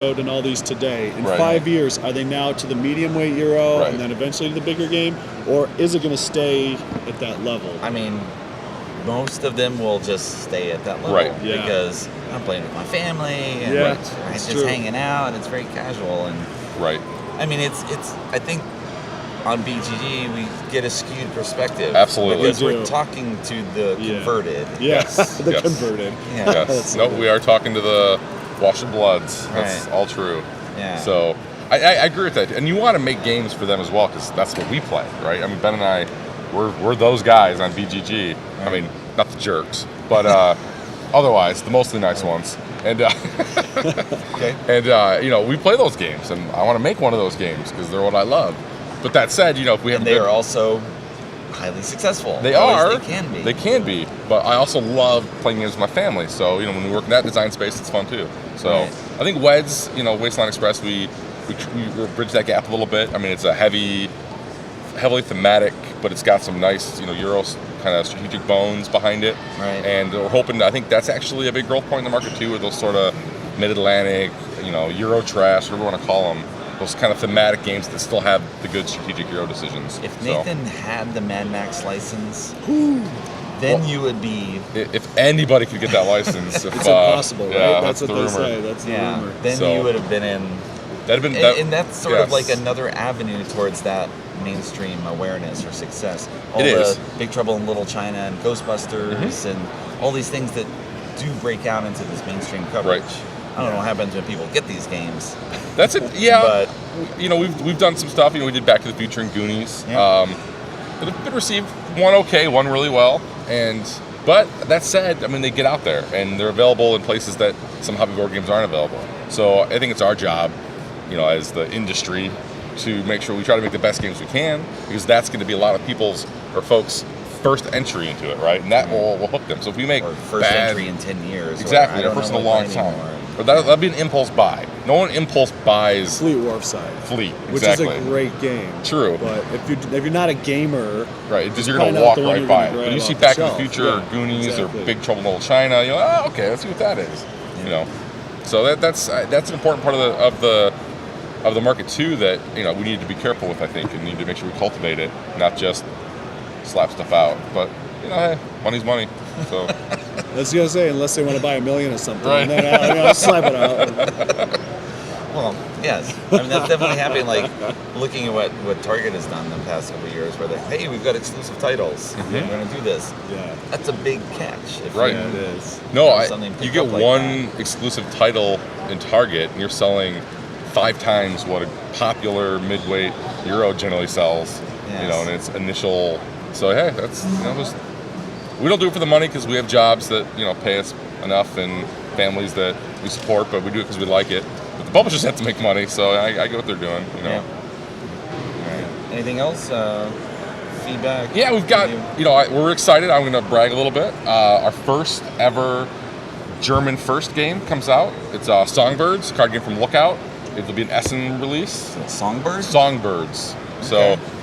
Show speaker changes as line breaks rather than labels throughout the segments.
and all these today. In
Right.
5 years, are they now to the medium weight Euro
Right.
and then eventually to the bigger game, or is it going to stay at that level?
I mean, most of them will just stay at that level.
Right.
Yeah.
Because I'm playing with my family and
Yeah,
it's
that's
just
true.
hanging out. It's very casual. And
Right.
I mean, it's. I think on BGG we get a skewed perspective.
Absolutely.
Because
We do.
we're talking to the
Yeah.
converted.
Yes, the
Yes.
converted.
Yeah.
Yes.
That's
No,
so
we are talking to the Washington Bloods. That's
Right.
all true.
Yeah.
So I agree with that, and you want to make games for them as well because that's what we play, right? I mean, Ben and I, we're those guys on BGG. I
Right.
mean, not the jerks, but otherwise the mostly nice ones. And
Okay.
and you know, we play those games, and I want to make one of those games because they're what I love. But that said, you know, if we have
And they are also highly successful.
They
Or at
are.
least They can be.
They can be, but I also love playing games with my family. So you know, when we work in that design space, it's fun too. So
Right.
I think Weds, you know, Wasteland Express, we bridge that gap a little bit. I mean, it's a heavily thematic, but it's got some nice, you know, Euro kind of strategic bones behind it.
Right.
And we're hoping. I think that's actually a big growth point in the market too, with those sort of mid-Atlantic, you know, Euro trash, whatever you want to call them. Those kind of thematic games that still have the good strategic Euro decisions.
If
So,
Nathan had the Mad Max license, then you would be.
if anybody could get that license, if,
It's impossible,
yeah,
right? That's what
the
they
rumor.
say. That's the
Yeah.
rumor.
Then
So-
you would have been in.
That'd have been
And that's sort of
yes.
like another avenue towards that mainstream awareness or success. All
It
the
is.
Big Trouble in Little China and Ghostbusters
Mm-hmm.
and all these things that do break out into this mainstream coverage.
Right.
I don't know what happens when people get these games.
That's it. Yeah,
But
you know, we've done some stuff. You know, we did Back to the Future and Goonies.
Yeah.
That have been received. One okay, one really well. But that said, I mean, they get out there and they're available in places that some hobby board games aren't available. So I think it's our job, you know, as the industry, to make sure we try to make the best games we can, because that's going to be a lot of people's or folks' first entry into it, right? And that will hook them. So if we make
or first
bad,
entry in 10 years.
exactly,
or I
or
don't
first in
know
a
what
long
play
time,
anymore.
or that'll be an impulse buy. No one impulse buys
Fleet Wharfside,
Fleet,
which
exactly.
is a great game.
True.
But if you're not a gamer,
Right, because you're
probably
going to
not
walk
the one
right
you're
by
gonna
it. But
grab
you see
off the
Back to the
shelf.
Future
Yeah,
or Goonies
exactly.
or Big Trouble in Little China, you're like, oh, okay, let's see what that is. You know, so that's an important part of the market too, that, you know, we need to be careful with, I think, and need to make sure we cultivate it, not just slap stuff out. But you know, hey, money's money. So
I was gonna say, unless they want to buy $1 million or something,
Right.
and then I'll slap it out.
Well, yes. I mean, that's definitely happening. Like, looking at what Target has done in the past couple of years, where they're, hey, we've got exclusive titles. We're going to do this.
Yeah,
That's a big catch. If
Right.
you-
yeah, it is.
no,
Something
you
picked
get
up like
one exclusive title in Target, and you're selling 5 times what a popular midweight Euro generally sells. You know,
Yes.
in its initial. So hey, that's, you know, just, we don't do it for the money because we have jobs that, you know, pay us enough and families that we support, but we do it because we like it. But the publishers have to make money, so I get what they're doing. You know.
Yeah. Anything else? Feedback?
Yeah, we've got, you know, we're excited. I'm going to brag a little bit. Our first ever German first game comes out. It's Songbirds, card game from Lookout. It'll be an Essen release.
Songbird?
Songbirds. So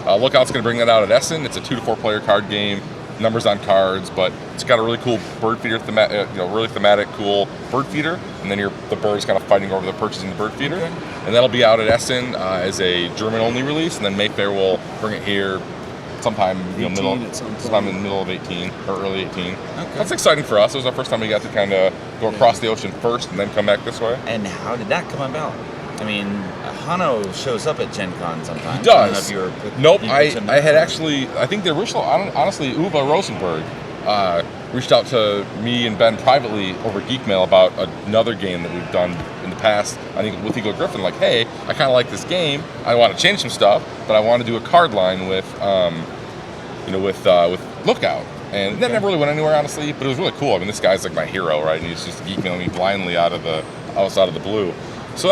Okay.
Lookout's going to bring that out at Essen. It's a 2 to 4 player card game. Numbers on cards, but it's got a really cool bird feeder, really thematic, cool bird feeder. And then the birds kind of fighting over the perches in the bird feeder.
Okay.
And that'll be out at Essen as a German-only release. And then Mayfair will bring it here sometime, you know,
18 at some point.
sometime in the middle of 18 or early 18.
Okay.
That's exciting for us. It was our first time we got to kind of go across the ocean first and then come back this way.
And how did that come about? I mean, Hano shows up at Gen Con sometimes.
He does.
I don't know if you were-
Nope,
you
I
mentioned
had
that.
actually, I think the original, honestly, Uwe Rosenberg reached out to me and Ben privately over Geek Mail about another game that we've done in the past, I think with Eagle Griffin, like, hey, I kind of like this game, I want to change some stuff, but I want to do a card line with, with Lookout. And that never really went anywhere, honestly, but it was really cool. I mean, this guy's like my hero, right? And he's just Geek Mailing me blindly out of the blue. So,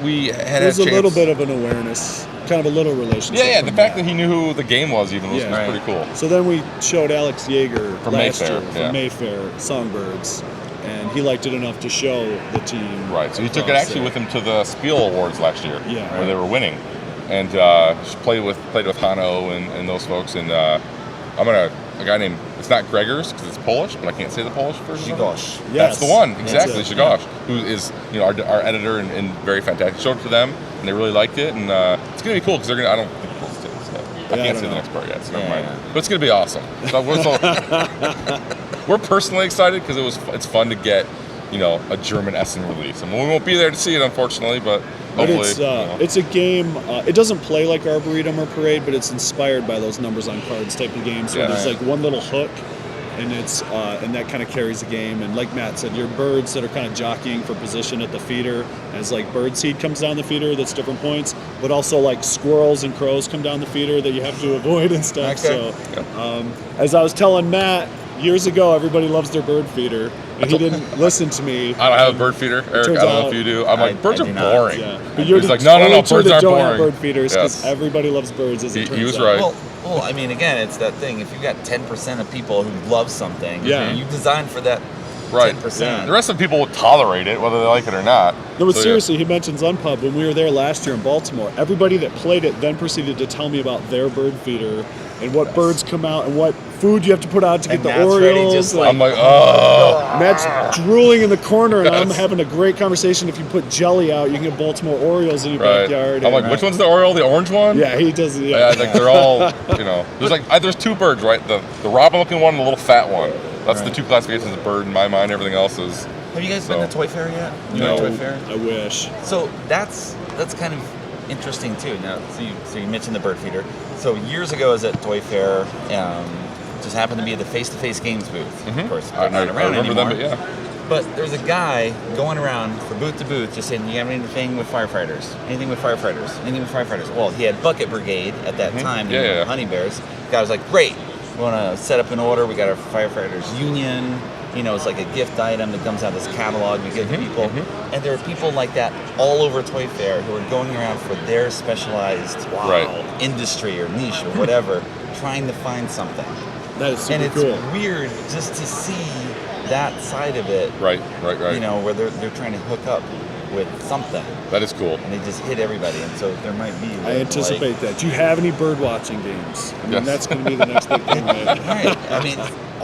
we had
There's
a
a
chance.
little bit of an awareness, kind of a little relationship.
Yeah, the
from
fact that he knew who the game was even was
Yeah.
pretty cool.
So then we showed Alex Yeager
From
last
Mayfair,
year
yeah.
from Mayfair Songbirds, and he liked it enough to show the team.
Right, so he took it
across
actually
there.
with him to the Spiel Awards last year,
Yeah.
where they were winning, and played with Hano and those folks. And I'm gonna a guy named It's not Gregor's because it's Polish, but I can't say the Polish version.
Grzegorz.
That's the one, exactly,
That's it.
Grzegorz, who is our editor and very fantastic. Showed it to them, and they really liked it, and it's gonna be cool because they're gonna. I don't think it's supposed to, so I can't say the next part yet, so never mind. But it's gonna be awesome. So we're personally excited because it's fun to get a German Essen release, and we won't be there to see it, unfortunately, but hopefully.
It's a game. It doesn't play like Arboretum or Parade, but it's inspired by those numbers on cards type of games. So there's like one little hook, and and that kind of carries the game. And like Matt said, your birds that are kind of jockeying for position at the feeder, as like bird seed comes down the feeder, that's different points. But also like squirrels and crows come down the feeder that you have to avoid and stuff.
Okay.
So as I was telling Matt years ago, everybody loves their bird feeder, and he didn't listen to me.
I don't have a bird feeder, Eric. I don't know if you do. I'm like, birds are boring.
Yeah. But you're
He's like, no, birds aren't
don't
boring.
have bird feeders because
Yes.
everybody loves birds. As it turns
He was
out.
right.
Well, I mean, again, it's that thing. If you've got 10% of people who love something, you design for that
Right.
10%.
The rest of the people will tolerate it, whether they like it or not.
No, but
So,
seriously, he mentions Unpub. When we were there last year in Baltimore, everybody that played it then proceeded to tell me about their bird feeder and what birds come out and what food you have to put out to get
And
the
Matt's ready
Orioles.
just
I'm like, oh.
Matt's drooling in the corner, and I'm
Yes.
having a great conversation. If you put jelly out, you can get Baltimore Orioles in your
Right.
backyard.
I'm like, which one's the Oriole? The orange one?
Yeah, he does.
Yeah, like they're all, there's two birds, right? The robin-looking one and the little fat one. That's the two classifications of bird in my mind. Everything else is.
Have you guys been to Toy Fair yet? You
No.
been to Toy Fair?
I wish.
So that's kind of interesting too. Now, so you mentioned the bird feeder. So years ago, I was at Toy Fair. Just happened to be at the face-to-face games booth. Of course,
I
they're not around
remember
anymore.
them, but yeah.
But there's a guy going around from booth to booth just saying, you have anything with firefighters? Anything with firefighters? Anything with firefighters? Well, he had Bucket Brigade at that time, Honey Bears. The guy was like, great, we want to set up an order. We got our firefighters union. It's like a gift item that comes out of this catalog we give to people. And there are people like that all over Toy Fair who are going around for their specialized industry or niche or whatever, trying to find something.
That is super
And it's
cool.
weird just to see that side of it.
Right.
Where they're trying to hook up with something,
That is cool.
and they just hit everybody. And so there might be.
I anticipate that. Do you have any bird watching games? I mean,
Yes.
that's going to be the next big thing, right?
Right. I mean,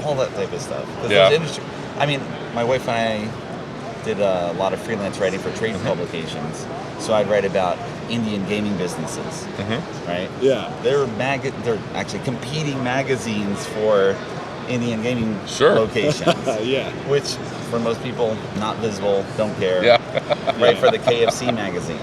all that type of stuff. 'Cause
Yeah.
those industry. I mean, my wife and I did a lot of freelance writing for trade publications. So I'd write about Indian gaming businesses, right?
Yeah.
They're actually competing magazines for Indian gaming
Sure.
locations.
Yeah.
Which, for most people, not visible, don't care.
Yeah.
Right, for the KFC magazine.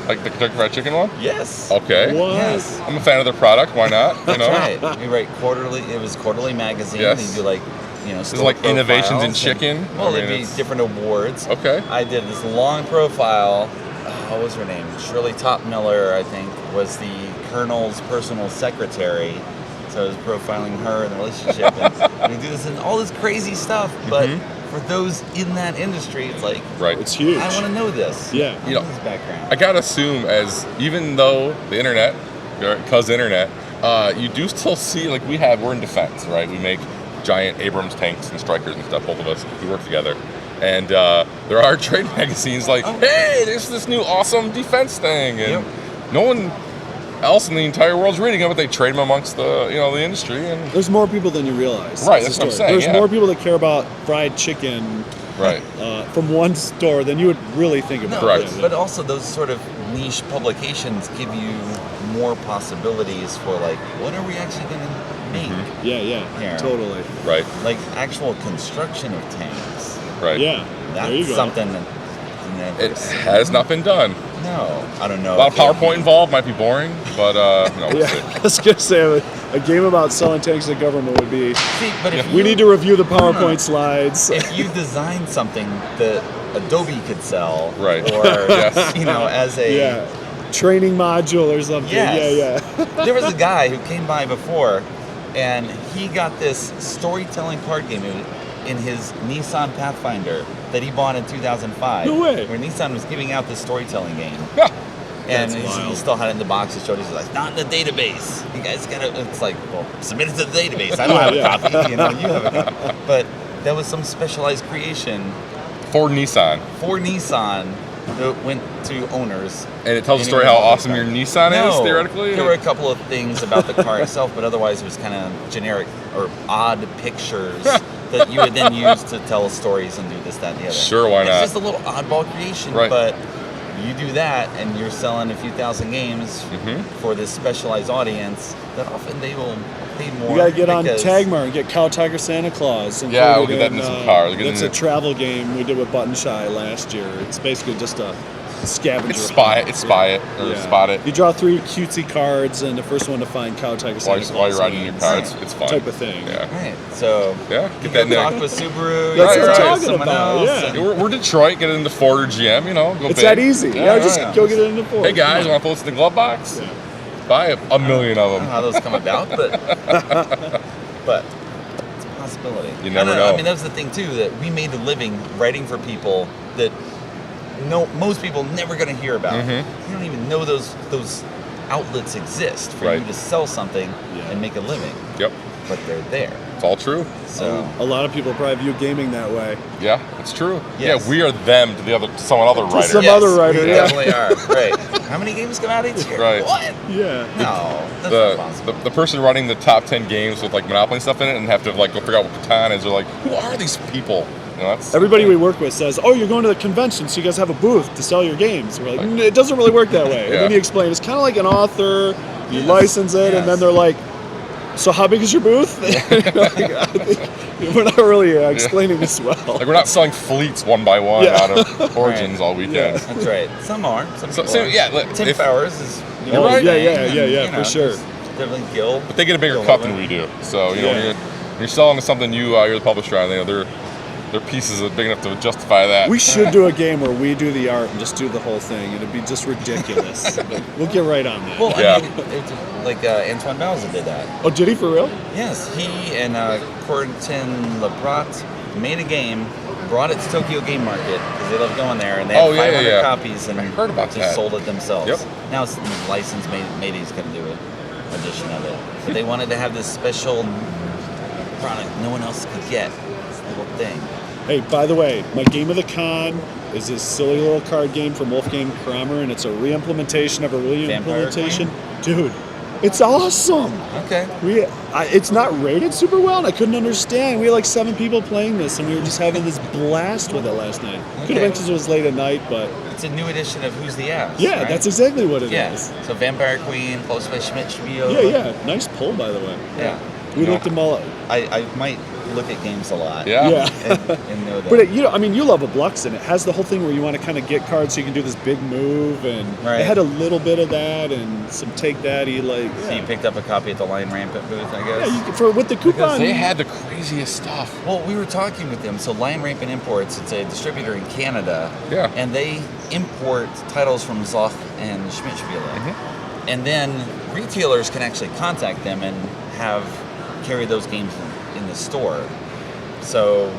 Like the Kentucky Fried Chicken one?
Yes.
Okay.
What?
Yes.
I'm a fan of their product. Why not?
That's right. We write quarterly. It was quarterly magazine.
Yes.
They do like,
This is
store
like innovations in
profiles
chicken.
and- well,
I mean,
there'd be
it's-
different awards.
Okay.
I did this long profile. What was her name? Shirley Topmiller, I think, was the Colonel's personal secretary. So I was profiling her and the relationship. And we do this and all this crazy stuff. But for those in that industry, it's like,
Right.
It's huge.
I want to know this.
Yeah.
I know this background.
I gotta assume, as even though the internet, cause internet, you do still see, like we're in defense, right? We make giant Abrams tanks and Strikers and stuff. Both of us, we work together, and there are trade magazines like, hey, there's this new awesome defense thing, and no one else in the entire world's reading it, but they trade them amongst the the industry, and
There's more people than you realize.
Right,
That's
that's
the
what I'm
story.
saying,
There's
yeah.
more people that care about fried chicken
right.
from one store than you would really think about.
No,
Correct.
but also those sort of niche publications give you more possibilities for like, what are we actually going to make?
Yeah,
Yeah.
totally.
Right.
Like actual construction of tanks.
Right.
Yeah, there you
That's
go.
something that
It has not been done.
no, I don't know.
A lot of PowerPoint involved, might be boring, but we'll
Yeah,
see.
I was gonna say a game about selling tanks to the government would be.
See, but if
We
you,
need to review the PowerPoint slides.
if you design something that Adobe could sell,
Right.
Or
Yes.
as a
Yeah, training module or something.
Yes.
Yeah.
There was a guy who came by before, and he got this storytelling card game in his Nissan Pathfinder that he bought in 2005.
No way.
Where Nissan was giving out this storytelling game.
Yeah.
And
That's
he
wild.
still had it in the box. He showed it. He's like, not in the database. You guys gotta. It's like, well, submit it to the database. I don't have
Yeah.
a copy. You have a copy. But that was some specialized creation
For Nissan.
for Nissan that went to owners.
And it tells a story how awesome your Nissan is, theoretically?
There were a couple of things about the car itself, but otherwise it was kind of generic or odd pictures that you would then use to tell stories and do this, that, and the other.
Sure, why not?
It's just a little oddball creation, but you do that and you're selling a few thousand games for this specialized audience that often they will pay more.
You gotta get on Tagmar and get Cow Tiger Santa Claus. And
we'll get that in some cars.
That's a travel game we did with Button Shy last year. It's basically just a scavenger.
It's spot it.
You draw 3 cutesy cards, and the first one to find Cow Tiger Santa Claus.
While you're riding your car, it's fun.
Type of thing.
Yeah. Right. So
get that
talk with Subaru.
That's what I'm talking about. Yeah.
We're Detroit. Get it into Ford or GM. Go
it's
big.
that easy. Just go get it into Ford.
Hey guys, want to put this in the glove box? Yeah. Buy a million of them.
I don't know how those come about, but it's a possibility.
You never know.
I mean, that was the thing too, that we made a living writing for people that most people never going to hear about. You don't even know those outlets exist for you to sell something and make a living.
Yep.
But they're there.
It's all true.
So
a lot of people probably view gaming that way.
Yeah, it's true.
Yes.
Yeah, we are them to some other writer.
Some other writer,
we definitely are. Right. How many games come out each year?
Right.
What?
Yeah.
No, that's not possible.
The person running the top 10 games with like Monopoly and stuff in it and have to go figure out what Catan is, they're like, who are these people?
Everybody we work with says, "Oh, you're going to the convention, so you guys have a booth to sell your games." We're like, it doesn't really work that way. And then you explain, it's kind of like an author. You license it, and then they're like, "So how big is your booth?" We're not really explaining this well.
Like we're not selling fleets one by one out of Origins all weekend.
That's right. Some are. Some people are.
Yeah.
Tim Powers is.
Right.
Yeah, for sure.
Definitely Gil.
But they get a bigger cut than we do. So when you're selling to something you're the publisher on, their pieces are big enough to justify that.
We should do a game where we do the art and just do the whole thing. It'd be just ridiculous. But we'll get right on that.
Well, I mean, it's like Antoine Bauza did that.
Oh, did he for real?
Yes, he and Corentin Lebrat made a game, brought it to Tokyo Game Market because they love going there, and they had 500 copies and just sold it themselves.
Yep.
Now it's licensed. Mayde's going to do an edition of it, but they wanted to have this special product no one else could get. This little thing.
Hey, by the way, my game of the con is this silly little card game from Wolfgang Kramer, and it's a re-implementation of a re-implementation. Dude, it's awesome.
Okay.
It's not rated super well, and I couldn't understand. We had like 7 people playing this, and we were just having this blast with it last night. Could have been because it was late at night, but...
It's a new edition of Who's the Ass,
Yeah,
right?
that's exactly what it is.
So Vampire Queen, Close by Schmidt Spiel.
Yeah. Nice pull, by the way.
Yeah.
We looked them all up.
I might look at games a lot.
Yeah.
And know that.
But you love a Blux, and it has the whole thing where you want to kind of get cards so you can do this big move, and it had a little bit of that and some take that.
So you picked up a copy at the Lion Rampant booth, I guess.
Yeah, with the coupon.
Because they had the craziest stuff.
Well, we were talking with them. So Lion Rampant Imports, it's a distributor in Canada.
Yeah.
And they import titles from Zoch and Schmidt-Spiele. And then retailers can actually contact them and carry those games in the store. So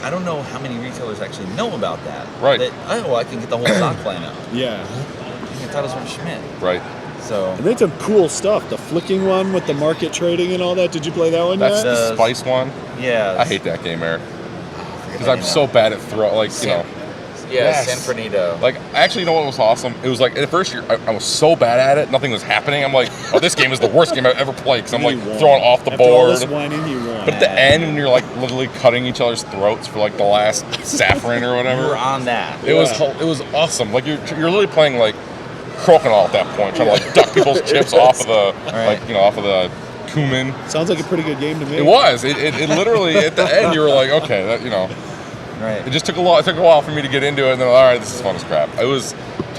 I don't know how many retailers actually know about that.
Right.
I can get the whole Zoch lineup.
Yeah.
Titles from Schmidt.
Right.
So.
And they had some cool stuff. The flicking one with the market trading and all that. Did you play that one yet?
That's the Spice one?
Yeah.
I hate that game, Eric. Because I'm so bad at
Yeah, San Fernando.
Like, actually, you know what was awesome? It was like, the first year, I was so bad at it, nothing was happening. I'm like, oh, this game is the worst game I've ever played, because I'm like throwing off the board.
All this whining, he won.
But at the end, when you're like literally cutting each other's throats for like the last saffron or whatever.
You were on that.
It was awesome. Like, you're literally playing like Crokinole at that point, trying to like duck people's chips off of the, off of the cumin.
Sounds like a pretty good game to me.
It was. It literally, at the end, you were like, okay, that,
Right.
It just took a while for me to get into it, and then all right, this is fun as crap. It was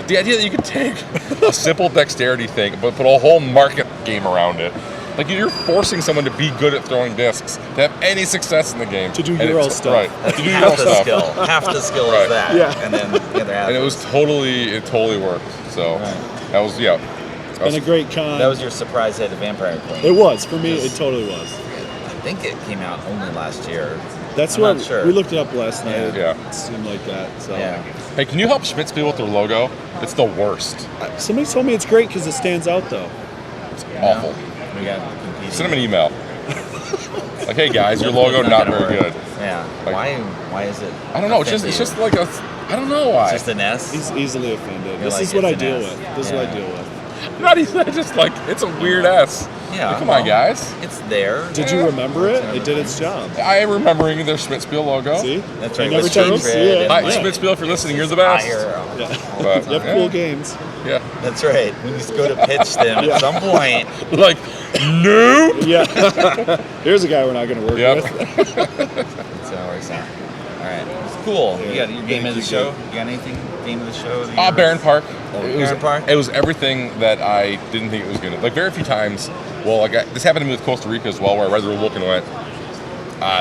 the idea that you could take a simple dexterity thing, but put a whole market game around it. Like, you're forcing someone to be good at throwing discs to have any success in the game.
To do Euro stuff.
Right. To do
half
Euro
the
stuff.
skill. Half the skill is that.
Yeah.
And then the other half.
And it totally worked. So that was
It's been a great con.
That was your surprise hit at Vampire Queen.
It was for me. It totally was.
I think it came out only last year.
That's
I'm
what
not sure.
we looked it up last night.
Yeah.
It seemed like that. So.
Yeah.
Hey, can you help Schmidt-Spiel with their logo? It's the worst.
Somebody told me it's great because it stands out, though.
It's awful.
We got competing.
Send them an email. Like, hey guys, your logo not very good.
Yeah.
Like,
why is it?
I don't know. It's just like I don't know why.
It's just an S.
He's easily offended.
You're
This
like,
is what
it's
I
an
deal
S.
with. This is what I deal with.
Not even just like it's a weird S.
Yeah.
Like, come on, guys.
It's there.
Did you remember it? It did its job.
I am remembering their Schmidt-Spiel logo.
See?
That's right.
And every
with
time you
hatred
see it,
and,
Hi,
like,
Schmidt-Spiel, if you're listening, you're the best.
fire.
Yeah.
But,
You have cool games.
Yeah.
That's right. We used to go to pitch them at some point.
Like, nope.
Yeah. Here's a guy we're not going to work
Yep.
with.
That's how it works out. All right. It's cool. You got your game of the show? You got anything? Game of the show?
Barron Park.
Barron Park?
It was everything that I didn't think it was going to. Like, very few times. Well, like this happened to me with Costa Rica as well, where I read the rule book and went,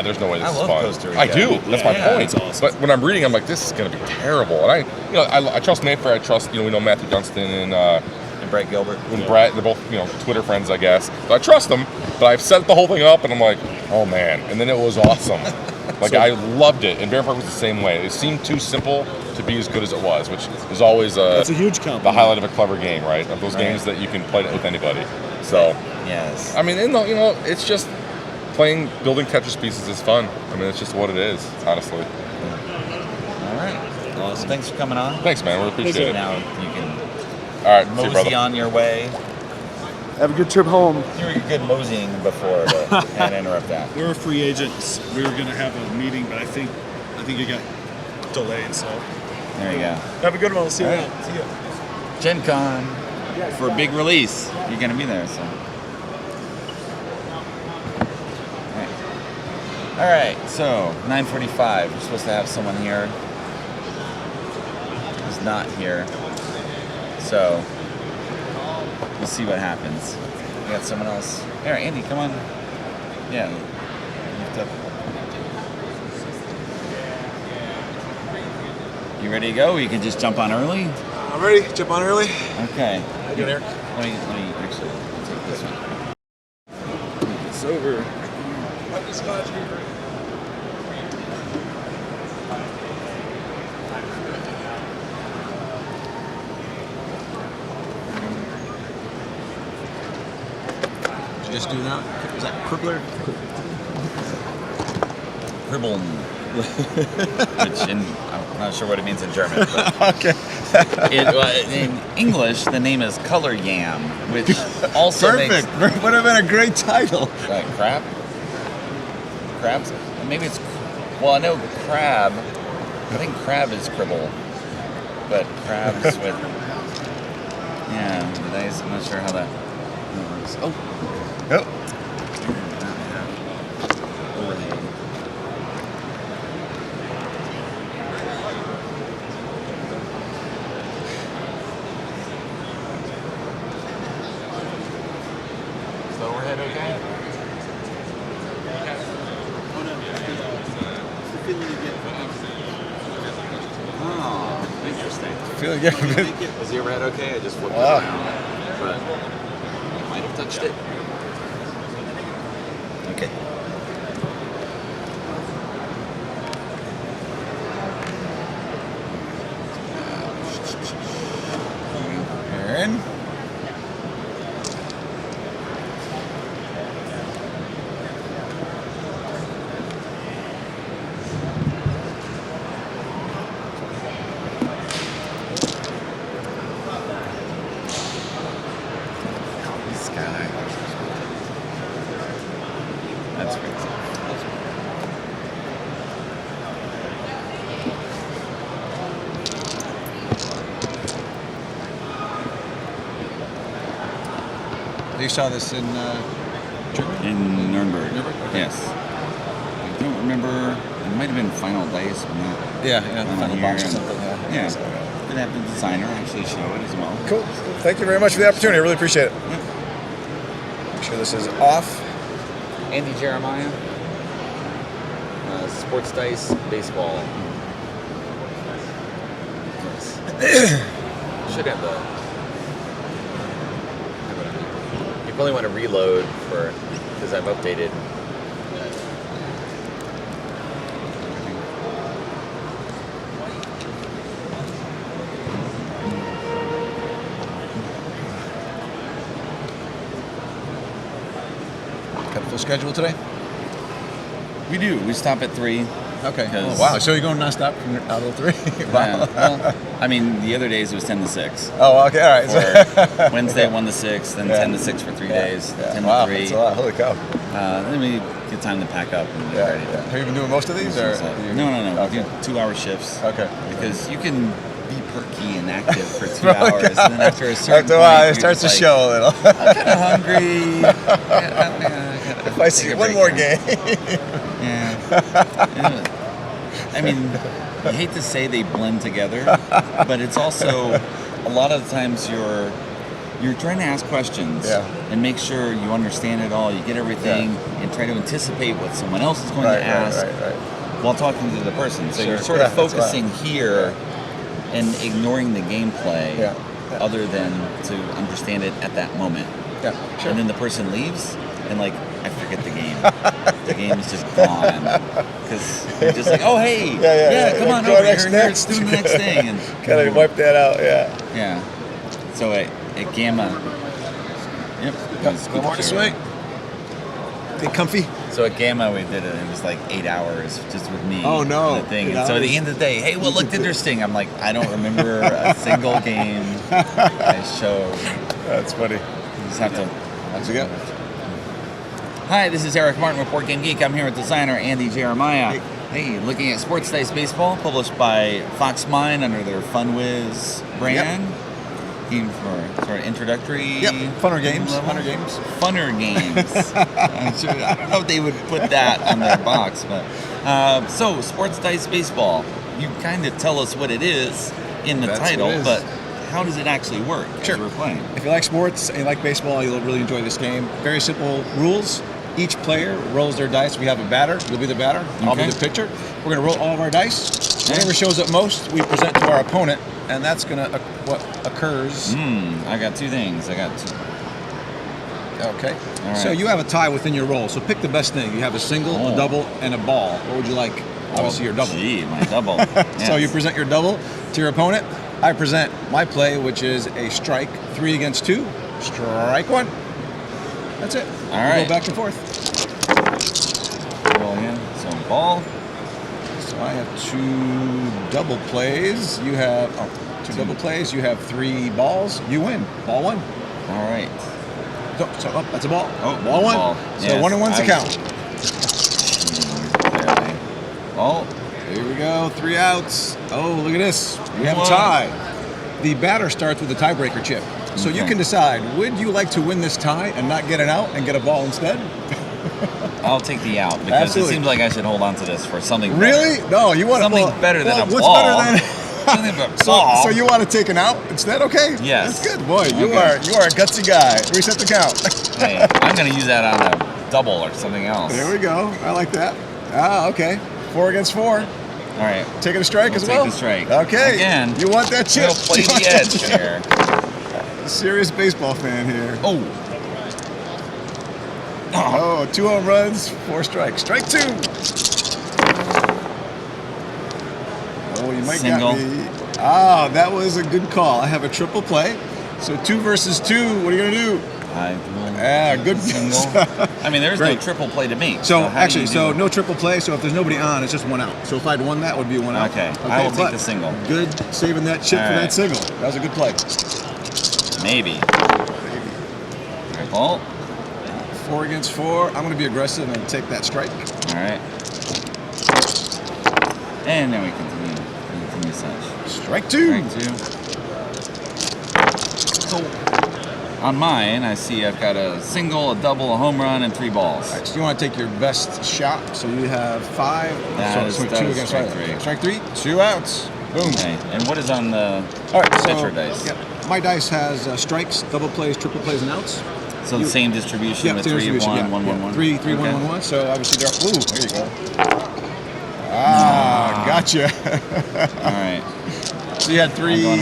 there's no way this
I
is
love
fun.
Costa Rica.
I do. That's my point.
it's awesome.
But when I'm reading, I'm like, this is going to be terrible. And I trust Mayfair. I trust, we know Matthew Dunstan
And Brett Gilbert.
and Brett. They're both, Twitter friends, I guess. So I trust them. But I've set the whole thing up, and I'm like, oh man. And then it was awesome. Like, I loved it. And Barron Park was the same way. It seemed too simple to be as good as it was, which is always
That's a huge compliment.
the highlight of a clever game, right? Of those games that you can play with anybody. So,
Yes.
I mean, it's just building Tetris pieces is fun. I mean, it's just what it is, honestly.
All right.
Awesome.
Thanks for coming on.
Thanks, man. We appreciate it.
Now you can
All right, see you,
mosey
brother.
on your way.
Have a good trip home.
You were good moseying before, but can't interrupt that.
We're free agents. We were going to have a meeting, but I think it got delayed. So
There you go.
have a good one. We'll see you
All
around.
right.
See ya.
Gen Con for a big release. You're going to be there, so. All right, so 9:45. We're supposed to have someone here who's not here. So we'll see what happens. We got someone else. Here, Andy, come on. Yeah. Lift up. You ready to go? Or you can just jump on early?
I'm ready. Jump on early.
Okay.
How you doing, Eric?
Let me actually take this one.
It's over.
Did you just do that? Was that Crippler?
Kribbeln. Which I'm not sure what it means in German. But
Okay.
in English, the name is color yam, which also
Perfect. Would have been a great title.
makes crab. Crabs? Maybe it's. Well, I know crab. I think crab is cribble, but crabs with. Yeah, I'm not sure how that works. Oh.
Yep.
Overlay. Is the overhead okay? Oh, interesting.
Feeling good.
Is the overhead okay? I just flipped
Wow.
it around, but I might have touched it. Okay.
Aaron.
Sky. That's great.
You saw this in Germany?
In Nuremberg.
Nuremberg? Okay.
Yes. I don't remember. It might have been Final Dice, but not.
Yeah,
not
the final
here.
box or something.
Yeah. Could have the designer actually show it as well.
Cool. Thank you very much for the opportunity. I really appreciate it. Make sure this is off.
Andy Jeremiah, Sports Dice, Baseball. Should have the. You probably want to reload because I've updated.
Got a full schedule today?
We do. We stop at 3.
Okay.
Because-
Oh, wow. So you're going nonstop from out of the 3? Wow.
Yeah, well, I mean, the other days it was 10 to 6.
Oh, okay. All right.
Or Wednesday 1 to 6, then 10 to 6 for 3 days, 10
Wow,
to 3.
that's a lot. Holy cow.
Then we get time to pack up and get ready to.
Have you been doing most of these? Or
No.
Okay.
We do 2-hour shifts.
Okay.
Because you can be perky and active for 2 hours, and then after a certain
After a while,
point,
it starts to
you're just
show a little.
like, I'm kind of hungry.
If I see one more game.
Yeah. I mean, I hate to say they blend together, but it's also a lot of the times you're trying to ask questions and make sure you understand it all, you get everything, and try to anticipate what someone else is going to ask while talking to the person. So you're sort of focusing here and ignoring the gameplay other than to understand it at that moment.
Yeah, sure.
And then the person leaves, and like, I forget the game. The game is just gone. Because you're just like, oh, hey, come on over here, let's do the next thing. And
kind of wipe that out,
yeah. So at Gamma,
Good morning, sweet. Get comfy.
So at Gamma, we did it. It was like 8 hours just with me.
Oh, no.
And the thing. And so at the end of the day, hey, what looked interesting? I'm like, I don't remember a single game I showed.
That's funny.
You just have to.
How's it go?
Hi, this is Eric Martin with Board Game Geek. I'm here with designer Andy Jeremiah. Hey, looking at Sports Dice Baseball, published by Fox Mine under their FunWiz brand. Game for sort of introductory.
Funner games.
level.
Funner games.
Funner games. I don't know if they would put that on their box, but so Sports Dice Baseball. You kind of tell us what it is in the title,
what it is.
but how does it actually work as we're playing?
If you like sports and you like baseball, you'll really enjoy this game. Very simple rules. Each player rolls their dice. We have a batter. You'll be the batter. I'll be the pitcher. We're going to roll all of our dice. Whatever shows up most, we present to our opponent, and that's going to what occurs.
I got 2 things. I got 2.
Okay.
All right.
So you have a tie within your roll. So pick the best thing. You have a single, a double, and a ball. What would you like? Obviously, your double.
Gee, my double.
So you present your double to your opponent. I present my play, which is a strike, 3 against 2. Strike 1. That's it.
All right.
Go back and forth.
Roll again. So ball.
So I have 2 double plays. You have 2 double plays. You have 3 balls. You win. Ball 1.
All right.
So that's a ball.
Oh,
ball 1.
ball.
So
Yes,
1 and 1's a count.
Barely. Oh.
Here we go. 3 outs. Oh, look at this. We have a
What?
tie. The batter starts with a tiebreaker chip. So you
Okay.
can decide, would you like to win this tie and not get an out and get a ball instead?
I'll take the out because
Absolutely.
it seems like I should hold on to this for something better.
Really? No, you want
Something
well,
better than
well,
a
what's
ball.
better than
Something but ball.
so you want to take an out instead? Okay.
Yes.
That's good, boy. You
Okay.
are a gutsy guy. Reset the count.
Hey, I'm going to use that on a double or something else.
There we go. I like that. Ah, okay. 4 against 4.
All right.
Taking a strike
We'll
as well.
take the strike.
Okay.
Again.
You want that chip?
We'll play
You want
the
that
edge
chip?
here.
Serious baseball fan here.
Oh.
Oh, 2 home runs, 4 strikes. Strike 2. Oh, you might
Single.
got me. Ah, that was a good call. I have a triple play. So 2 versus 2. What are you going to do?
I will
Good
single. I mean, there's no
Great.
triple play to me.
So
how do
actually,
you do
so
it?
no triple play. So if there's nobody on, it's just 1 out. So if I'd won that, would be 1 out.
Okay. I will take
but
the single.
Good saving that chip
All
for
right.
that single. That was a good play.
Maybe. Triple.
4 against 4. I'm going to be aggressive and take that strike.
All right. And then we continue such.
Strike 2.
Strike 2. So on mine, I see I've got a single, a double, a home run, and 3 balls.
All right, so you want to take your best shot. So you have 5.
That is
2 against
strike
5.
3.
Strike 3. 2 outs. Boom.
Okay. And what is on the
All right,
pitcher dice?
Yep. My dice has strikes, double plays, triple plays, and outs.
So the same distribution with 3 of 1, 1, 1, 1.
3, 3, 1, 1, 1. So obviously they're. Ooh, there you go. Ah, gotcha.
All right.
So you had 3
I'm going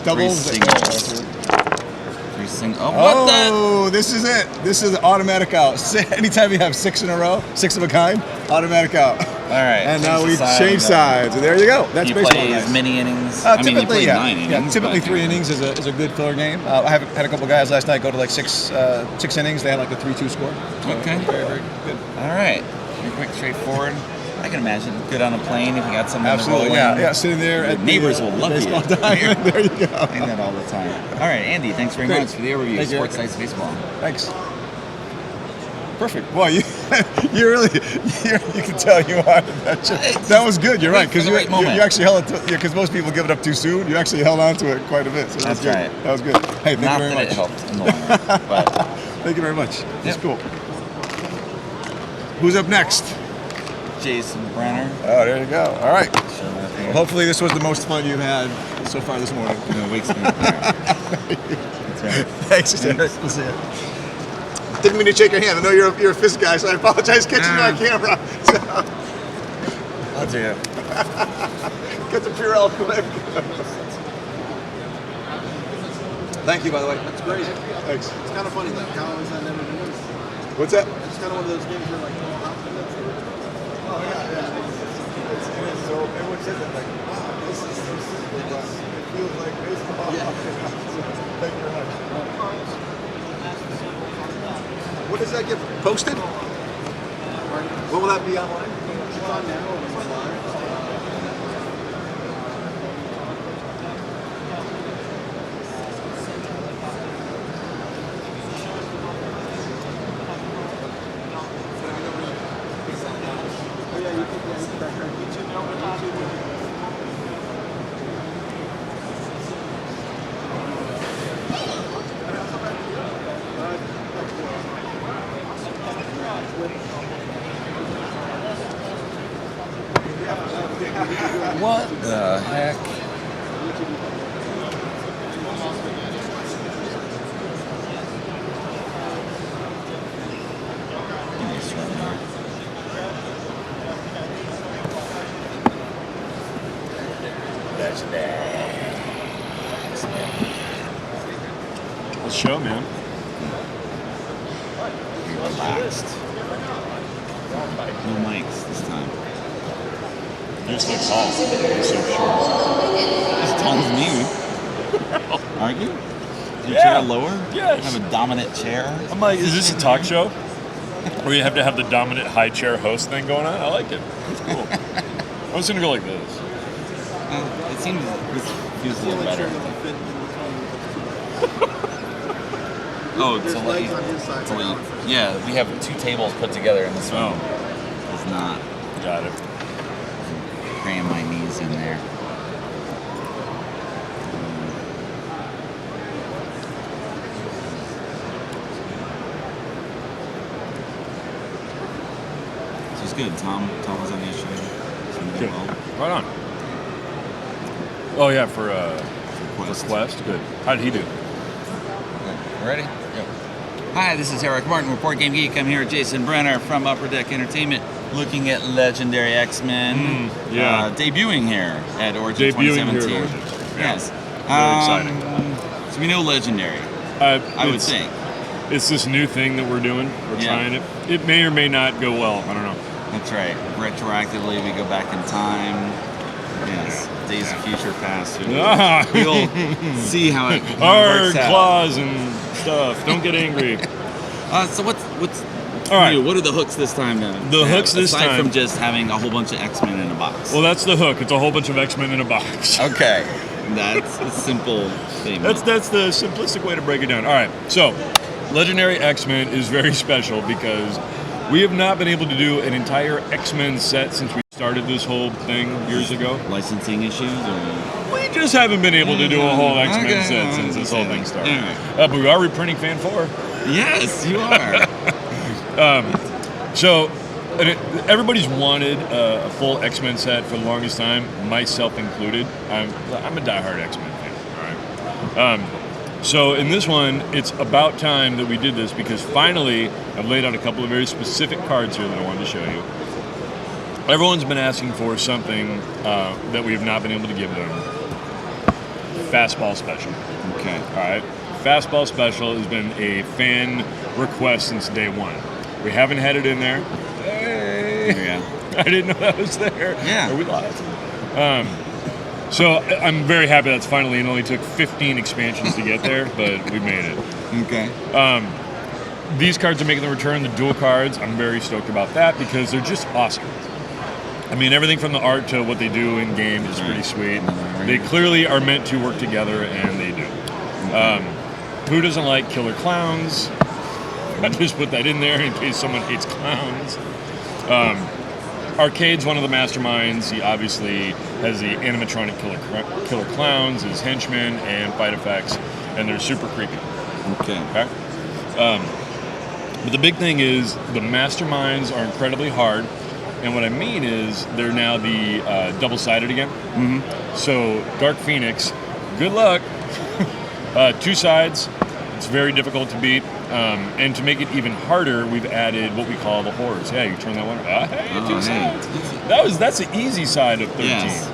doubles.
3 singles. 3 singles. Oh, what the?
Oh, this is it. This is automatic out. Anytime you have 6 in a row, 6 of a kind, automatic out.
All right.
And now
change
we
the side
change
of
sides. And there you go. That's
You
baseball.
play
Nice.
as many innings. I mean, you play 9 innings.
Yeah, typically
but-
3 innings is a good filler game. I have had a couple guys last night go to like 6 innings. They had like a 3-2 score. So
Okay.
Very, very good.
All right. Pretty quick, straightforward. I can imagine. Good on a plane if you got someone
Absolutely,
rolling.
yeah, sitting there
Your
at
neighbors
the,
will love
baseball
you.
diamond. There you go.
I think that all the time. All right, Andy, thanks very
Great.
much for the overview.
Thank you.
Sports Nights Baseball.
Thanks. Perfect. Well, you really you can tell you wanted that. That was good. You're right, because you actually held it because most people give it up too soon. You actually held on to it quite a bit. So
That's
good.
right.
That was good. Hey, thank
Not
you very
that
much.
it helped in the long run, but
Thank you very much. That's
Yep.
cool. Who's up next?
Jason Brenner.
Oh, there you go. All right.
Show that thing.
Well, hopefully this was the most fun you've had so far this morning.
No, weeks ago. That's right.
Thanks, Derek. We'll see you. Didn't mean to shake your hand. I know you're a fist guy, so I apologize catching you on camera. So,
I'll do it.
get the Purell quick. Thank you, by the way. That's great. Thanks.
It's kind of funny, like how is that never been used?
What's that?
It's kind of one of those games where like, oh, how can that be?
Oh, yeah. It's so everyone says that, like, wow, this is it feels like baseball.
Yeah.
Thank you very much. What does that get posted? What will that be online?
It's on now. It's online. Oh yeah, you can check our YouTube.
What the heck? Give me a short here.
Let's show, man.
Be relaxed. No mics this time.
You're so tall. You're so short.
As tall as me. Aren't you? Is your
Yeah.
chair lower?
Yes.
Have a dominant chair?
I'm like, is this a talk show? Where you have to have the dominant high chair host thing going on? I like it. It's cool. I was gonna go like this.
It seems this feels a little better. Oh,
There's
to let
legs
you,
on his side.
to
right
let
now.
you, yeah, we have 2 tables put together in this one.
Oh,
It's not
got it.
cram my knees in there. So it's good. Tom was on the issue.
Good. Right on. Oh yeah, for Quest. Good. How did he do?
Ready? Yep. Hi, this is Eric Martin, Report Game Geek. I'm here with Jason Brenner from Upper Deck Entertainment, looking at Legendary X-Men.
Yeah.
Debuting here at Origin
Debuting here
2017.
at Origin. Yeah.
Yes.
Very exciting.
So we know Legendary, I would
It's-
think.
It's this new thing that we're doing. We're
Yeah.
trying it. It may or may not go well. I don't know.
That's right. Retroactively, we go back in time. Yes. Days of Future Past. We'll see how it
Hard
works out.
claws and stuff. Don't get angry.
So what's
All right.
new? What are the hooks this time then?
The hooks this
aside
time-
from just having a whole bunch of X-Men in a box.
Well, that's the hook. It's a whole bunch of X-Men in a box.
Okay. That's a simple statement.
That's the simplistic way to break it down. All right. So, Legendary X-Men is very special because we have not been able to do an entire X-Men set since we started this whole thing years ago.
Licensing issues or
We just haven't been able to do a whole X-Men
Okay.
set since this whole thing started.
All right.
But we are reprinting Fan 4.
yes, you are.
So, everybody's wanted a full X-Men set for the longest time, myself included. I'm a diehard X-Men fan. All right. So in this one, it's about time that we did this because finally I've laid out a couple of very specific cards here that I wanted to show you. Everyone's been asking for something that we have not been able to give them. Fastball Special.
Okay.
All right. Fastball Special has been a fan request since day one. We haven't had it in there. Hey.
Yeah.
I didn't know that was there.
Yeah.
Are we live? So I'm very happy that's finally. It only took 15 expansions to get there, but we made it.
Okay.
These cards are making the return, the dual cards. I'm very stoked about that because they're just awesome.
I mean, everything from the art to what they do in game is pretty sweet. They clearly are meant to work together, and they do. Who doesn't like killer clowns? I just put that in there in case someone hates clowns. Arcade's one of the masterminds. He obviously has the animatronic killer clowns as henchmen and fight effects, and they're super creepy.
Okay.
But the big thing is the masterminds are incredibly hard, and what I mean is they're now the double-sided again. Mm-hmm. So Dark Phoenix, good luck. 2 sides. It's very difficult to beat. And to make it even harder, we've added what we call the horrors. Yeah, you turn that one. Hey, 2 sides. That's the easy side of 13.
Yes.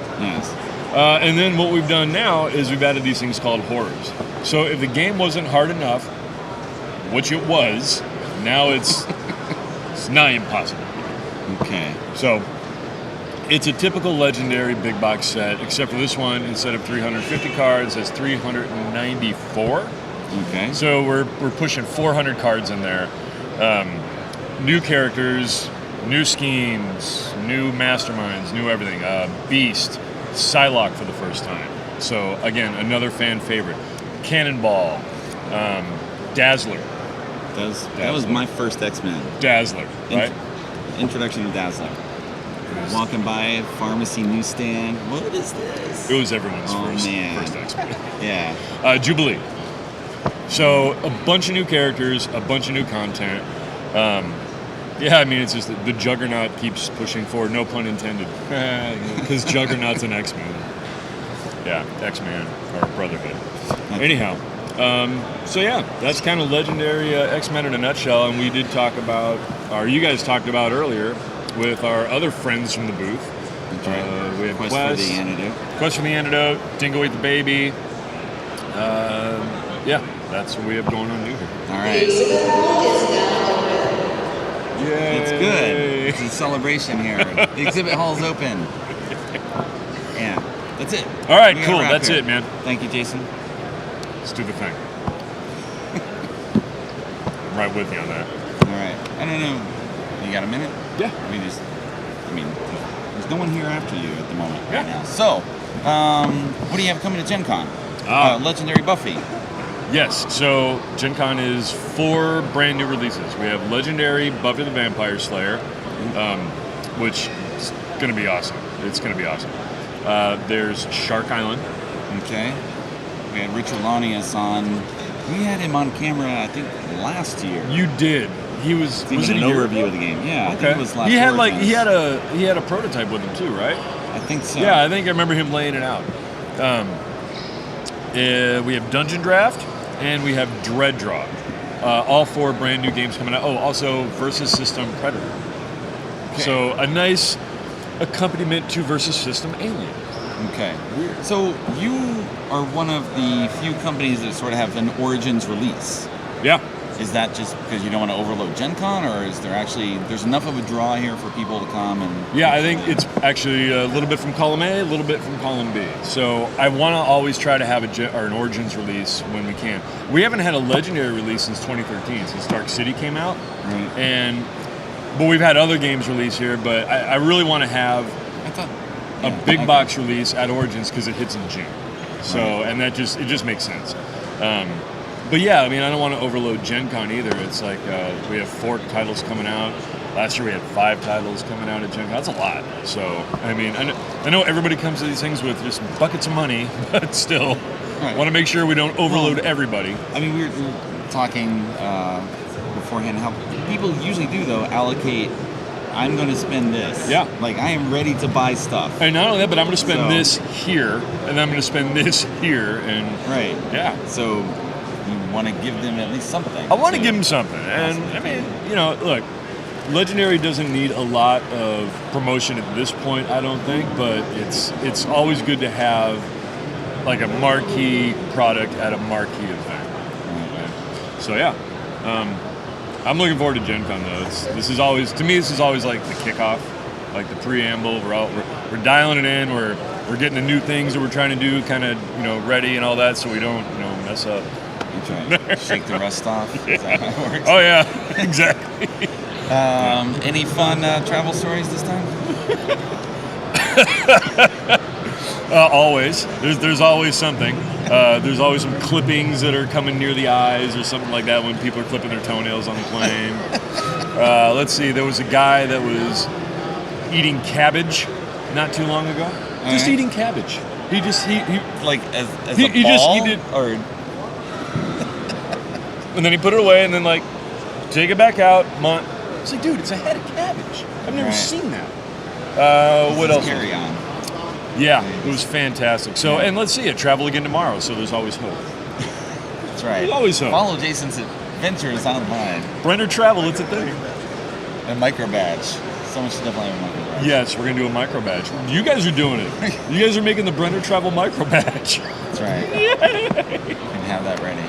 And then what we've done now is we've added these things called horrors. So if the game wasn't hard enough, which it was, now it's nigh impossible.
Okay.
So it's a typical legendary big box set, except for this one, instead of 350 cards, has 394.
Okay.
So we're pushing 400 cards in there. New characters, new schemes, new masterminds, new everything. Beast, Psylocke for the first time. So again, another fan favorite. Cannonball, Dazzler.
That was my first X-Men.
Dazzler, right?
Introduction to Dazzler. Walking by pharmacy newsstand. What is this?
It was everyone's first X-Men.
Yeah.
Jubilee. So a bunch of new characters, a bunch of new content. I mean, it's just the Juggernaut keeps pushing forward. No pun intended, because Juggernaut's an X-Men. Yeah, X-Man or Brotherhood. Anyhow, that's kind of legendary X-Men in a nutshell. And we did talk about, or you guys talked about earlier, with our other friends from the booth.
That's right.
We have
Quest for the Antidote.
Quest for the Antidote, Dingo Eat the Baby. That's what we have going on new here.
All right.
Yay!
It's good. It's a celebration here. The exhibit hall's open. Yeah, that's it.
All right, cool. That's it, man.
Thank you, Jason.
Let's do the thing. I'm right with you on that.
All right. I don't know. You got a minute?
Yeah.
There's no one here after you at the moment
Yeah.
right now. So, what do you have coming to Gen Con? Legendary Buffy.
Yes, so Gen Con is 4 brand new releases. We have Legendary Buffy the Vampire Slayer, which is going to be awesome. It's going to be awesome. There's Shark Island.
Okay. We had Rich Olanius on. We had him on camera, I think, last year.
You did. He was. Was it
an
a year
overview
ago?
of the game? Yeah.
Okay.
I think it was last.
He had a prototype with him too, right?
I think so.
Yeah, I think I remember him laying it out. We have Dungeon Draft and we have Dread Draw. All 4 brand new games coming out. Oh, also Versus System Predator. Okay. So a nice accompaniment to Versus System Alien.
Okay. Weird. So you are one of the few companies that sort of have an Origins release.
Yeah.
Is that just because you don't want to overload Gen Con, or is there's enough of a draw here for people to come and...
Yeah, I think it's actually a little bit from column A, a little bit from column B. So I want to always try to have an Origins release when we can. We haven't had a Legendary release since 2013, since Dark City came out.
Right.
But we've had other games released here, but I really want to have a big box release at Origins because it hits in June. So, and it just makes sense. But yeah, I mean, I don't want to overload Gen Con either. It's like we have 4 titles coming out. Last year we had 5 titles coming out at Gen Con. That's a lot. So, I mean, I know everybody comes to these things with just buckets of money, but still want to make sure we don't overload everybody.
I mean, we were talking beforehand how people usually do, though, allocate, I'm going to spend this.
Yeah.
Like, I am ready to buy stuff.
And not only that, but I'm going to spend this here, and I'm going to spend this here, and...
Right.
Yeah.
So... you want to give them at least something.
I want to give them something. And, I mean, look, Legendary doesn't need a lot of promotion at this point, I don't think, but it's always good to have, like, a marquee product at a marquee event. Right. So, yeah. I'm looking forward to Gen Con, though. This is always like the kickoff, like the preamble. We're dialing it in. We're getting the new things that we're trying to do kind of, ready and all that so we don't, mess up.
Shake the rust off.
Yeah.
Is that how it works?
Oh yeah, exactly.
Any fun travel stories this time?
Always. There's always something. There's always some clippings that are coming near the eyes or something like that when people are clipping their toenails on the plane. Let's see. There was a guy that was eating cabbage not too long ago. Just eating cabbage. He
like as
he,
a
he
ball,
just he did,
or
and then he put it away and then like take it back out. It's like, dude, it's a head of cabbage. I've never seen that. What else?
Carry on.
Yeah, it was fantastic. So, and let's see it travel again tomorrow. So there's always hope.
That's right.
There's always hope.
Follow Jason's adventures online.
Brenner Travel, it's a thing.
A micro badge. Someone should definitely have a micro badge.
Yes, we're gonna do a micro badge. You guys are doing it. You guys are making the Brenner Travel micro badge.
That's right.
Yay!
You can have that ready.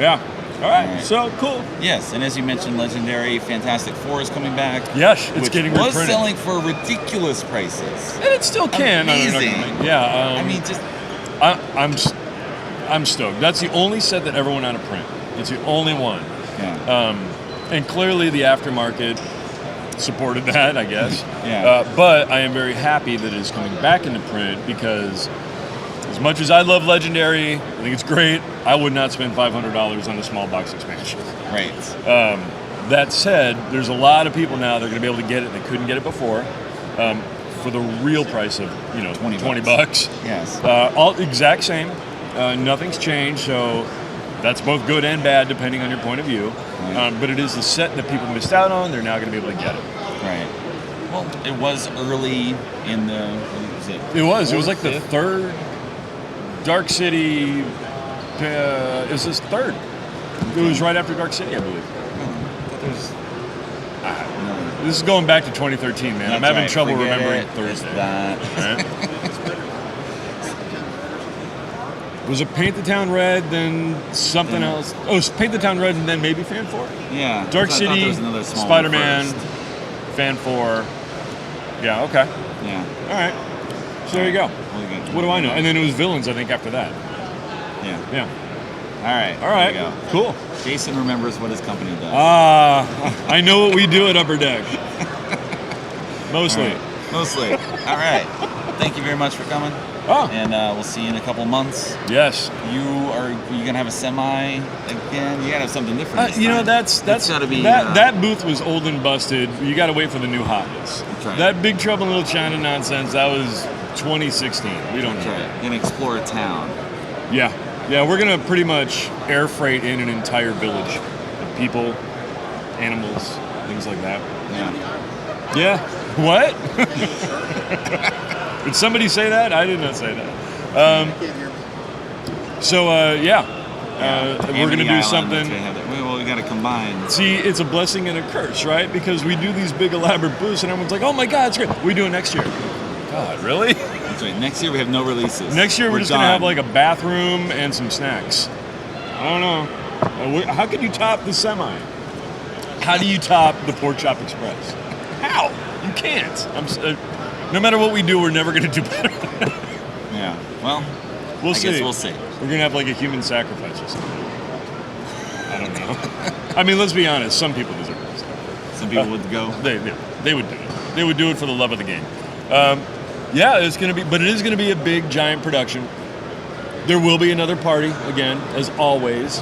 Yeah. All right. So cool.
Yes, and as you mentioned, Legendary Fantastic Four is coming back.
Yes, it's
which
getting
was
reprinted.
selling for ridiculous prices.
And it still can.
Amazing.
Yeah.
I mean, just
I'm stoked. That's the only set that ever went out of print. It's the only one.
yeah.
And clearly the aftermarket supported that, I guess.
Yeah.
But I am very happy that it is coming back into print because as much as I love Legendary, I think it's great, I would not spend $500 on a small box expansion.
Right.
That said, there's a lot of people now that are going to be able to get it that couldn't get it before for the real price of, $20 bucks.
Yes.
All exact same. Nothing's changed, so that's both good and bad depending on your point of view.
Right.
But it is the set that people missed out on. They're now going to be able to get it.
Right. Well, it was early in the. What was it?
It was. It was like the
Fifth?
third Dark City. It was this third. It was right after Dark City, I believe. This is going back to 2013, man. I'm
That's
having
right.
trouble
Forget
remembering
it.
Thursday.
It's that.
Right? Was it Paint the Town Red, then something else? Oh, it was Paint the Town Red and then maybe Fan 4?
Yeah.
Dark
I thought
City,
there was another small one
Spider-Man,
first.
Fan 4. Yeah, okay.
Yeah.
All right. So there you go.
Really good.
What do I know? And then it was Villains, I think, after that.
Yeah.
Yeah.
All right.
All right.
There you go.
Cool.
Jason remembers what his company does.
I know what we do at Upper Deck. Mostly.
All right. Mostly. All right. Thank you very much for coming.
Oh.
And we'll see you in a couple months.
Yes.
You gonna have a semi again? You gotta have something different. This time.
That's
gotta be
that booth was old and busted. You got to wait for the new hotness.
That's right.
That Big Trouble in Little China nonsense. That was 2016. We don't
That's
know.
right. You're gonna explore a town.
Yeah. We're gonna pretty much air freight in an entire village of people, animals, things like that.
Yeah.
Yeah. What? Did somebody say that? I did not say that. We're going to do something.
Well, we got to combine.
See, it's a blessing and a curse, right? Because we do these big elaborate booths and everyone's like, oh my God, it's great. We do it next year. God, really?
That's right. Next year we have no releases.
Next year we're just going to have like a bathroom and some snacks. I don't know. How could you top the semi? How do you top the Pork Chop Express? How? You can't. No matter what we do, we're never going to do better.
Yeah. Well,
We'll
I
see.
guess we'll see.
We're going to have like a human sacrifice or something. I don't know. I mean, let's be honest. Some people deserve it.
Some people would go.
They would do it. They would do it for the love of the game. It's going to be, but it is going to be a big, giant production. There will be another party again, as always.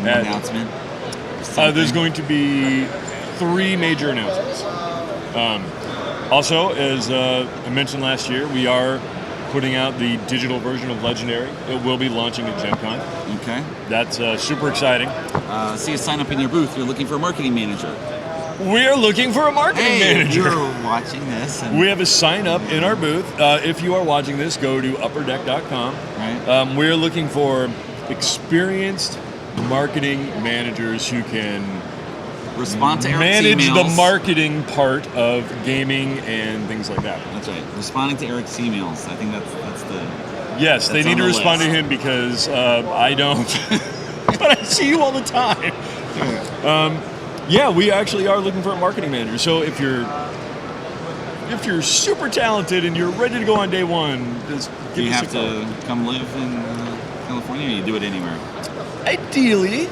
An announcement.
There's going to be 3 major announcements. Also, as I mentioned last year, we are putting out the digital version of Legendary. It will be launching at Gen Con.
Okay.
That's super exciting.
See a sign up in your booth. You're looking for a marketing manager.
We're looking for a marketing manager.
You're watching this.
We have a sign up in our booth. If you are watching this, go to upperdeck.com.
Right.
We're looking for experienced marketing managers who can
Respond to Eric's
manage
emails.
the marketing part of gaming and things like that.
That's right. Responding to Eric's emails. I think that's the.
Yes, they
That's
need
on
to
the
respond
list.
to him because I don't. But I see you all the time. We actually are looking for a marketing manager. So if you're super talented and you're ready to go on day one, just
Do
give
you
us
have
a call.
to come live in California, or you do it anywhere?
Ideally,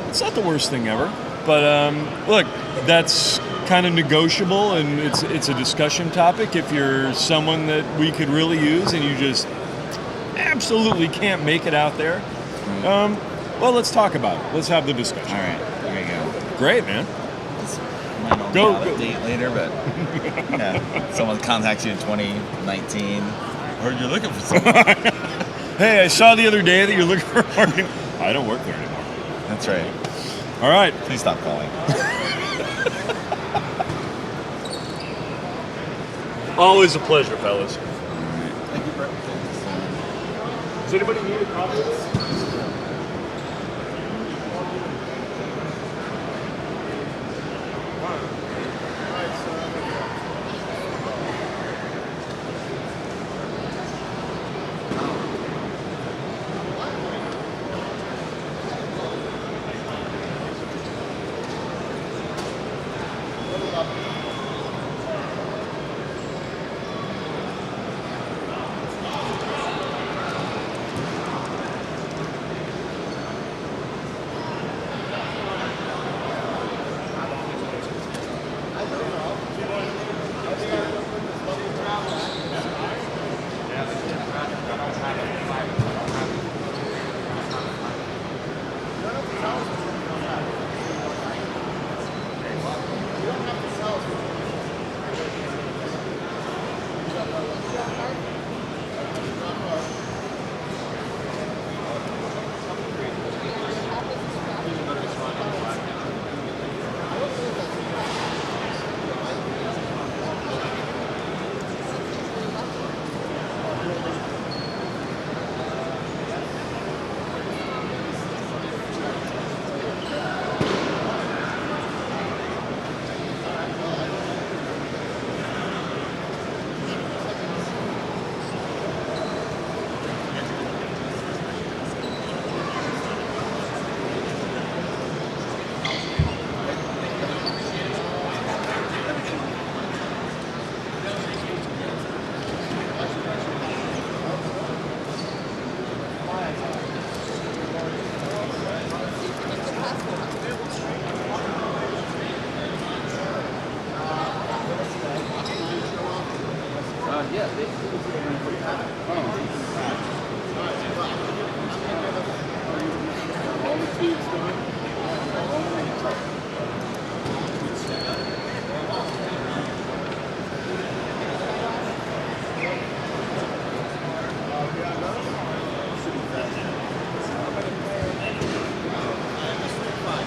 it's not the worst thing ever. But look, that's kind of negotiable, and it's a discussion topic. If you're someone that we could really use and you just absolutely can't make it out there, well, let's talk about it. Let's have the discussion.
All right, there you go.
Great, man.
Might not
Go.
be out of date later, but yeah. Someone contacts you in 2019. Heard you're looking for someone.
Hey, I saw the other day that you're looking for parking. I don't work there anymore.
That's right.
All right.
Please stop calling.
Always a pleasure, fellas.
Thank you, Brett.
Does anybody need a copy of this?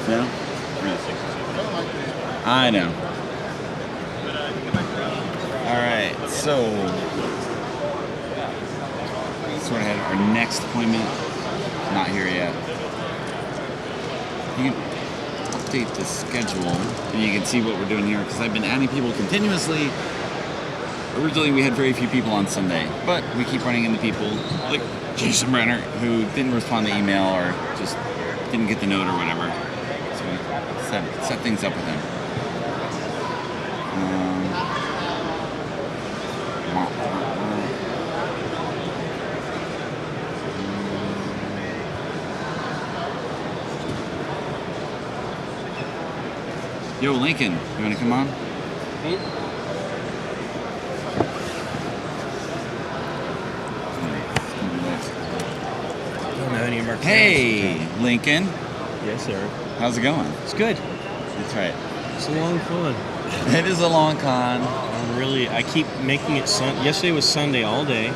No? I know. Alright, so sort of had our next appointment. Not here yet. You can update the schedule and you can see what we're doing here because I've been adding people continuously. Originally we had very few people on Sunday, but we keep running into people like Jason Brenner who didn't respond to email or just didn't get the note or whatever. So we set things up with him. Yo, Lincoln, you want to come on?
Don't know any of our
Hey, Lincoln.
Yes, sir.
How's it going?
It's good.
That's right.
It's a long con.
It is a long con.
I keep making it Yesterday was Sunday all day,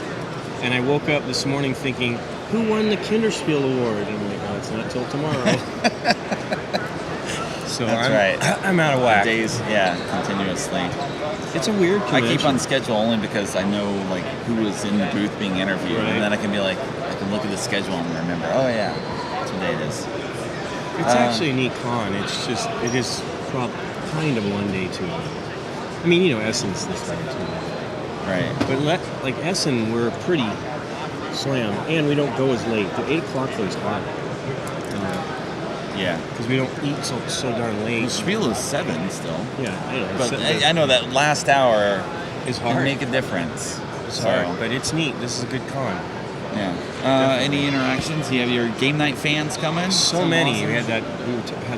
and I woke up this morning thinking, who won the Kinderspiel Award? And I'm like, oh, it's not till tomorrow. So I'm out of whack.
Days, yeah, continuously.
It's a weird convention.
I keep on schedule only because I know like who was in the booth being interviewed,
Right.
and then I can be like, I can look at the schedule and remember. Oh yeah, that's what day it is.
It's actually a neat con. It is kind of one day too long. I mean, you know, Essen's this way too.
Right.
But like Essen, we're pretty slammed, and we don't go as late. The 8 o'clock thing's hard.
Yeah.
Because we don't eat so darn late.
Well, Spiel is 7 still.
Yeah, I know.
But I know that last hour
is hard.
can make a difference.
It's hard, but it's neat. This is a good con.
Yeah. Any interactions? You have your game night fans coming?
So many. Awesome. We had the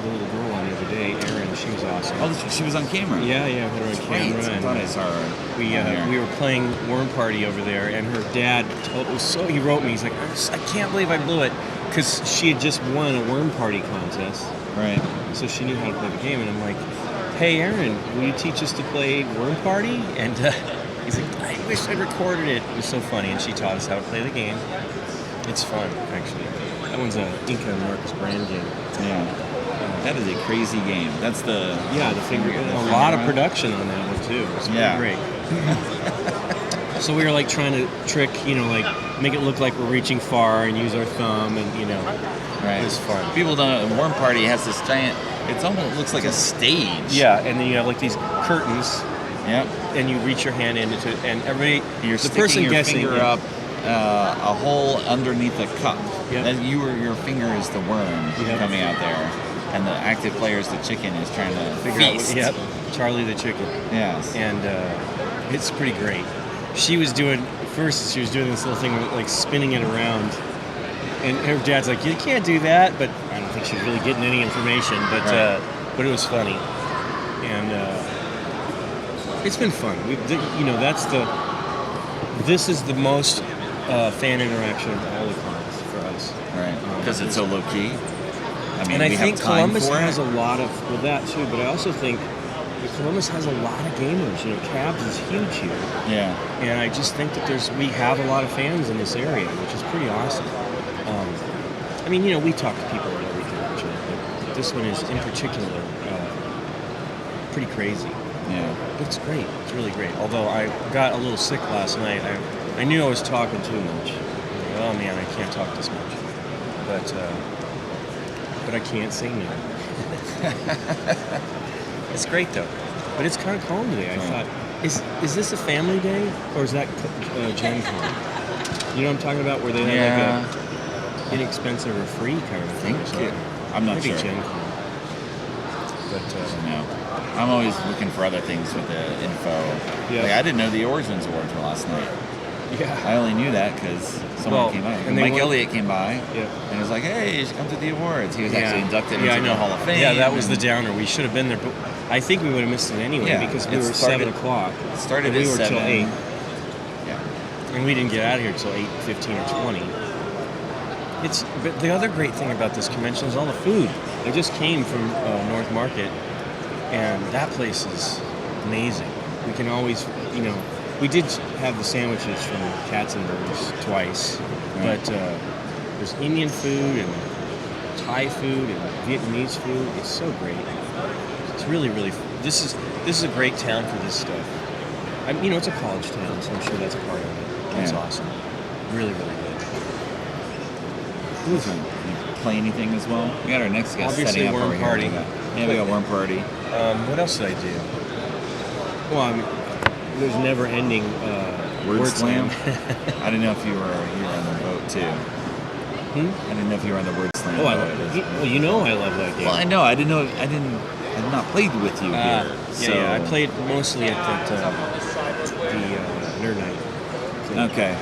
little girl on the other day, Erin. She was awesome.
Oh, she was on camera.
Yeah, I had her on camera.
I
and,
thought I saw her.
we were playing Worm Party over there, and her dad he wrote me. He's like, I can't believe I blew it, because she had just won a Worm Party contest.
Right.
So she knew how to play the game, and I'm like, hey, Aaron, will you teach us to play Worm Party? And he's like, I wish I'd recorded it. It was so funny, and she taught us how to play the game. It's fun, actually. That one's a Inca and Marcus brand game.
Yeah. That is a crazy game. That's the
finger. A lot of production on that one too. It's pretty great. So we were like trying to trick, like make it look like we're reaching far and use our thumb, and
right.
It was fun.
People don't know. Worm Party has this giant. It almost looks like a stage.
Yeah, and then you have like these curtains.
Yep.
And you reach your hand into it, and everybody.
You're
the
sticking
person
your
guessing
finger up a hole underneath a cup.
Yep.
Then your finger is the worm coming out there, and the active player is the chicken is trying to feast.
Yep. Charlie the chicken.
Yes.
And it's pretty great. She was doing this little thing like spinning it around, and her dad's like, you can't do that, but I don't think she's really getting any information, but it was funny, and it's been fun. This is the most fan interaction of all the cons for us,
right? Because it's so low key. I mean,
and I think Columbus has
a
a lot of that too, but I also think Columbus has a lot of gamers. Cabs is huge here. Yeah. And I just think that we have a lot of fans in this area, which is pretty awesome. I mean, we talk to people at every convention, but this one is in particular pretty crazy. Yeah. But it's great. It's really great. Although I got a little sick last night. I knew I was talking too much. Like, oh man, I can't talk this much. But I can't sing now. It's great though. But it's kind of calm today. I thought, is this a family day or is that Gen Con? You know what I'm talking about, where they have like a inexpensive or free kind of thing?
I'm not
Maybe
sure.
Gen Con. But
no. I'm always looking for other things with the info. Yeah. Like, I didn't know the Origins Awards were last night.
Yeah.
I only knew that because someone came by. And Mike Elliott came by and was like, hey, you should come to the awards. He was actually inducted into the Hall of Fame.
Yeah, that was the downer. We should have been there, but I think we would have missed it anyway because we were at 7 o'clock.
It started
we
at
were
7.
Till 8.
Yeah.
And we didn't get out of here till 8:15 or 20. But the other great thing about this convention is all the food. I just came from North Market, and that place is amazing. We can always, we did have the sandwiches from Katzenberg's twice, but there's Indian food and Thai food and Vietnamese food. It's so great. It's really, really. This is a great town for this stuff. It's a college town, so I'm sure that's a part of it. That's awesome. Really, really good.
You play anything as well? We got our next guest
Obviously,
setting up
Worm
over
Party.
Here. Yeah, we got Worm Party.
What else did I do? Well, there's never-ending
Word Slam. I didn't know if you were on the boat too. I didn't know if you were on the Word Slam.
Oh, I love that game.
Well, I know. I didn't know. I had not played with you here. So.
Yeah, I played mostly at the Nerd Night.
Okay.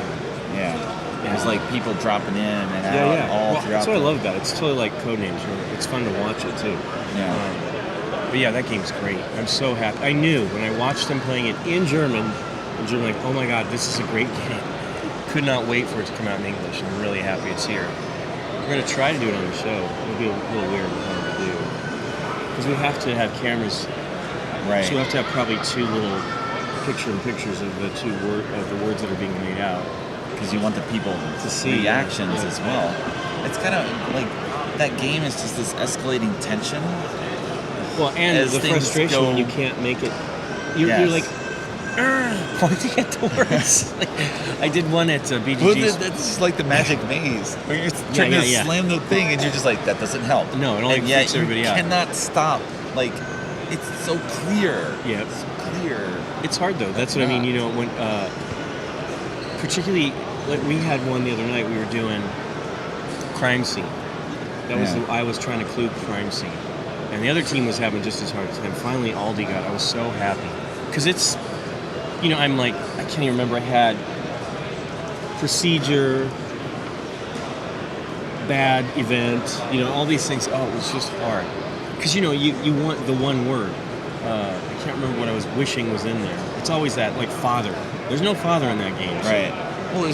Yeah. It was like people dropping in and out all throughout.
That's what I love about it. It's totally like Codenames. It's fun to watch it too.
Yeah.
But yeah, that game's great. I'm so happy. I knew when I watched them playing it in German, like, oh my god, this is a great game. Could not wait for it to come out in English. I'm really happy it's here. We're going to try to do it on the show. It'll be a little weird but hard to do. Because we have to have cameras.
Right.
So we have to have probably 2 little pictures of the words that are being made out.
Because you want the people to see reactions as well. It's kind of like that game is just this escalating tension.
Well, and the frustration when you can't make it. You're like, pointing at the words. I did one at BGG.
Well, that's like the magic maze. Where you're trying to slam the thing and you're just like, that doesn't help.
No, it only freaks everybody out.
You cannot stop. Like, it's so clear.
Yeah.
It's clear.
It's hard, though. That's what I mean. When particularly, like we had one the other night, we were doing crime scene. That was I was trying to clue crime scene. And the other team was having just as hard a time. Finally, Aldi got it. I was so happy. Because it's, I'm like, I can't even remember. I had procedure, bad event, all these things. Oh, it was just hard. because you want the one word. I can't remember what I was wishing was in there. It's always that, like, father. There's no father in that game. So.
Right. Well,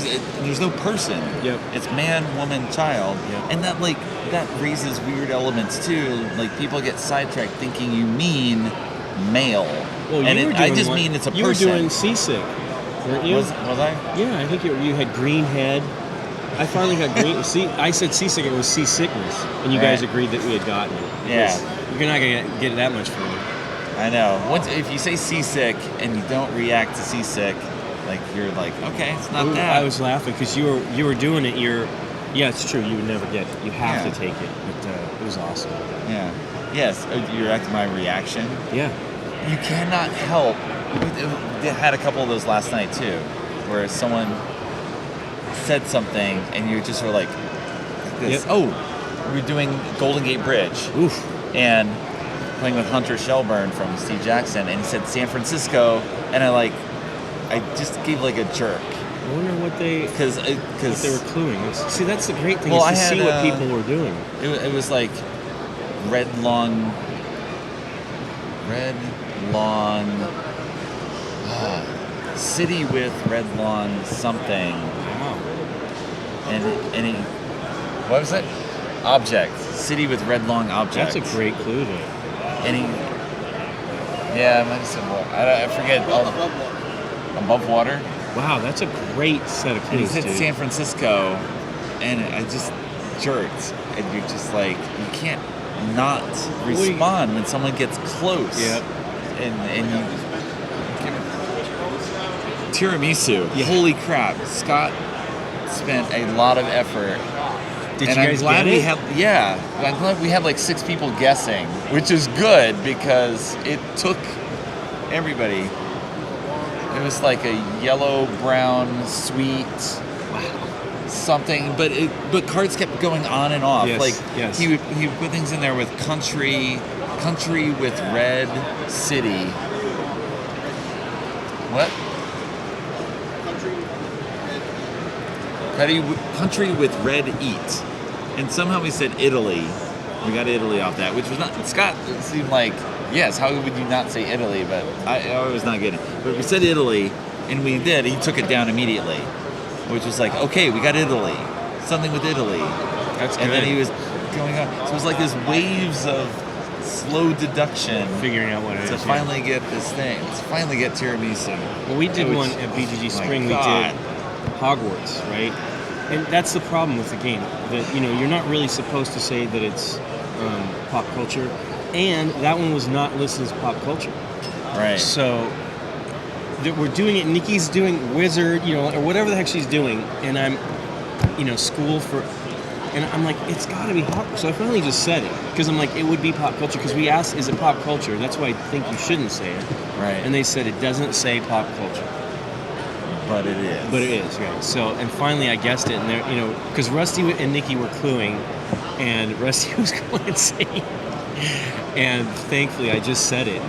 there's no person.
Yep.
It's man, woman, child.
Yep.
And that raises weird elements too. Like, people get sidetracked thinking you mean male.
Well,
I just mean it's a person.
You were doing seasick, weren't you?
Was I?
Yeah, I think you had green head. I finally got green. I said seasick. It was seasickness, and you guys agreed that we had gotten it.
Yeah.
You're not gonna get it that much further.
I know. If you say seasick and you don't react to seasick, like, you're like, okay, it's not that.
I was laughing because you were doing it. Yeah, it's true. You would never get it. You have to take it. But it was awesome.
Yeah. Yes. You react to my reaction.
Yeah.
You cannot help. We had a couple of those last night too, where someone said something and you just were like this.
Yep.
Oh, we were doing Golden Gate Bridge.
Oof.
And playing with Hunter Shelburne from Steve Jackson, and he said San Francisco, and I just gave like a jerk.
I wonder what they
because
they were cluing. See, that's the great thing,
well,
is to see what people were doing.
It was like red long city with red lawn something.
Wow.
And he, what was it? Object. City with red long object.
That's a great clue there.
And he, yeah, I might have said what? I forget. Above water.
Wow, that's a great set of clues.
And he said
dude.
San Francisco, and I just jerked. And you're just like, you can't not respond when someone gets close.
Yep.
And you tiramisu. Yeah. Holy crap! Scott spent a lot of effort.
Did
and
you guys get it?
I'm glad we had like 6 people guessing, which is good because it took everybody. It was like a yellow, brown, sweet, something, but cards kept going on and off.
Yes,
like
yes.
he would put things in there with country with red, city. What? Country with red, eat. And somehow we said Italy. We got Italy off that, which was not, Scott, it seemed like, yes, how would you not say Italy? But I was not getting it. But we said Italy, and we did. He took it down immediately, which was like, okay, we got Italy. Something with Italy.
That's good.
And then he was going on. So it was like this waves of slow deduction.
Figuring out what it is.
To finally get this thing. To finally get tiramisu.
Well, we did one at BGG Spring. We did Hogwarts, right? And that's the problem with the game. That, you're not really supposed to say that it's pop culture. And that one was not listed as pop culture.
Right.
So we're doing it. Nikki's doing Wizard, or whatever the heck she's doing. And I'm, school for... And I'm like, it's got to be Hogwarts. So I finally just said it. Because I'm like, it would be pop culture. Because we asked, is it pop culture? That's why I think you shouldn't say it.
Right.
And they said it doesn't say pop culture.
But it is.
But it is, right. So, and finally I guessed it. And because Rusty and Nikki were cluing. And Rusty was going insane. And thankfully I just said it.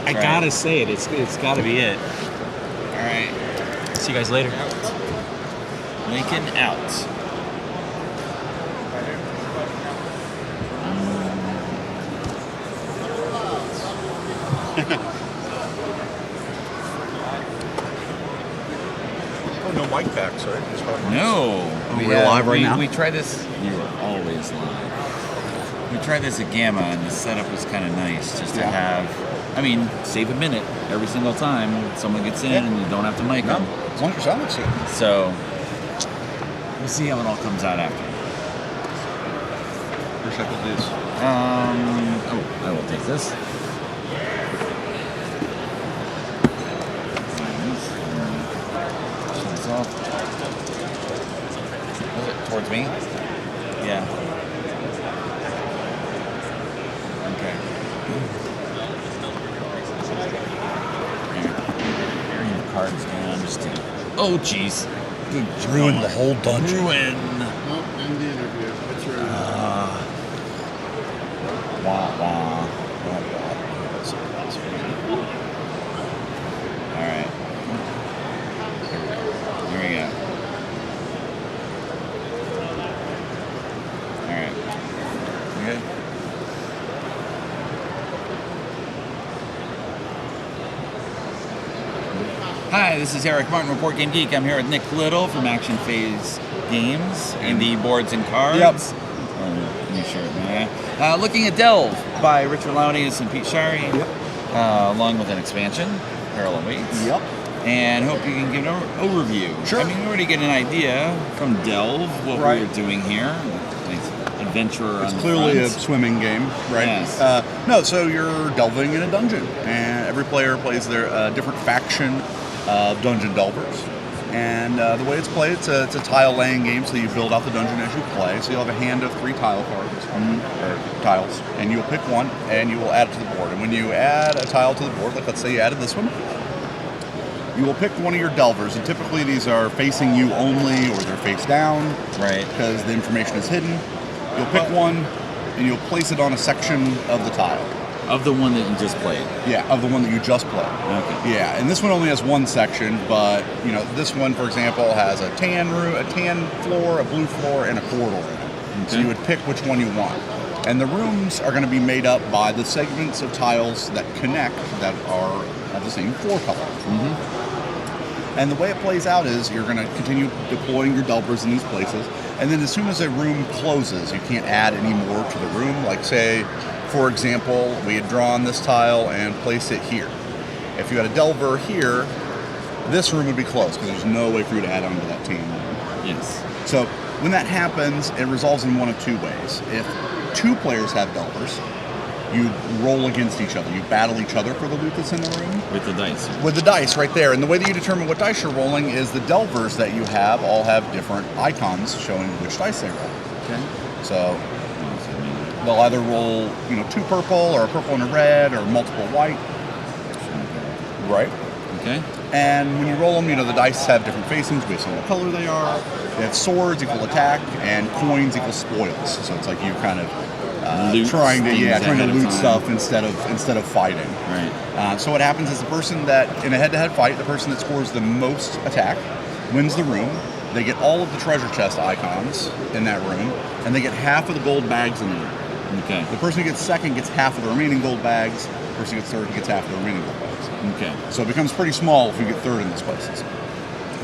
I got to say it. It's got to be it.
All right.
See you guys later.
Lincoln out.
No mic packs, right?
No.
We're live right now?
We tried this. You are always live. We tried this at Gamma, and the setup was kind of nice just to have, save a minute every single time someone gets in and you don't have to mic them.
As long as you're silent, shit.
So, we'll see how it all comes out after.
Where should I put this?
I will take this. Off. Was it towards me? Yeah. Okay. Here are your cards down. Just to... Oh, jeez.
Ruined the whole dungeon.
Ruin.
Nope, end the interview. What's your
Wah, wah. All right. Here we go. All right. You good? Hi, this is Eric Martin, Report Game Geek. I'm here with Nick Little from Action Phase Games, Indie Boards and Cards.
Yep.
New shirt, man. Looking at Delve by Richard Launius and Pete Shirey.
Yep.
Along with an expansion, Parallel Weights.
Yep.
And hope you can give an overview.
Sure.
I mean, we already get an idea from Delve what
Right.
we were doing here. Nice adventurer
It's
on the
clearly a
front.
swimming game, right?
Yes.
No, so you're delving in a dungeon, and every player plays their different faction of dungeon delvers. And the way it's played, it's a tile laying game, so you build out the dungeon as you play. So you'll have a hand of 3 tile cards, or tiles, and you'll pick one, and you will add it to the board. And when you add a tile to the board, like let's say you added this one, you will pick one of your delvers, and typically these are facing you only, or they're face down,
Right.
because the information is hidden. You'll pick one, and you'll place it on a section of the tile.
Of the one that you just played.
Yeah, of the one that you just played.
Okay.
Yeah, and this one only has one section, but you know, this one, for example, has a tan room, a tan floor, a blue floor, and a corridor in it. So
Okay.
you would pick which one you want. And the rooms are going to be made up by the segments of tiles that connect that are of the same floor color. And the way it plays out is you're going to continue deploying your delvers in these places, and then as soon as a room closes, you can't add any more to the room. Like say, for example, we had drawn this tile and placed it here. If you had a delver here, this room would be closed because there's no way for you to add on to that team.
Yes.
So when that happens, it resolves in one of 2 ways. If 2 players have delvers, you roll against each other. You battle each other for the loot that's in the room.
With the dice.
With the dice right there. And the way that you determine what dice you're rolling is the delvers that you have all have different icons showing which dice they roll.
Okay.
So they'll either roll, 2 purple or a purple and a red or multiple white. Right.
Okay.
And when you roll them, the dice have different facings based on what color they are. They have swords equal attack and coins equal spoils. So it's like you kind of
Loot
trying to
things ahead of
loot
time.
stuff instead of fighting.
Right.
So what happens is the person that in a head-to-head fight, the person that scores the most attack wins the room. They get all of the treasure chest icons in that room, and they get half of the gold bags in the room.
Okay.
The person who gets second gets half of the remaining gold bags. The person who gets third gets half of the remaining gold bags.
Okay.
So it becomes pretty small if you get third in those places.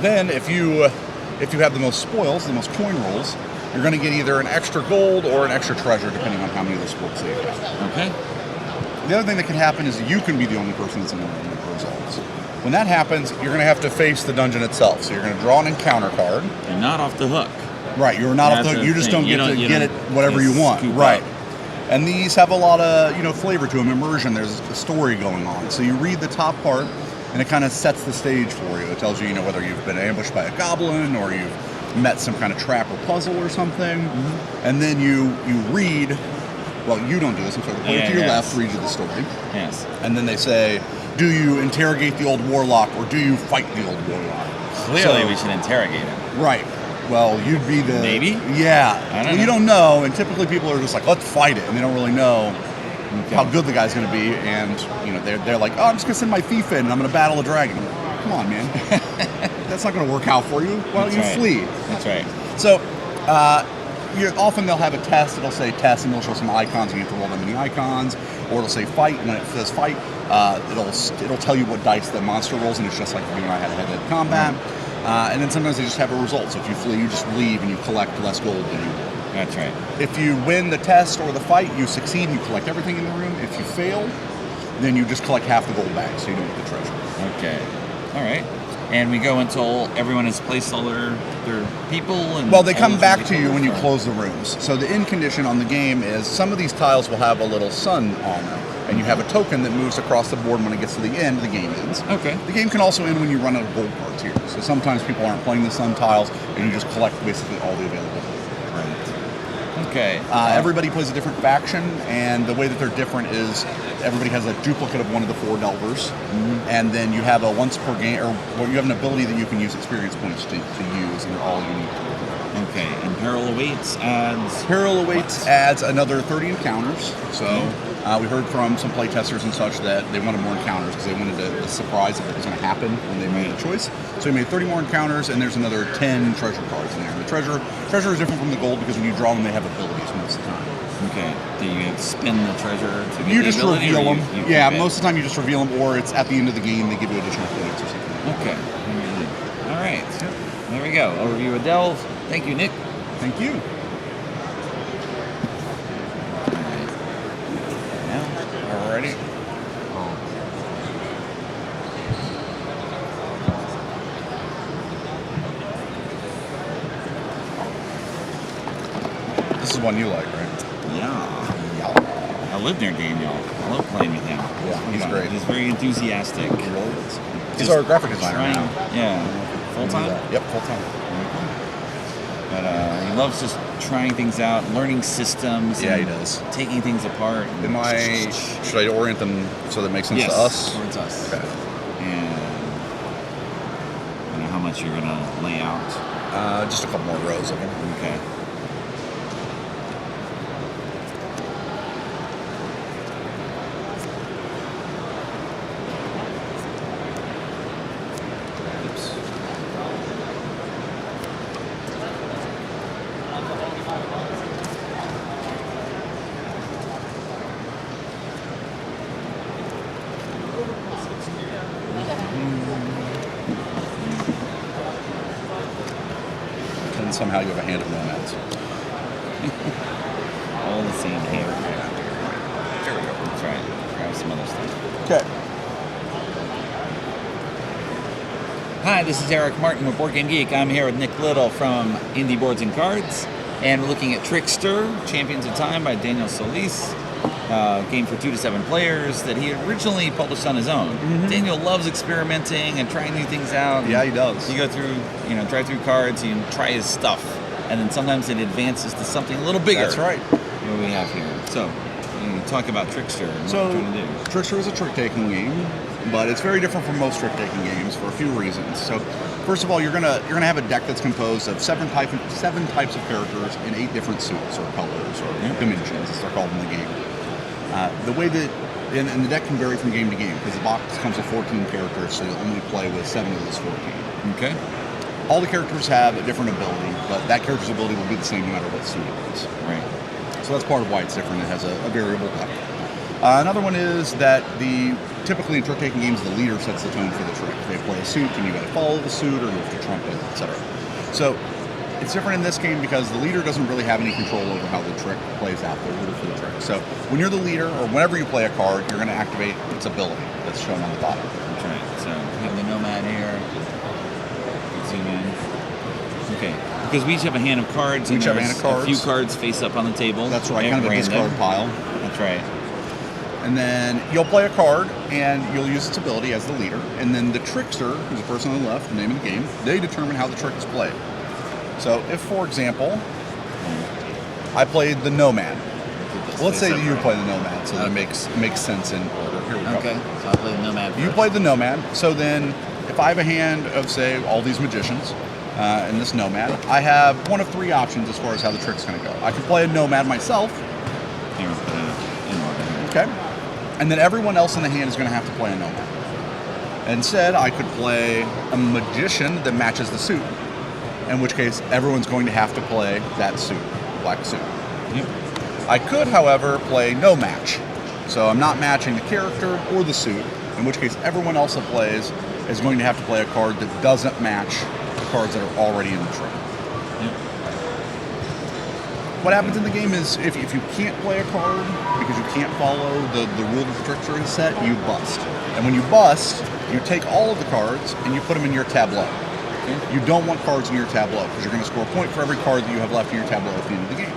Then if you have the most spoils, the most coin rolls, you're going to get either an extra gold or an extra treasure, depending on how many of those spoils you have.
Okay.
The other thing that can happen is you can be the only person that's in the room that resolves. When that happens, you're going to have to face the dungeon itself. So you're going to draw an encounter card.
You're not off the hook.
Right, you're not off
That's
the hook.
the
You just
thing.
don't
You
get
don't-
to
you
get
don't
it whatever
just
you want.
scoop
Right.
up.
And these have a lot of, flavor to them, immersion. There's a story going on. So you read the top part, and it kind of sets the stage for you. It tells you, whether you've been ambushed by a goblin or you've met some kind of trap or puzzle or something. And then you read, well, you don't do this. I'm sorry, the player to your left reads you the story.
Yes.
And then they say, do you interrogate the old warlock or do you fight the old warlock?
Clearly,
So-
we should interrogate him.
Right. Well, you'd be the...
Maybe?
Yeah.
I don't
Well,
know.
you don't know, and typically people are just like, let's fight it, and they don't really know how good the guy's going to be, and, they're like, oh, I'm just going to send my thief in, and I'm going to battle a dragon. Come on, man. That's not going to work out for you. Why don't you
That's right.
flee?
That's right.
So, often they'll have a test. It'll say test, and it'll show some icons. You have to roll them in the icons, or it'll say fight. When it says fight, it'll tell you what dice the monster rolls, and it's just like if you and I had a head-to-head combat. And then sometimes they just have a result. So if you flee, you just leave, and you collect less gold than you would.
That's right.
If you win the test or the fight, you succeed and you collect everything in the room. If you fail, then you just collect half the gold bags, so you don't get the treasure.
Okay. All right. And we go until everyone has placed all their people. And
Well, they
all
come
those
back
people
to you when you
are-
close the rooms. So the end condition on the game is some of these tiles will have a little sun on them, and you have a token that moves across the board. When it gets to the end, the game ends.
Okay.
The game can also end when you run out of gold cards here. So sometimes people aren't playing the sun tiles, and you just collect basically all the available gold.
Okay.
Everybody plays a different faction, and the way that they're different is everybody has a duplicate of one of the 4 delvers, and then you have a once per game, or you have an ability that you can use experience points to use, and they're all unique.
Okay. And Parallel Weights adds.
Parallel Weights adds another 30 encounters. So we heard from some playtesters and such that they wanted more encounters because they wanted the surprise of what was going to happen when they made a choice. So we made 30 more encounters, and there's another 10 treasure cards in there. And the treasure is different from the gold because when you draw them, they have abilities most of the time.
Okay. Do you have to spin the treasure to get
You
the
just
ability,
reveal
or
them.
you
Yeah,
keep it?
most of the time you just reveal them, or it's at the end of the game they give you additional points or something.
Okay. All right. There we go. Overview of Delve. Thank you, Nick.
Thank you.
Now,
Alrighty. This is one you like, right?
yeah. I live near Daniel. I love playing with him.
Yeah, he's great.
He's very enthusiastic.
He really is. He's our graphic designer now.
Yeah. Full time?
Yep, full time.
But he loves just trying things out, learning systems.
Yeah,
and
he does.
Taking things apart.
Should I orient them so that makes sense
yes,
to us?
towards us.
Okay.
And I don't know how much you're going to lay out.
Just a couple more rows of them.
Okay.
And somehow you have a hand of nomads.
All the same hair. There we go. That's right. Grab some other stuff.
Okay.
Hi, this is Eric Martin with Board Game Geek. I'm here with Nick Little from Indie Boards and Cards, and we're looking at Trickster, Champions of Time by Daniel Solis. Game for 2 to 7 players that he originally published on his own. Mm-hmm. Daniel loves experimenting and trying new things out.
Yeah, he does.
You go through, drive through cards, you try his stuff, and then sometimes it advances to something a little bigger.
That's right.
What we have here. So, you talk about Trickster and what you're trying to do.
Trickster is a trick-taking game, but it's very different from most trick-taking games for a few reasons. So, first of all, you're gonna have a deck that's composed of seven types of characters in 8 different suits or colors or dimensions, as they're called in the game. The way that, and the deck can vary from game to game because the box comes with 14 characters, so you'll only play with 7 of those 14.
Okay.
All the characters have a different ability, but that character's ability will be the same no matter what suit it is.
Right.
So that's part of why it's different. It has a variable deck. Another one is that typically in trick-taking games, the leader sets the tone for the trick. They play a suit, and you got to follow the suit, or you have to trumpet, etc. So it's different in this game because the leader doesn't really have any control over how the trick plays out, the order for the trick. So when you're the leader, or whenever you play a card, you're going to activate its ability that's shown on the bottom.
That's right. So we have the Nomad here. Zoom in. Okay. Because we each have a hand of cards.
We each have a hand of cards.
A few cards face up on the table.
That's right, kind of a discard pile.
That's right.
And then you'll play a card, and you'll use its ability as the leader. And then the trickster, who's the person on the left, the name of the game, they determine how the trick is played. So if, for example, I played the Nomad. Well, let's say that you play the Nomad, so that it makes sense in order. Here we go.
Okay, so I play the Nomad first.
You played the Nomad, so then if I have a hand of, say, all these magicians in this Nomad, I have one of 3 options as far as how the trick's going to go. I can play a Nomad myself.
Here, we'll put it in order here.
Okay. And then everyone else in the hand is going to have to play a Nomad. Instead, I could play a magician that matches the suit, in which case everyone's going to have to play that suit, black suit.
Yep.
I could, however, play no match. So I'm not matching the character or the suit, in which case everyone else that plays is going to have to play a card that doesn't match the cards that are already in the trick.
Yep.
What happens in the game is if you can't play a card because you can't follow the rule that the trickster has set, you bust. And when you bust, you take all of the cards and you put them in your tableau. Okay? You don't want cards in your tableau because you're going to score a point for every card that you have left in your tableau at the end of the game.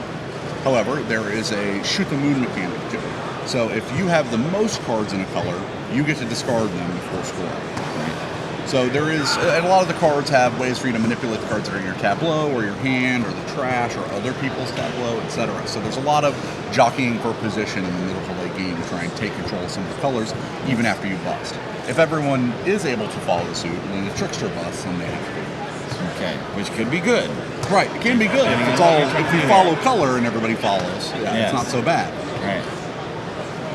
However, there is a shoot the moon mechanic to it. So if you have the most cards in a color, you get to discard them before scoring. So there is, and a lot of the cards have ways for you to manipulate the cards that are in your tableau or your hand or the trash or other people's tableau, etc. So there's a lot of jockeying for position in the middle to late game to try and take control of some of the colors even after you bust. If everyone is able to follow the suit and then the trickster busts, then they have to be.
Okay, which could be good.
Right, it can be good if you follow color and everybody follows. Yeah,
yes.
It's not so bad.
Right.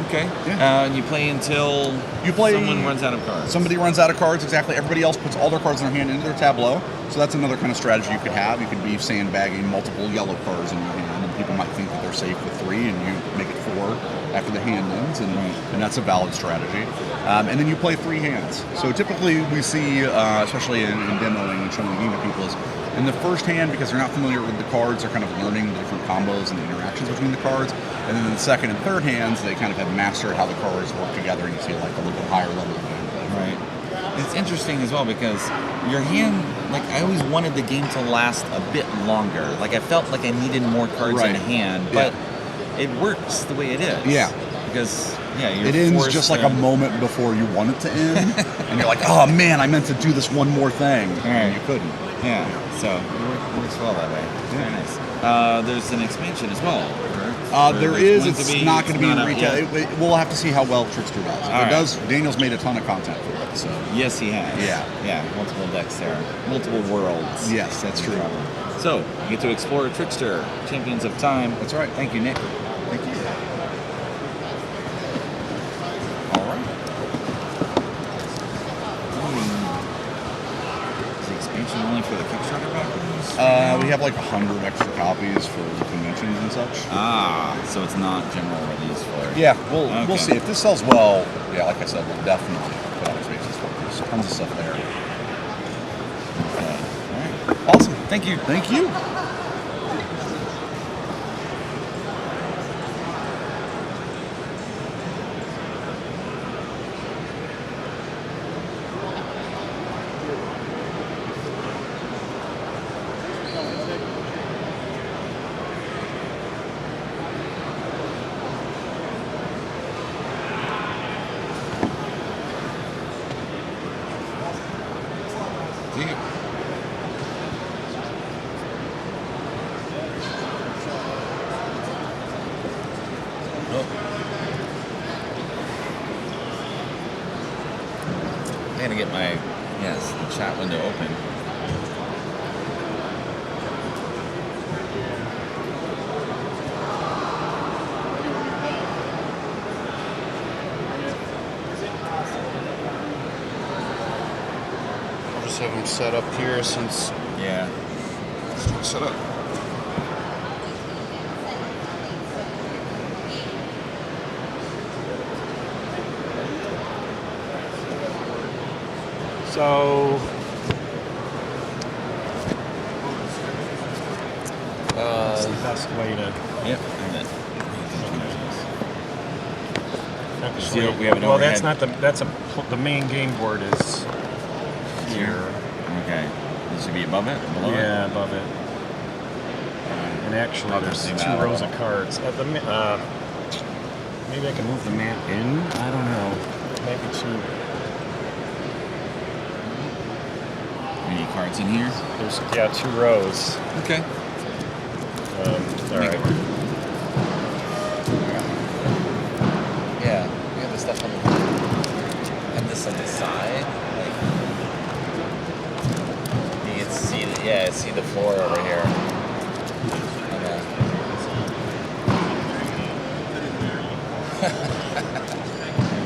Okay.
Yeah.
And you play until someone runs out of cards.
Somebody runs out of cards, exactly. Everybody else puts all their cards in their hand into their tableau. So that's another kind of strategy you could have. You could be sandbagging multiple yellow cards in your hand, and people might think that they're safe with 3, and you make it 4,
after the hand ends, and that's a valid strategy. And then you play 3 hands. So typically we see, especially in demoing and showing the game to people, is in the first hand, because they're not familiar with the cards, they're kind of learning the different combos and the interactions between the cards. And then in the second and third hands, they kind of have mastered how the cards work together, and you see like a little bit higher level of gameplay.
Right. It's interesting as well because your hand, like I always wanted the game to last a bit longer. Like I felt like I needed more cards in hand, but it works the way it is.
Yeah.
Because you're
it ends
forced
just like a moment before you want it to end, and you're like, oh man, I meant to do this one more thing, and you couldn't.
Yeah. So it works well that way. Very nice. There's an expansion as well.
There is. It's not going to be in retail. We'll have to see how well Trickster does. If it does, Daniel's made a ton of content for it. So
yes, he has. Yeah. Multiple decks there, multiple worlds.
Yes, that's true.
So you get to explore Trickster, Champions of Time.
That's right.
Thank you, Nick.
Thank you.
All right. Is the expansion only for the Kickstarter backers?
We have like 100 extra copies for conventions and such.
So it's not general release for it.
Yeah, we'll see. If this sells well, like I said, we'll definitely put out expansions for it. There's tons of stuff there.
Okay. All right. Awesome. Thank you.
Thank you.
I'm gonna get my the chat window open.
I'll just have them set up here since set up.
So, that's the best way to.
Yep.
Actually,
we have an
well,
overhead.
that's not the main game board is here.
Okay. This should be above it? Below it?
Yeah, above it. And actually, there's 2 rows of cards. Maybe I can move the map in. I don't know. Maybe 2.
Any cards in here?
There's 2 rows.
Okay.
All right.
Yeah, we have the stuff on the and this on the side. Like you can see the floor over here.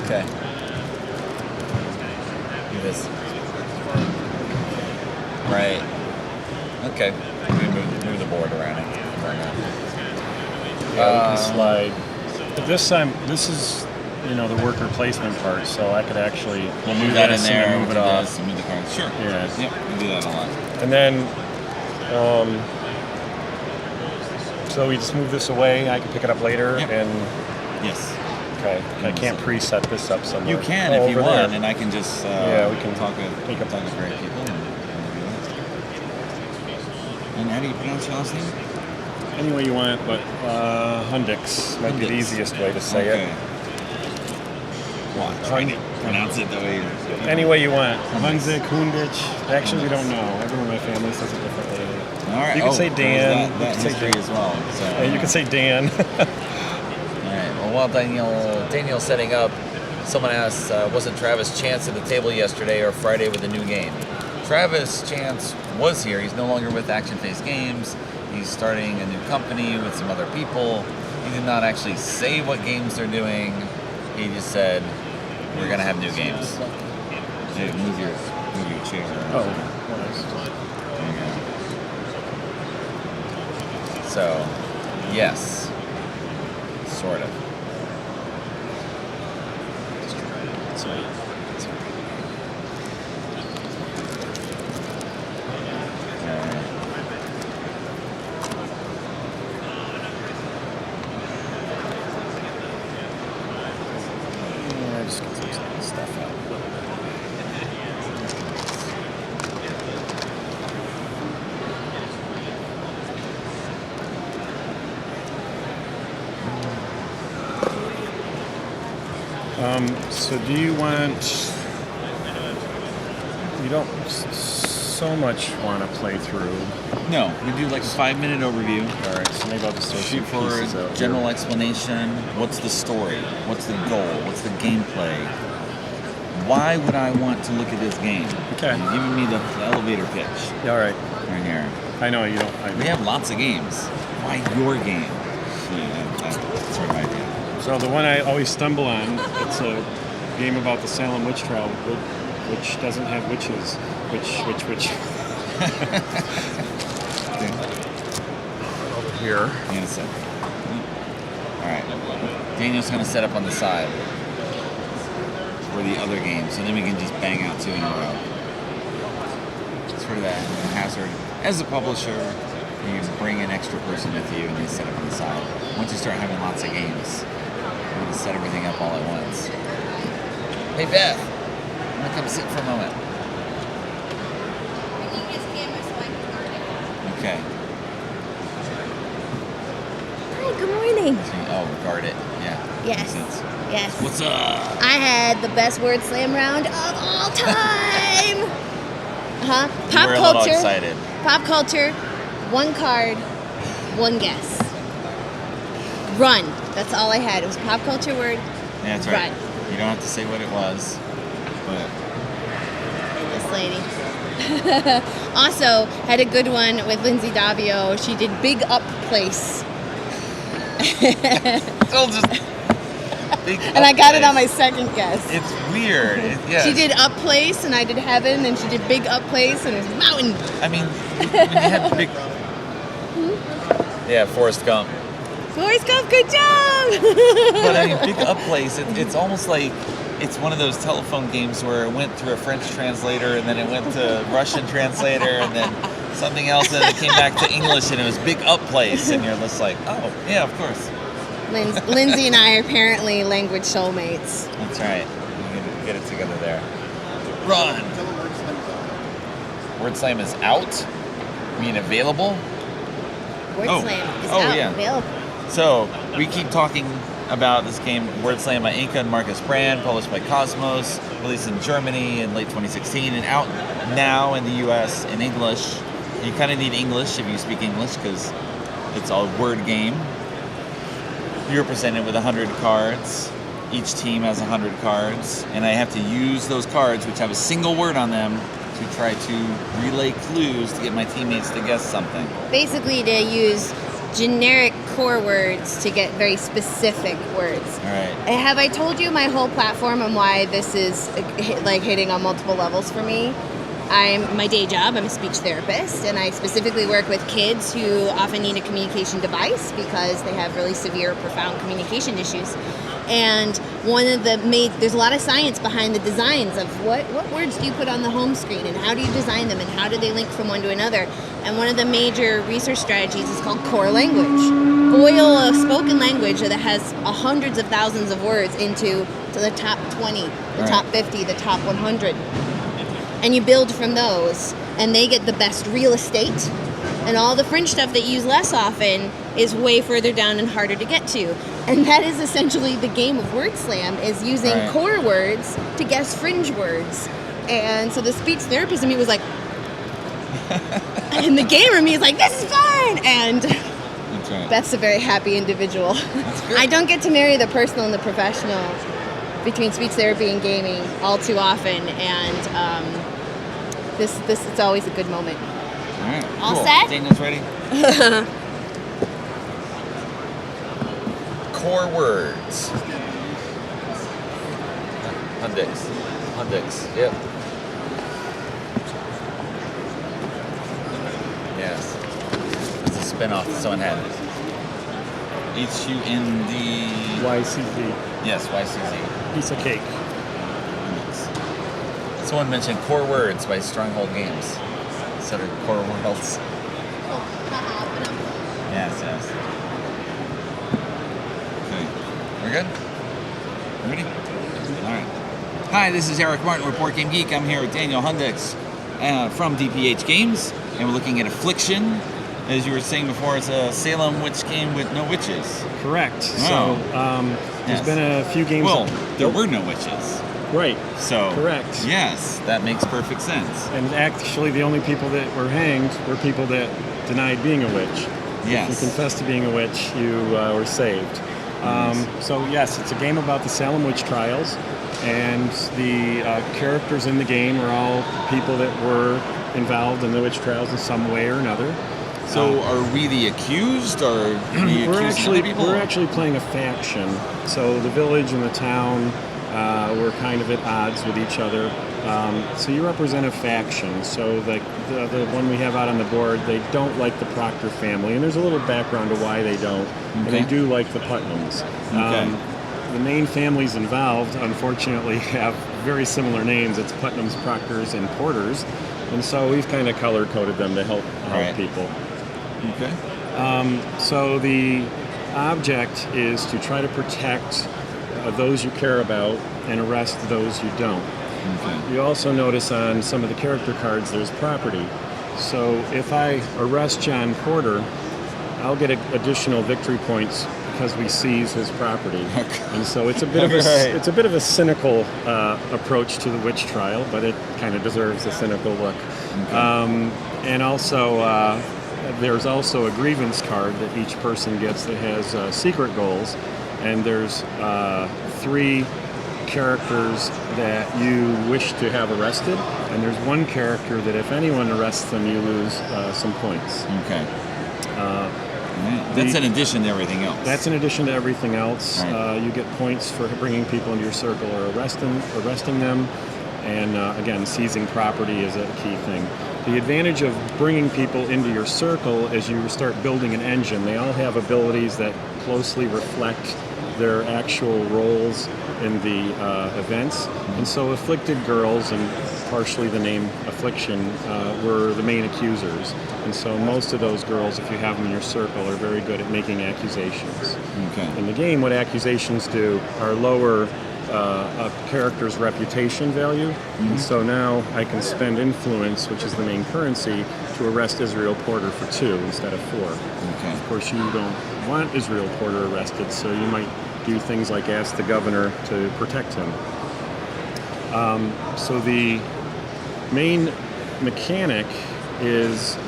Okay. Do this. Right. Okay. We move the board around it.
Yeah, we can slide. But this time, this is the worker placement part, so I could actually
move that in there
and move it off.
And move the cards. Sure.
Yeah.
Yep. We do that a lot.
And then, so we just move this away. I can pick it up later.
Yep.
And
yes.
Okay. I can't preset this up somewhere.
You can if you
over
want,
there.
and I can just
we can
talk with great people. And how do you pronounce your last name?
Any way you want, but Hundix might be the easiest way to say it.
Well, trying to pronounce it the way.
Any way you want. Hunzik, Hundich. Actually, we don't know. Everyone in my family says it differently.
All right.
You can say Dan.
That history as well. So,
yeah, you can say Dan.
All right. Well, while Daniel's setting up, someone asked, wasn't Travis Chance at the table yesterday or Friday with a new game? Travis Chance was here. He's no longer with Action Face Games. He's starting a new company with some other people. He did not actually say what games they're doing. He just said, we're going to have new games. Hey, move your chair.
Oh,
nice. So, yes. Sort of.
That's right.
Just get some stuff out.
So do you want? You don't so much want to play through.
No, we do like a 5-minute overview.
All right, so maybe I'll just throw
Shoot
some pieces
for
out
general
here.
explanation. What's the story? What's the goal? What's the gameplay? Why would I want to look at this game?
Okay.
You're giving me the elevator pitch
All right.
right here.
I know you don't.
We have lots of games. Why your game? Yeah, that's sort of my idea.
So the one I always stumble on, it's a game about the Salem witch trial, which doesn't have witches. Which.
Over here. Hang on a sec. All right. Daniel's going to set up on the side for the other games, so then we can just bang out 2 in a row. Sort of that hazard. As a publisher, you bring an extra person with you and they set up on the side. Once you start having lots of games, you want to set everything up all at once. Hey Beth, I'm going to come sit for a moment. Okay.
Hi, good morning.
Oh, guard it. Yeah.
Yes.
Makes sense.
Yes.
What's up?
I had the best word slam round of all time. Pop
We're a little
culture.
excited.
Pop culture. 1 card, 1 guess. Run. That's all I had. It was pop culture word.
Yeah, that's right.
Run.
You don't have to say what it was, but
This lady. Also, had a good one with Lindsay Davio. She did Big Up Place.
still just big.
And I got it on my second guess.
It's weird. Yeah.
She did Up Place, and I did Heaven, and she did Big Up Place, and it was Mountain.
I mean, when you had big. Yeah, Forrest Gump.
Forrest Gump, good job!
But I mean, Big Up Place. It's almost like it's one of those telephone games where it went through a French translator, and then it went to Russian translator, and then something else, and then it came back to English, and it was Big Up Place, and you're just like, oh, yeah, of course.
Lindsay and I are apparently language soulmates.
That's right. We can get it together there. Run! Word Slam is out? I mean, available?
Word Slam is
Oh,
out,
yeah.
available.
So, we keep talking about this game, Word Slam by Inca and Marcus Brand, published by Cosmos, released in Germany in late 2016, and out now in the US in English. You kind of need English if you speak English, because it's a word game. You're presented with 100 cards. Each team has 100 cards, and I have to use those cards, which have a single word on them, to try to relay clues to get my teammates to guess something.
Basically, to use generic core words to get very specific words.
All right.
Have I told you my whole platform and why this is like hitting on multiple levels for me? My day job, I'm a speech therapist, and I specifically work with kids who often need a communication device because they have really severe, profound communication issues. And there's a lot of science behind the designs of what words do you put on the home screen, and how do you design them, and how do they link from one to another. And one of the major research strategies is called core language. Boil a spoken language that has hundreds of thousands of words into the top 20, the top 50, the top 100. And you build from those, and they get the best real estate, and all the fringe stuff that you use less often is way further down and harder to get to. And that is essentially the game of Word Slam, is using core words to guess fringe words. And so the speech therapist in me was like, and the gamer in me is like, this is fun! And Beth's a very happy individual. I don't get to marry the personal and the professional between speech therapy and gaming all too often, and this it's always a good moment.
All right.
All
cool.
set?
Daniel's ready. Core words. Hundix. Yep. Yes. It's a spin-off that someone had. HUND.
YCZ.
Yes, YCZ.
Piece of cake.
Someone mentioned Core Words by Stronghold Games. Instead of Core Worlds. Yes. Okay. We're good? Ready? All right. Hi, this is Eric Martin, Report Game Geek. I'm here with Daniel Hundix from DPH Games, and we're looking at Affliction. As you were saying before, it's a Salem witch game with no witches.
Correct.
Wow.
So there's been a few games.
Well, there were no witches.
Right.
So
correct.
Yes, that makes perfect sense.
And actually, the only people that were hanged were people that denied being a witch.
Yes.
If you confessed to being a witch, you were saved. So yes, it's a game about the Salem witch trials, and the characters in the game are all people that were involved in the witch trials in some way or another.
So are we the accused, or
we're actually playing a faction. So the village and the town we're kind of at odds with each other. So you represent a faction. So the one we have out on the board, they don't like the Proctor family, and there's a little background to why they don't.
Okay.
And they do like the Putnams.
Okay.
The main families involved, unfortunately, have very similar names. It's Putnams, Proctors, and Porters, and so we've kind of color-coded them to help people.
Okay.
So the object is to try to protect those you care about and arrest those you don't.
Okay.
You also notice on some of the character cards there's property. So if I arrest John Porter, I'll get additional victory points because we seize his property. And so it's a bit of a cynical approach to the witch trial, but it kind of deserves a cynical look.
Okay.
And also there's also a grievance card that each person gets that has secret goals, and there's 3 characters that you wish to have arrested, and there's one character that if anyone arrests them, you lose some points.
Okay. That's in addition to everything else.
That's in addition to everything else.
Right.
You get points for bringing people into your circle or arresting them, and again, seizing property is a key thing. The advantage of bringing people into your circle as you start building an engine, they all have abilities that closely reflect their actual roles in the events. And so Afflicted Girls, and partially the name Affliction, were the main accusers. And so most of those girls, if you have them in your circle, are very good at making accusations.
Okay.
In the game, what accusations do are lower a character's reputation value. And so now I can spend influence, which is the main currency, to arrest Israel Porter for 2 instead of 4.
Okay.
Of course, you don't want Israel Porter arrested, so you might do things like ask the governor to protect him. So the main mechanic is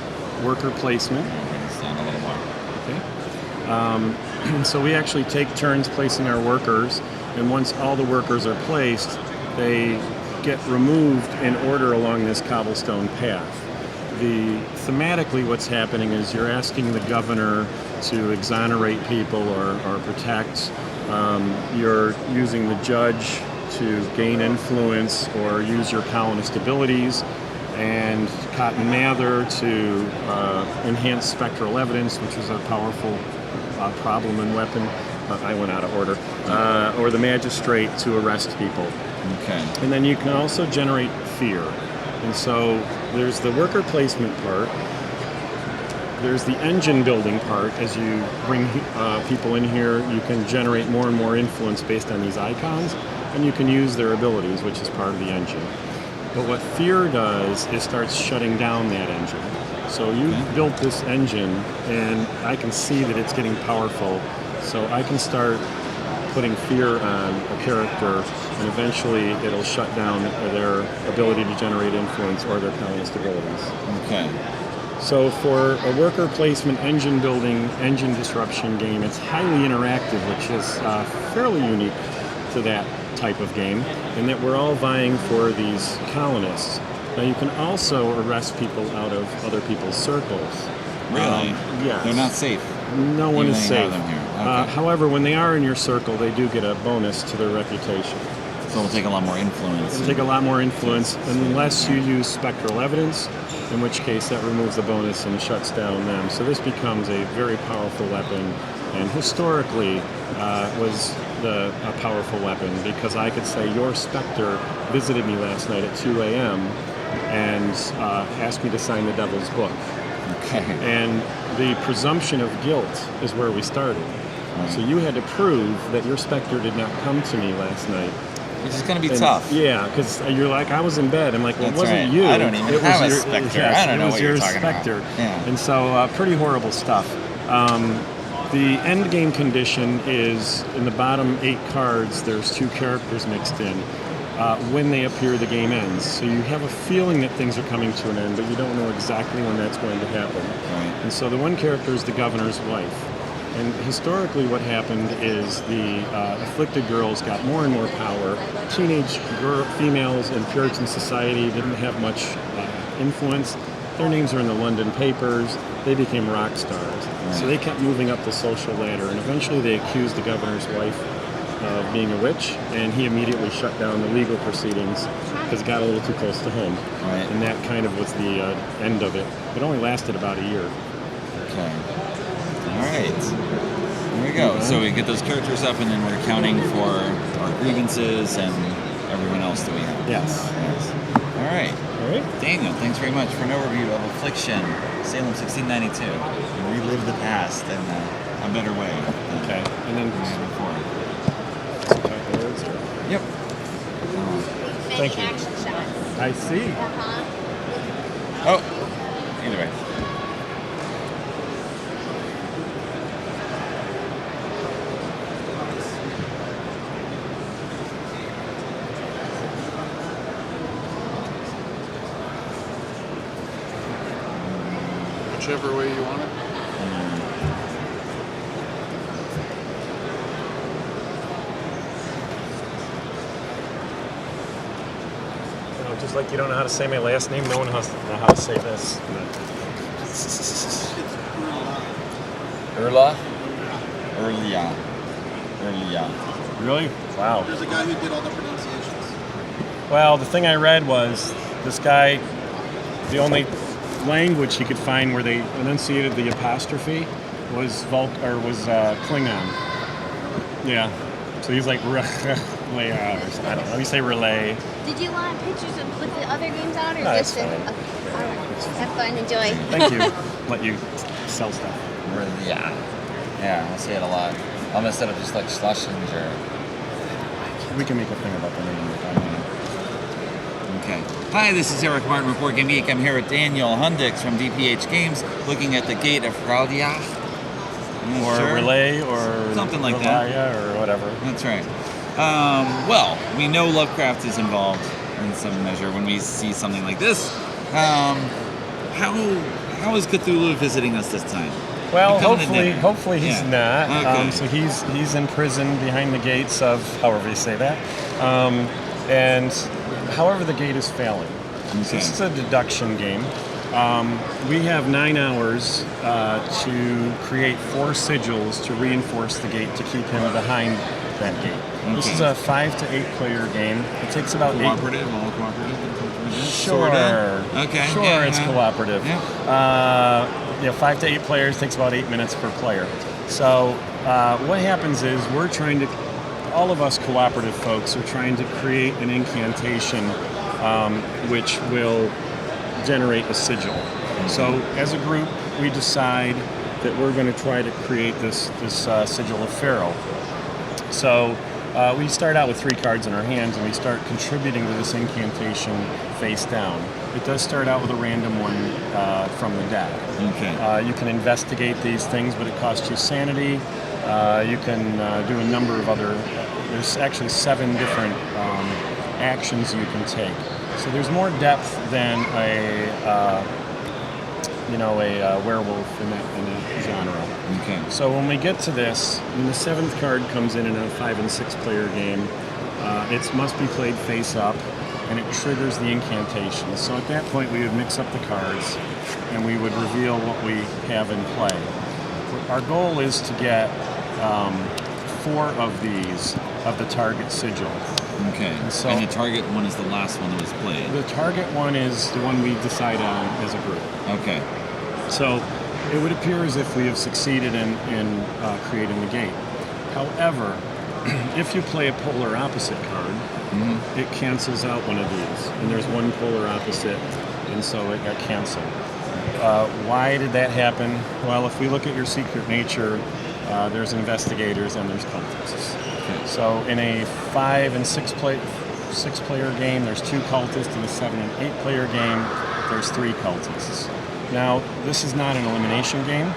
worker placement.
Down a little more.
Okay. So we actually take turns placing our workers, and once all the workers are placed, they get removed in order along this cobblestone path. Thematically, what's happening is you're asking the governor to exonerate people or protect. You're using the judge to gain influence or use your colonist abilities, and Cotton Mather to enhance spectral evidence, which is a powerful problem and weapon. I went out of order. Or the magistrate to arrest people.
Okay.
And then you can also generate fear. And so there's the worker placement part. There's the engine building part. As you bring people in here, you can generate more and more influence based on these icons, and you can use their abilities, which is part of the engine. But what fear does is starts shutting down that engine. So you built this engine, and I can see that it's getting powerful. So I can start putting fear on a character, and eventually it'll shut down their ability to generate influence or their colonist abilities.
Okay.
So for a worker placement, engine building, engine disruption game, it's highly interactive, which is fairly unique to that type of game, in that we're all vying for these colonists. Now you can also arrest people out of other people's circles.
Really?
Yes.
They're not safe.
No one is safe.
Them here. Okay.
However, when they are in your circle, they do get a bonus to their reputation.
So it'll take a lot more influence.
It'll take a lot more influence unless you use spectral evidence, in which case that removes the bonus and shuts down them. So this becomes a very powerful weapon, and historically was
a powerful weapon, because I could say your specter visited me last night at 2 a.m. and asked me to sign the devil's book.
Okay.
And the presumption of guilt is where we started. So you had to prove that your specter did not come to me last night.
Which is going to be tough.
Yeah, because you're like, I was in bed. I'm like, well, it wasn't you.
I don't even have a specter.
Yes,
I don't know what you're talking
specter.
about. Yeah.
And so, pretty horrible stuff. The end game condition is in the bottom 8 cards, there's 2 characters mixed in. When they appear, the game ends. So you have a feeling that things are coming to an end, but you don't know exactly when that's going to happen.
Right.
And so the one character is the governor's wife. And historically what happened is the afflicted girls got more and more power. Teenage females in Puritan society didn't have much influence. Their names are in the London papers. They became rock stars. Right. So they kept moving up the social ladder, and eventually they accused the governor's wife of being a witch, and he immediately shut down the legal proceedings because it got a little too close to home.
Right.
And that kind of was the end of it. It only lasted about a year.
Okay. All right. Here we go. So we get those characters up, and then we're accounting for our grievances and everyone else that we have.
Yes.
All right. Daniel, thanks very much for an overview of Affliction, Salem 1692. We relive the past in a better way.
Okay. And then
before.
Yep. Thank you.
Action shots.
I see.
Oh, either way.
Whichever way you want it.
Just like you don't know how to say my last name, no one knows how to say this.
Erla? Erlia. Erlia.
Really? Wow.
There's a guy who did all the pronunciations.
Well, the thing I read was this guy, the only language he could find where they enunciated the apostrophe was Klingon. Yeah. So he's like, I don't know. You say relay.
Did you want pictures of with the other games on, or
No,
just
that's
okay. All right. Have fun, enjoy.
Thank you. Let you sell stuff.
Yeah, I'll say it a lot. Almost instead of just like Schlesinger.
We can make a thing about the name.
Okay. Hi, this is Eric Martin, Report Game Geek. I'm here with Daniel Hundix from DPH Games, looking at the Gate of Fraudia.
Or Relay, or
something like that.
Or whatever.
That's right. Well, we know Lovecraft is involved in some measure when we see something like this. How is Cthulhu visiting us this time?
Well, hopefully he's not.
Okay.
So he's in prison behind the gates of, however you say that, and however the gate is failing. Okay. So this is a deduction game. We have 9 hours to create 4 sigils to reinforce the gate to keep him behind that gate. Okay. This is a 5 to 8 player game. It takes about
all cooperative.
Sure.
Okay.
Sure,
yeah,
it's cooperative.
Yeah.
5 to 8 players takes about 8 minutes per player. So what happens is all of us cooperative folks are trying to create an incantation which will generate a sigil. So as a group, we decide that we're going to try to create this sigil of Pharaoh. So we start out with 3 cards in our hands, and we start contributing to this incantation face down. It does start out with a random one from the deck.
Okay.
You can investigate these things, but it costs you sanity. You can do a number of other. There's actually 7 different actions you can take. So there's more depth than a werewolf in that genre.
Okay.
So when we get to this, when the 7th card comes in a 5 and 6 player game, it must be played face up, and it triggers the incantation. So at that point, we would mix up the cards, and we would reveal what we have in play. Our goal is to get 4 of these of the target sigil.
Okay. And the target one is the last one that was played.
The target one is the one we decide on as a group.
Okay.
So it would appear as if we have succeeded in creating the gate. However, if you play a polar opposite card, it cancels out one of these, and there's one polar opposite, and so it got canceled. Why did that happen? Well, if we look at your secret nature, there's investigators and there's cultists. So in a 5 and 6 player game, there's 2 cultists. In a 7 and 8 player game, there's 3 cultists. Now, this is not an elimination game,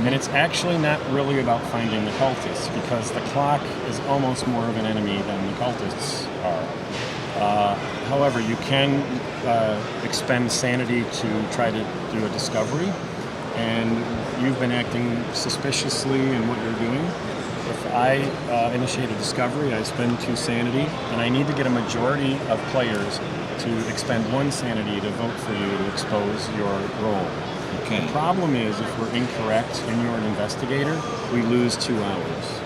and it's actually not really about finding the cultists, because the clock is almost more of an enemy than the cultists are. However, you can expend sanity to try to do a discovery, and you've been acting suspiciously in what you're doing. If I initiate a discovery, I spend 2 sanity, and I need to get a majority of players to expend 1 sanity to vote for you to expose your role.
Okay.
The problem is, if we're incorrect and you're an investigator, we lose 2 hours.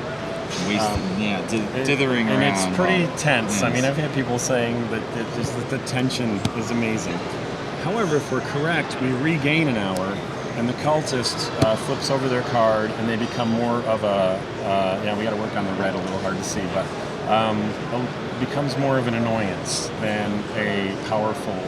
Dithering around.
And it's pretty tense.
Yes.
I mean, I've had people saying that the tension is amazing. However, if we're correct, we regain an hour, and the cultist flips over their card, and they become more of a, we got to work on the red, a little hard to see, but becomes more of an annoyance than a powerful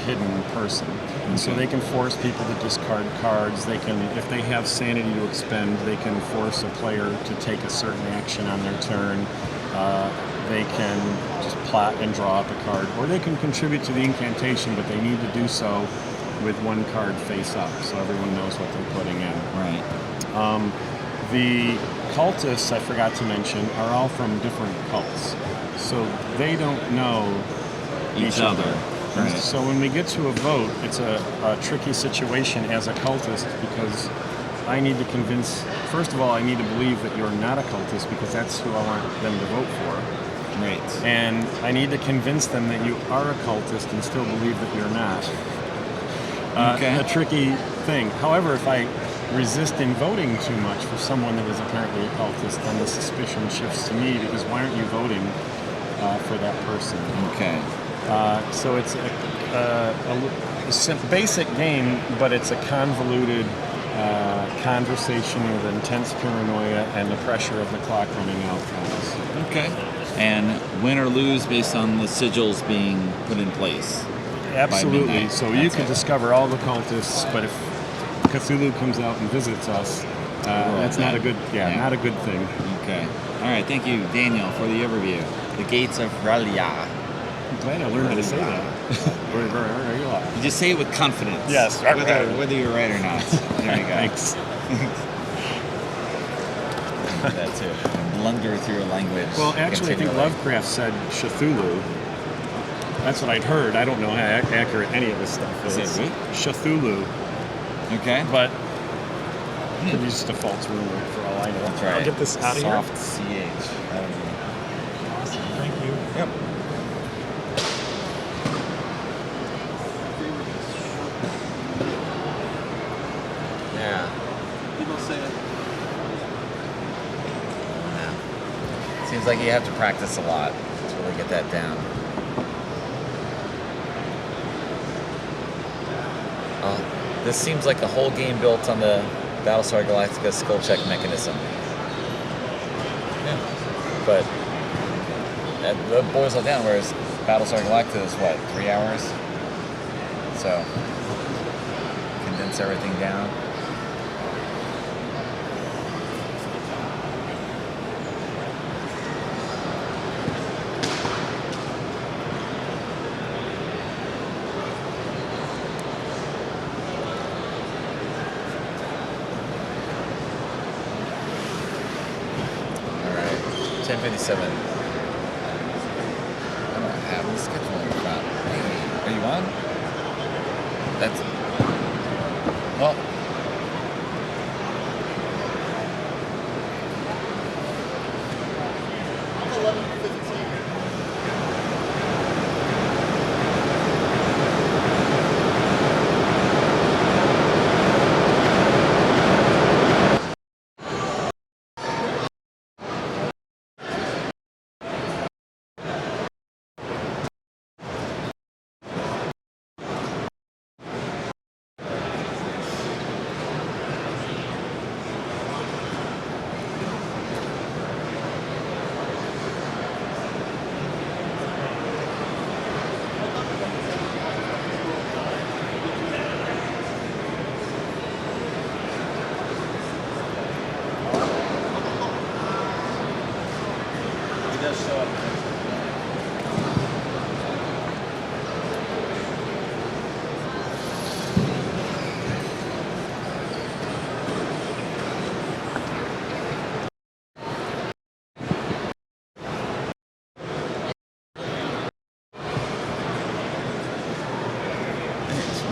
hidden person. And so they can force people to discard cards. They can, if they have sanity to expend, they can force a player to take a certain action on their turn. They can just plot and draw up a card, or they can contribute to the incantation, but they need to do so with 1 card face up, so everyone knows what they're putting in.
Right.
The cultists, I forgot to mention, are all from different cults, so they don't know each other. Right. So when we get to a vote, it's a tricky situation as a cultist, because I need to convince, first of all, I need to believe that you're not a cultist, because that's who I want them to vote for.
Right.
And I need to convince them that you are a cultist and still believe that you're not. A tricky thing. However, if I resist in voting too much for someone that is apparently a cultist, then the suspicion shifts to me, because why aren't you voting for that person?
Okay.
So it's a basic game, but it's a convoluted conversation with intense paranoia and the pressure of the clock running out from us.
Okay. And win or lose based on the sigils being put in place.
Absolutely. So you can discover all the cultists, but if Cthulhu comes out and visits us, that's not a good not a good thing.
Okay. All right. Thank you, Daniel, for the overview. The Gates of Ralia.
I'm glad I learned how to say that.
You just say it with confidence.
Yes.
Whether you're right or not. There you go.
Thanks.
That's it. Blunder through your language.
Well, actually, I think Lovecraft said Cthulhu. That's what I'd heard. I don't know how accurate any of this stuff is.
Is it
Cthulhu.
Okay.
But could be just a false rumor for all I know.
That's right.
I'll get this out of here.
Soft CH.
Awesome. Thank you.
Yep.
Yeah.
People say it.
Seems like you have to practice a lot to really get that down. This seems like a whole game built on the Battlestar Galactica skill check mechanism. Yeah. But that boils it down, whereas Battlestar Galactica is what, 3 hours? So, condense everything down. All right, 10:57. I don't have the schedule in front. Hey, are you on? That's well.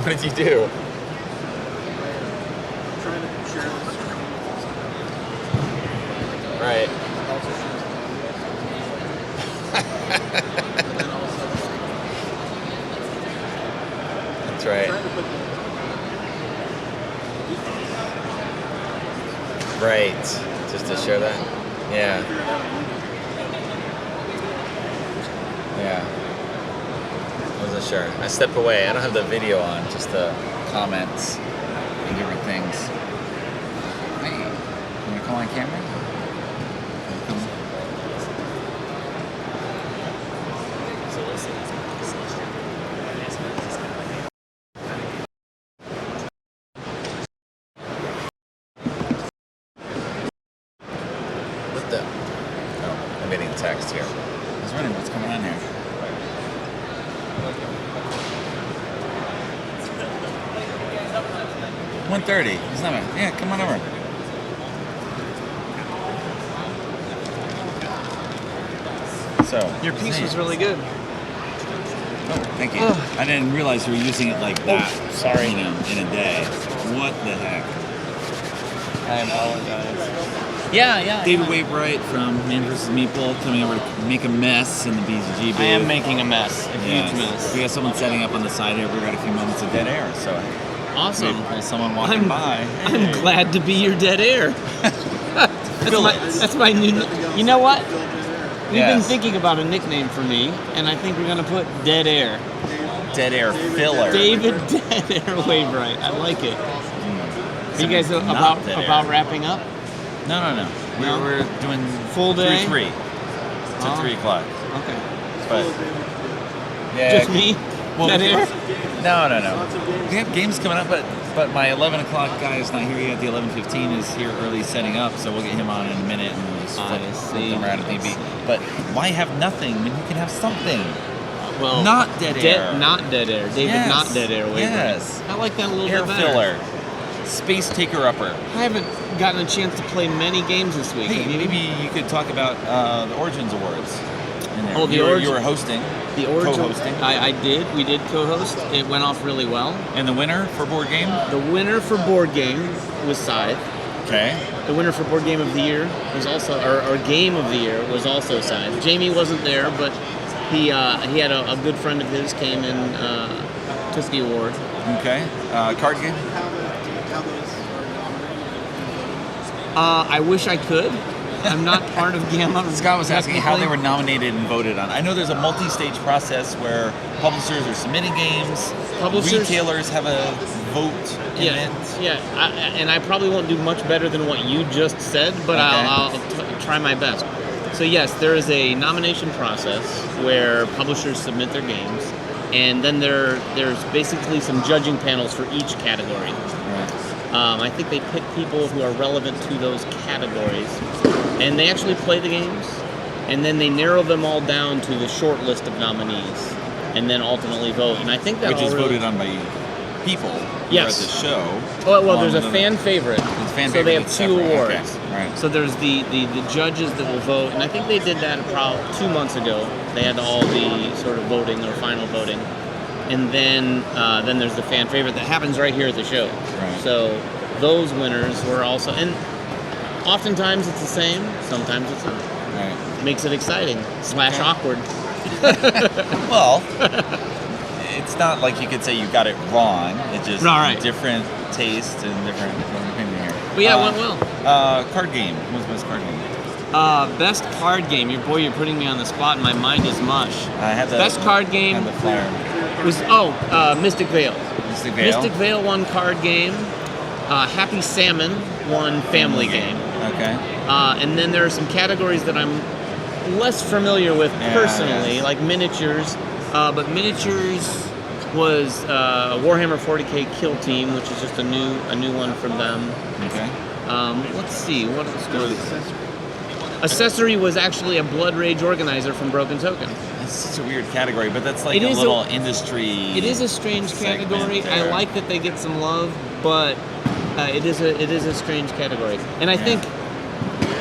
What did you do?
Trying to share this.
Right. That's right. Right. Just to share that? Yeah. Yeah. I wasn't sure. I stepped away. I don't have the video on, just the comments and different things. Hey, you want to come on camera? What the? Oh, I'm getting a text here. I was wondering what's going on here. $1:30. It's not bad. Yeah, come on over. So
Your piece was really good.
Oh, thank you. I didn't realize you were using it like that.
sorry.
You know, in a day. What the heck?
I apologize.
Yeah. David Wainwright from Man vs. Meeple coming over to make a mess in the BZG booth.
I am making a mess, a
Yes.
huge mess.
We got someone setting up on the side here. We got a few moments of dead air, so
Awesome.
maybe someone walking by.
I'm glad to be your dead air. That's my new. You know what? We've been thinking about a nickname for me, and I think we're gonna put Dead Air.
Dead Air Filler.
David Dead Air Wainwright. I like it. Are you guys
Not
about
Dead Air.
about wrapping up?
No. We're doing
Full day?
3 to 3 o'clock.
Okay.
But yeah,
Just me?
Well,
Dead Air?
No. We have games coming up, but my 11 o'clock guy is not here yet. The 11:15 is here early setting up, so we'll get him on in a minute and we'll just flip them around if need be. But why have nothing when you can have something?
Well,
Not Dead Air.
Not Dead Air. David,
Yes.
not Dead Air Wainwright.
Yes.
I like that a little
Air
bit better.
Filler. Space Taker Upper.
I haven't gotten a chance to play many games this week.
Hey,
Have you?
maybe you could talk about the Origins Awards. In there.
Oh, the
you
Origin-
were hosting.
The Origin,
Co-hosting.
I did. We did co-host. It went off really well.
And the winner for board game?
The winner for board game was Scythe.
Okay.
The winner for board game of the year was also, or game of the year was also Scythe. Jamie wasn't there, but he had a good friend of his came and took the award.
Okay. Card game?
I wish I could. I'm not part of Gamma.
Scott was asking how they were nominated and voted on. I know there's a multi-stage process where publishers are submitting games, retailers have a vote in it.
Yeah, and I probably won't do much better than what you just said, but I'll try my best. So yes, there is a nomination process where publishers submit their games, and then there's basically some judging panels for each category. I think they pick people who are relevant to those categories, and they actually play the games, and then they narrow them all down to the short list of nominees, and then ultimately vote. And I think that
Which is voted on by people who are at the show.
Well, there's a fan favorite. So they have two awards.
Okay. Right.
So there's the judges that will vote, and I think they did that about 2 months ago. They had all the sort of voting or final voting. And then there's the fan favorite that happens right here at the show.
Right.
So those winners were also, and oftentimes it's the same, sometimes it's not.
Right.
Makes it exciting / awkward.
Well, it's not like you could say you got it wrong. It's just different taste and different opinion here.
But yeah, it went well.
Card game. What was the best card game?
Best card game. You're putting me on the spot, and my mind is mush.
I have the
best card game.
The flyer.
Was Mystic Vale.
Mystic Vale.
Mystic Vale won card game. Happy Salmon won family game.
Okay.
And then there are some categories that I'm less familiar with personally, like miniatures. But miniatures was Warhammer 40K Kill Team, which is just a new one from them.
Okay.
Let's see, what else goes? Accessory was actually a Blood Rage organizer from Broken Token.
It's such a weird category, but that's like a little industry.
It is a strange category. I like that they get some love, but it is a strange category. And I think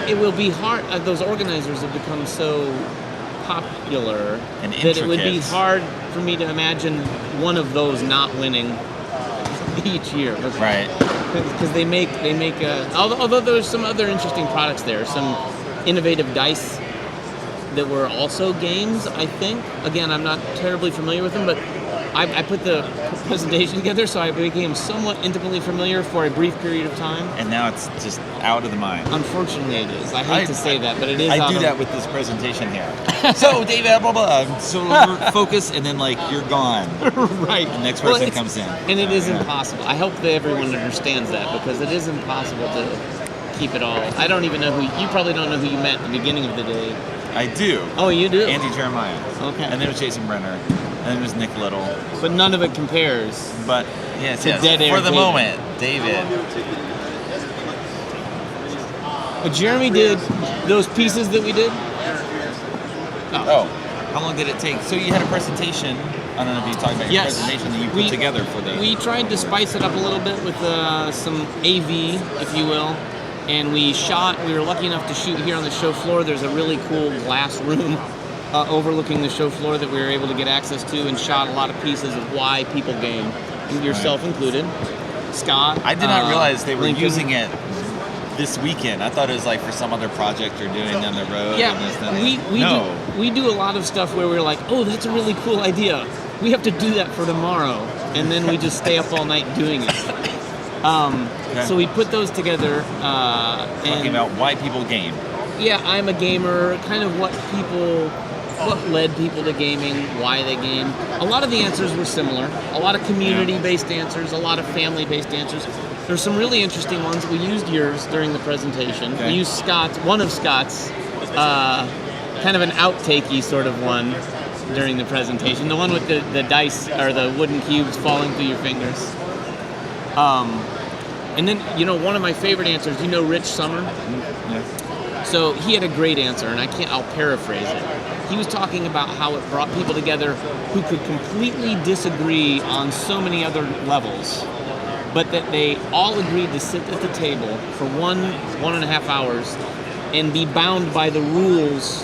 it will be hard. Those organizers have become so popular
and
that it would be hard for me to imagine one of those not winning
each year.
Right.
Because they make although there's some other interesting products there, some innovative dice that were also games, I think. Again, I'm not terribly familiar with them, but I put the presentation together, so I became somewhat intimately familiar for a brief period of time.
And now it's just out of the mind.
Unfortunately, it is. I hate to say that, but it is.
I do that with this presentation here. So, David, blah, blah, so focus, and then, like, you're gone.
Right.
The next person comes in.
And it is impossible. I hope that everyone understands that, because it is impossible to keep it all. I don't even know you probably don't know who you met at the beginning of the day.
I do.
Oh, you do?
Andy Jeremiah.
Okay.
And then it was Jason Brenner. And then it was Nick Little.
But none of it compares.
But, yes,
to Dead Air
for the
David.
moment, David.
But Jeremy did those pieces that we did.
Oh. How long did it take? So you had a presentation. I don't know if you talked about your presentation that you put together for the...
We tried to spice it up a little bit with some AV, if you will. And we were lucky enough to shoot here on the show floor. There's a really cool glass room overlooking the show floor that we were able to get access to, and shot a lot of pieces of why people game, yourself included. Scott.
I did not realize they were
Lincoln.
using it this weekend. I thought it was like for some other project you're doing down the road.
Yeah,
and
we do a lot of stuff where we're like, oh, that's a really cool idea. We have to do that for tomorrow, and then we just stay up all night doing it. So we put those together.
Talking about why people game.
Yeah, I'm a gamer. Kind of what led people to gaming, why they game. A lot of the answers were similar. A lot of community-based answers, a lot of family-based answers. There's some really interesting ones. We used yours during the presentation.
Okay.
We used one of Scott's, kind of an outtake-y sort of one during the presentation. The one with the dice, or the wooden cubes falling through your fingers. And then, one of my favorite answers, Rich Summer?
Yeah.
So he had a great answer, and I'll paraphrase it. He was talking about how it brought people together who could completely disagree on so many other levels, but that they all agreed to sit at the table for 1.5 hours and be bound by the rules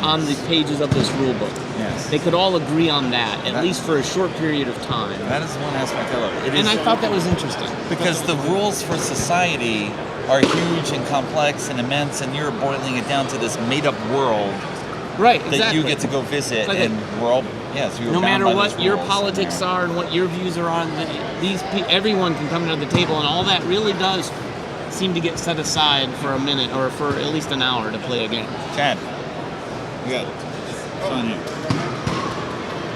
on the pages of this rule book.
Yes.
They could all agree on that, at least for a short period of time.
That is one aspect I love it.
And I thought that was interesting.
Because the rules for society are huge and complex and immense, and you're boiling it down to this made-up world that you get to go visit,
like
and we're all, so you're
no
bound
matter
by
what
those
your
rules.
politics are and what your views are on, everyone can come to the table, and all that really does seem to get set aside for a minute or for at least an hour to play a game.
Chad, you got it. It's on you.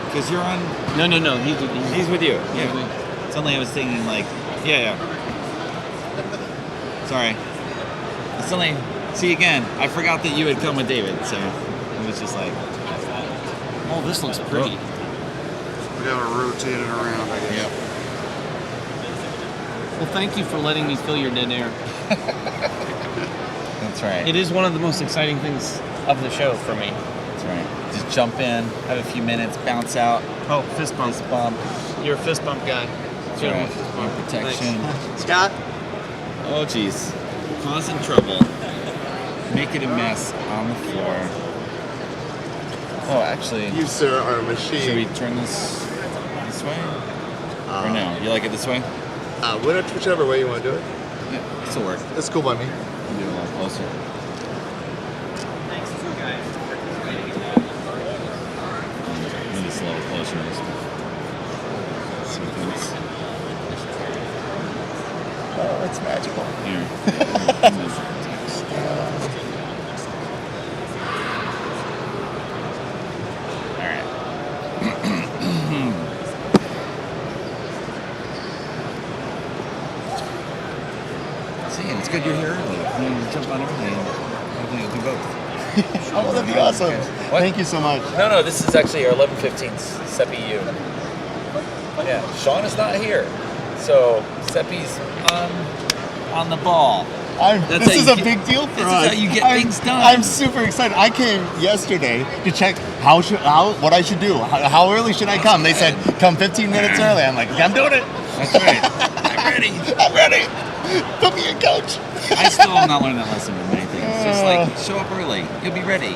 Because you're on...
No,
he's with you. Yeah. Suddenly I was thinking like, Sorry. Suddenly, see again, I forgot that you had come with David, so it was just like...
Oh, this looks pretty.
We gotta rotate it around, I guess.
Yep.
Well, thank you for letting me fill your dead air.
That's right.
It is one of the most exciting things of the show for me.
That's right. Just jump in, have a few minutes, bounce out.
Oh, fist bump.
Fist bump.
You're a fist bump guy.
That's right. More protection.
Thanks. Scott?
Oh, jeez. Causing trouble. Making a mess on the floor. Oh, actually.
You, sir, are a machine.
Should we turn this way? Or no? You like it this way?
Whichever way you want to do it.
Yeah, this will work.
That's cool by me.
Can do it a little closer. Maybe it's a little closer to this sequence.
Oh, it's magical.
Here. It's good you're here early. You jump on early and hopefully you'll do both.
Oh, that'd be awesome.
What?
Thank you so much.
No, this is actually our 11:15 Seppi U. Yeah, Sean is not here. So Seppi's
on the ball.
This is a big deal for us.
This is how you get things done.
I'm super excited. I came yesterday to check what I should do. How early should I come? They said come 15 minutes early. I'm like, I'm doing it.
That's right. I'm ready.
I'm ready. Put me in, coach.
I still have not learned that lesson with many things. Just like show up early. You'll be ready.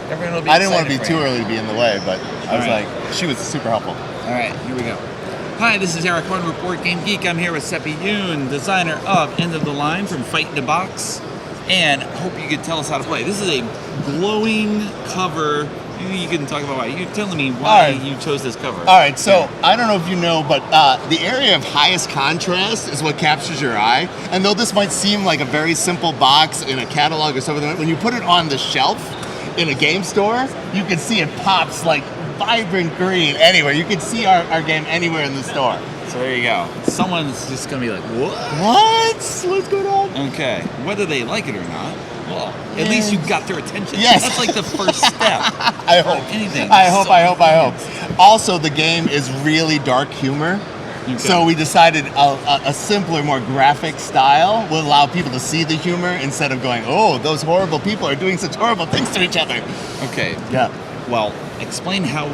Everyone will be
I didn't want to be
excited
too
for you.
early to be in the way, but I was
right.
like, she was super helpful.
All right, here we go. Hi, this is Eric Horn with Board Game Geek. I'm here with Seppi Yoon, designer of End of the Line from Fight the Box, and hope you could tell us how to play. This is a glowing cover. Maybe you can talk about why. You're telling me why you chose this cover.
All right, so I don't know if you know, but the area of highest contrast is what captures your eye. And though this might seem like a very simple box in a catalog or something, when you put it on the shelf in a game store, you can see it pops like vibrant green anywhere. You can see our game anywhere in the store.
So there you go. Someone's just going to be like, what?
What's going on?
Okay. Whether they like it or not, well, at least you got their attention.
Yes.
That's like the first step.
I hope.
Anything.
I hope. Also, the game is really dark humor. Okay. So we decided a simpler, more graphic style will allow people to see the humor instead of going, oh, those horrible people are doing such horrible things to each other.
Okay.
Yeah.
Well, explain how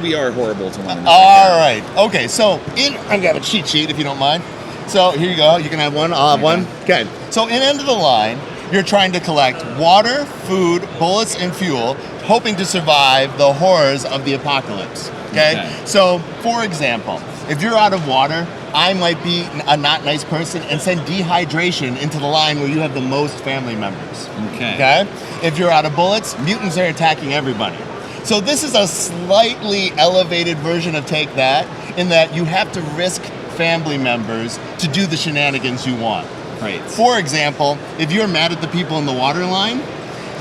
we are horrible to one another.
All right. Okay, so I'm going to have a cheat sheet if you don't mind. So here you go. You can have one. I'll have one. Okay. So in End of the Line, you're trying to collect water, food, bullets, and fuel, hoping to survive the horrors of the apocalypse. Okay? So, for example, if you're out of water, I might be a not nice person and send dehydration into the line where you have the most family members. Okay? If you're out of bullets, mutants are attacking everybody. So this is a slightly elevated version of Take That, in that you have to risk family members to do the shenanigans you want.
Right.
For example, if you're mad at the people in the water line,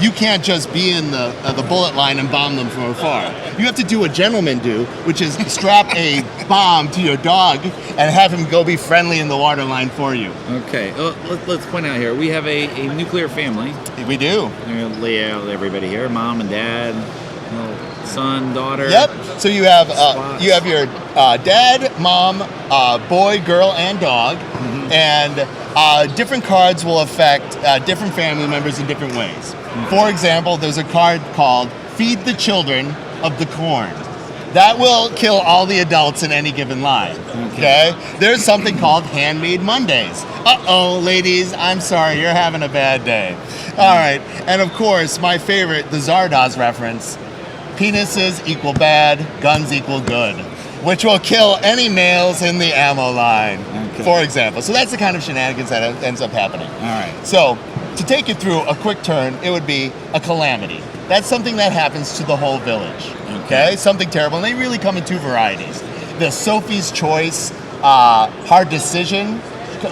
you can't just be in the bullet line and bomb them from afar. You have to do what gentlemen do, which is strap a bomb to your dog and have him go be friendly in the water line for you.
Okay, let's point out here, we have a nuclear family.
We do.
I'm going to lay out everybody here, mom and dad, son, daughter.
Yep. So you have your dad, mom, boy, girl, and dog, and different cards will affect different family members in different ways. For example, there's a card called Feed the Children of the Corn. That will kill all the adults in any given line. Okay? There's something called Handmade Mondays. Uh-oh, ladies, I'm sorry, you're having a bad day. All right. And of course, my favorite, the Zardoz reference. Penises equal bad, guns equal good, which will kill any males in the ammo line, for example. So that's the kind of shenanigans that ends up happening.
All right.
So to take you through a quick turn, it would be a calamity. That's something that happens to the whole village. Okay? Something terrible. And they really come in two varieties. The Sophie's Choice hard decision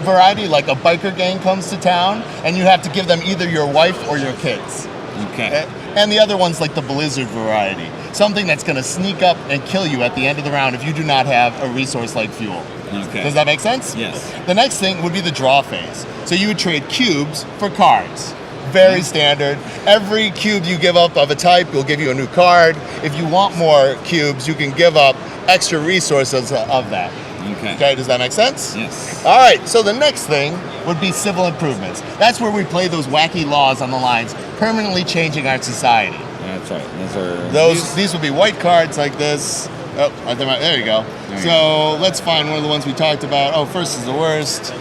variety, like a biker gang comes to town, and you have to give them either your wife or your kids.
Okay.
And the other one's like the Blizzard variety. Something that's going to sneak up and kill you at the end of the round if you do not have a resource like fuel.
Okay.
Does that make sense?
Yes.
The next thing would be the draw phase. So you would trade cubes for cards. Very standard. Every cube you give up of a type will give you a new card. If you want more cubes, you can give up extra resources of that. Okay, does that make sense?
Yes.
All right, so the next thing would be civil improvements. That's where we play those wacky laws on the lines, permanently changing our society.
That's right.
These would be white cards like this. Oh, there you go. So let's find one of the ones we talked about. Oh, first is the worst.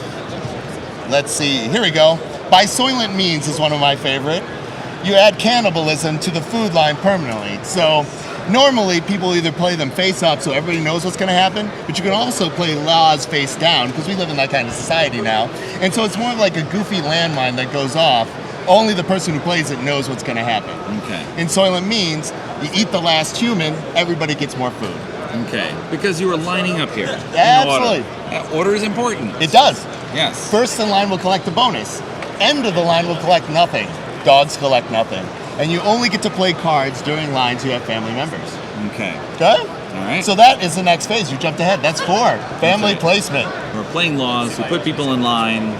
Let's see. Here we go. By Soylent Means is one of my favorite. You add cannibalism to the food line permanently. So normally people either play them face up so everybody knows what's going to happen, but you can also play laws face down because we live in that kind of society now. And so it's more like a goofy landmine that goes off. Only the person who plays it knows what's going to happen.
Okay.
In Soylent Means, you eat the last human, everybody gets more food.
Okay. Because you were lining up here.
Absolutely.
Order is important.
It does.
Yes.
First in line will collect a bonus. End of the line will collect nothing. Dogs collect nothing. And you only get to play cards during lines you have family members.
Okay.
Okay?
All right.
So that is the next phase. You jumped ahead. That's 4. Family placement.
We're playing laws. We put people in line.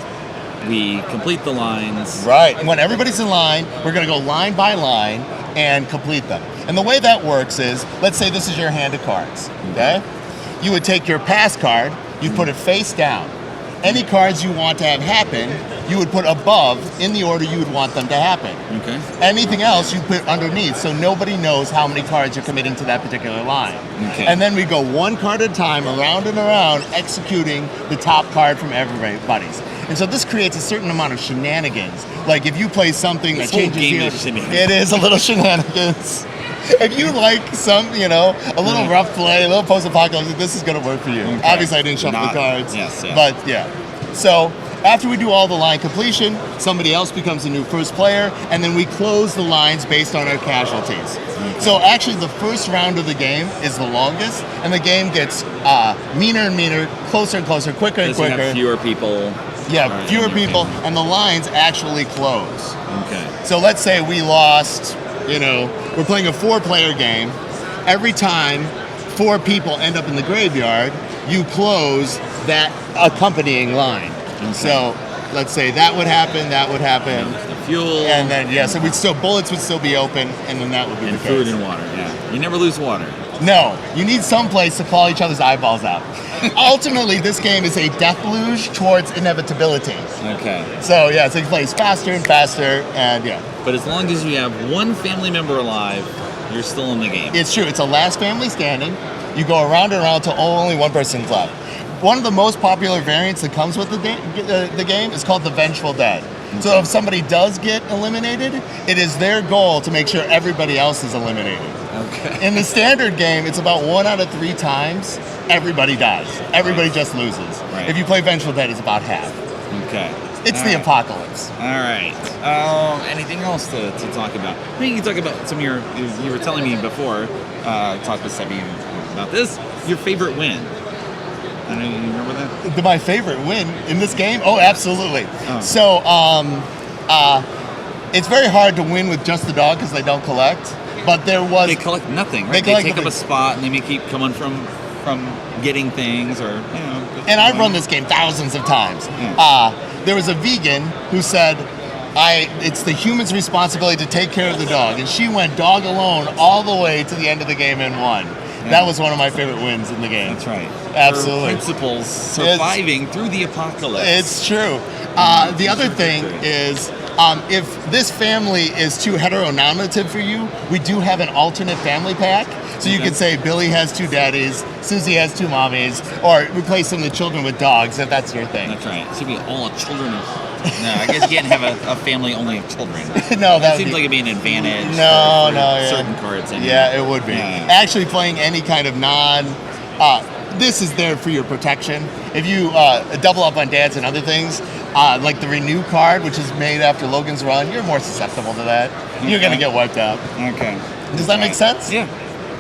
We complete the lines.
Right. And when everybody's in line, we're going to go line by line and complete them. And the way that works is, let's say this is your hand of cards. Okay? You would take your pass card, you'd put it face down. Any cards you want to have happen, you would put above in the order you would want them to happen.
Okay.
Anything else you put underneath, so nobody knows how many cards you're committing to that particular line.
Okay.
And then we go one card at a time, around and around, executing the top card from everybody's. And so this creates a certain amount of shenanigans. Like if you play something that changes
game
your...
is shenanigans.
It is a little shenanigans. If you like some, a little rough play, a little post-apocalyptic, this is going to work for you.
Okay.
Obviously, I didn't shuffle the cards.
Yes, yeah.
But yeah. So after we do all the line completion, somebody else becomes a new first player, and then we close the lines based on our casualties. So actually, the first round of the game is the longest, and the game gets meaner and meaner, closer and closer, quicker and
Because you
quicker.
have fewer people.
Yeah, fewer people, and the lines actually close.
Okay.
So let's say we lost, we're playing a 4-player game. Every time 4 people end up in the graveyard, you close that accompanying line.
Okay.
So let's say that would happen,
The fuel.
and then so bullets would still be open, and then that would be
And
the
food
case.
and water, yeah. You never lose water.
No, you need some place to claw each other's eyeballs out. Ultimately, this game is a death luge towards inevitability.
Okay.
So yeah, so it plays faster and faster, and yeah.
But as long as you have one family member alive, you're still in the game.
It's true. It's a last family standing. You go around and around till only one person's left. One of the most popular variants that comes with the game is called the Vengeful Dead. So if somebody does get eliminated, it is their goal to make sure everybody else is eliminated.
Okay.
In the standard game, it's about 1 out of 3 times everybody dies. Everybody just loses.
Right.
If you play Vengeful Dead, it's about half.
Okay.
It's
All
the
right.
apocalypse.
All right. Anything else to talk about? I mean, you can talk about some of you were telling me before, talked with Sebi about this, your favorite win. I don't know, you remember that?
My favorite win in this game? Oh, absolutely.
Oh.
So, it's very hard to win with just the dog because they don't collect. But there was...
They collect nothing, right? They take up a spot and they may keep coming from getting things or,
And I've run this game thousands of times. There was a vegan who said, it's the human's responsibility to take care of the dog. And she went dog alone all the way to the end of the game and won. Yeah. That was one of my favorite wins in the game.
That's right.
Absolutely.
Her principles surviving through the apocalypse.
It's true. The other thing is, if this family is too heteronormative for you, we do have an alternate family pack. So you could say Billy has 2 daddies, Susie has 2 mommies, or replace some of the children with dogs if that's your thing.
That's right. It should be all children. No, I guess you can't have a family only of children.
No,
that seems like it'd be an advantage.
For
certain cards. Anyway.
Yeah, it would be.
Yeah.
Actually, playing any kind of this is there for your protection. If you double up on dads and other things, like the Renew card, which is made after Logan's Run, you're more susceptible to that. You're going to get wiped out.
Okay.
Does that make sense?
Yeah.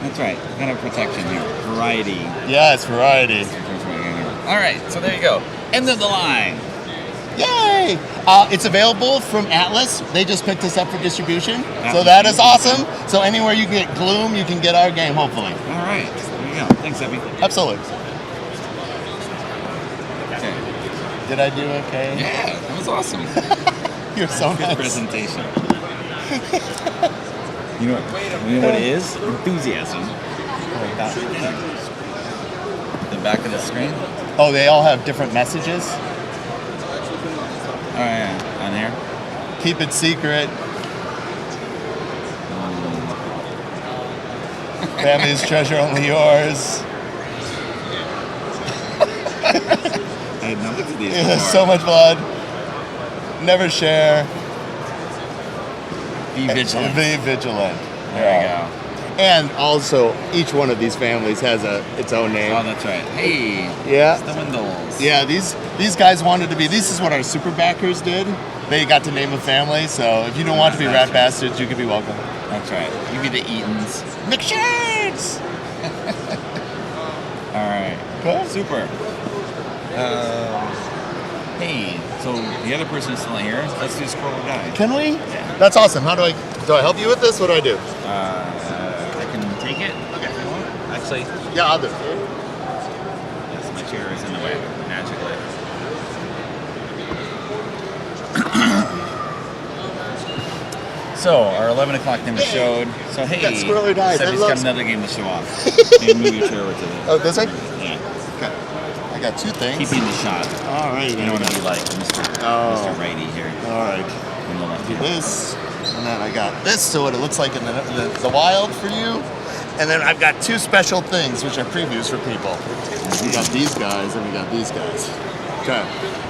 That's right. Kind of protection here. Variety.
Yes, variety.
All right, so there you go. End of the line.
Yay! It's available from Atlas. They just picked us up for distribution. So that is awesome. So anywhere you get Gloom, you can get our game, hopefully.
All right. There you go. Thanks, Epi.
Absolutely.
Okay.
Did I do okay?
Yeah, that was awesome.
You're so
good
nice.
presentation. You know what it is? Enthusiasm. The back of the screen.
Oh, they all have different messages?
Oh, yeah. On here?
Keep it secret. Family's treasure, only yours.
I had not looked at these before.
So much blood. Never share.
Be vigilant.
Be vigilant.
There you go.
And also, each one of these families has its own name.
Oh, that's right. Hey.
Yeah.
Stewindles.
Yeah, these guys wanted to be. This is what our super backers did. They got to name a family. So if you don't want to be rat bastards, you could be welcome.
That's right. You be the Eatons.
McShirts.
All right.
Cool.
Super. Hey. So the other person is still here. Let's do scroll or die.
Can we?
Yeah.
That's awesome. How do I help you with this? What do I do?
I can take it. Okay. If you want. Actually.
Yeah, I'll do it.
Yes, my chair is in the way magically. So our 11 o'clock number showed. So hey,
Got scroll or die.
Sebby's got another game to show off. You move your chair over to the.
Oh, this way?
Yeah.
Okay. I got 2 things.
Keep in the shot.
All right.
You don't want to be like Mr. Righty here.
All right.
On the left.
Do this, and then I got this, so what it looks like in the wild for you. And then I've got 2 special things, which are previews for people. We got these guys, and we got these guys. Okay.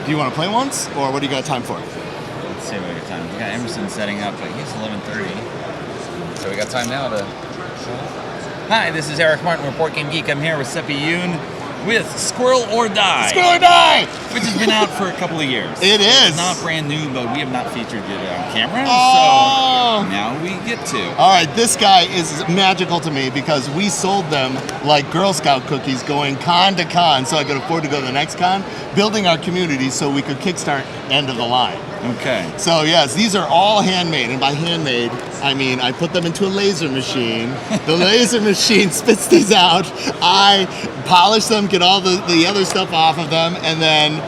Do you want to play once, or what do you got time for?
Let's see what we got time. We got Emerson setting up, but he's 11:30. So we got time now to Hi, this is Eric Martin, Report Game Geek. I'm here with Seppi Yoon with Squirrel or Die.
Squirrel or Die!
Which has been out for a couple of years.
It is.
It's not brand new, but we have not featured it on camera,
Oh.
so now we get to.
All right, this guy is magical to me because we sold them like Girl Scout cookies going con to con so I could afford to go to the next con, building our community so we could kickstart end of the line.
Okay.
So yes, these are all handmade, and by handmade, I mean I put them into a laser machine. The laser machine spits these out. I polish them, get all the other stuff off of them, and then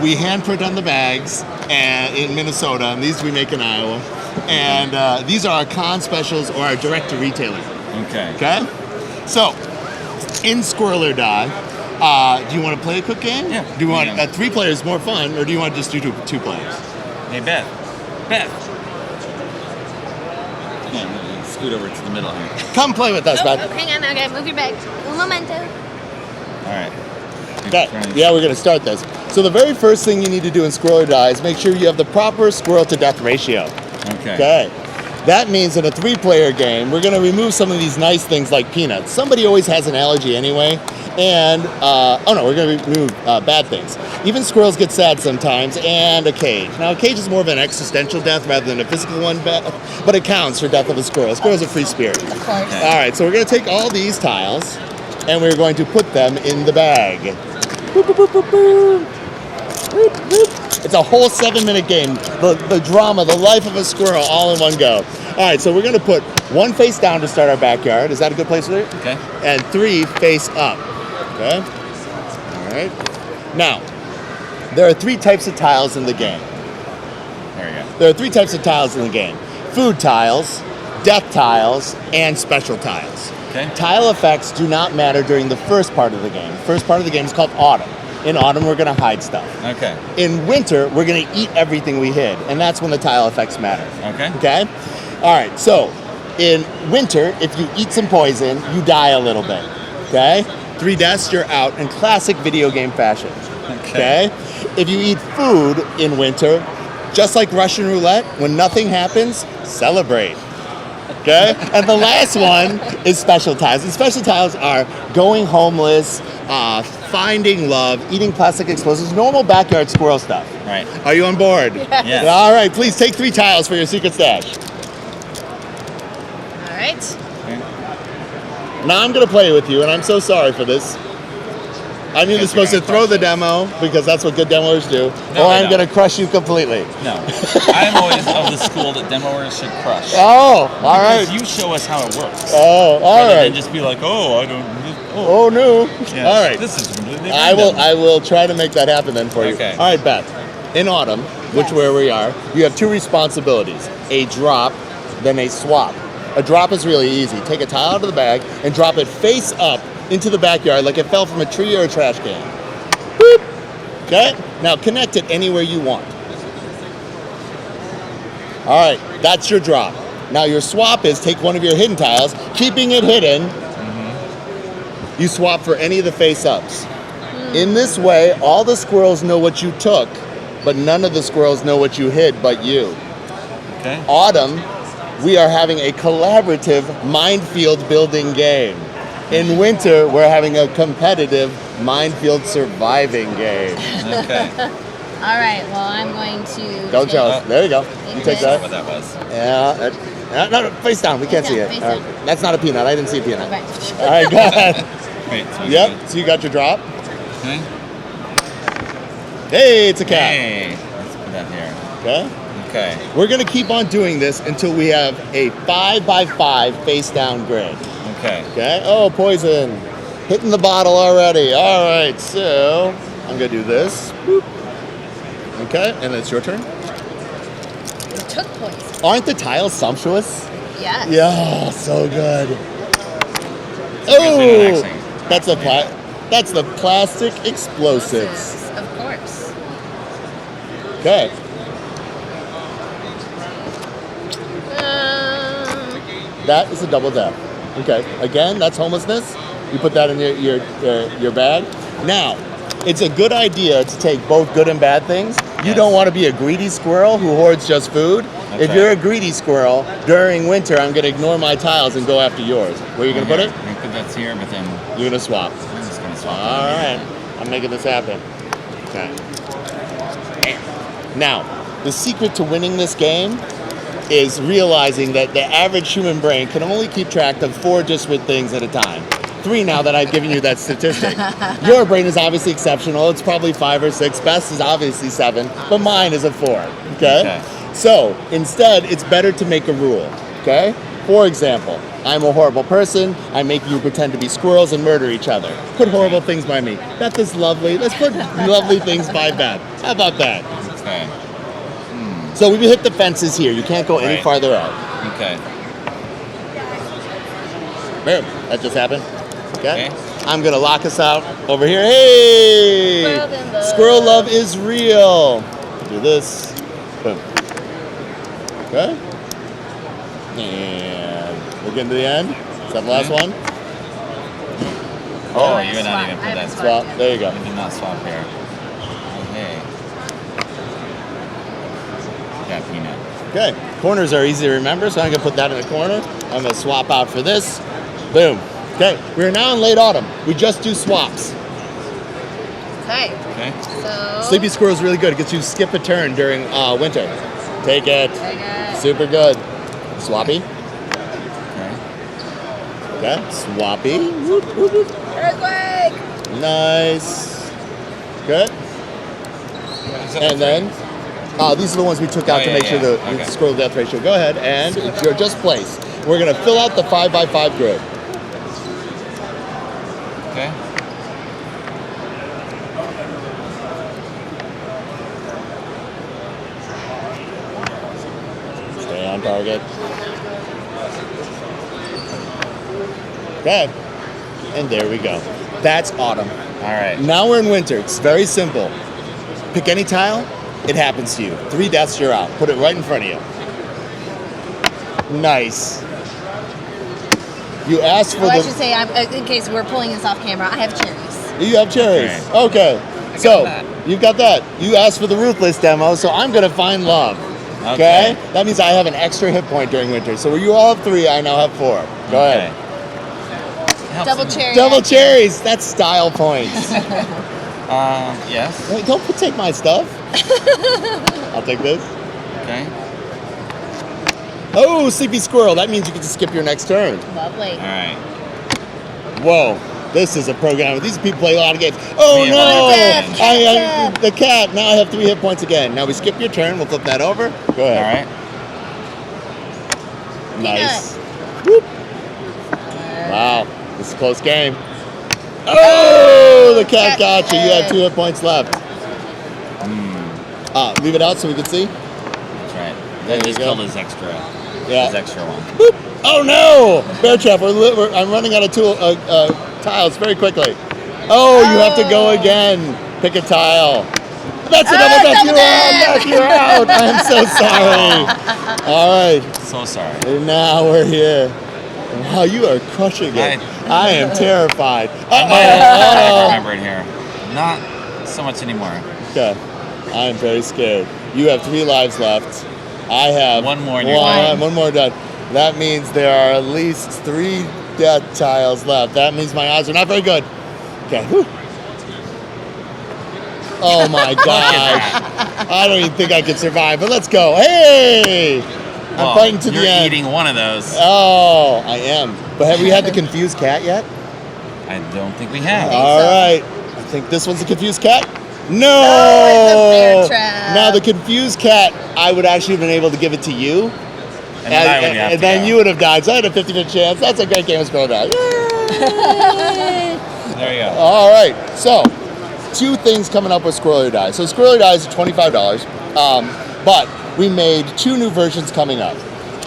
we hand print on the bags and in Minnesota, and these we make in Iowa. And these are our con specials or our direct to retailer.
Okay.
Okay? So, in Squirrel or Die, do you want to play a quick game?
Yeah.
Do you want 3 players more fun, or do you want to just do 2 players?
Hey, Beth. Yeah, scoot over to the middle here.
Come play with us, Beth.
Hang on, okay, move your bag. Un momento.
All right.
Okay. Yeah, we're going to start this. So the very first thing you need to do in Squirrel or Die is make sure you have the proper squirrel to death ratio. Okay. That means in a 3-player game, we're going to remove some of these nice things like peanuts. Somebody always has an allergy anyway. And, we're going to remove bad things. Even squirrels get sad sometimes, and a cage. Now, a cage is more of an existential death rather than a physical one, but it counts for death of a squirrel. A squirrel's a free spirit.
Of course.
All right, so we're going to take all these tiles, and we're going to put them in the bag. Boop, boop, boop, boop, boop. Boop, boop. It's a whole 7-minute game. The drama, the life of a squirrel, all in one go. All right, so we're going to put 1 face down to start our backyard. Is that a good place to do it?
Okay.
And 3 face up. Okay? All right. Now, there are 3 types of tiles in the game.
There you go.
There are 3 types of tiles in the game. Food tiles, death tiles, and special tiles.
Okay.
Tile effects do not matter during the first part of the game. The first part of the game is called autumn. In autumn, we're going to hide stuff.
Okay.
In winter, we're going to eat everything we hid, and that's when the tile effects matter.
Okay.
Okay? All right, so in winter, if you eat some poison, you die a little bit. Okay? 3 deaths, you're out in classic video game fashion. Okay? If you eat food in winter, just like Russian roulette, when nothing happens, celebrate. Okay? And the last one is special tiles. And special tiles are going homeless, finding love, eating plastic explosives, normal backyard squirrel stuff.
Right.
Are you on board?
Yes.
All right, please take 3 tiles for your secret stash.
All right.
Now I'm going to play with you, and I'm so sorry for this. I'm either supposed to throw the demo, because that's what good demoers do, or I'm going to crush you completely.
No. I'm always of the school that demoers should crush.
Oh, all right.
Because you show us how it works.
Oh, all right.
And just be like, oh, I don't...
Oh, no.
Yes,
All right.
This is completely
I will try to make that happen then for you.
Okay.
All right, Beth. In autumn, which where we are, you have 2 responsibilities. A drop, then a swap. A drop is really easy. Take a tile out of the bag and drop it face up into the backyard like it fell from a tree or a trash can. Boop. Okay? Now connect it anywhere you want. All right, that's your drop. Now your swap is take one of your hidden tiles, keeping it hidden. You swap for any of the face-ups. In this way, all the squirrels know what you took, but none of the squirrels know what you hid but you.
Okay.
Autumn, we are having a collaborative minefield building game. In winter, we're having a competitive minefield surviving game.
Okay.
All right, well, I'm going to...
Don't tell us. There you go. You take that.
What that was.
Yeah. No, face down. We can't see it.
Face
All
down.
right. That's not a peanut. I didn't see a peanut.
Okay.
All right, go ahead.
Wait, so
Yep. So you got your drop.
Okay.
Hey, it's a cat.
Hey. Let's put that here.
Okay.
Okay.
We're going to keep on doing this until we have a 5x5 face down grid.
Okay.
Okay. Oh, poison. Hitting the bottle already. All right. So I'm going to do this. Boop. Okay. And it's your turn.
You took poison.
Aren't the tiles sumptuous?
Yes.
Yeah. So good.
Oh.
That's the plastic explosives.
Of course.
Okay. That is a double death. Okay. Again, that's homelessness. You put that in your bag. Now, it's a good idea to take both good and bad things. You don't want to be a greedy squirrel who hoards just food. If you're a greedy squirrel, during winter, I'm going to ignore my tiles and go after yours. Where are you going to put it?
I'm going to put that here, but then...
You're going to swap.
I'm just going to swap.
All right. I'm making this happen. Okay. Now, the secret to winning this game is realizing that the average human brain can only keep track of 4 disparate things at a time. 3 now that I've given you that statistic. Your brain is obviously exceptional. It's probably 5 or 6. Best is obviously 7, but mine is a 4. Okay? So instead, it's better to make a rule. Okay? For example, I'm a horrible person. I make you pretend to be squirrels and murder each other. Put horrible things by me. Beth is lovely. Let's put lovely things by Beth. How about that?
Okay.
So we hit the fences here. You can't go any farther out.
Okay.
Boom. That just happened. Okay. I'm gonna lock us out over here. Hey! Squirrel love is real. Do this. Boom. Okay. And we're getting to the end. Is that the last one?
Oh, you're not even put that
swap. There you go.
You did not swap here. Okay. Got peanut.
Okay. Corners are easy to remember, so I'm gonna put that in the corner. I'm gonna swap out for this. Boom. Okay. We're now in late autumn. We just do swaps.
Okay.
Okay.
So.
Sleepy Squirrel is really good. It gets you skip a turn during winter. Take it. Super good. Swappy. Okay. Swappy. Whoop, whoop, whoop.
Earthquake.
Nice. Good. And then these are the ones we took out to make sure the squirrel death ratio. Go ahead and you're just place. We're gonna fill out the 5x5 grid.
Okay.
Stay on target. Okay. And there we go. That's autumn.
All right.
Now we're in winter. It's very simple. Pick any tile, it happens to you. 3 deaths, you're out. Put it right in front of you. Nice. You asked for
I should say, in case we're pulling this off camera, I have cherries.
You have cherries. Okay. So, you've got that. You asked for the Ruthless demo, so I'm going to find love. Okay? That means I have an extra hit point during winter. So, where you all have 3, I now have 4. Go ahead.
Double cherry.
Double cherries. That's style points.
Yes.
Wait, don't take my stuff. I'll take this.
Okay.
Oh, Sleepy Squirrel. That means you get to skip your next turn.
Lovely.
All right.
Whoa. This is a program. These people play a lot of games. Oh, no. The cat. Now I have 3 hit points again. Now we skip your turn. We'll flip that over. Go ahead.
All
right. Nice. Whoop. Wow. This is a close game. Oh, the cat got you. You have 2 hit points left. Leave it out so we can see.
That's right. That just killed his extra.
Yeah.
His extra one.
Boop. Oh no! Bear trap. I'm running out of tiles very quickly. Oh, you have to go again. Pick a tile. That's a double death. You're out. I'm so sorry. All right.
So sorry.
And now we're here. Wow, you are crushing it. I am terrified.
I remember it here. Not so much anymore.
Okay. I am very scared. You have 3 lives left. I have
one more.
One more done. That means there are at least 3 death tiles left. That means my odds are not very good. Okay. Whew. Oh my gosh. I don't even think I can survive, but let's go. Hey! I'm fighting to the end.
You're eating one of those.
Oh, I am. But have we had the confused cat yet?
I don't think we have.
All right. I think this one's the confused cat. No!
Oh, it's a bear trap.
Now the confused cat, I would actually have been able to give it to you.
And
then you would have died. So I had a 50-50 chance. That's a great game of Squirrel Die.
There you go.
All right. So, 2 things coming up with Squirrel Die. So Squirrel Die is $25. But we made 2 new versions coming up.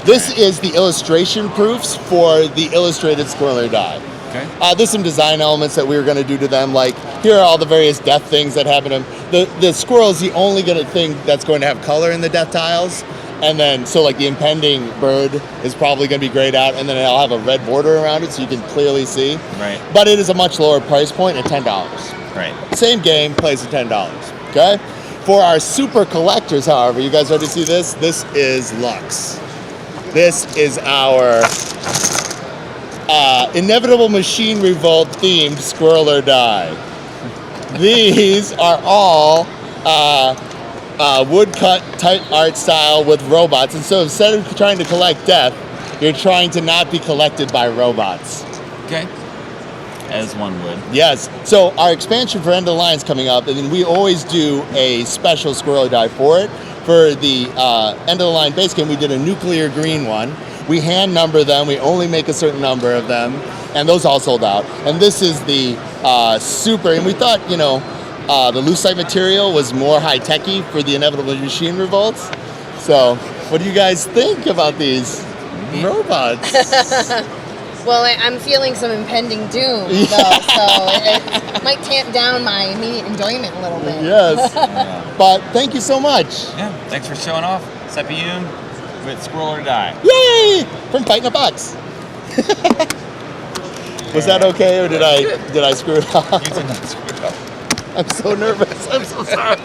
This is the illustration proofs for the illustrated Squirrel Die.
Okay.
There's some design elements that we were going to do to them, like here are all the various death things that happen to them. The squirrel is the only thing that's going to have color in the death tiles, and then so like the impending bird is probably going to be grayed out, and then I'll have a red border around it so you can clearly see.
Right.
But it is a much lower price point at $10.
Right.
Same game, plays at $10. Okay. For our super collectors, however, you guys ready to see this? This is Lux. This is our Inevitable Machine Revolt themed Squirrel or Die. These are all woodcut type art style with robots. And so instead of trying to collect death, you're trying to not be collected by robots.
Okay. As one would.
Yes. So our expansion for End of the Line is coming up, and then we always do a special Squirrel or Die for it. For the End of the Line base game, we did a nuclear green one. We hand number them. We only make a certain number of them, and those all sold out. And this is the super, and we thought, you know, the lucite material was more high-techy for the Inevitable Machine Revolts. So what do you guys think about these robots?
Well, I'm feeling some impending doom, though, so it might tamp down my immediate enjoyment a little bit.
Yes. But thank you so much.
Yeah, thanks for showing off. Seppi Yoon with Squirrel or Die.
Yay! From Fighting a Box. Was that okay, or did I screw it up?
You did not screw it up.
I'm so nervous. I'm so sorry.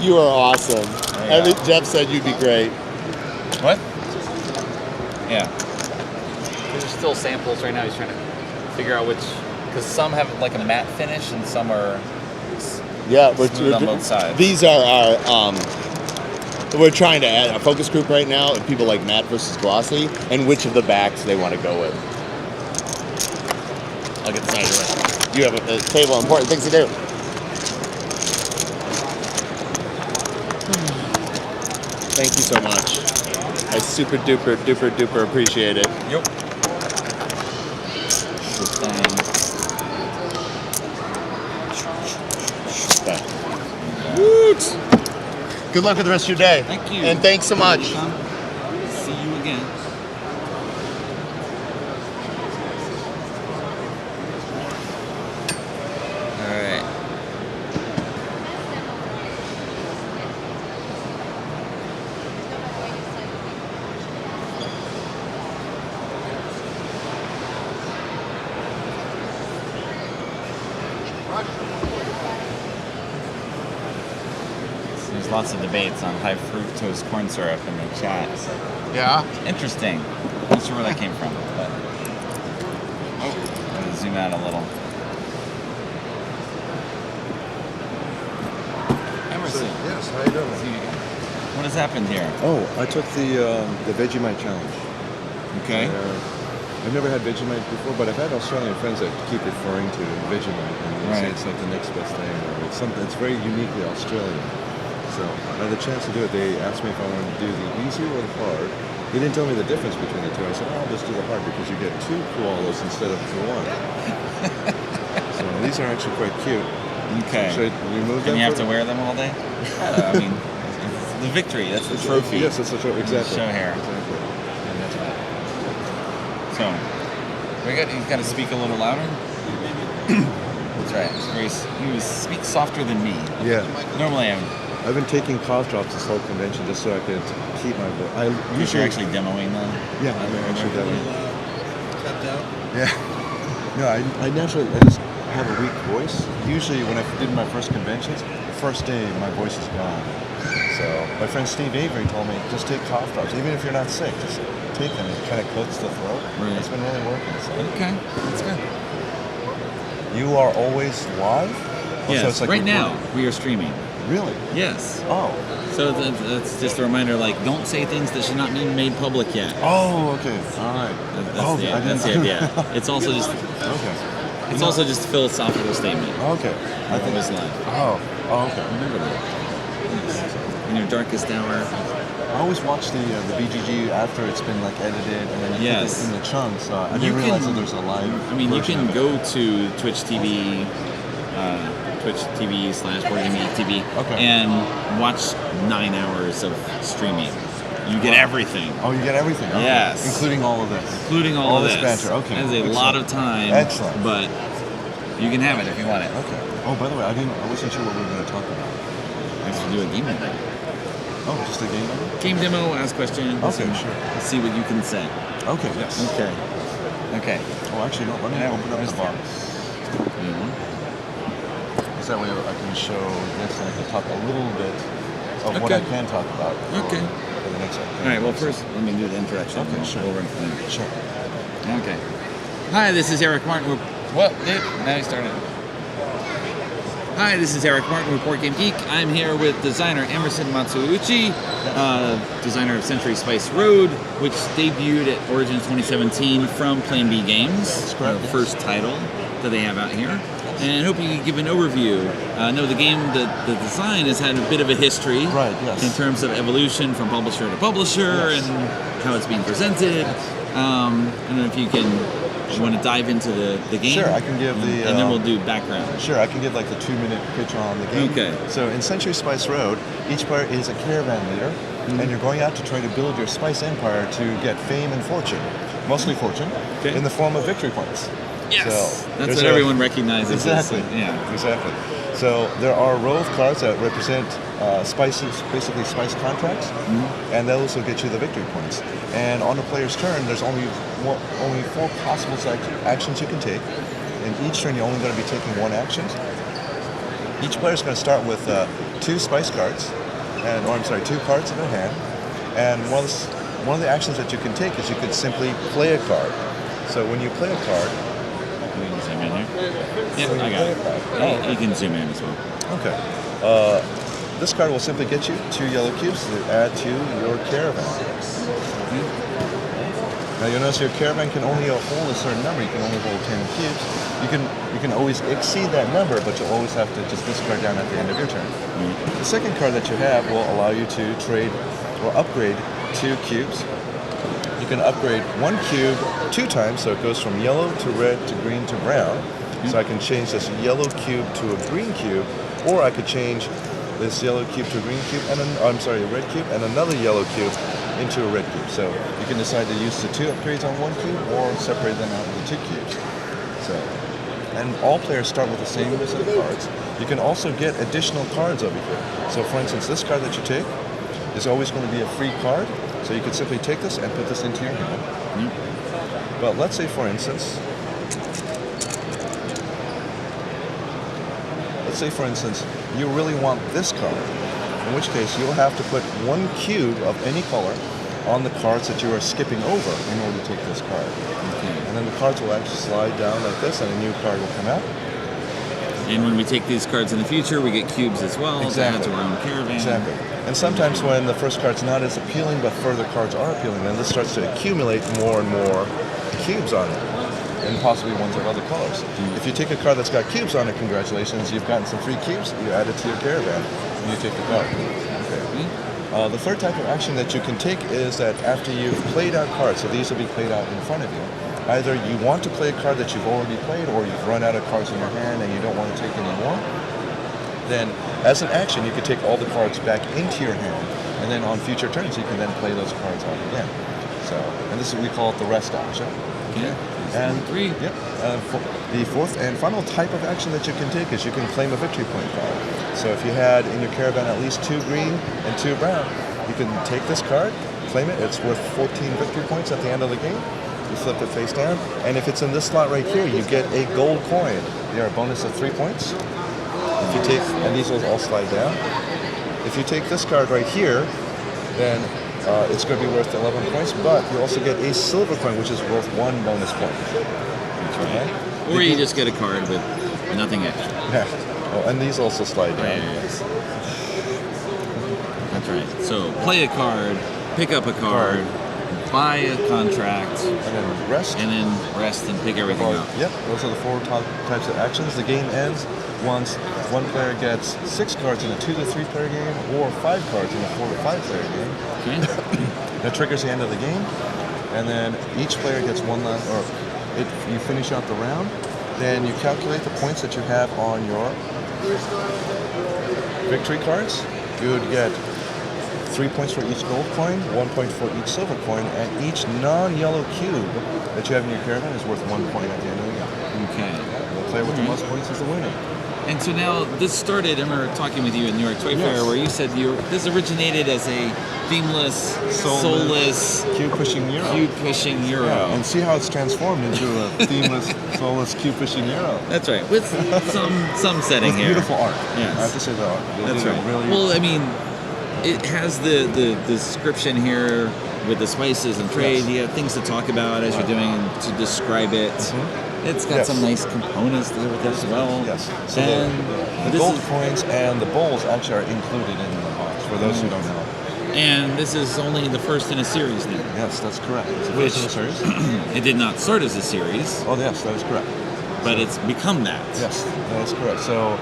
You are awesome. Jeff said you'd be great.
What? Yeah.
There's still samples right now. He's trying to figure out which, because some have like a matte finish and some are smooth on both sides.
These are our. We're trying to add a focus group right now of people like matte versus glossy, and which of the backs they want to go with. I'll get the side of you. You have a table of important things to do. Thank you so much. I super duper duper duper appreciate it.
Yep.
Woot! Good luck with the rest of your day.
Thank you.
And thanks so much.
See you again. All right. There's lots of debates on high fructose corn syrup in the chat.
Yeah?
Interesting. Not sure where that came from, but I'm gonna zoom out a little. Emerson.
Yes, how you doing?
What has happened here?
Oh, I took the Vegemite challenge.
Okay.
I've never had Vegemite before, but I've had Australian friends that keep referring to Vegemite, and they say it's like the next best thing, or it's something that's very uniquely Australian. So I had the chance to do it. They asked me if I wanted to do the easy or the hard. They didn't tell me the difference between the two. I said, oh, I'll just do the hard because you get 2 koalas instead of 1. So these are actually quite cute.
Okay.
Should I remove them?
And you have to wear them all day? I mean, it's the victory. That's the trophy.
Yes, it's a trophy. Exactly.
Show here.
Exactly.
And that's right. So, you got to speak a little louder. That's right. You speak softer than me.
Yeah.
Normally
I've been taking cough drops this whole convention just so I could keep my voice.
You're actually demoing them?
Yeah, I'm actually demoing.
Tapped out?
Yeah. No, I naturally just have a weak voice. Usually when I did my first conventions, the first day my voice is gone. So my friend Steve Avery told me, just take cough drops. Even if you're not sick, just take them. It kind of coats the throat.
Right.
It's been really working. So.
Okay, that's good.
You are always live?
Yes,
so it's like
right now we are streaming.
Really?
Yes.
Oh.
So that's just a reminder, like, don't say things that should not be made public yet.
Oh, okay. All right.
That's the idea. It's also just It's also just a philosophical statement.
Okay.
I think it's live.
Oh, okay.
Remember that. In your darkest hour.
I always watch the BGG after it's been like edited and then you put it in the chunks. I didn't realize that there's a live.
I mean, you can go to Twitch TV. Twitch.tv/BoardGameGeekTV and watch 9 hours of streaming. You get everything.
Oh, you get everything? Okay.
Yes.
Including all of this?
Including all of
this
this.
banter, okay.
That is a lot of time.
Excellent.
But you can have it if you want it.
Okay. Oh, by the way, I wasn't sure what we were going to talk about.
Let's do a game demo.
Oh, just a game demo?
Game demo, ask questions.
Okay, sure.
Let's see what you can say.
Okay, yes.
Okay.
Oh, actually, no, let me open up the box.
Mm-hmm.
Is because that way I can show this and I can talk a little bit of what I can talk about.
Okay.
For the next
All right, well, first, let me do the introduction.
Okay, sure.
We'll run from there.
Sure.
Okay. Hi, this is Eric Martin. What? Now you started. Hi, this is Eric Martin with Board Game Geek. I'm here with designer Emerson Matsuuchi, designer of Century Spice Road, which debuted at Origins 2017 from Plan B Games, the first title that they have out here. And I hope you can give an overview. I know the game, the design has had a bit of a history in terms of evolution from publisher to publisher and how it's being presented. I don't know if you want to dive into the game.
Sure, I can give the...
and then we'll do background.
Sure, I can give like the 2-minute pitch on the game.
Okay.
So in Century Spice Road, each player is a caravan leader, and you're going out to try to build your spice empire to get fame and fortune, mostly fortune, in the form of victory points.
Yes, so that's what everyone recognizes.
Exactly. Exactly. So there are a row of cards that represent spices, basically spice contracts, and those will get you the victory points. And on the player's turn, there's only 4 possible actions you can take. And each turn, you're only going to be taking 1 action. Each player is going to start with 2 spice cards, or 2 cards in their hand. And one of the actions that you can take is you could simply play a card. So when you play a card,
you can zoom in here. Yep, I got it. You can zoom in as well.
Okay. This card will simply get you 2 yellow cubes to add to your caravan. Now you'll notice your caravan can only hold a certain number. You can only hold 10 cubes. You can always exceed that number, but you'll always have to just discard down at the end of your turn. The second card that you have will allow you to trade or upgrade 2 cubes. You can upgrade 1 cube 2 times, so it goes from yellow to red to green to brown. So I can change this yellow cube to a green cube, or I could change this yellow cube to a green cube, and a red cube, and another yellow cube into a red cube. So you can decide to use the 2 upgrades on 1 cube, or separate them out into 2 cubes. So, and all players start with the same set of cards. You can also get additional cards over here. So for instance, this card that you take is always going to be a free card. So you could simply take this and put this into your hand. But let's say, for instance, you really want this card, in which case you'll have to put 1 cube of any color on the cards that you are skipping over in order to take this card. And then the cards will actually slide down like this, and a new card will come out.
And when we take these cards in the future, we get cubes as well.
Exactly.
To add to our own caravan.
Exactly. And sometimes when the first card's not as appealing, but further cards are appealing, then this starts to accumulate more and more cubes on it, and possibly ones of other colors. If you take a card that's got cubes on it, congratulations, you've gotten some free cubes, you add it to your caravan, and you take the card. Okay. The third type of action that you can take is that after you've played out cards, so these will be played out in front of you, either you want to play a card that you've already played, or you've run out of cards in your hand and you don't want to take any more, then as an action you can take all the cards back into your hand, and then on future turns you can then play those cards out again. So, and this is, we call it the rest action.
Okay.
And the fourth and final type of action that you can take is you can claim a victory point card. So if you had in your caravan at least 2 green and 2 brown, you can take this card, claim it. It's worth 14 victory points at the end of the game. You flip it face down, and if it's in this slot right here, you get a gold coin. They are a bonus of 3 points. If you take, and these will all slide down. If you take this card right here, then it's going to be worth 11 points, but you also get a silver coin, which is worth 1 bonus point. That's
right. Or you just get a card with nothing extra.
Yeah. Oh, and these also slide down.
Yes. That's right. So play a card, pick up a card, buy a contract,
and then rest,
and pick everything up.
Yep, those are the 4 types of actions. The game ends once one player gets 6 cards in a 2 to 3 player game, or 5 cards in a 4 to 5 player game.
Okay.
That triggers the end of the game, and then each player gets one last, or if you finish out the round, then you calculate the points that you have on your victory cards. You would get 3 points for each gold coin, 1 point for each silver coin, and each non-yellow cube that you have in your caravan is worth 1 point at the end of the game.
Okay.
The player with the most points is the winner.
And so now this started. I remember talking with you at New York Toy Fair, where you said this originated as a themeless, soulless,
cube-pushing Euro.
Cube-pushing Euro.
Yeah, and see how it's transformed into a themeless, soulless, cube-pushing Euro.
That's right, with some setting
with
here.
Beautiful art.
Yes.
I have to say the art.
That's right.
Really
well, I mean, it has the description here with the spices and trade. You have things to talk about as you're doing to describe it. It's got some nice components to go with it as well.
Yes. So the gold coins and the bowls actually are included in the box, for those who don't know.
And this is only the first in a series now.
Yes, that's correct. It's the first in a series.
It did not start as a series.
Oh, yes, that is correct.
But it's become that.
Yes, that is correct. So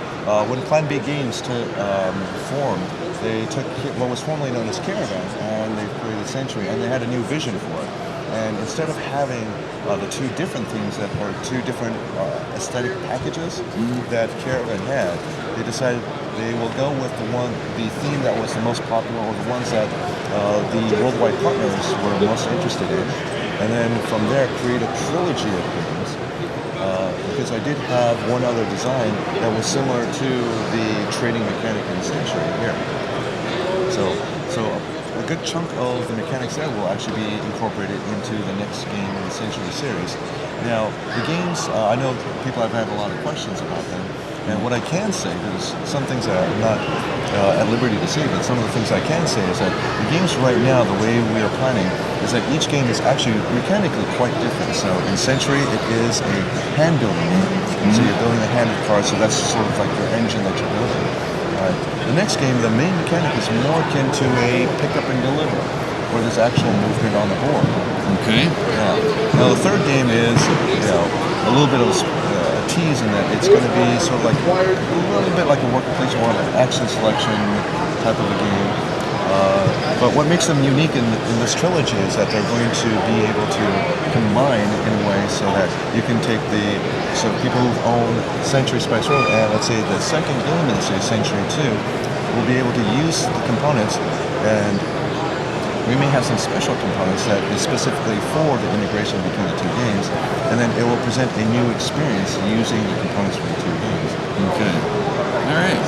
when Plan B Games formed, they took what was formerly known as Caravan and they created Century, and they had a new vision for it. And instead of having the two different themes that are two different aesthetic packages that Caravan had, they decided they will go with the theme that was the most popular, or the ones that the worldwide partners were most interested in, and then from there create a trilogy of games. Because I did have one other design that was similar to the trading mechanic in Century here. So a good chunk of the mechanics there will actually be incorporated into the next game in the Century series. Now, the games, I know people have had a lot of questions about them, and what I can say, there's some things that I'm not at liberty to say, but some of the things I can say is that the games right now, the way we are planning, is that each game is actually mechanically quite different. So in Century, it is a hand-building game. So you're building a hand of cards, so that's sort of like your engine that you're building. The next game, the main mechanic is more akin to a pick up and deliver, where there's actual movement on the board.
Okay.
Yeah. Now the third game is, a little bit of a tease in that it's going to be sort of like a little bit like a workplace, more of an action selection type of a game. But what makes them unique in this trilogy is that they're going to be able to combine in a way so that you can take so people who own Century Spice Road and let's say the second game in the series, Century 2, will be able to use the components, and we may have some special components that is specifically for the integration between the two games, and then it will present a new experience using the components from the two games.
Okay. All right.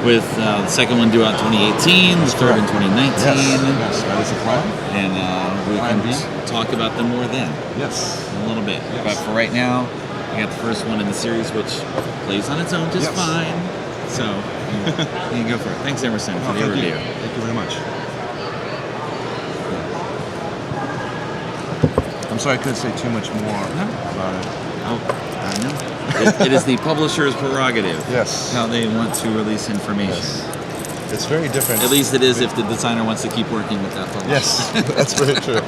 With the second one due out 2018, the third in 2019.
Yes, that is the plan.
And we can talk about them more then.
Yes.
In a little bit. Yes. But for right now, we got the first one in the series, which plays on its own just fine. So, you can go for it. Thanks, Emerson, for the overview.
Thank you very much. I'm sorry I couldn't say too much more about it.
Oh, I know. It is the publisher's prerogative.
Yes.
How they want to release information.
Yes. It's very different.
At least it is if the designer wants to keep working with that publisher.
Yes, that's very true.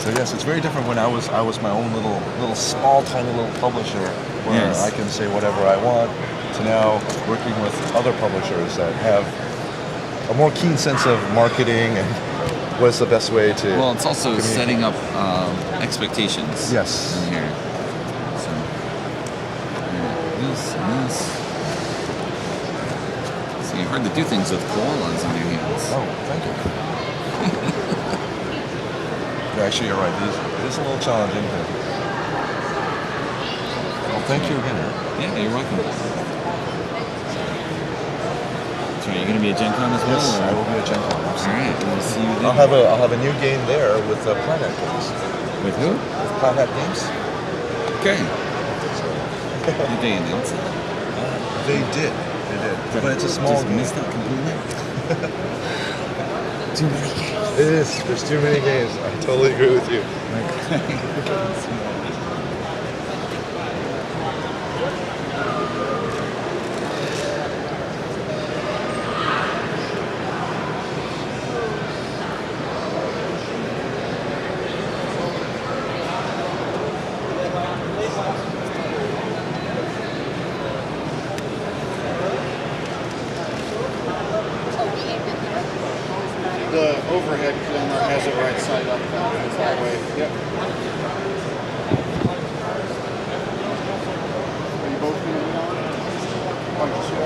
So yes, it's very different when I was my own little small, tiny little publisher where I can say whatever I want, to now working with other publishers that have a more keen sense of marketing and what's the best way to.
Well, it's also setting up expectations.
Yes.
In here. So, this and this. So you're hard to do things with koalas on your hands.
Oh, thank you. Actually, you're right. It is a little challenging. Well, thank you again.
Yeah, you're welcome. So are you going to be at Gen Con as well?
Yes,
or?
I will be at Gen Con.
All right, we'll see you then.
I'll have a new game there with Planet Games.
With who?
With Planet Games.
Okay. Did they announce that?
They did. But it's a small game.
Missed that completely? Too many games.
It is. There's too many games. I totally agree with you.
The overhead camera has it right side up that way. Yep. Are you both going to be on? Oh, just you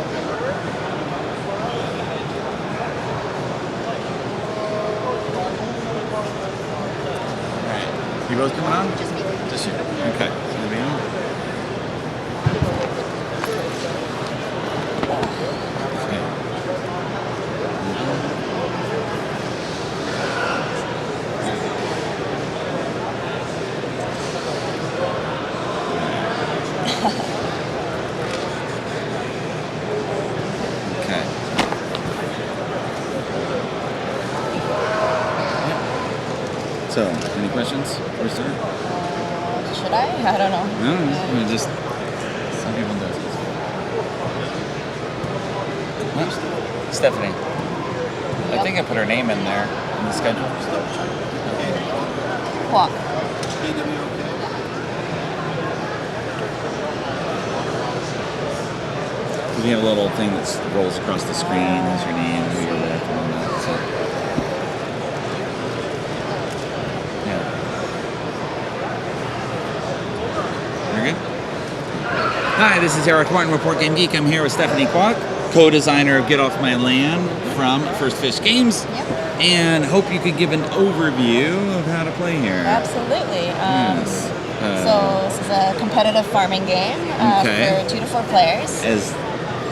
Alright. You both coming on? Just me. Just you. Okay. So you'll be on. questions first turn?
Should I? I don't know.
No, just some people do. What? Stephanie. I think I put her name in there in the schedule.
Walk.
We have a little thing that rolls across the screen. There's your name, who you're with, and all that. So, yeah. Very good. Hi, this is Eric Martin, Report Game Geek. I'm here with Stephanie Kwok, co-designer of Get Off My Land from First Fish Games.
Yep.
And hope you could give an overview of how to play here.
Absolutely.
Yes.
So this is a competitive farming game for 2 to 4 players.
As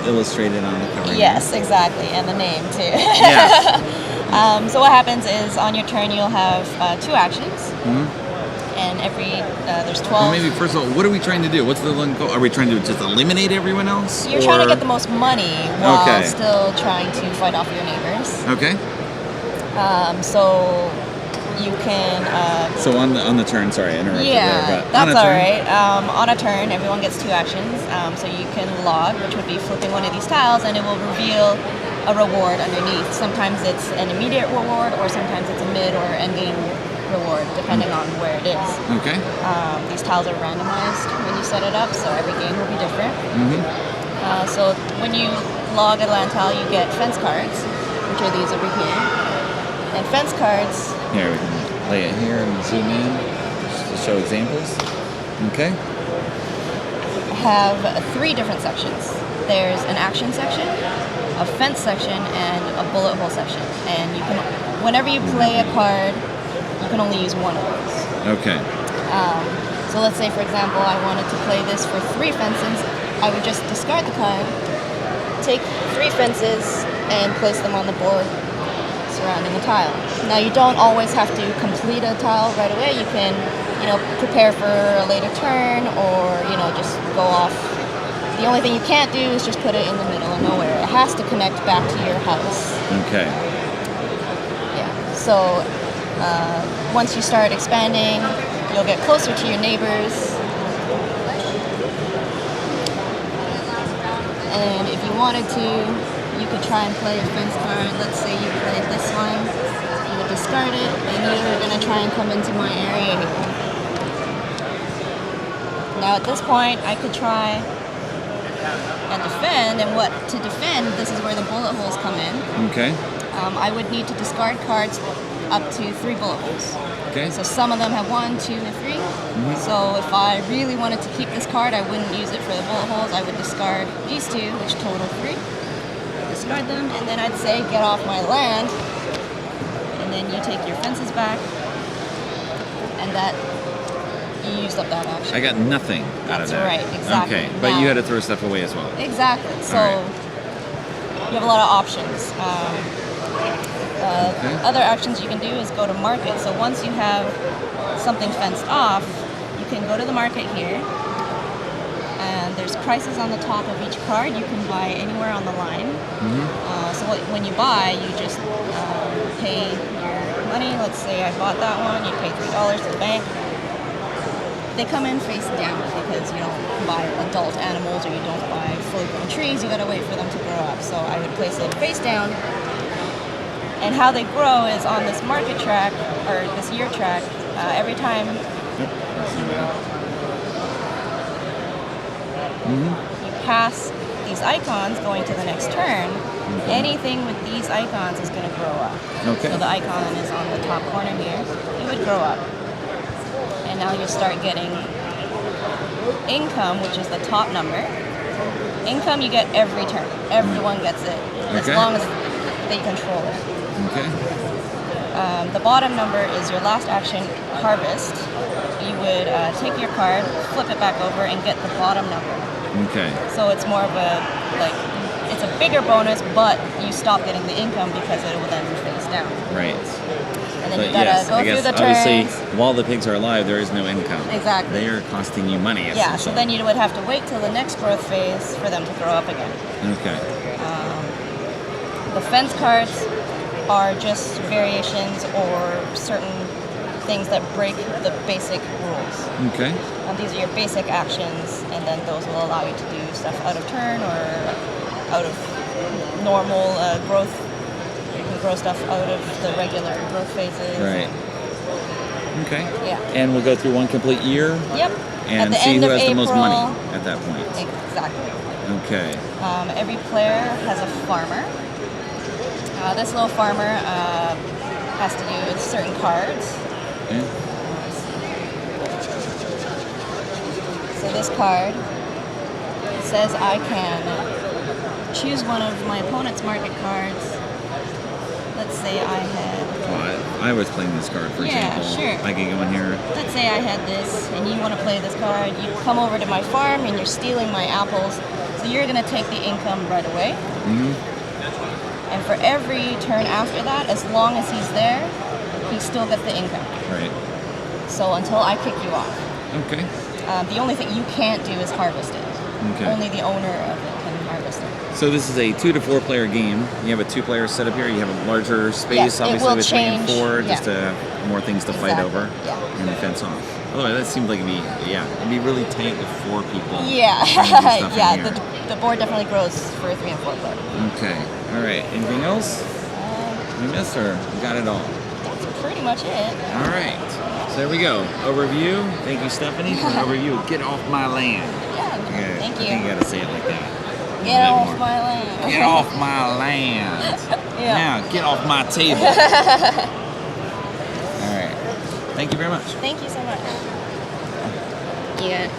illustrated on the cover.
Yes, exactly, and the name too.
Yes.
So what happens is on your turn you'll have 2 actions, and there's 12.
Well, maybe first of all, what are we trying to do? What's the goal? Are we trying to just eliminate everyone else?
You're trying to get the most money while still trying to fight off your neighbors.
Okay.
So you can.
So on the turn, sorry, I interrupted
yeah,
there, but
that's all right. On a turn, everyone gets 2 actions. So you can log, which would be flipping one of these tiles, and it will reveal a reward underneath. Sometimes it's an immediate reward, or sometimes it's a mid or end game reward, depending on where it is.
Okay.
These tiles are randomized when you set it up, so every game will be different. So when you log a land tile, you get fence cards, which are these over here. And fence cards.
Here, we can lay it here and zoom in just to show examples. Okay.
Have 3 different sections. There's an action section, a fence section, and a bullet hole section. And you can, whenever you play a card, you can only use one of those.
Okay.
So let's say, for example, I wanted to play this for 3 fences. I would just discard the card, take 3 fences, and place them on the board surrounding the tile. Now you don't always have to complete a tile right away. You can, prepare for a later turn, or just go off. The only thing you can't do is just put it in the middle of nowhere. It has to connect back to your house.
Okay.
Yeah. So once you start expanding, you'll get closer to your neighbors. And if you wanted to, you could try and play a fence card. Let's say you played this one. You would discard it, and you're going to try and come into my area here. Now at this point, I could try and defend, and to defend, this is where the bullet holes come in.
Okay.
I would need to discard cards up to 3 bullet holes.
Okay.
So some of them have 1, 2, and 3. So if I really wanted to keep this card, I wouldn't use it for the bullet holes. I would discard these 2, which total 3. Discard them, and then I'd say, get off my land. And then you take your fences back, and that you used up that action.
I got nothing out of that.
That's right, exactly.
Okay, but you had to throw stuff away as well.
Exactly. So you have a lot of options. Other actions you can do is go to market. So once you have something fenced off, you can go to the market here, and there's prices on the top of each card. You can buy anywhere on the line. So when you buy, you just pay your money. Let's say I bought that one, you pay $3 to the bank. They come in face down because you don't buy adult animals, or you don't buy fully grown trees. You gotta wait for them to grow up. So I would place it face down. And how they grow is on this market track, or this year track, every time you pass these icons going to the next turn, anything with these icons is going to grow up.
Okay.
So the icon is on the top corner here. It would grow up. And now you start getting income, which is the top number. Income you get every turn. Everyone gets it, as long as they control it.
Okay.
The bottom number is your last action, harvest. You would take your card, flip it back over, and get the bottom number.
Okay.
So it's more of a, it's a bigger bonus, but you stop getting the income because it will then be face down.
Right.
And then you gotta go through the turns.
Obviously, while the pigs are alive, there is no income.
Exactly.
They are costing you money.
Yeah, so then you would have to wait till the next growth phase for them to grow up again.
Okay.
The fence cards are just variations or certain things that break the basic rules.
Okay.
These are your basic actions, and then those will allow you to do stuff out of turn or out of normal growth. You can grow stuff out of the regular growth phases.
Right. Okay.
Yeah.
And we'll go through one complete year.
Yep.
And
At the
see
end
who
of
has the most money
April-
at that point.
Exactly.
Okay.
Every player has a farmer. This little farmer has to do with certain cards.
Okay.
So this card says I can choose one of my opponent's market cards. Let's say I had,
Well, I was playing this card, for
Yeah,
example.
sure.
I could go in here.
let's say I had this, and you want to play this card. You come over to my farm, and you're stealing my apples. So you're going to take the income right away.
Mm-hmm.
And for every turn after that, as long as he's there, he still gets the income.
Right.
So until I kick you off.
Okay.
The only thing you can't do is harvest it.
Okay.
Only the owner of it can harvest it.
So this is a 2 to 4 player game. You have a 2-player setup here. You have a larger space,
Yeah, it
obviously,
will
with 3 and
change,
4,
yeah.
just to have more things to fight
Exactly,
over
yeah.
and fence off. Oh, that seems like it'd be really tight with 4 people.
Yeah,
trying to do stuff in
yeah.
here.
The board definitely grows for a 3 and 4 player.
Okay. All right. Anything else? We missed, or we got it all?
That's pretty much it.
All right. So there we go. Overview. Thank you, Stephanie, for an overview. Get off my land.
Yeah. Thank you.
I think you gotta say it like that.
Get off my land.
Get off my land.
Yeah.
Now get off my table. All right. Thank you very much.
Thank you so much. Yeah.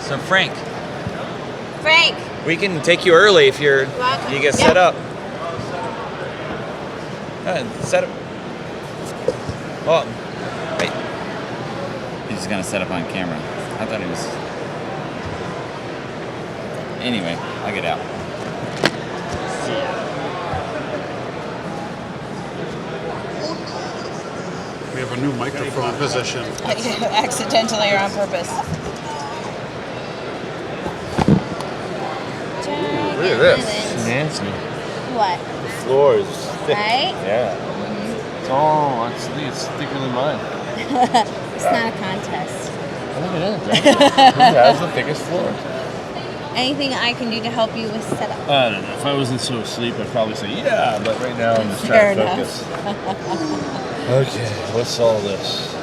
So Frank,
We can take you early if you get set up. Set up. Oh, wait.
he's just gonna set up on camera. I thought he was. Anyway, I'll get out.
We have a new microphone position.
Accidentally or on purpose.
Look at this. Nancy.
What?
The floor is thick.
Right?
Yeah. Oh, it's thicker than mine.
It's not a contest.
I think it is. Who has the thickest floor?
Anything I can do to help you with setup?
I don't know. If I wasn't so asleep, I'd probably say yeah, but right now I'm just
Fair
trying to
enough.
focus. Okay, what's all this?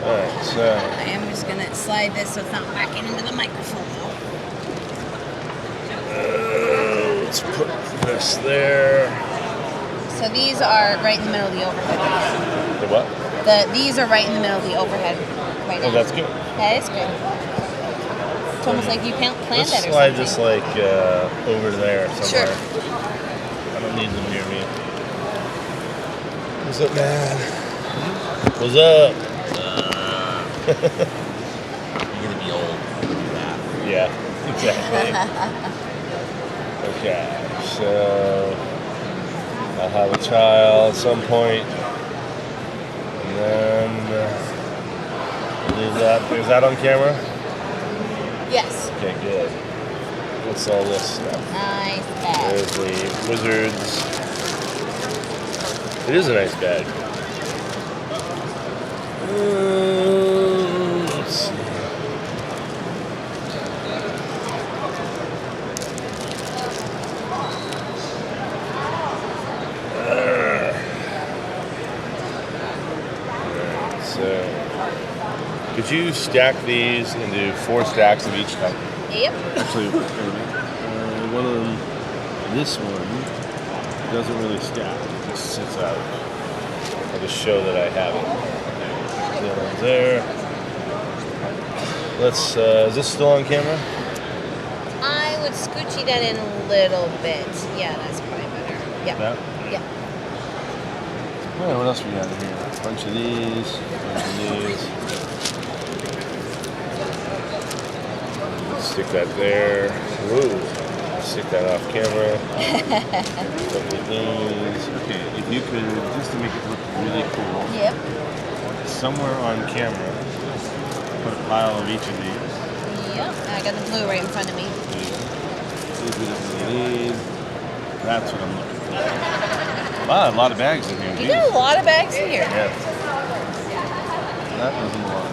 Alright, so.
I am just gonna slide this so it's not whacking into the microphone.
Let's put this there.
So these are right in the middle of the overhead.
The what?
These are right in the middle of the overhead right now.
Oh, that's good.
That is good. It's almost like you planned
Let's
that or
slide
something.
this like over there somewhere.
Sure.
I don't need them near me. What's up, man? What's up?
You're gonna be old.
Yeah, exactly. Okay, so I'll have a child at some point, and then leave that. Is that on camera?
Yes.
Okay, good. What's all this stuff?
Nice bag.
There's the Wizards. It is a nice bag. Let's see. So, could you stack these into 4 stacks of each type?
Yep.
Actually,
one of them, this one, doesn't really stack. It just sits out. I'll just show that I have it. That one's there. Let's, is this still on camera?
I would scoochy that in a little bit. Yeah, that's probably better. Yeah.
That?
Yeah.
All right, what else we got in here? A bunch of these, Stick that there. Woo. Stick that off camera. Okay, if you could, just to make it look really cool.
Yep.
Somewhere on camera, put a pile of each of these.
Yep. I got the blue right in front of me.
These we don't really need. That's what I'm looking for. Wow, a lot of bags in here.
You got a lot of bags in here.
Yeah. That was a lot.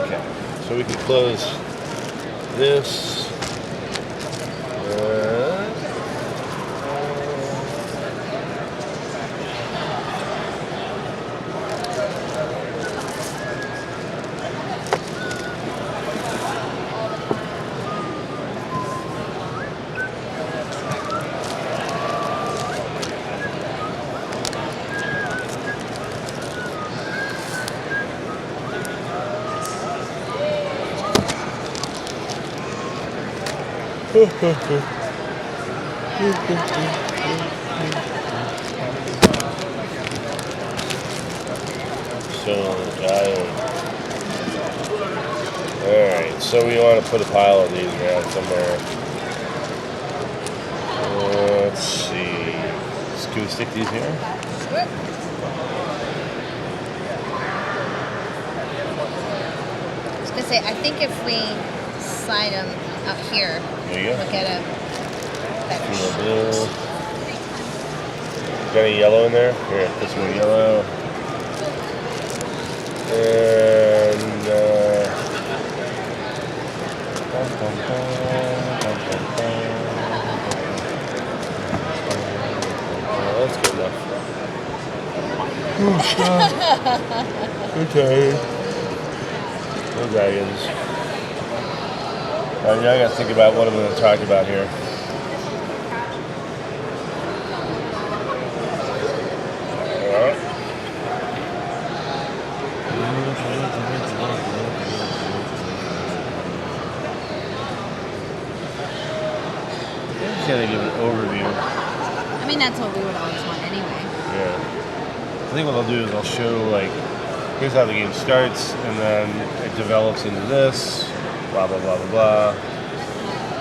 Okay, so we can close this. Alright, so we want to put a pile of these around somewhere. Let's see. Can we stick these here?
Sure. I was going to say, I think if we slide them out here,
there you go.
we'll get a better
blue. Got any yellow in there? Here, put some more yellow. And that's good enough. Oh, stop. Okay. No dragons. Now I gotta think about what I'm gonna talk about here. Kind of give an overview.
I mean, that's what we would always want anyway.
Yeah. I think what I'll do is I'll show, like, here's how the game starts, and then it develops into this, blah, blah, blah, blah, blah.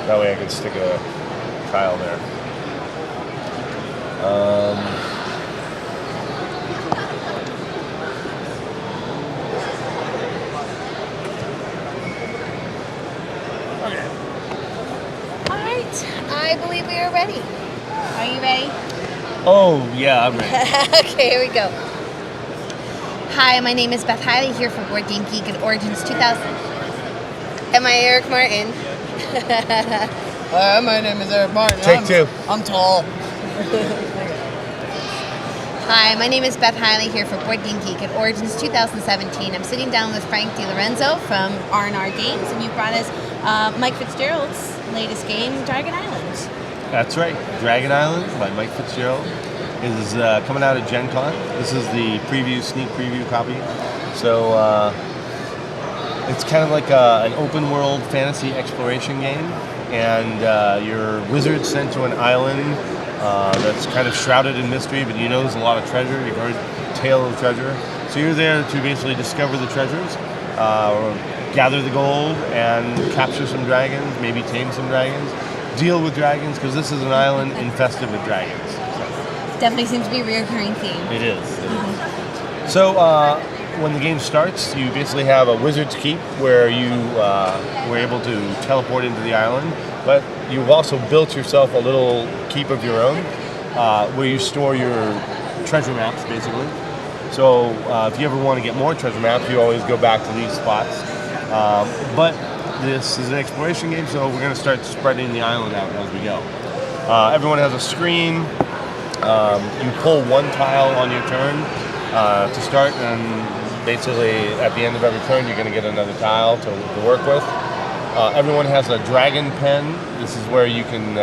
That way I can stick a tile there.
I believe we are ready. Are you ready?
Oh, yeah, I'm ready.
Okay, here we go. Hi, my name is Beth Hiley here for Board Game Geek and Origins 2000. Am I Eric Martin?
Hi, my name is Eric Martin.
Take two.
I'm tall.
Hi, my name is Beth Hiley here for Board Game Geek at Origins 2017. I'm sitting down with Frank DiLorenzo from R&R Games, and you brought us Mike Fitzgerald's latest game, Dragon Island.
That's right. Dragon Island by Mike Fitzgerald is coming out at Gen Con. This is the sneak preview copy. So it's kind of like an open world fantasy exploration game, and you're wizards sent to an island that's kind of shrouded in mystery, but you know there's a lot of treasure. You've heard tale of treasure. So you're there to basically discover the treasures, gather the gold, and capture some dragons, maybe tame some dragons, deal with dragons, because this is an island infested with dragons.
Definitely seems to be a recurring theme.
It is. So when the game starts, you basically have a wizard's keep where you were able to teleport into the island, but you've also built yourself a little keep of your own where you store your treasure maps, basically. So if you ever want to get more treasure maps, you always go back to these spots. But this is an exploration game, so we're going to start spreading the island out as we go. Everyone has a screen. You pull one tile on your turn to start, and basically at the end of every turn you're going to get another tile to work with.
Everyone has a dragon pen. This is where you can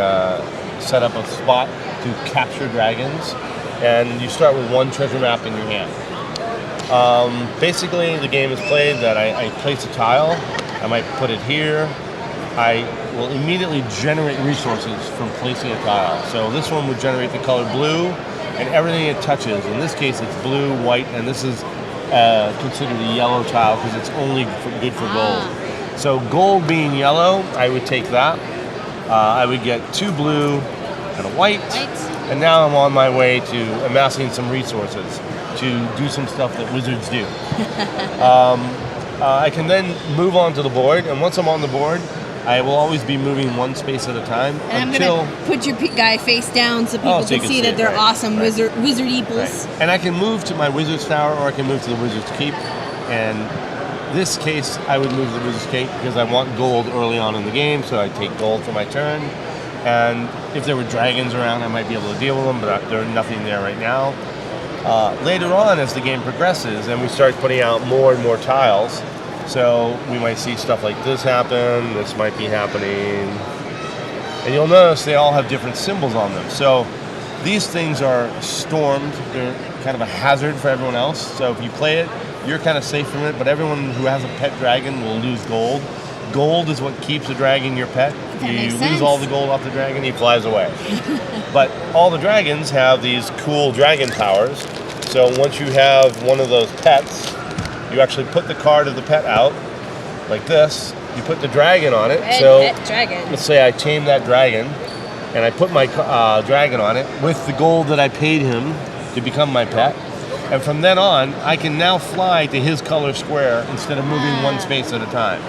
set up a spot to capture dragons. And you start with one treasure map in your hand. Basically, the game is played that I place a tile. I might put it here. I will immediately generate resources from placing a tile. So this one would generate the color blue, and everything it touches. In this case, it's blue, white, and this is considered a yellow tile because it's only good for gold. So gold being yellow, I would take that. I would get 2 blue and a white. And now I'm on my way to amassing some resources to do some stuff that wizards do. I can then move onto the board, and once I'm on the board, I will always be moving one space at a time
And
until...
I'm going to put your guy face down so people
so you
can see that they're awesome wizard eeples.
And I can move to my Wizard's Tower, or I can move to the Wizard's Keep. And this case, I would move to the Wizard's Keep because I want gold early on in the game, so I take gold for my turn. And if there were dragons around, I might be able to deal with them, but there's nothing there right now. Later on, as the game progresses, and we start putting out more and more tiles, so we might see stuff like this happen, this might be happening. And you'll notice they all have different symbols on them. So these things are stormed. They're kind of a hazard for everyone else. So if you play it, you're kind of safe from it, but everyone who has a pet dragon will lose gold. Gold is what keeps the dragon your pet.
That
You
makes
lose
sense.
all the gold off the dragon, he flies away. But all the dragons have these cool dragon powers. So once you have one of those pets, you actually put the card of the pet out, like this. You put the dragon on it.
Red
So
pet dragon.
let's say I tame that dragon, and I put my dragon on it with the gold that I paid him to become my pet. And from then on, I can now fly to his color square instead of moving one space at a time.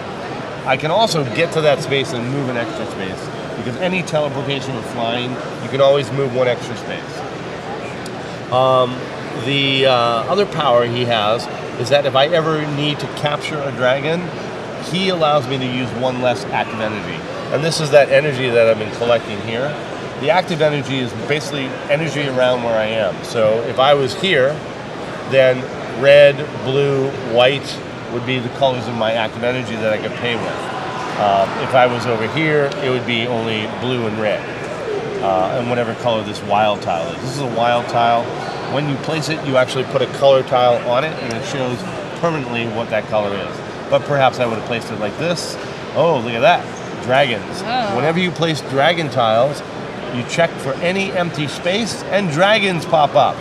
I can also get to that space and move an extra space, because any teleportation or flying, you can always move one extra space. The other power he has is that if I ever need to capture a dragon, he allows me to use one less active energy. And this is that energy that I've been collecting here. The active energy is basically energy around where I am. So if I was here, then red, blue, white would be the colors of my active energy that I could pay with. If I was over here, it would be only blue and red, and whatever color this wild tile is. This is a wild tile. When you place it, you actually put a color tile on it, and it shows permanently what that color is. But perhaps I would have placed it like this. Oh, look at that, dragons.
Oh.
Whenever you place dragon tiles, you check for any empty space, and dragons pop up.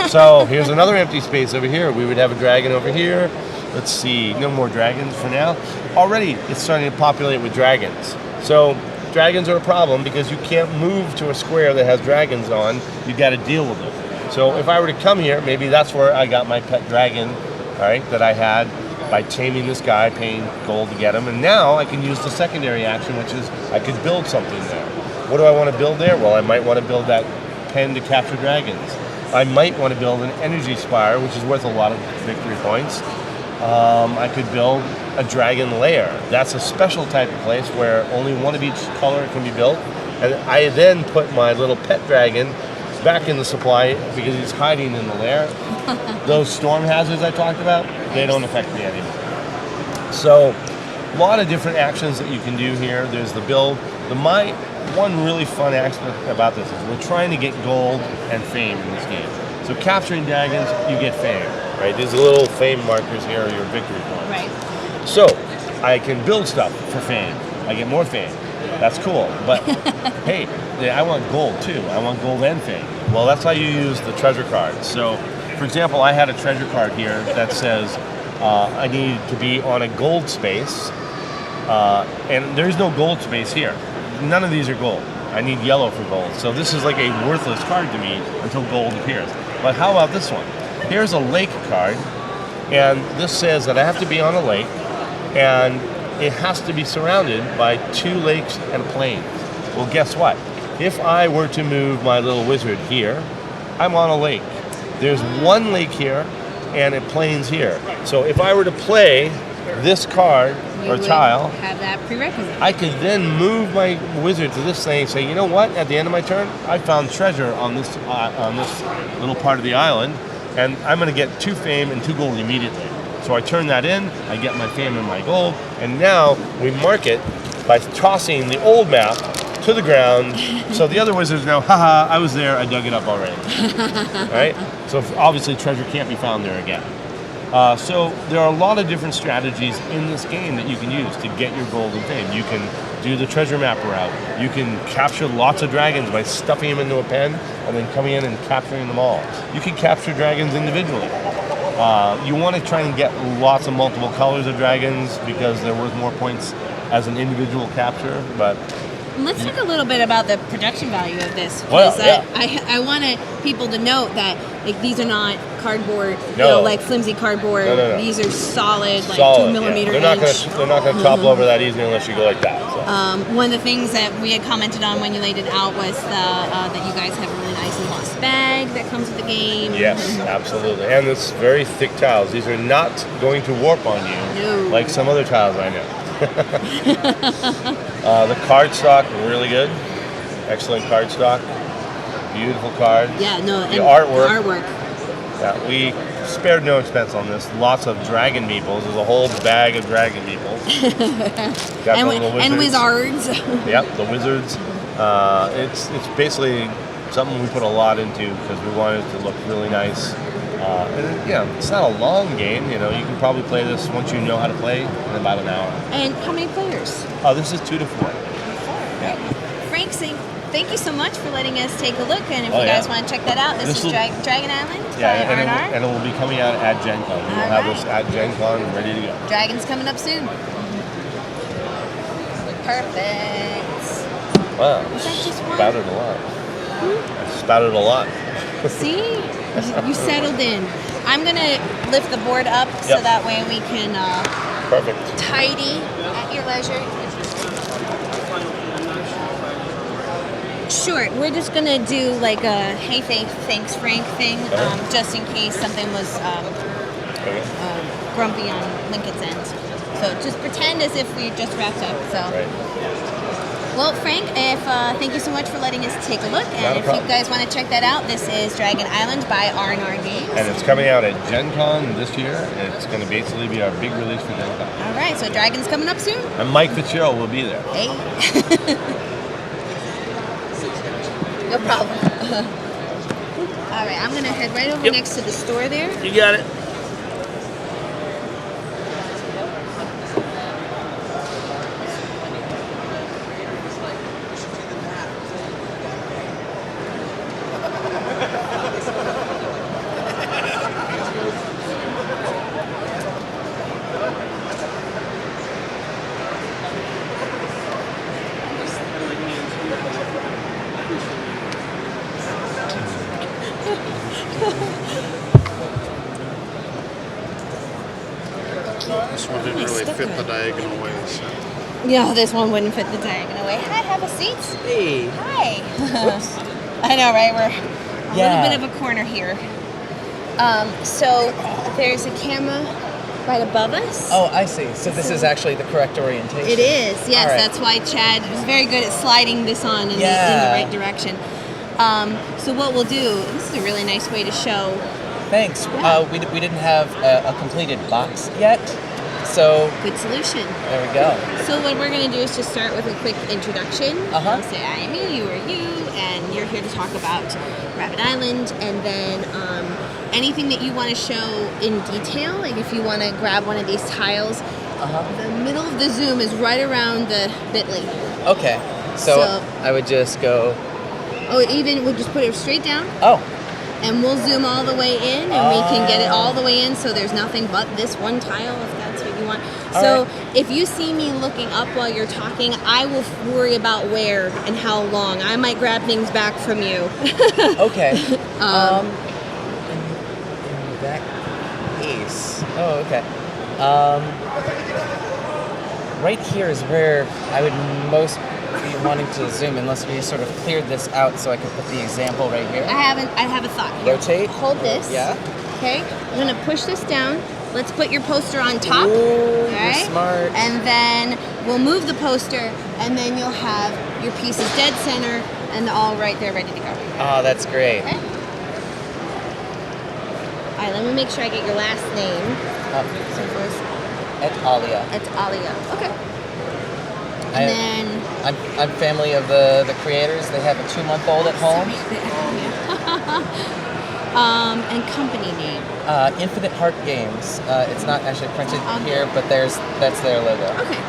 So here's another empty space over here. We would have a dragon over here. Let's see, no more dragons for now. Already, it's starting to populate with dragons. So dragons are a problem because you can't move to a square that has dragons on. You've got to deal with them. So if I were to come here, maybe that's where I got my pet dragon, all right, that I had by taming this guy, paying gold to get him. And now I can use the secondary action, which is I could build something there. What do I want to build there? Well, I might want to build that pen to capture dragons. I might want to build an energy spire, which is worth a lot of victory points. I could build a dragon lair. That's a special type of place where only one of each color can be built. And I then put my little pet dragon back in the supply because he's hiding in the lair. Those storm hazards I talked about, they don't affect me anymore. So a lot of different actions that you can do here. There's the build. One really fun aspect about this is we're trying to get gold and fame in this game. So capturing dragons, you get fame, right? These little fame markers here are your victory points.
Right.
So I can build stuff for fame. I get more fame. That's cool. But hey, I want gold too. I want gold and fame. Well, that's how you use the treasure cards. So, for example, I had a treasure card here that says I need to be on a gold space, and there's no gold space here. None of these are gold. I need yellow for gold. So this is like a worthless card to me until gold appears. But how about this one? Here's a lake card, and this says that I have to be on a lake, and it has to be surrounded by 2 lakes and a plain. Well, guess what? If I were to move my little wizard here, I'm on a lake. There's 1 lake here and a plains here. So if I were to play this card or tile,
have that prerequisite.
I could then move my wizard to this thing and say, you know what? At the end of my turn, I found treasure on this little part of the island, and I'm going to get 2 fame and 2 gold immediately. So I turn that in, I get my fame and my gold, and now we mark it by tossing the old map to the ground, so the other wizards know, haha, I was there, I dug it up already. Right? So obviously treasure can't be found there again. So there are a lot of different strategies in this game that you can use to get your golden thing. You can do the treasure map route. You can capture lots of dragons by stuffing them into a pen and then coming in and capturing them all. You can capture dragons individually. You want to try and get lots of multiple colors of dragons because they're worth more points as an individual capture, but
let's talk a little bit about the production value of this.
Well,
Because
yeah.
I wanted people to note that these are not cardboard,
No.
like flimsy cardboard.
No.
These are solid, like
Solid,
2 millimeter
They're
inch.
not gonna topple over that easily unless you go like that. So.
One of the things that we had commented on when you laid it out was that you guys have a really nice embossed bag that comes with the game.
Yes, absolutely. And it's very thick tiles. These are not going to warp on you like some other tiles I know. The cardstock, really good. Excellent cardstock. Beautiful cards.
Yeah, no,
The
and
artwork. Yeah, we spared no expense on this. Lots of dragon meeples. There's a whole bag of dragon meeples. Got the little
and wizards.
Yep, the wizards. It's basically something we put a lot into because we wanted it to look really nice. It's not a long game. You can probably play this once you know how to play in about an hour.
And how many players?
Oh, this is 2 to 4. Yeah.
Frank, thank you so much for letting us take a look. And if
Oh,
you guys
yeah.
want to check that out, this is Dragon Island
Yeah,
by R&R.
and it will be coming out at Gen Con. We'll have this at Gen Con ready to go.
Dragon's coming up soon. Perfect.
Wow.
Was that just one?
Spouted a lot. I spouted a lot.
See? You settled in. I'm going to lift the board up so
Yep.
that way we can
Perfect.
tidy at your leisure. Sure. We're just going to do like a hey, thanks, Frank thing, just in case something was grumpy on Lincoln's end. So just pretend as if we just wrapped up. So. Well, Frank, thank you so much for letting us take a look. And if you guys want to check that out, this is Dragon Island by R&R Games.
And it's coming out at Gen Con this year. It's going to basically be our big release for Gen Con.
All right, so Dragon's coming up soon.
And Mike Fitzgerald will be there.
Hey. No problem. All right, I'm going to head right over next to the store there.
You got it.
This one didn't really fit the diagonal ways.
Yeah, this one wouldn't fit the diagonal way. Hi, have a seat.
Hey.
Hi. I know, right? We're a little bit of a corner here. So there's a camera right above us.
Oh, I see. So this is actually the correct orientation.
It is, yes.
All right.
That's why Chad was very good at sliding this on in the right direction. So what we'll do, this is a really nice way to show.
Thanks. We didn't have a completed box yet, so
Good solution.
there we go.
So what we're going to do is just start with a quick introduction. I'll say I am you are you, and you're here to talk about Rabbit Island, and then anything that you want to show in detail, like if you want to grab one of these tiles, the middle of the zoom is right around the bit.ly.
Okay. So I would just go.
Oh, even we'll just put it straight down.
Oh.
And we'll zoom all the way in, and we can get it all the way in, so there's nothing but this one tile, if that's what you want. So if you see me looking up while you're talking, I will worry about where and how long. I might grab things back from you.
Okay. In that case. Oh, okay. Right here is where I would most be wanting to zoom, unless we sort of cleared this out so I could put the example right here.
I have a thought here.
Rotate.
Hold this.
Yeah.
Okay. I'm gonna push this down. Let's put your poster on top.
Ooh,
all
you're
right?
smart.
And then we'll move the poster, and then you'll have your pieces dead center and all right there, ready to go.
Oh, that's great.
Okay. All right. Let me make sure I get your last name.
Et Alia.
Et Alia. Okay.
I'm family of the creators. They have a 2-month-old at home.
And company name.
Infinite Heart Games. It's not actually printed here, but that's their logo.
Okay,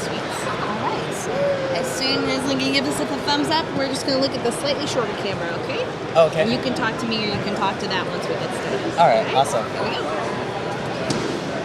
sweet. All right. As soon as Lincoln gives us a thumbs up, we're just going to look at the slightly shorter camera, okay?
Okay.
And you can talk to me or you can talk to that once we get started.
All right, awesome.
Here we go.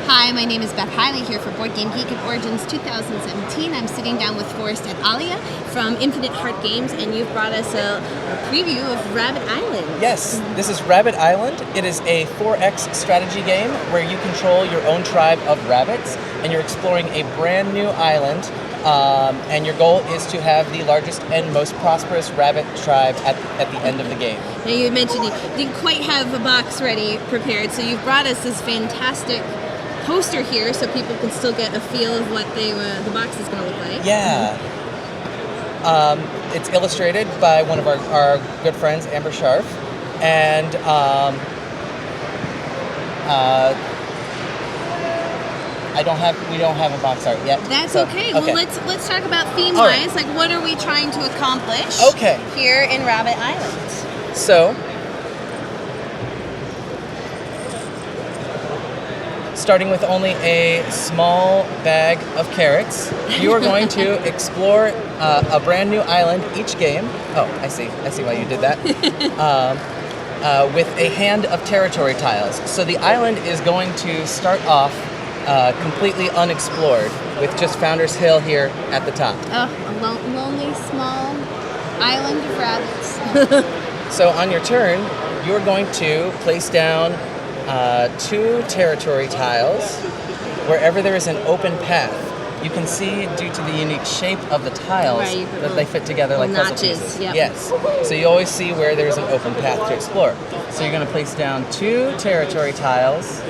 Hi, my name is Beth Hiley here for Board Game Geek at Origins 2017. I'm sitting down with Forrest and Alia from Infinite Heart Games, and you've brought us a preview of Rabbit Island.
Yes, this is Rabbit Island. It is a 4X strategy game where you control your own tribe of rabbits, and you're exploring a brand new island. And your goal is to have the largest and most prosperous rabbit tribe at the end of the game.
Now, you mentioned you didn't quite have a box ready prepared, so you've brought us this fantastic poster here so people can still get a feel of what the box is going to look like.
Yeah. It's illustrated by one of our good friends, Amber Sharf. And we don't have a box art yet.
That's okay. Well, let's talk about theme-wise. Like, what are we trying to accomplish here in Rabbit Island?
So, starting with only a small bag of carrots, you are going to explore a brand new island each game. Oh, I see why you did that. With a hand of territory tiles. So the island is going to start off completely unexplored with just Founder's Hill here at the top.
Oh, a lonely small island of rabbits.
So on your turn, you're going to place down 2 territory tiles wherever there is an open path. You can see, due to the unique shape of the tiles, that they fit together like puzzle pieces.
Yep.
Yes. So you always see where there's an open path to explore. So you're going to place down 2 territory tiles,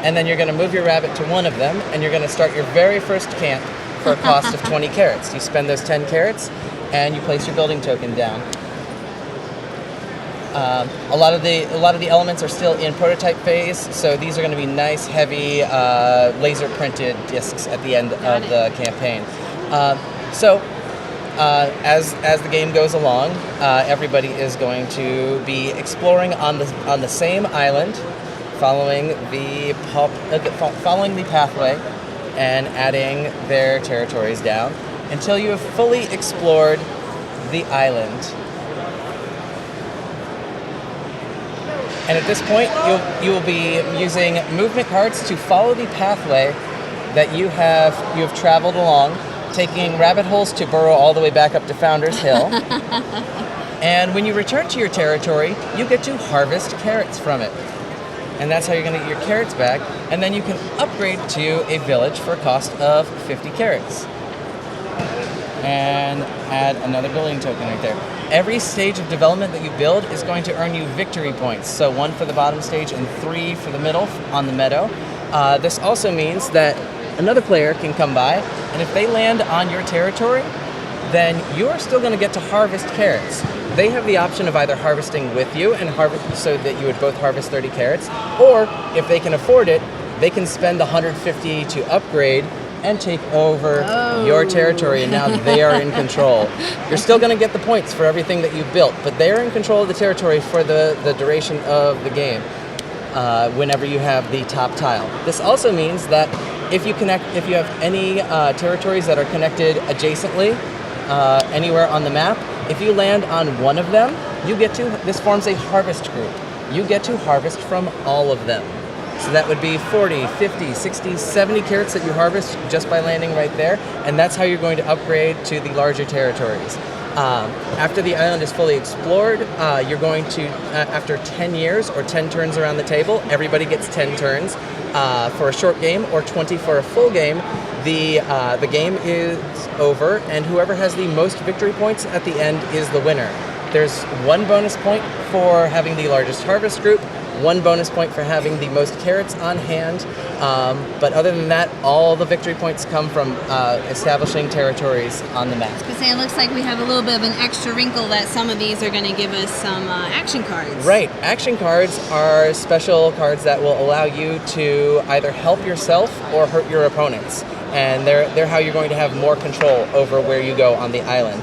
and then you're going to move your rabbit to one of them, and you're going to start your very first camp for a cost of 20 carrots. You spend those 10 carrots, and you place your building token down. A lot of the elements are still in prototype phase, so these are going to be nice, heavy, laser printed discs at the end of the campaign. As the game goes along, everybody is going to be exploring on the same island, following the pathway, and adding their territories down until you have fully explored the island. And at this point, you will be using movement cards to follow the pathway that you have traveled along, taking rabbit holes to burrow all the way back up to Founder's Hill. And when you return to your territory, you get to harvest carrots from it. And that's how you're going to get your carrots back. And then you can upgrade to a village for a cost of 50 carrots. And add another building token right there. Every stage of development that you build is going to earn you victory points. So 1 for the bottom stage and 3 for the middle on the meadow. This also means that another player can come by, and if they land on your territory, then you're still going to get to harvest carrots. They have the option of either harvesting with you and harvest so that you would both harvest 30 carrots, or if they can afford it, they can spend the 150 to upgrade and take over your territory, and now they are in control. You're still going to get the points for everything that you've built, but they're in control of the territory for the duration of the game whenever you have the top tile. This also means that if you have any territories that are connected adjacently anywhere on the map, if you land on one of them, this forms a harvest group. You get to harvest from all of them. So that would be 40, 50, 60, 70 carrots that you harvest just by landing right there, and that's how you're going to upgrade to the larger territories. After the island is fully explored, you're going to, after 10 years or 10 turns around the table, everybody gets 10 turns for a short game or 20 for a full game. The game is over, and whoever has the most victory points at the end is the winner. There's 1 bonus point for having the largest harvest group, 1 bonus point for having the most carrots on hand, but other than that, all the victory points come from establishing territories on the map.
Because it looks like we have a little bit of an extra wrinkle that some of these are going to give us some action cards.
Right. Action cards are special cards that will allow you to either help yourself or hurt your opponents. and they're how you're going to have more control over where you go on the island.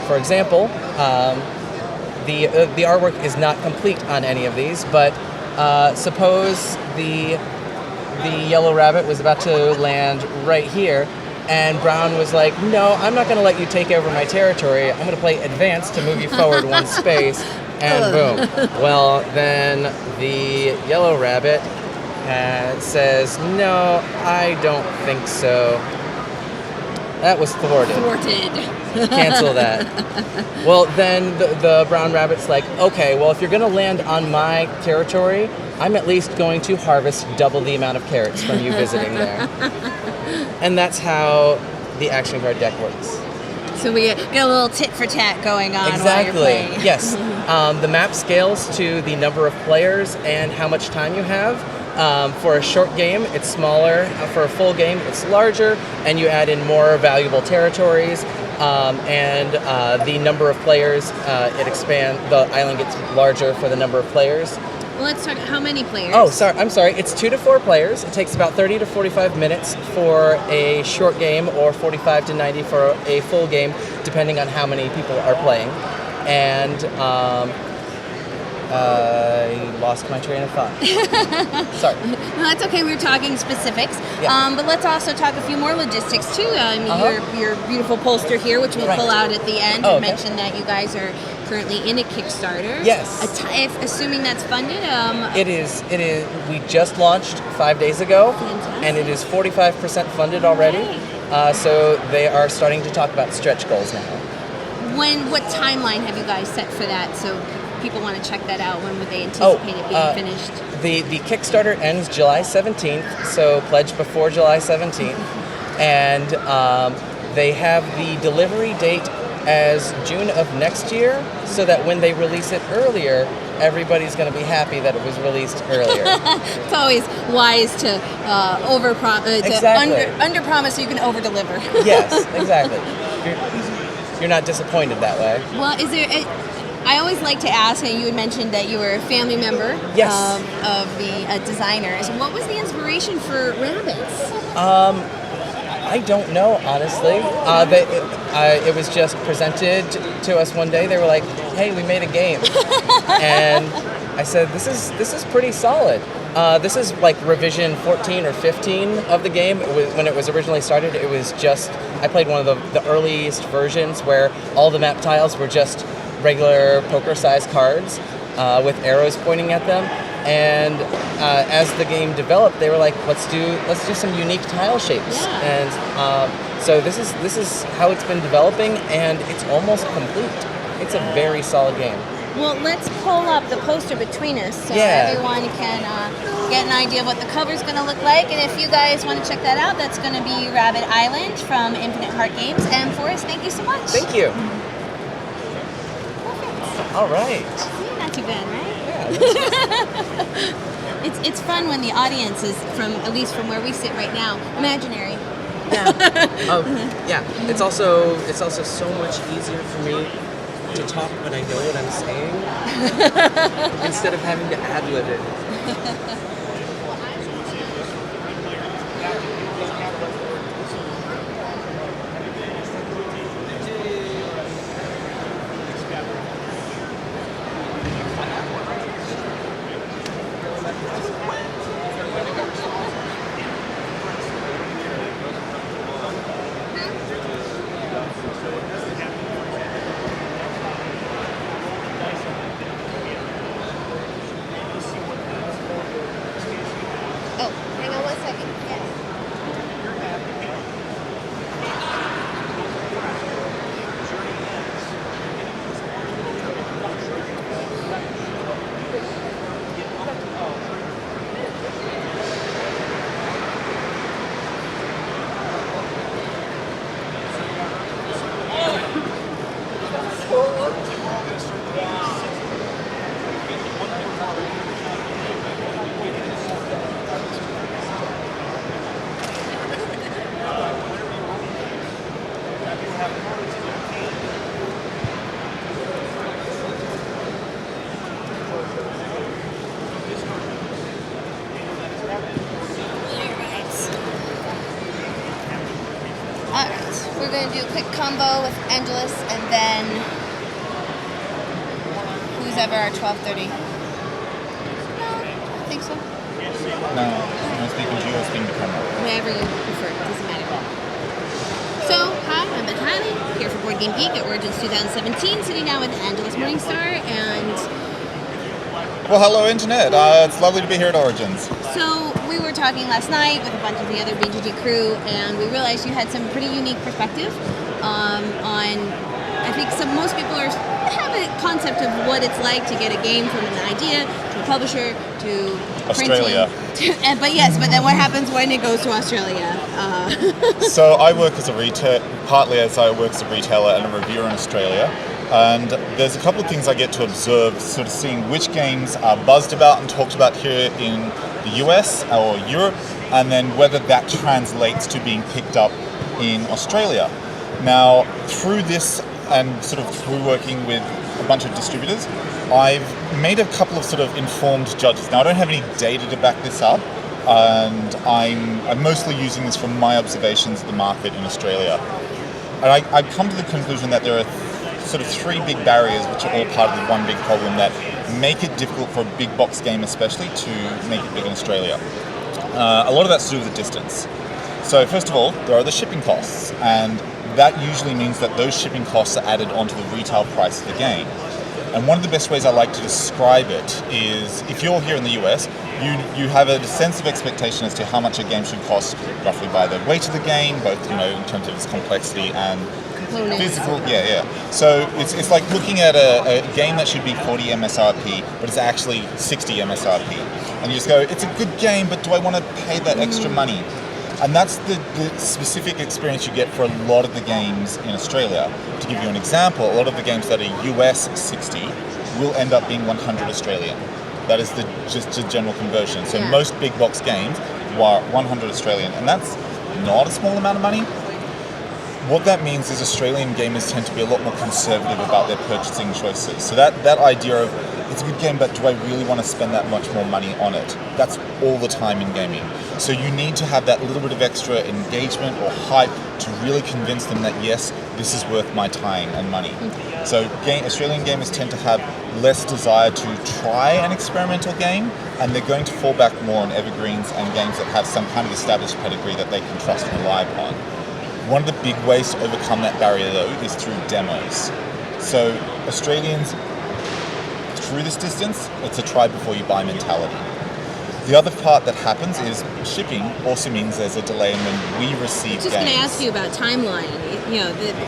For example, the artwork is not complete on any of these, but suppose the yellow rabbit was about to land right here, and Brown was like, no, I'm not going to let you take over my territory. I'm going to play advance to move you forward one space, and boom. Well, then the yellow rabbit says, no, I don't think so. That was thwarted. Cancel that. Well, then the brown rabbit's like, okay, well, if you're going to land on my territory, I'm at least going to harvest double the amount of carrots from you visiting there. And that's how the action card deck works.
So we get a little tit for tat going on
Exactly.
while you're playing.
Yes. The map scales to the number of players and how much time you have. For a short game, it's smaller. For a full game, it's larger, and you add in more valuable territories. And the number of players, it expands. The island gets larger for the number of players.
Well, let's talk. How many players?
Oh, sorry. I'm sorry. It's 2 to 4 players. It takes about 30 to 45 minutes for a short game, or 45 to 90 for a full game, depending on how many people are playing. And I lost my train of thought. Sorry.
No, that's okay. We were talking specifics.
Yeah.
But let's also talk a few more logistics too. I mean, your beautiful poster here, which we'll pull out at the end,
Oh,
you
okay.
mentioned that you guys are currently in a Kickstarter.
Yes.
If assuming that's funded.
It is. We just launched 5 days ago, and it is 45% funded already. So they are starting to talk about stretch goals now.
What timeline have you guys set for that? So people want to check that out. When would they anticipate it being finished?
The Kickstarter ends July 17th, so pledge before July 17th. And they have the delivery date as June of next year, so that when they release it earlier, everybody's going to be happy that it was released earlier.
It's always wise to
Exactly.
under promise so you can over deliver.
Yes, exactly. You're not disappointed that way.
Well, is there? I always like to ask, and you had mentioned that you were a family member of the designers. What was the inspiration for rabbits?
I don't know, honestly. It was just presented to us one day. They were like, "Hey, we made a game," and I said, "This is pretty solid." This is like revision 14 or 15 of the game. When it was originally started, it was just I played one of the earliest versions where all the map tiles were just regular poker-sized cards with arrows pointing at them. And as the game developed, they were like, let's do some unique tile shapes. And so this is how it's been developing, and it's almost complete. It's a very solid game.
Well, let's pull up the poster between us so everyone can get an idea of what the cover's going to look like. And if you guys want to check that out, that's going to be Rabbit Island from Infinite Heart Games. And Forrest, thank you so much.
Thank you. All right.
Not too bad, right? It's fun when the audience is at least from where we sit right now, imaginary.
Yeah. It's also so much easier for me to talk when I know what I'm saying instead of having to ad-lib it.
gonna do a quick combo with Angelus, and then who's ever our 12:30. No, I think so.
No, I'm speaking to you or speaking to camera.
Whatever you prefer, doesn't matter. So, hi, I'm Ben Hiley, here for Board Game Geek at Origins 2017, sitting down with Angelus Morningstar, and...
Well, hello, Internet. It's lovely to be here at Origins.
So, we were talking last night with a bunch of the other BGG crew, and we realized you had some pretty unique perspective on... I think most people have a concept of what it's like to get a game from an idea to a publisher to
Australia.
Printing. But then what happens when it goes to Australia?
So I work as partly as I work as a retailer and a reviewer in Australia. And there's a couple of things I get to observe, sort of seeing which games are buzzed about and talked about here in the US or Europe, and then whether that translates to being picked up in Australia. Now, through this and sort of through working with a bunch of distributors, I've made a couple of sort of informed judges. Now, I don't have any data to back this up, and I'm mostly using this from my observations of the market in Australia. And I've come to the conclusion that there are sort of three big barriers, which are all part of the one big problem that make it difficult for a big box game especially to make it big in Australia. A lot of that's to do with the distance. So first of all, there are the shipping costs, and that usually means that those shipping costs are added onto the retail price of the game. And one of the best ways I like to describe it is, if you're here in the US, you have a sense of expectation as to how much a game should cost, roughly by the weight of the game, both in terms of its complexity and physical. Yeah. So it's like looking at a game that should be 40 MSRP, but it's actually 60 MSRP, and you just go, it's a good game, but do I want to pay that extra money? And that's the specific experience you get for a lot of the games in Australia. To give you an example, a lot of the games that are US 60 will end up being 100 Australian. That is just the general conversion. So most big box games are 100 Australian, and that's not a small amount of money. What that means is Australian gamers tend to be a lot more conservative about their purchasing choices. So that idea of, it's a good game, but do I really want to spend that much more money on it? That's all the time in gaming. So you need to have that little bit of extra engagement or hype to really convince them that, yes, this is worth my time and money. So Australian gamers tend to have less desire to try an experimental game, and they're going to fall back more on evergreens and games that have some kind of established pedigree that they can trust and rely upon. One of the big ways to overcome that barrier, though, is through demos. So Australians, through this distance, it's a try before you buy mentality. The other part that happens is shipping also means there's a delay in when we receive games.
Just going to ask you about timeline.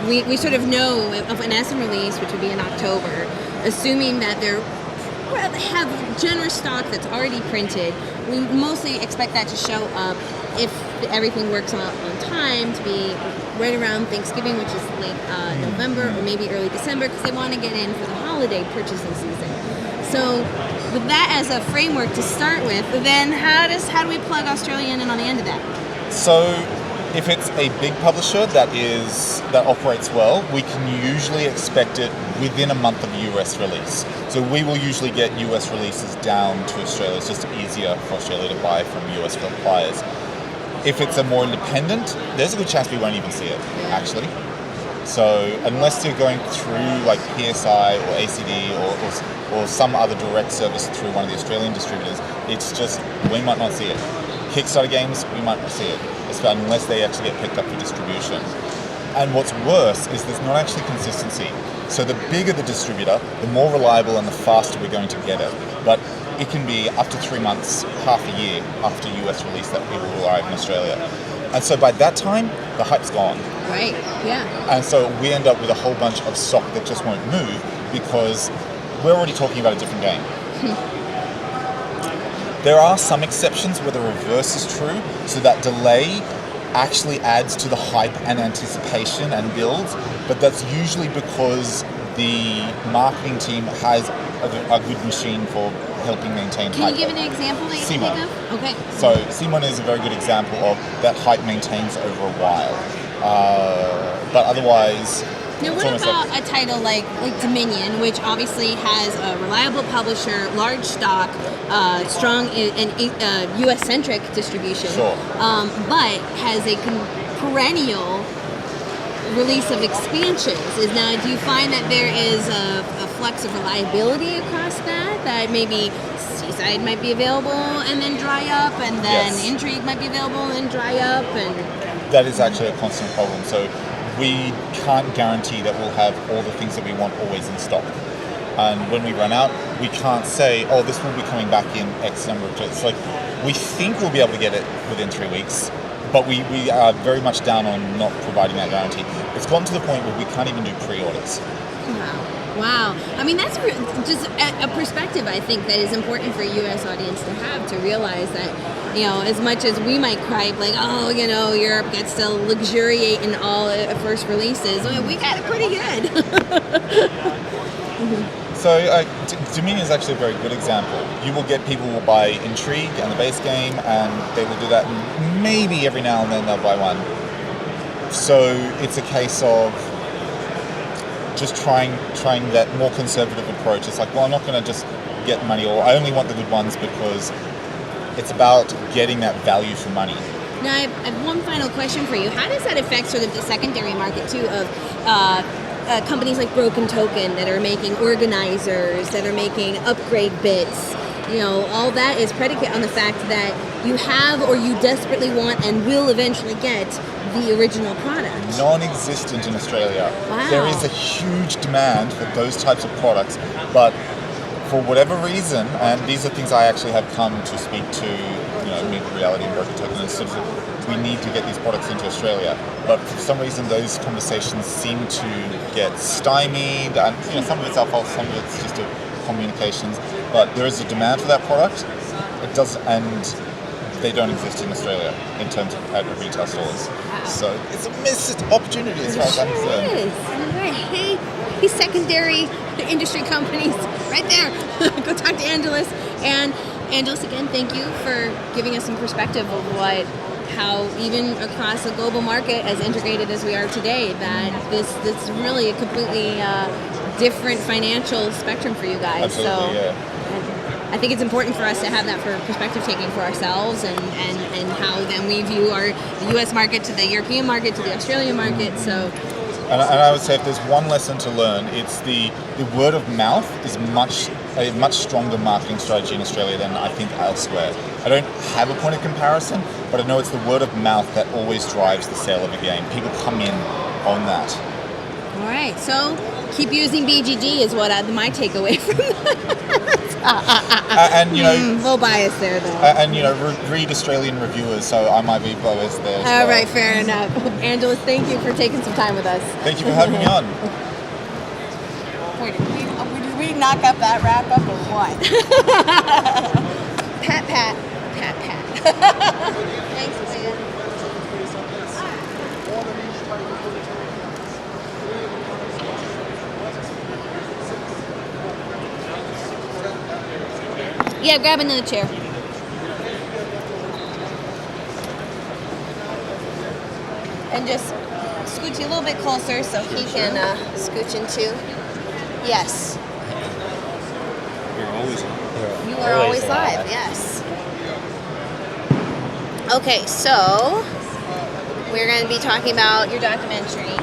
We sort of know of an SM release, which would be in October, assuming that they have generous stock that's already printed. We mostly expect that to show up, if everything works on time, to be right around Thanksgiving, which is late November or maybe early December, because they want to get in for the holiday purchasing season. So with that as a framework to start with, then how do we plug Australian in on the end of that?
So if it's a big publisher that operates well, we can usually expect it within a month of US release. So we will usually get US releases down to Australia. It's just easier for Australia to buy from US suppliers. If it's a more independent, there's a good chance we won't even see it, actually. So unless you're going through like PSI or ACD or some other direct service through one of the Australian distributors, it's just, we might not see it. Kickstarter games, we might not see it, unless they actually get picked up for distribution. And what's worse is there's not actually consistency. So the bigger the distributor, the more reliable and the faster we're going to get it. But it can be up to 3 months, half a year after US release that it will arrive in Australia. And so by that time, the hype's gone.
Right, yeah.
And so we end up with a whole bunch of stock that just won't move because we're already talking about a different game. There are some exceptions where the reverse is true, so that delay actually adds to the hype and anticipation and builds, but that's usually because the marketing team has a good machine for helping maintain hype.
Can you give an example that you can think of? Okay.
So Simon is a very good example of that hype maintains over a while. But otherwise...
Now, what about a title like Dominion, which obviously has a reliable publisher, large stock, strong and US-centric distribution,
sure.
But has a perennial release of expansions. Do you find that there is a flux of reliability across that maybe Seaside might be available and then dry up, and then
Yes.
Intrigue might be available and then dry up, and
That is actually a constant problem. So we can't guarantee that we'll have all the things that we want always in stock. And when we run out, we can't say, oh, this will be coming back in X number of days. Like, we think we'll be able to get it within 3 weeks, but we are very much down on not providing that guarantee. It's gotten to the point where we can't even do pre-orders.
Wow. I mean, that's just a perspective, I think, that is important for a U.S. audience to have, to realize that, as much as we might gripe, like, Europe gets to luxuriate in all first releases, we got it pretty good.
So Dominion is actually a very good example. You will get people who will buy Intrigue and the base game, and they will do that, and maybe every now and then they'll buy one. So it's a case of just trying that more conservative approach. It's like, well, I'm not going to just get money, or I only want the good ones, because it's about getting that value for money.
Now, I have one final question for you. How does that affect sort of the secondary market, too, of companies like Broken Token that are making organizers, that are making upgrade bits? All that is predicated on the fact that you have, or you desperately want and will eventually get, the original product.
Non-existent in Australia.
Wow.
There is a huge demand for those types of products, but for whatever reason, and these are things I actually have come to speak to, Meet Reality and Broken Token, and sort of, we need to get these products into Australia. But for some reason, those conversations seem to get stymied, and some of it's our fault, some of it's just communications. But there is a demand for that product. It does, and they don't exist in Australia in terms of at retail stores.
Wow.
So it's a missed opportunity as far as I'm concerned.
It is. Hey, secondary industry companies, right there. Go talk to Angelus. And Angelus, again, thank you for giving us some perspective of how even across a global market, as integrated as we are today, that this is really a completely different financial spectrum for you guys.
Absolutely,
so
yeah.
I think it's important for us to have that for perspective taking for ourselves, and how then we view the U.S. market to the European market to the Australian market. So.
And I would say if there's one lesson to learn, it's the word of mouth is a much stronger marketing strategy in Australia than I think elsewhere. I don't have a point of comparison, but I know it's the word of mouth that always drives the sale of a game. People come in on that.
All right, so keep using BGG is what my takeaway from that.
And
a little bias there, though.
And read Australian reviewers, so I might be biased there.
All right, fair enough. Angelus, thank you for taking some time with us.
Thank you for having me on.
Wait, did we knock up that wrap up or what?
Pat. Thanks, Leah. Yeah, grab another chair. And just scooch you a little bit closer so he can scooch in too. Yes.
We're always live.
You are always live, yes. Okay, so we're going to be talking about your documentary.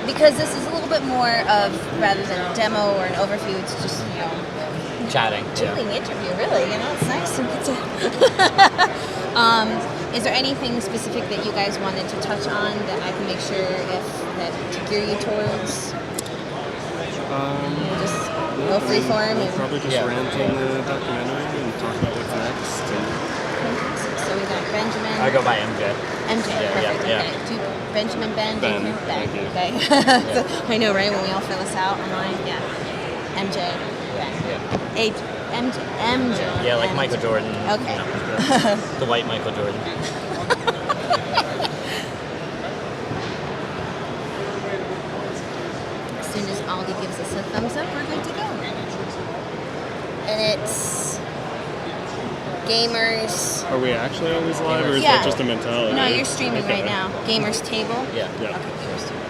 Because this is a little bit more of, rather than a demo or an overview, it's just,
chatting.
An interview, really. It's nice to get to. Is there anything specific that you guys wanted to touch on that I can make sure to gear you towards? Just go freeform.
Probably just rant on the documentary and talk about what's next.
So we got Benjamin.
I go by MJ.
MJ, perfect.
Yeah.
Okay. Benjamin, Ben.
Thank you.
Okay. I know, right? When we all fill this out online, yeah. MJ. MJ.
Yeah, like Michael Jordan.
Okay.
The white Michael Jordan.
As soon as Aldi gives us a thumbs up, we're good to go. And it's Gamers.
Are we actually always live, or is
Yeah.
that just a mentality?
No, you're streaming right now. Gamers Table.
Yeah.
Okay, Gamers Table.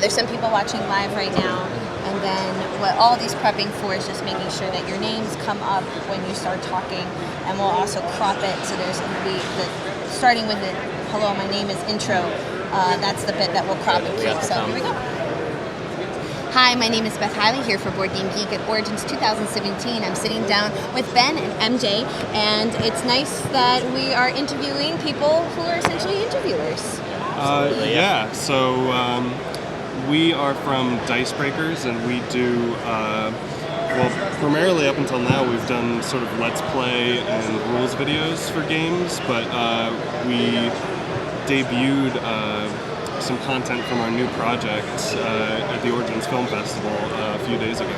There's some people watching live right now. And then what Aldi's prepping for is just making sure that your names come up when you start talking. And we'll also crop it, so there's going to be starting with the hello, my name is intro. That's the bit that will crop and keep. So here we go. Hi, my name is Beth Hiley here for Board Game Geek at Origins 2017. I'm sitting down with Ben and MJ, and it's nice that we are interviewing people who are essentially interviewers.
So we are from Dice Breakers, and we do, primarily up until now, we've done sort of Let's Play and rules videos for games, but we debuted some content from our new project at the Origins Film Festival a few days ago.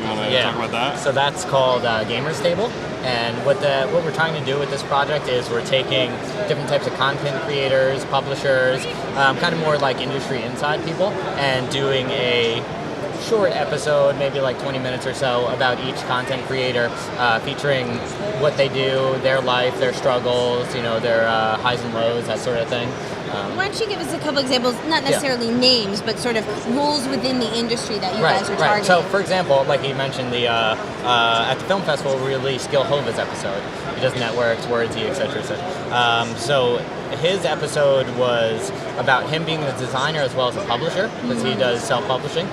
You want to talk about that?
So that's called Gamers Table, and what we're trying to do with this project is we're taking different types of content creators, publishers, kind of more like industry inside people, and doing a short episode, maybe like 20 minutes or so, about each content creator, featuring what they do, their life, their struggles, their highs and lows, that sort of thing.
Why don't you give us a couple examples, not necessarily names, but sort of rules within the industry that you guys are targeting?
So, for example, like you mentioned, at the film festival, we released Gil Hova's episode. He does networks, Wordsy, etc., etc. So his episode was about him being the designer as well as a publisher, because he does self-publishing.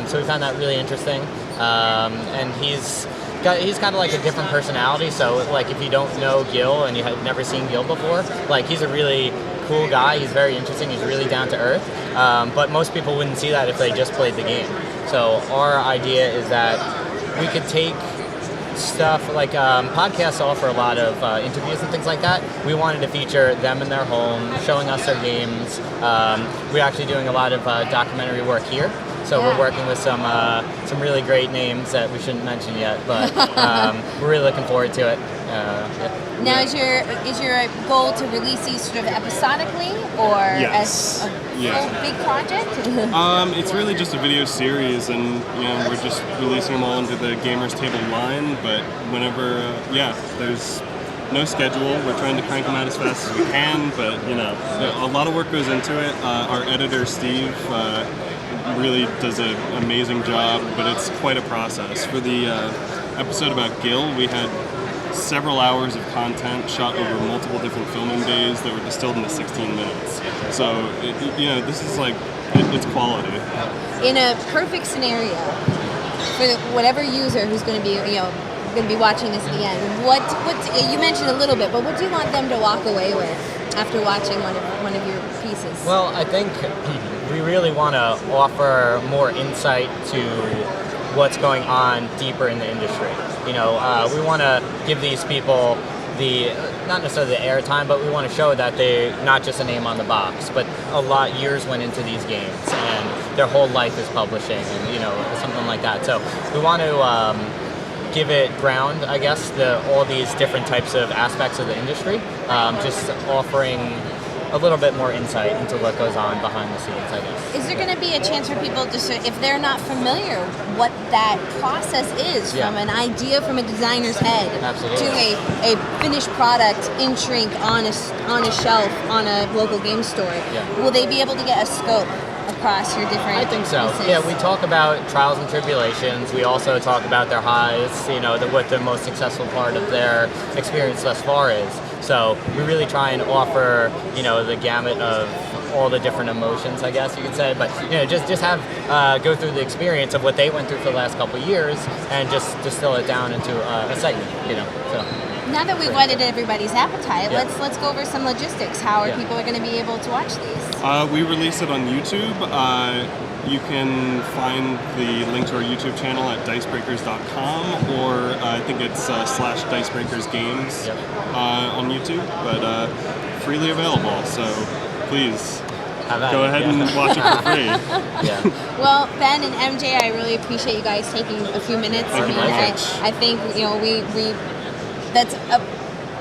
So we found that really interesting. And he's kind of like a different personality, so like if you don't know Gil and you have never seen Gil before, like he's a really cool guy, he's very interesting, he's really down to earth, but most people wouldn't see that if they just played the game. So our idea is that we could take stuff like podcasts offer a lot of interviews and things like that. We wanted to feature them in their home, showing us their games. We're actually doing a lot of documentary work here. So we're working with some really great names that we shouldn't mention yet, but we're really looking forward to it.
Now, is your goal to release these sort of episodically, or as a full big project?
It's really just a video series, and we're just releasing them all into the Gamers Table line. But whenever, there's no schedule. We're trying to crank them out as fast as we can, but a lot of work goes into it. Our editor Steve really does an amazing job, but it's quite a process. For the episode about Gil, we had several hours of content shot over multiple different filming days that were distilled into 16 minutes. So, this is it's quality.
In a perfect scenario, for whatever user who's going to be, going to be watching this at the end, what you mentioned a little bit, but what do you want them to walk away with after watching one of your pieces?
Well, I think we really want to offer more insight to what's going on deeper in the industry. We want to give these people not necessarily the airtime, but we want to show that they're not just a name on the box, but years went into these games, and their whole life is publishing, and something like that. So we want to give it ground, I guess, all these different types of aspects of the industry, just offering a little bit more insight into what goes on behind the scenes, I guess.
Is there going to be a chance for people to, if they're not familiar, what that process is from an idea from a designer's head to a finished product in shrink on a shelf on a local game store? Will they be able to get a scope across your different
I think so.
pieces?
Yeah, we talk about trials and tribulations. We also talk about their highs, what the most successful part of their experience thus far is. So we really try and offer, the gamut of all the different emotions, I guess you could say. But just have go through the experience of what they went through for the last couple of years, and just distill it down into a segment. So.
Now that we've whetted everybody's appetite, let's go over some logistics. How are people going to be able to watch these?
We release it on YouTube. You can find the link to our YouTube channel at dicebreakers.com, or I think it's /dicebreakersgames on YouTube, but freely available, so please go ahead and watch it for free.
Well, Ben and MJ, I really appreciate you guys taking a few minutes.
Thank you very much.
I think we that's a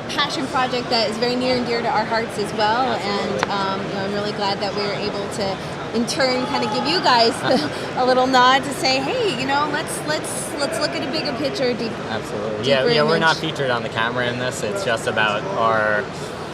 passion project that is very near and dear to our hearts as well, and I'm really glad that we were able to in turn kind of give you guys a little nod to say, hey, let's look at a bigger picture.
Absolutely.
Deeper
We're not featured on the camera in this. It's just about our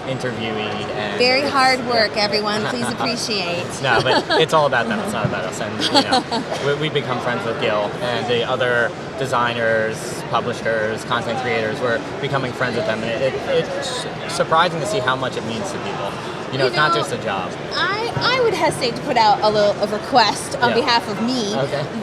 interviewee. And
very hard work, everyone. Please appreciate.
No, but it's all about them. It's not about us. And we become friends with Gil and the other designers, publishers, content creators. We're becoming friends with them, and it's surprising to see how much it means to people. You know, it's not just a job.
I would hesitate to put out a request on behalf of me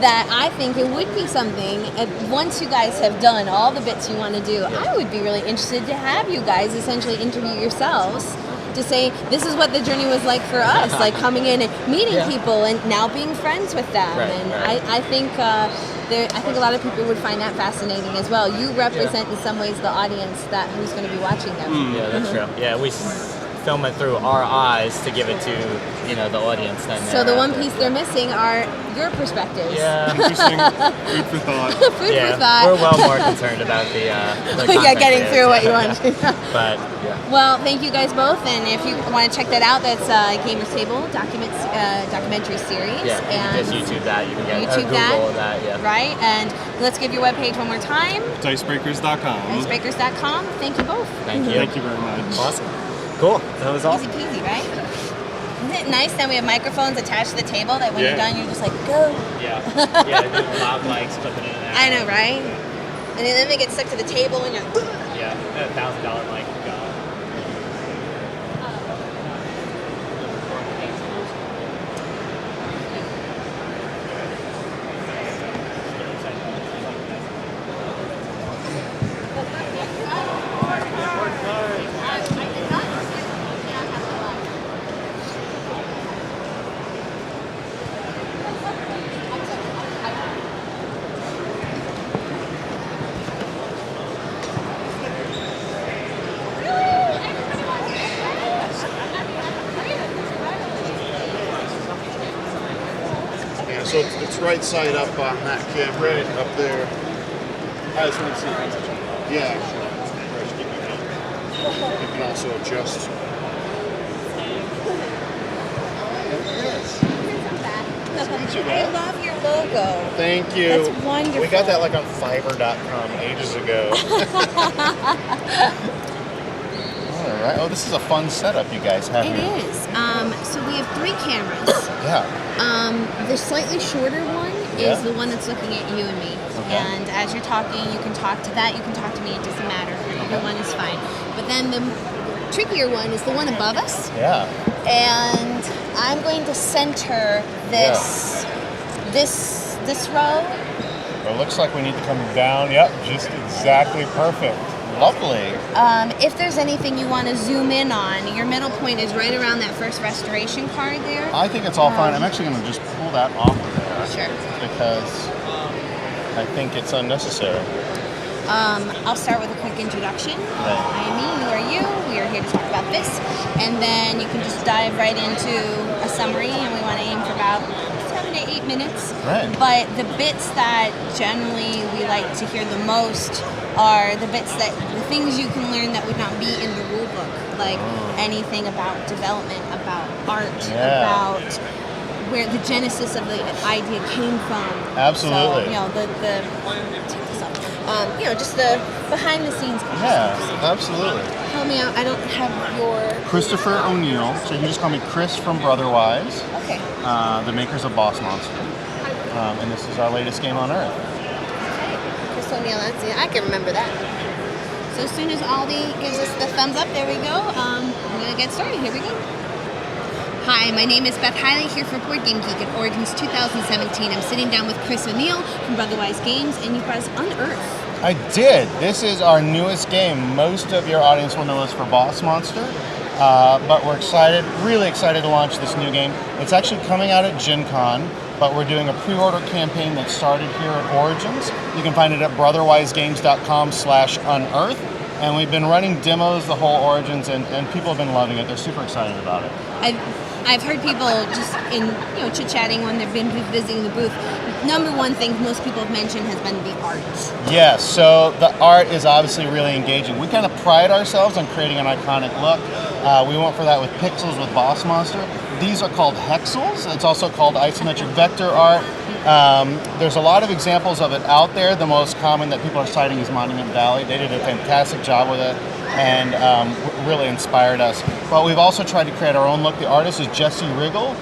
that I think it would be something, once you guys have done all the bits you want to do, I would be really interested to have you guys essentially interview yourselves to say, this is what the journey was like for us, like coming in and meeting people and now being friends with them. I think I think a lot of people would find that fascinating as well. You represent in some ways the audience that who's going to be watching them.
Yeah, that's true. Yeah, we film it through our eyes to give it to the audience. Then
so the one piece they're missing are your perspectives.
Yeah,
interesting. Food for thought.
Food for thought.
We're well more concerned about the
getting through what you want to.
But
well, thank you guys both, and if you want to check that out, that's Gamers Table documentary series.
Yeah,
and
just YouTube that. You can get
YouTube
Google that.
Right, and let's give your webpage one more time.
Dicebreakers.com.
Dicebreakers.com. Thank you both.
Thank you.
Thank you very much.
Awesome. Cool. That was awesome.
Easy peasy, right? Isn't it nice that we have microphones attached to the table that when you're done, you're just like, go.
Yeah, loud mics, clipping in and out.
I know, right? And then they get stuck to the table and you're like,
yeah, $1,000 mic.
So it's right side up on that camera, up there. I just want to see. Yeah. You can also adjust.
I love your logo.
Thank you.
That's wonderful.
We got that like on Fiverr.com ages ago. All right. Oh, this is a fun setup you guys have
It
here.
is. So we have 3 cameras.
Yeah.
The slightly shorter one is the one that's looking at you and me.
Okay.
And as you're talking, you can talk to that, you can talk to me, it doesn't matter. Either one is fine. But then the trickier one is the one above us.
Yeah.
And I'm going to center this row.
It looks like we need to come down. Yep, just exactly perfect. Lovely.
If there's anything you want to zoom in on, your middle point is right around that first restoration card there.
I think it's all fine. I'm actually going to just pull that off of there.
Sure.
Because I think it's unnecessary.
I'll start with a quick introduction. I am me, you are you. We are here to talk about this. And then you can just dive right into a summary, and we want to aim for about 7 to 8 minutes.
Right.
But the bits that generally we like to hear the most are the things you can learn that would not be in the rule book, like anything about development, about art, about where the genesis of the idea came from.
Absolutely.
So, just the behind the scenes.
Yeah, absolutely.
Help me out. I don't have your.
Christopher O'Neill. So you can just call me Chris from Brotherwise.
Okay.
The makers of Boss Monster. And this is our latest game on Earth.
Chris O'Neill, that's it. I can remember that. So as soon as Aldi gives us the thumbs up, there we go. I'm going to get started. Here we go. Hi, my name is Beth Hiley here for Board Game Geek at Origins 2017. I'm sitting down with Chris O'Neill from Brotherwise Games, and you brought us Unearth.
I did. This is our newest game. Most of your audience will know us for Boss Monster, but we're excited, really excited to launch this new game. It's actually coming out at Gen Con, but we're doing a pre-order campaign that started here at Origins. You can find it at brotherwisegames.com/unearth. And we've been running demos the whole Origins, and people have been loving it. They're super excited about it.
I've heard people just in chit-chatting when they've been visiting the booth. Number one thing most people have mentioned has been the art.
Yes, so the art is obviously really engaging. We kind of pride ourselves on creating an iconic look. We went for that with pixels with Boss Monster. These are called hexels. It's also called isometric vector art. There's a lot of examples of it out there. The most common that people are citing is Monument Valley. They did a fantastic job with it and really inspired us. But we've also tried to create our own look. The artist is Jesse Riggle.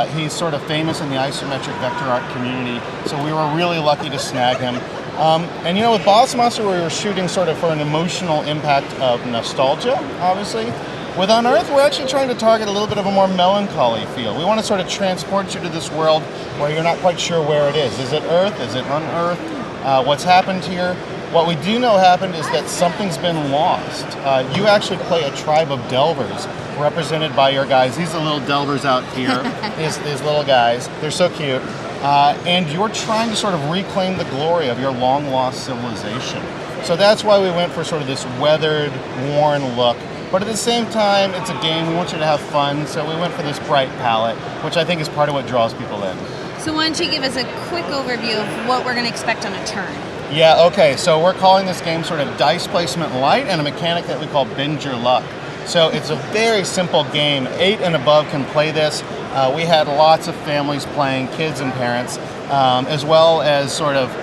He's sort of famous in the isometric vector art community, so we were really lucky to snag him. And with Boss Monster, we were shooting sort of for an emotional impact of nostalgia, obviously. With Unearth, we're actually trying to target a little bit of a more melancholy feel. We want to sort of transport you to this world where you're not quite sure where it is. Is it Earth? Is it unearthed? What's happened here? What we do know happened is that something's been lost. You actually play a tribe of delvers represented by your guys. These are little delvers out here. these little guys. They're so cute. And you're trying to sort of reclaim the glory of your long-lost civilization. So that's why we went for sort of this weathered, worn look. But at the same time, it's a game. We want you to have fun. So we went for this bright palette, which I think is part of what draws people in.
So why don't you give us a quick overview of what we're going to expect on a turn?
Yeah, okay. So we're calling this game sort of dice placement light and a mechanic that we call bend your luck. So it's a very simple game. 8 and above can play this. We had lots of families playing, kids and parents, as well as sort of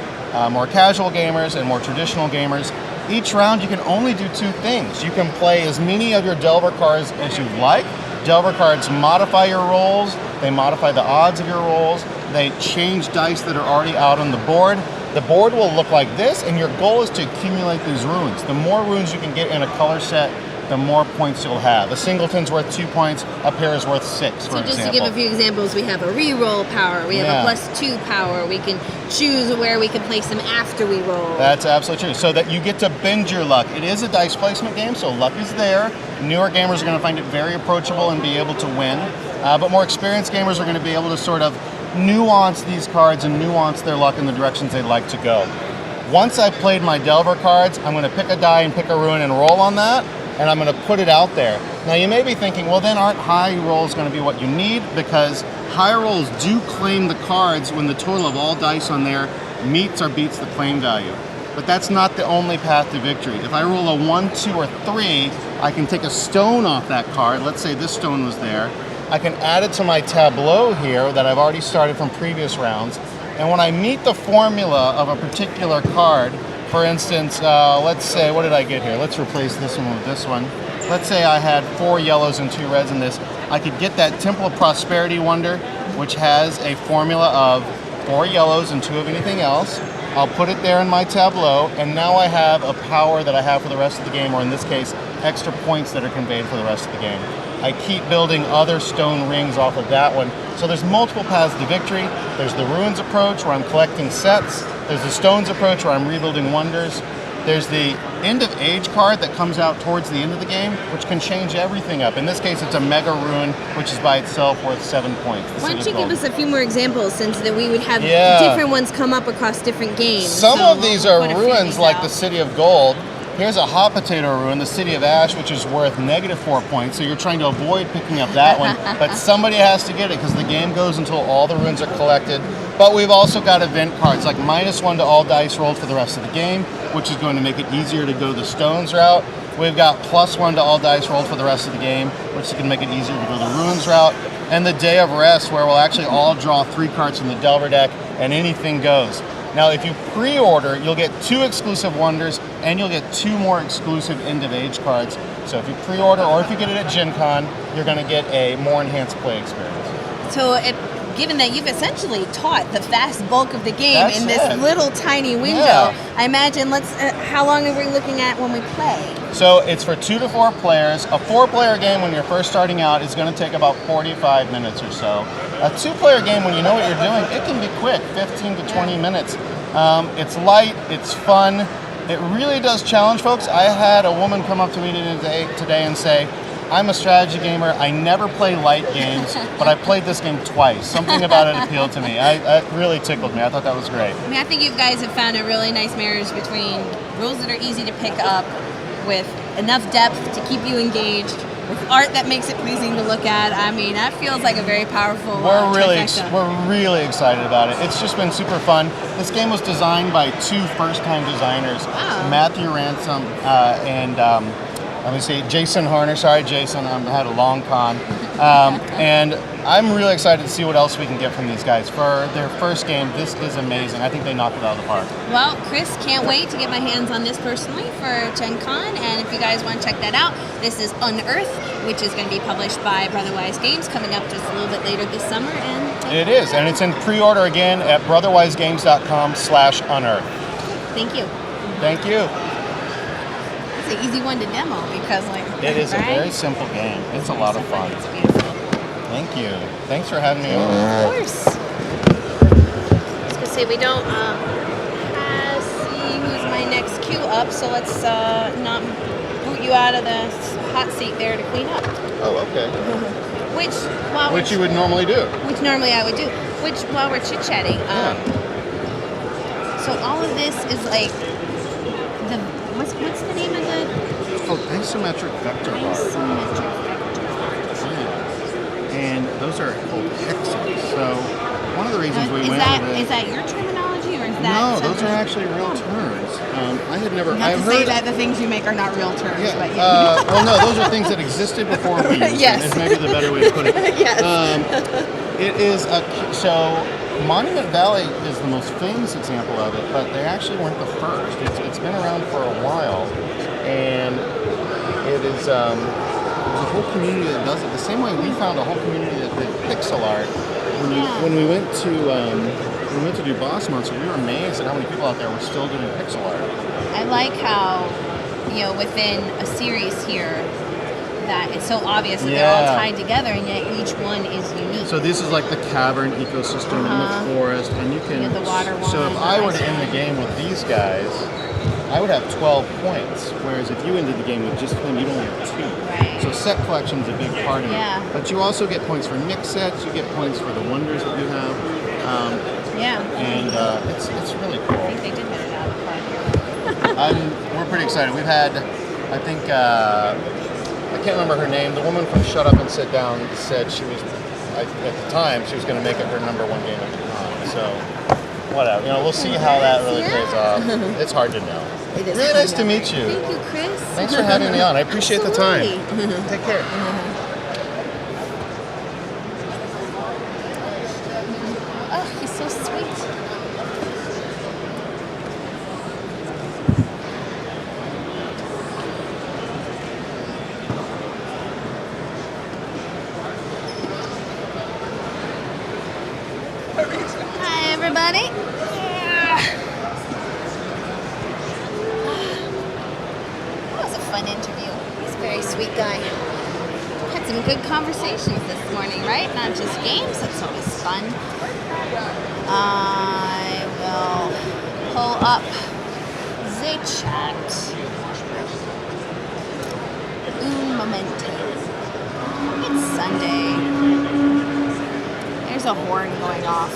more casual gamers and more traditional gamers. Each round you can only do 2 things. You can play as many of your Delver cards as you like. Delver cards modify your rolls. They modify the odds of your rolls. They change dice that are already out on the board. The board will look like this, and your goal is to accumulate these runes. The more runes you can get in a color set, the more points you'll have. A singleton's worth 2 points, a pair is worth 6, for example.
So just to give a few examples, we have a reroll power, we have a +2 power, we can choose where we can place them after we roll.
That's absolutely true. So that you get to bend your luck. It is a dice placement game, so luck is there. Newer gamers are going to find it very approachable and be able to win. But more experienced gamers are going to be able to sort of nuance these cards and nuance their luck in the directions they'd like to go. Once I've played my Delver cards, I'm going to pick a die and pick a rune and roll on that, and I'm going to put it out there. Now you may be thinking, well then aren't high rolls going to be what you need? Because high rolls do claim the cards when the total of all dice on there meets or beats the claim value. But that's not the only path to victory. If I roll a 1, 2, or 3, I can take a stone off that card. Let's say this stone was there. I can add it to my tableau here that I've already started from previous rounds. And when I meet the formula of a particular card, for instance, let's say, what did I get here? Let's replace this one with this one. Let's say I had 4 yellows and 2 reds in this. I could get that Temple of Prosperity Wonder, which has a formula of 4 yellows and 2 of anything else. I'll put it there in my tableau, and now I have a power that I have for the rest of the game, or in this case, extra points that are conveyed for the rest of the game. I keep building other stone rings off of that one. So there's multiple paths to victory. There's the runes approach where I'm collecting sets. There's the stones approach where I'm rebuilding wonders. There's the end of age card that comes out towards the end of the game, which can change everything up. In this case, it's a mega rune, which is by itself worth 7 points.
Why don't you give us a few more examples, since that we would have different ones come up across different games?
Some of these are ruins like the City of Gold. Here's a hot potato ruin, the City of Ash, which is worth -4 points. So you're trying to avoid picking up that one, but somebody has to get it because the game goes until all the runes are collected. But we've also got event cards like -1 to all dice rolled for the rest of the game, which is going to make it easier to go the stones route. We've got +1 to all dice rolled for the rest of the game, which is going to make it easier to go the runes route. And the Day of Rest, where we'll actually all draw 3 cards from the Delver deck, and anything goes. Now, if you pre-order, you'll get 2 exclusive wonders, and you'll get 2 more exclusive end-of-age cards. So if you pre-order, or if you get it at Gen Con, you're going to get a more enhanced play experience.
So, given that you've essentially taught the vast bulk of the game in this little tiny window, I imagine, how long are we looking at when we play?
So it's for 2 to 4 players. A 4-player game when you're first starting out is going to take about 45 minutes or so. A 2-player game, when you know what you're doing, it can be quick, 15 to 20 minutes. It's light, it's fun. It really does challenge folks. I had a woman come up to me today and say, I'm a strategy gamer. I never play light games, but I played this game twice. Something about it appealed to me. It really tickled me. I thought that was great.
I mean, I think you guys have found a really nice marriage between rules that are easy to pick up with enough depth to keep you engaged, with art that makes it pleasing to look at. I mean, that feels like a very powerful trifecta.
We're really excited about it. It's just been super fun. This game was designed by 2 first-time designers, Matthew Ransom and let me see, Jason Horner. Sorry, Jason, I had a long con. And I'm really excited to see what else we can get from these guys. For their first game, this is amazing. I think they knocked it out of the park.
Well, Chris, can't wait to get my hands on this personally for Gen Con. And if you guys want to check that out, this is Unearth, which is going to be published by Brotherwise Games, coming up just a little bit later this summer. And
it is, and it's in pre-order again at brotherwisegames.com/unearth.
Thank you.
Thank you.
It's an easy one to demo because, like,
It is a
right?
very simple game. It's a lot of fun.
It's beautiful.
Thank you. Thanks for having me on.
Of course. I was gonna say we don't see who's my next queue up, so let's not boot you out of the hot seat there to clean up.
Oh, okay.
Which
you would normally do.
Which normally I would do. Which while we're chit chatting. So all of this is like the what's the name of the?
It's called isometric vector bars.
Isometric
And those are called hexes. So one of the reasons we went with it.
Is that your terminology or is that?
No, those
something?
are actually real terms. I had never.
Not
I've
to say
heard.
that the things you make are not real terms, but
Well, no, those are things that existed before we used
Yes.
them, is maybe the better way to put it.
Yes.
It is so Monument Valley is the most famous example of it, but they actually weren't the first. It's been around for a while, and it is there's a whole community that does it. The same way we found a whole community that did pixel art. When we went to do Boss Monster, we were amazed at how many people out there were still doing pixel art.
I like how, within a series here, that it's so obvious that they're all tied together, and yet each one is unique.
So this is like the cavern ecosystem in the forest, and you can.
The water one.
So if I were to end the game with these guys, I would have 12 points. Whereas if you ended the game with just them, you'd only have 2.
Right.
So set collection is a big part of
Yeah.
it. But you also get points for mix sets. You get points for the wonders that you have. And it's really cool.
I think they did hit it out of the park.
We're pretty excited. We've had, I think, I can't remember her name. The woman from Shut Up and Sit Down said she was, at the time, she was going to make it her #1 game of the con. So, whatever. We'll see how that really plays off. It's hard to know.
It is
really
hard
nice
to
to
know.
meet you.
Thank you, Chris.
Thanks for having me on. I appreciate the time.
Absolutely.
Take care.
Oh, he's so sweet. Hi, everybody. That was a fun interview. He's a very sweet guy. Had some good conversations this morning, right? Not just games. That's always fun. I will pull up the chat. Un momento. It's Sunday. There's a horn going off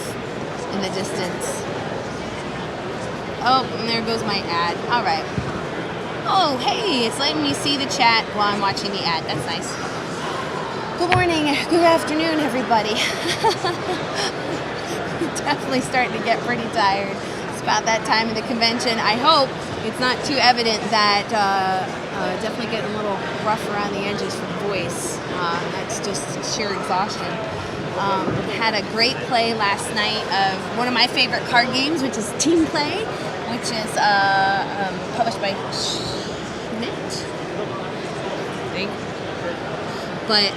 in the distance. Oh, and there goes my ad. All right. Oh, hey, it's letting me see the chat while I'm watching the ad. That's nice. Good morning, good afternoon, everybody. Definitely starting to get pretty tired. It's about that time of the convention. I hope it's not too evident that definitely getting a little rough around the edges for the voice. That's just sheer exhaustion. Had a great play last night of one of my favorite card games, which is Team Play, which is published by Schmidt, I think. But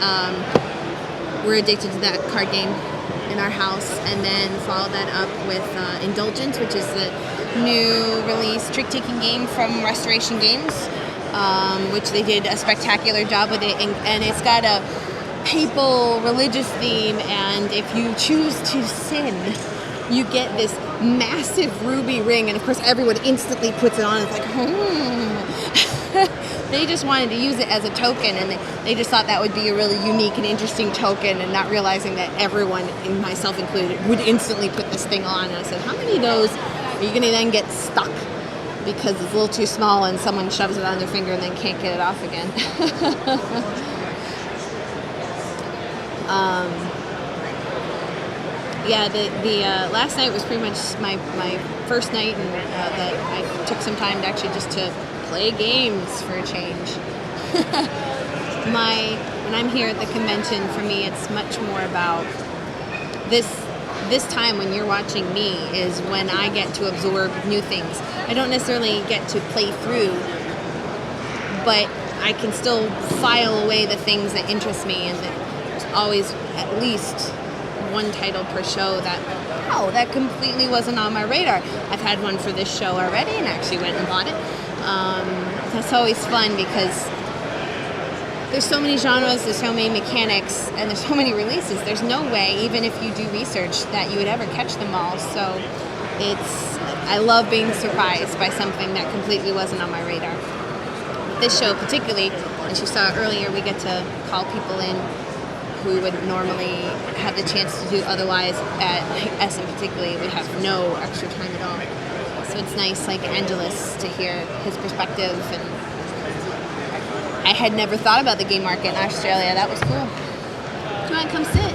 we're addicted to that card game in our house, and then follow that up with Indulgence, which is the new release trick-taking game from Restoration Games, which they did a spectacular job with it, and it's got a papal religious theme, and if you choose to sin, you get this massive ruby ring, and of course everyone instantly puts it on. It's like, They just wanted to use it as a token, and they just thought that would be a really unique and interesting token, and not realizing that everyone, and myself included, would instantly put this thing on. And I said, how many of those are you going to then get stuck because it's a little too small and someone shoves it on their finger and then can't get it off again? The last night was pretty much my first night, and that I took some time to actually just to play games for a change. When I'm here at the convention, for me, it's much more about this time when you're watching me is when I get to absorb new things. I don't necessarily get to play through, but I can still file away the things that interest me, and there's always at least one title per show that wow, that completely wasn't on my radar. I've had one for this show already and actually went and bought it. That's always fun because there's so many genres, there's so many mechanics, and there's so many releases. There's no way, even if you do research, that you would ever catch them all. So I love being surprised by something that completely wasn't on my radar. This show particularly, as you saw earlier, we get to call people in who would normally have the chance to do otherwise. At Essen particularly, we have no extra time at all. So it's nice, like Angelus, to hear his perspective. And I had never thought about the game market in Australia. That was cool. Come on, come sit.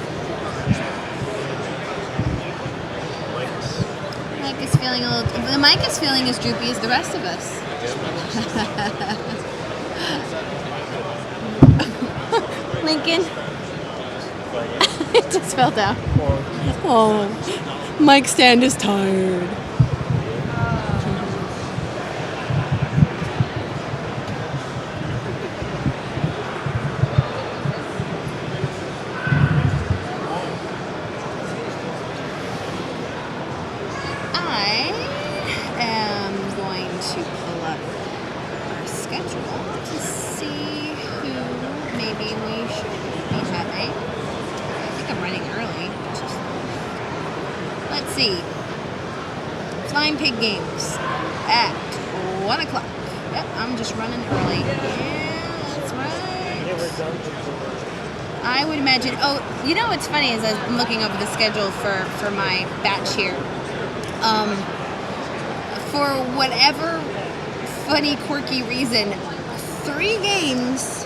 Mike is feeling a little. The mic is feeling as droopy as the rest of us. Lincoln. It just fell down. Oh, Mike's stand is tired. I am going to pull up our schedule to see who maybe we should be having. I think I'm running early. Let's see. Flying Pig Games at 1 o'clock. Yep, I'm just running early. Yeah, that's right. I would imagine. Oh, you know what's funny is I'm looking over the schedule for my batch here. For whatever funny, quirky reason, 3 games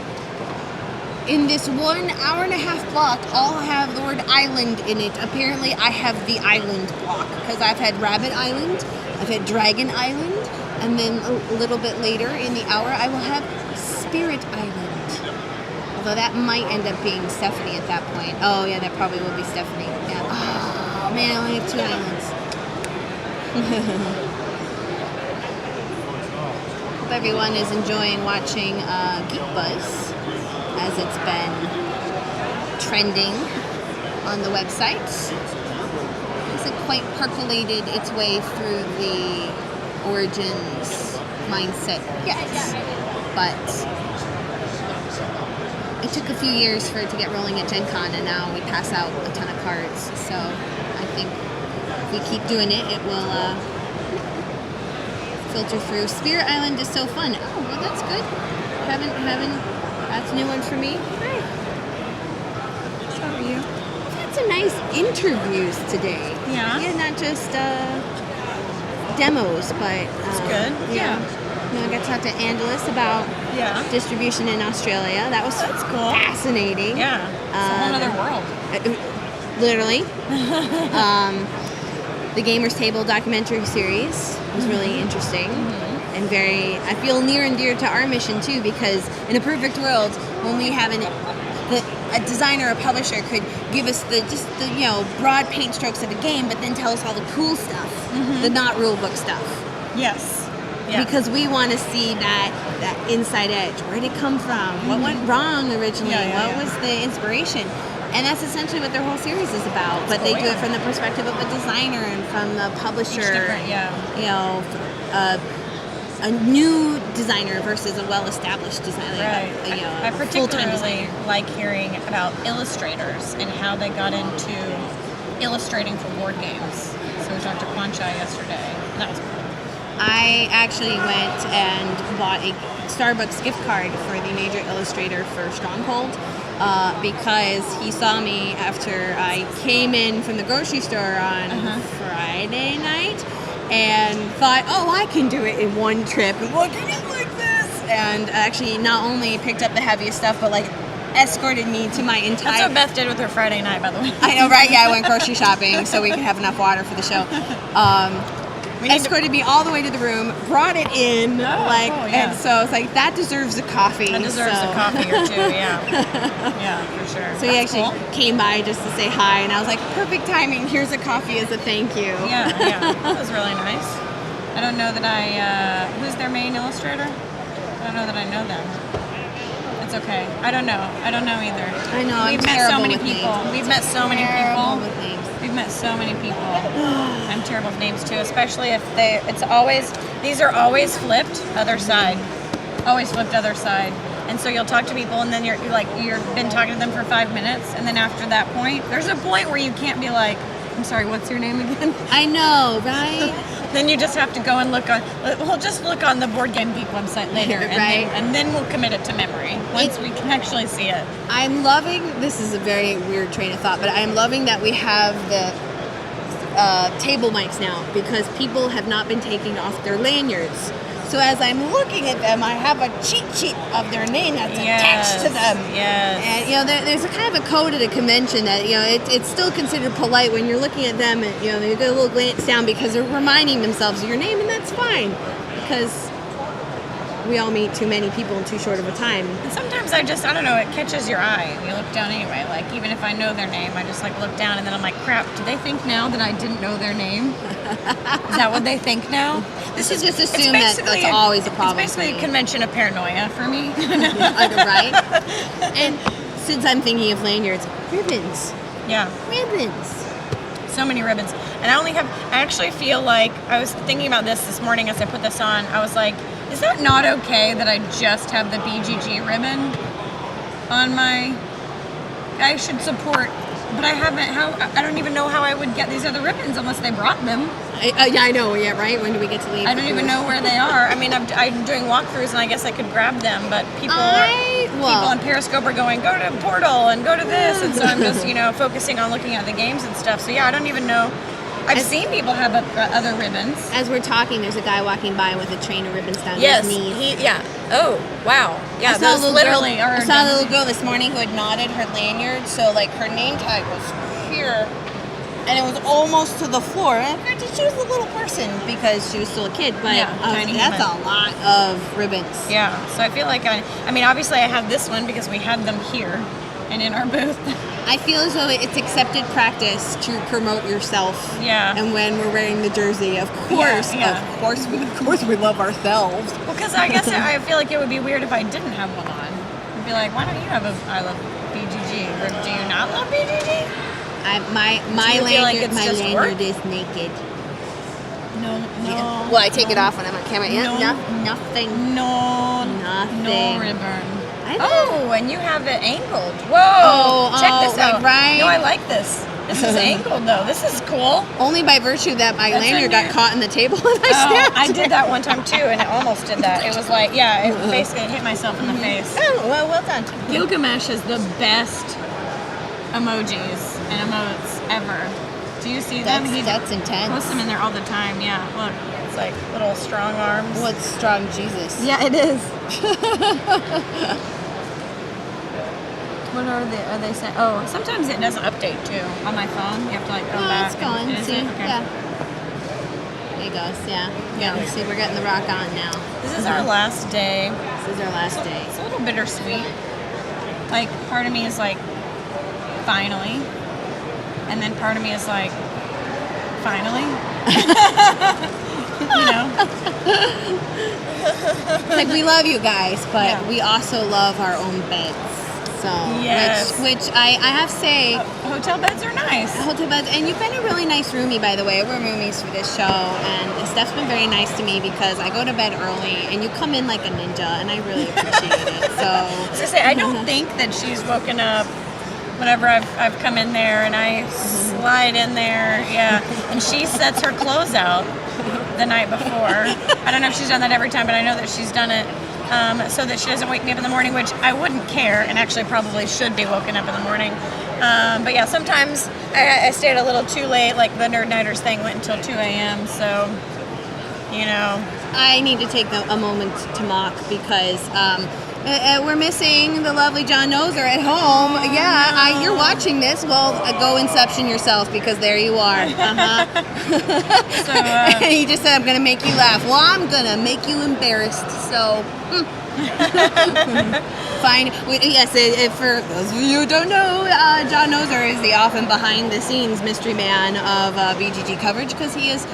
in this 1 hour and a half block all have the word island in it. Apparently, I have the island block because I've had Rabbit Island, I've had Dragon Island, and then a little bit later in the hour, I will have Spirit Island. Although that might end up being Stephanie at that point. Oh, yeah, that probably will be Stephanie. Yeah. Oh, man, I only have 2 islands. Hope everyone is enjoying watching Geek Buzz as it's been trending on the website. It hasn't quite percolated its way through the Origins mindset yet, but it took a few years for it to get rolling at Gen Con, and now we pass out a ton of cards. So I think if we keep doing it, it will filter through. Spirit Island is so fun. Oh, well, that's good. That's a new one for me. Hi. How are you? We've had some nice interviews today.
Yeah?
Yeah, not just demos, but...
That's good. Yeah.
You know, I got to talk to Angelus about distribution in Australia. That's
cool.
Fascinating.
Yeah. It's a whole other world.
Literally. The Gamers Table documentary series was really interesting and I feel near and dear to our mission too, because in a perfect world, when we have a designer or publisher could give us the broad paint strokes of a game, but then tell us all the cool stuff, the not rulebook stuff.
Yes. Yeah.
Because we want to see that inside edge. Where did it come from? What went wrong originally? What was the inspiration? And that's essentially what their whole series is about. But they do it from the perspective of a designer and from the publisher. You know, a new designer versus a well-established designer.
Right. I
full-time
particularly
designer.
like hearing about illustrators and how they got into illustrating for board games. So we talked to Kwanchai yesterday. And that was cool.
I actually went and bought a Starbucks gift card for the major illustrator for Stronghold. Because he saw me after I came in from the grocery store on Friday night and thought, oh, I can do it in one trip. Look at it like this. And actually not only picked up the heaviest stuff, but like escorted me to my entire...
That's what Beth did with her Friday night, by the way.
I know, right? Yeah, I went grocery shopping so we could have enough water for the show. Escorted me all the way to the room, brought it in, cool, and so it's like that deserves a coffee.
That deserves a coffee or two, yeah, for sure.
So he actually came by just to say hi, and I was like, perfect timing. Here's a coffee as a thank you.
Yeah, that was really nice. I don't know that who's their main illustrator? I don't know that I know them. It's okay. I don't know either.
I know.
We've met so many people. We've met so many people.
With names.
We've met so many people. I'm terrible with names too, especially if these are always flipped other side. Always flipped other side. And so you'll talk to people and then you've been talking to them for 5 minutes, and then after that point, there's a point where you can't be like, I'm sorry, what's your name again?
I know, right?
Then you just have to go and look on the Board Game Geek website later,
Right.
and then we'll commit it to memory once we can actually see it.
I'm loving, this is a very weird train of thought, but I'm loving that we have the table mics now, because people have not been taking off their lanyards. So as I'm looking at them, I have a cheat sheet of their name that's attached to them.
Yes.
And there's a kind of a code at a convention that it's still considered polite when you're looking at them, and they get a little glance down because they're reminding themselves of your name, and that's fine because we all meet too many people in too short of a time.
And sometimes I don't know, it catches your eye and you look down anyway. Like, even if I know their name, I just look down and then I'm like, crap, do they think now that I didn't know their name? Is that what they think now?
This is just assume that that's always a problem.
It's basically a convention of paranoia for me.
Right? And since I'm thinking of lanyards, ribbons.
Yeah.
Ribbons.
So many ribbons. And I actually feel like, I was thinking about this morning as I put this on, I was like, is that not okay that I just have the BGG ribbon on my... I should support, but I don't even know how I would get these other ribbons unless they brought them.
Yeah, I know. Yeah, right? When do we get to leave?
I don't even know where they are. I mean, I'm doing walkthroughs, and I guess I could grab them, but people on Periscope are going, go to Portal and go to this, and so I'm just, focusing on looking at the games and stuff. So yeah, I don't even know. I've seen people have other ribbons.
As we're talking, there's a guy walking by with a train of ribbons down his knees.
Oh, wow. Yeah,
I saw a little
little
girl this morning who had knotted her lanyard, so her name tag was here, and it was almost to the floor. And she was a little person because she was still a kid, but that's a lot of ribbons.
Yeah, so I feel like obviously I have this one because we had them here and in our booth.
I feel as though it's accepted practice to promote yourself.
Yeah.
And when we're wearing the jersey, of course we love ourselves.
Well, because I guess I feel like it would be weird if I didn't have one on. I'd be like, why don't you have I love BGG? Or do you not love BGG?
My lanyard is naked.
No.
Yeah. Well, I take it off when I'm on camera. Yeah, nothing.
No ribbon. Oh, and you have it angled. Whoa! Check this out.
Right?
No, I like this. This is angled though. This is cool.
Only by virtue that my lanyard got caught in the table and I snapped.
I did that one time too, and it almost did that. It was like, it basically hit myself in the face.
Oh, well done.
Gilgamesh is the best emojis and emotes ever. Do you see them?
That's intense.
Posts them in there all the time. Yeah, look, it's like little strong arms.
What's strong Jesus?
Yeah, it is. What are they saying? Oh, sometimes it doesn't update too on my phone. You have to go back.
It's going. See,
okay.
yeah. There it goes. Yeah. See, we're getting the rock on now.
This is our last day.
This is our last day.
It's a little bittersweet. Like, part of me is like, finally, and then part of me is like, finally.
Like, we love you guys, but we also love our own beds. So,
yes.
which I have to say,
hotel beds are nice.
Hotel beds, and you've been a really nice roomie, by the way. We're roomies for this show, and Steph's been very nice to me because I go to bed early, and you come in like a ninja, and I really appreciate it. So,
I don't think that she's woken up whenever I've come in there, and I slide in there, and she sets her clothes out the night before. I don't know if she's done that every time, but I know that she's done it. So that she doesn't wake me up in the morning, which I wouldn't care, and actually probably should be woken up in the morning. But yeah, sometimes I stayed a little too late, like the Nerd Nighters thing went until 2 a.m., so,
I need to take a moment to mock because we're missing the lovely John Noser at home. You're watching this. Well, go Inception yourself because there you are. And he just said, I'm going to make you laugh. Well, I'm going to make you embarrassed. So, fine. Yes, for those of you who don't know, John Noser is the often behind-the-scenes mystery man of BGG coverage because he is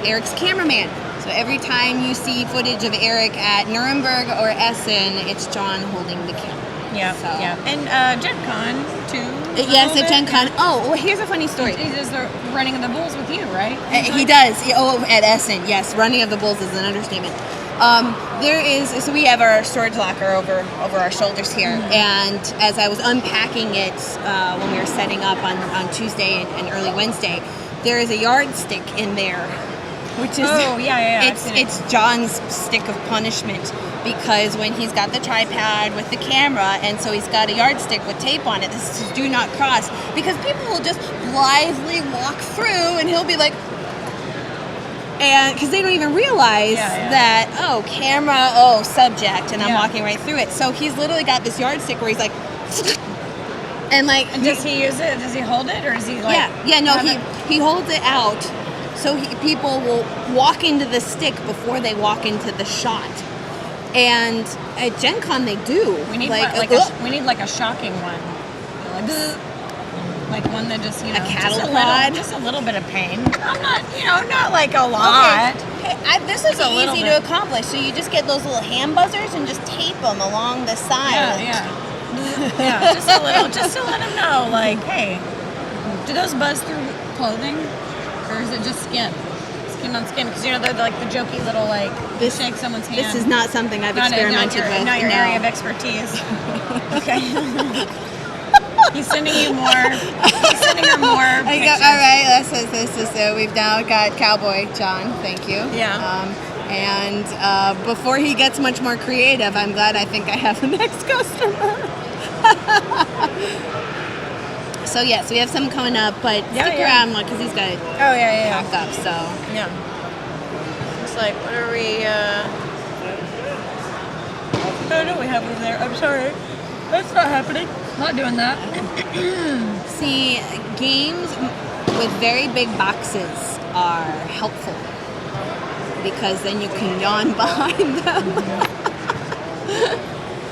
Eric's cameraman. So every time you see footage of Eric at Nuremberg or Essen, it's John holding the camera.
Yeah, and Gen Con too.
Yes, at Gen Con. Oh, well, here's a funny story.
He does the running of the bulls with you, right?
He does. Oh, at Essen, yes. Running of the bulls is an understatement. So we have our storage locker over our shoulders here, and as I was unpacking it when we were setting up on Tuesday and early Wednesday, there is a yardstick in there, which is it's John's stick of punishment, because when he's got the tripod with the camera, and so he's got a yardstick with tape on it, this is do not cross, because people will just blithely walk through, and he'll be like, and because they don't even realize that, oh, camera, oh, subject, and I'm walking right through it. So he's literally got this yardstick where he's like, and like,
and does he use it? Does he hold it, or is he like?
He holds it out, so people will walk into the stick before they walk into the shot. And at Gen Con they do.
We need we need like a shocking one, like one that just, you know,
a cattle prod,
just a little bit of pain. I'm not, not like a lot.
Okay. This is easy to accomplish. So you just get those little hand buzzers and just tape them along the side.
Yeah, just a little, just to let them know, like, hey, do those buzz through clothing, or is it just skin? Skin on skin, because they're like the jokey little, like, shake someone's hand.
This is not something I've experimented with.
Not your area of expertise. Okay. He's sending you more. He's sending her more pictures.
All right, we've now got Cowboy John. Thank you.
Yeah.
And before he gets much more creative, I'm glad I think I have the next customer. So yes, we have some coming up, but stick around because he's got pack up. So
It's like, what are we? No, we have them there. I'm sorry, that's not happening. Not doing that.
See, games with very big boxes are helpful, because then you can yawn behind them.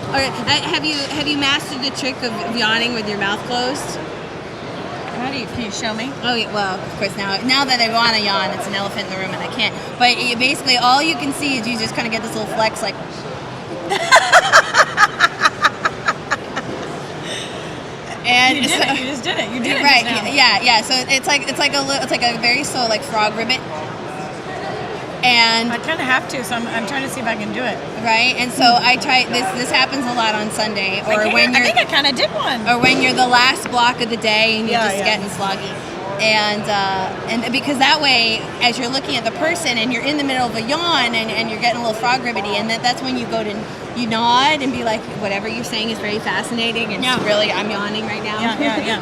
All right, have you mastered the trick of yawning with your mouth closed?
How do you? Can you show me?
Oh yeah, well, of course now that I want to yawn, it's an elephant in the room and I can't. But basically, all you can see is you just kind of get this little flex, like. And
you did it. You just did it. You did it.
Right.
Just now.
Yeah. So it's like a very slow, like, frog ribbit. And
I kind of have to, so I'm trying to see if I can do it.
Right. And so I try this. This happens a lot on Sunday, or
I think I kind of did one.
Or when you're the last block of the day and you're just getting sloggy. And because that way, as you're looking at the person and you're in the middle of a yawn and you're getting a little frog ribbity, and that's when you go to you nod and be like, whatever you're saying is very fascinating, and really, I'm yawning right now.
Yeah.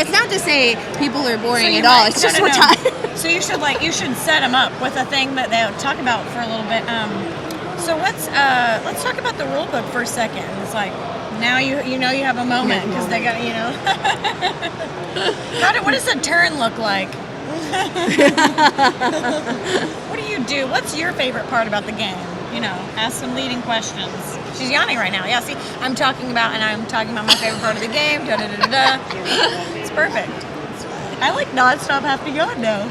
It's not to say people are boring at all. It's just we're tired.
So you should set them up with a thing that they'll talk about for a little bit. So let's talk about the rule book for a second. It's like, now you have a moment, because they got, what does a turn look like? What do you do? What's your favorite part about the game? Ask some leading questions. She's yawning right now. Yeah, see, I'm talking about my favorite part of the game. Da da da da. It's perfect. I like nonstop have to yawn now.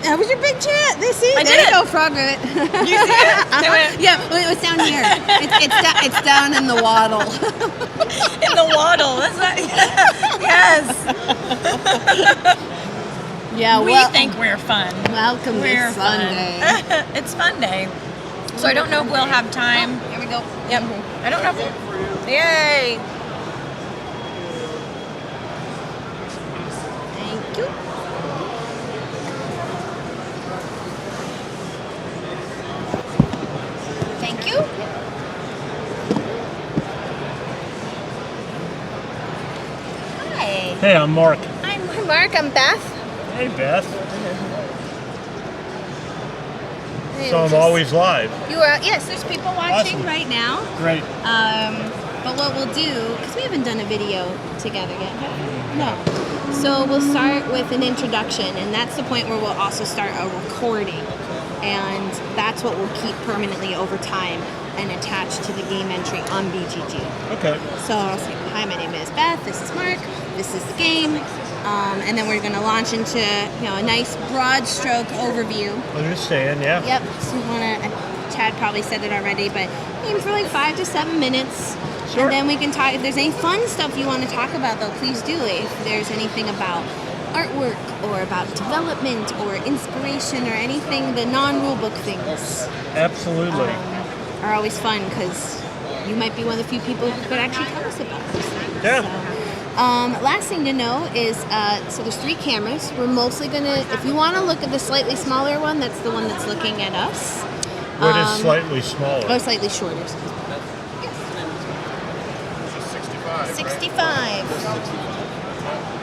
That was your big chant. There you go, frog ribbit.
You see it?
Yeah, it's down here. It's down in the waddle.
In the waddle. That's not. Yes.
Yeah.
We think we're fun.
Welcome to Sunday.
It's fun day. So I don't know if we'll have time.
Here we go.
Yep. I don't know if Yay.
Thank you. Thank you. Hi.
Hey, I'm Mark.
I'm Mark. I'm Beth.
Hey, Beth. So I'm always live.
You are, yes, there's people watching right now.
Great.
But what we'll do, because we haven't done a video together yet, have we? No. So we'll start with an introduction, and that's the point where we'll also start a recording. And that's what we'll keep permanently over time and attached to the game entry on BGG.
Okay.
So I'll say, hi, my name is Beth, this is Mark, this is the game. And then we're going to launch into a nice broad stroke overview.
Understand, yeah.
Yep. So we want to. Chad probably said it already, but aim for like 5 to 7 minutes. Sure. And then we can talk. If there's any fun stuff you want to talk about, though, please do. If there's anything about artwork or about development or inspiration or anything, the non-rule book things.
Absolutely.
Are always fun because you might be one of the few people who could actually tell us about those things.
Yeah.
So, last thing to know is, so there's 3 cameras. We're mostly gonna, if you want to look at the slightly smaller one, that's the one that's looking at us.
What is slightly smaller?
Oh, slightly shorter. 65.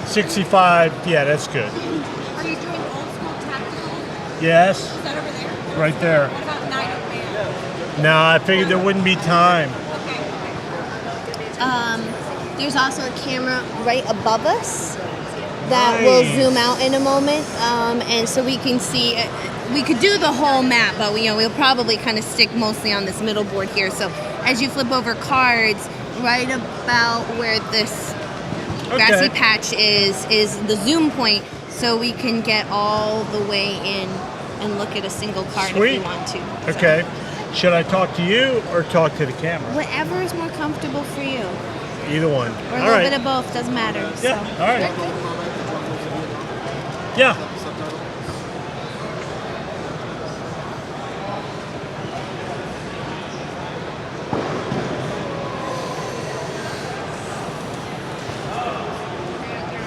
65, yeah, that's good.
Are you doing old school tactical?
Yes.
Is that over there?
Right there.
What about Night of Man?
No, I figured there wouldn't be time.
There's also a camera right above us that will zoom out in a moment, and so we can see. We could do the whole map, but we'll probably kind of stick mostly on this middle board here. So as you flip over cards, right about where this grassy patch is the zoom point, so we can get all the way in and look at a single card if we want to.
Okay. Should I talk to you or talk to the camera?
Whatever is more comfortable for you.
Either one.
Or a little bit of both, doesn't matter.
Yeah,
so.
all right. Yeah.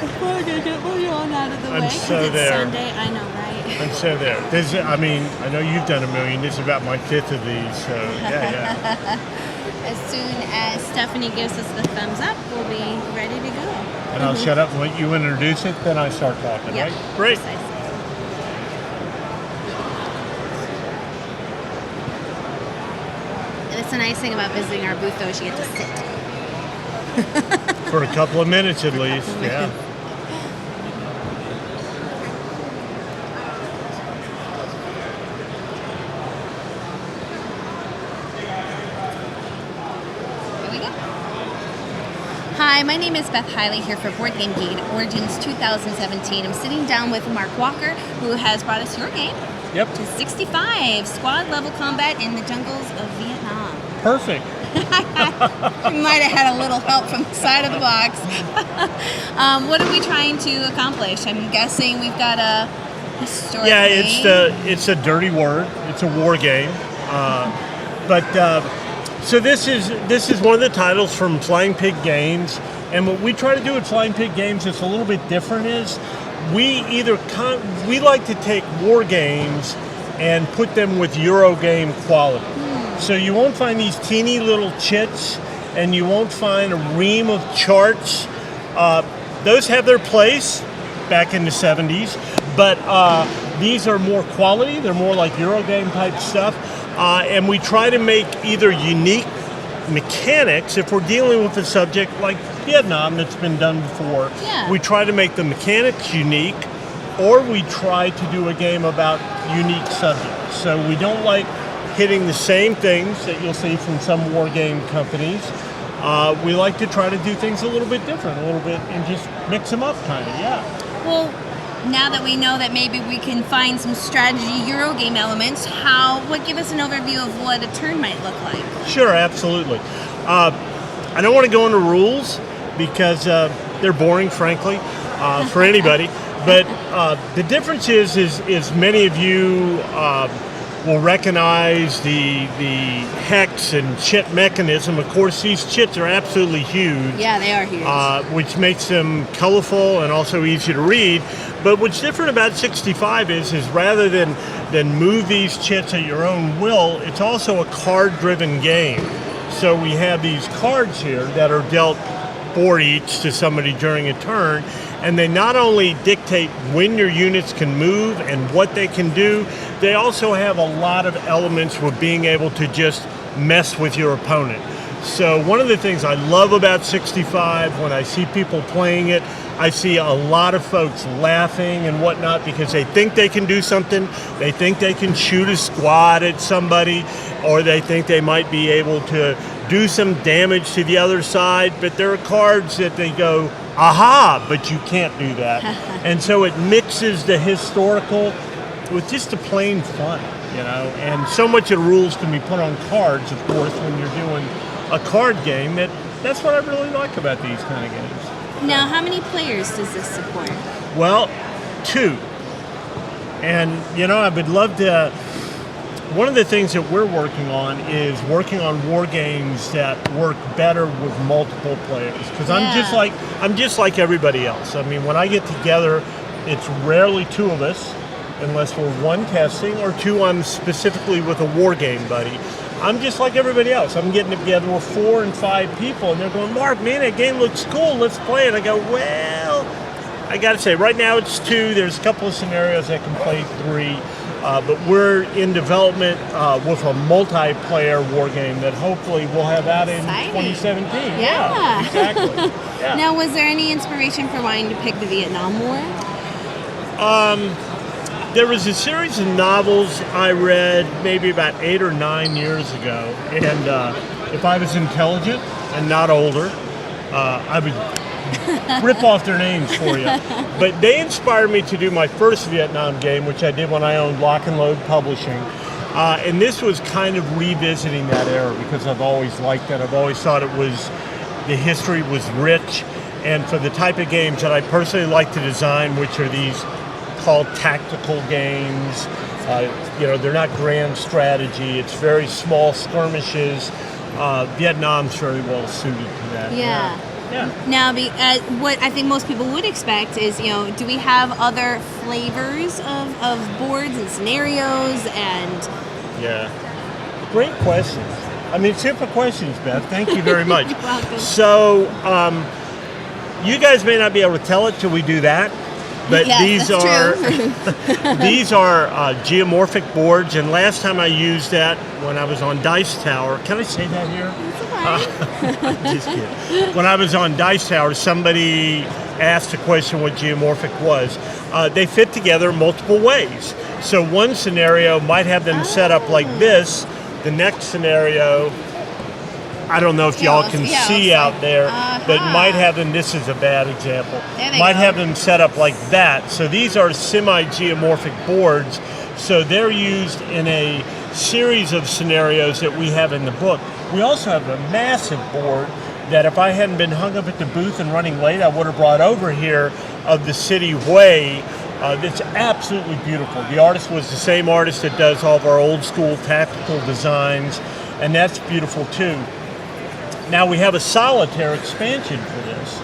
Before I get my yawn out of the way,
I'm
'cause
so
it's
there.
Sunday. I know, right?
I'm so there. This, I mean, I know you've done a million. This is about my 5th of these, so yeah.
As soon as Stephanie gives us the thumbs up, we'll be ready to go.
And I'll shut up and let you introduce it, then I start talking,
Yep.
right? Great.
And it's a nice thing about visiting our booth, though, is you get to sit.
For a couple of minutes at least, yeah.
Here we go. Hi, my name is Beth Hiley here for Board Game Geek Origins 2017. I'm sitting down with Mark Walker, who has brought us your game.
Yep.
To 65, squad level combat in the jungles of Vietnam.
Perfect.
We might have had a little help from the side of the box. What are we trying to accomplish? I'm guessing we've got a historic
it's a dirty word. It's a war game. So this is one of the titles from Flying Pig Games, and what we try to do at Flying Pig Games that's a little bit different is we like to take war games and put them with Eurogame quality. So you won't find these teeny little chits, and you won't find a ream of charts. Those have their place back in the 70s, but these are more quality. They're more like Eurogame type stuff. And we try to make either unique mechanics, if we're dealing with a subject like Vietnam that's been done before, we try to make the mechanics unique, or we try to do a game about unique subjects. So we don't like hitting the same things that you'll see from some war game companies. We like to try to do things a little bit different, a little bit, and just mix them up kind of,
Well, now that we know that maybe we can find some strategy Eurogame elements, give us an overview of what a turn might look like.
Sure, absolutely. I don't want to go into rules because they're boring, frankly, for anybody. But the difference is many of you will recognize the hex and chit mechanism. Of course, these chits are absolutely huge.
Yeah, they are huge.
Which makes them colorful and also easy to read. But what's different about 65 is rather than move these chits at your own will, it's also a card-driven game. So we have these cards here that are dealt 4 each to somebody during a turn, and they not only dictate when your units can move and what they can do, they also have a lot of elements with being able to just mess with your opponent. So one of the things I love about 65, when I see people playing it, I see a lot of folks laughing and whatnot because they think they can do something. They think they can shoot a squad at somebody, or they think they might be able to do some damage to the other side, but there are cards that they go, aha, but you can't do that. And so it mixes the historical with just the plain fun, and so much of the rules can be put on cards, of course, when you're doing a card game that that's what I really like about these kind of games.
Now, how many players does this support?
Well, 2. And, I would love to... One of the things that we're working on is working on war games that work better with multiple players. Because I'm just like everybody else. I mean, when I get together, it's rarely 2 of us, unless we're 1 testing, or 2 I'm specifically with a war game buddy. I'm just like everybody else. I'm getting together with 4 and 5 people, and they're going, Mark, man, that game looks cool. Let's play it. I go, well, I got to say, right now it's 2. There's a couple of scenarios that can play 3. But we're in development with a multiplayer war game that hopefully we'll have out in 2017.
Yeah.
Exactly. Yeah.
Now, was there any inspiration for wanting to pick the Vietnam War?
There was a series of novels I read maybe about 8 or 9 years ago, and if I was intelligent and not older, I would rip off their names for you. But they inspired me to do my first Vietnam game, which I did when I owned Lock and Load Publishing. And this was kind of revisiting that era because I've always liked it. I've always thought the history was rich. And for the type of games that I personally like to design, which are these called tactical games, they're not grand strategy. It's very small skirmishes. Vietnam's very well suited to that.
Yeah. Now, what I think most people would expect is, do we have other flavors of boards and scenarios and...
Yeah. Great questions. I mean, super questions, Beth. Thank you very much.
You're welcome.
So, you guys may not be able to tell it till we do that, but these are these are geomorphic boards. And last time I used that when I was on Dice Tower. Can I say that here? Just kidding. When I was on Dice Tower, somebody asked a question what geomorphic was. They fit together multiple ways. So one scenario might have them set up like this. The next scenario, I don't know if y'all can see out there, but might have them, this is a bad example, might have them set up like that. So these are semi-geomorphic boards. So they're used in a series of scenarios that we have in the book. We also have a massive board that if I hadn't been hung up at the booth and running late, I would have brought over here of the City Way. That's absolutely beautiful. The artist was the same artist that does all of our old school tactical designs, and that's beautiful too. Now we have a solitaire expansion for this,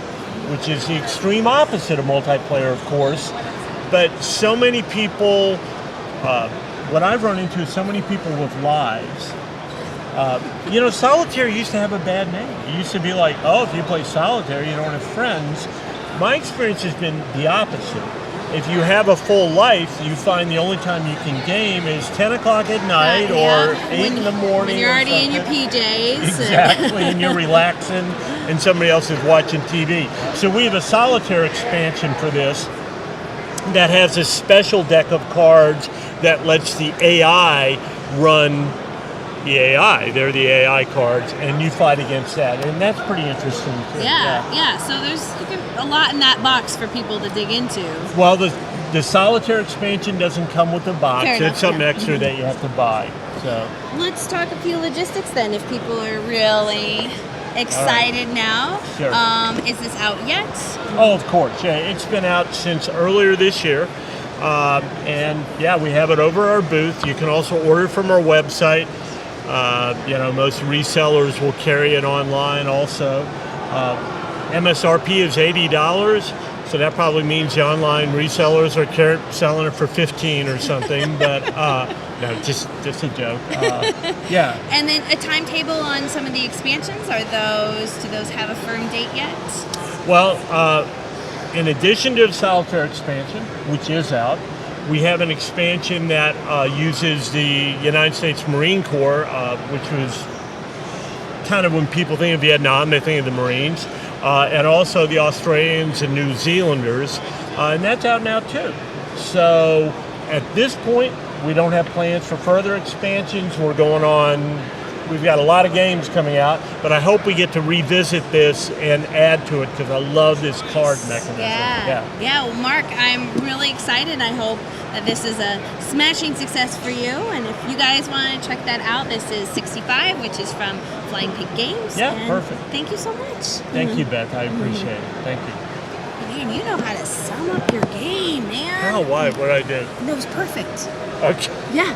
which is the extreme opposite of multiplayer, of course, but so many people, what I've run into is so many people with lives. Solitaire used to have a bad name. It used to be like, oh, if you play solitaire, you don't have friends. My experience has been the opposite. If you have a full life, you find the only time you can game is 10 o'clock at night or 8 in the morning.
When you're already in your PJs.
Exactly, and you're relaxing and somebody else is watching TV. So we have a solitaire expansion for this that has a special deck of cards that lets the AI run the AI. They're the AI cards, and you fight against that, and that's pretty interesting too.
Yeah. So there's a lot in that box for people to dig into.
Well, the solitaire expansion doesn't come with the box.
Fair enough,
it's something extra that you have to buy. So
let's talk a few logistics then, if people are really excited now.
Sure.
Is this out yet?
Oh, of course. Yeah, it's been out since earlier this year. And we have it over our booth. You can also order from our website. Most resellers will carry it online also. MSRP is $80, so that probably means the online resellers are selling it for $15 or something, but no, just a joke.
And then a timetable on some of the expansions, do those have a firm date yet?
Well, in addition to the solitaire expansion, which is out, we have an expansion that uses the United States Marine Corps, which was kind of when people think of Vietnam, they think of the Marines, and also the Australians and New Zealanders, and that's out now too. So at this point, we don't have plans for further expansions. We're going on we've got a lot of games coming out, but I hope we get to revisit this and add to it because I love this card mechanism.
Yeah. Well, Mark, I'm really excited. I hope that this is a smashing success for you. And if you guys want to check that out, this is 65, which is from Flying Pig Games.
Yeah,
and
perfect.
Thank you so much.
Thank you, Beth. I appreciate it. Thank you.
Man, you know how to sum up your game, man.
Oh, why? What did I do?
That was perfect.
Okay.
Yeah.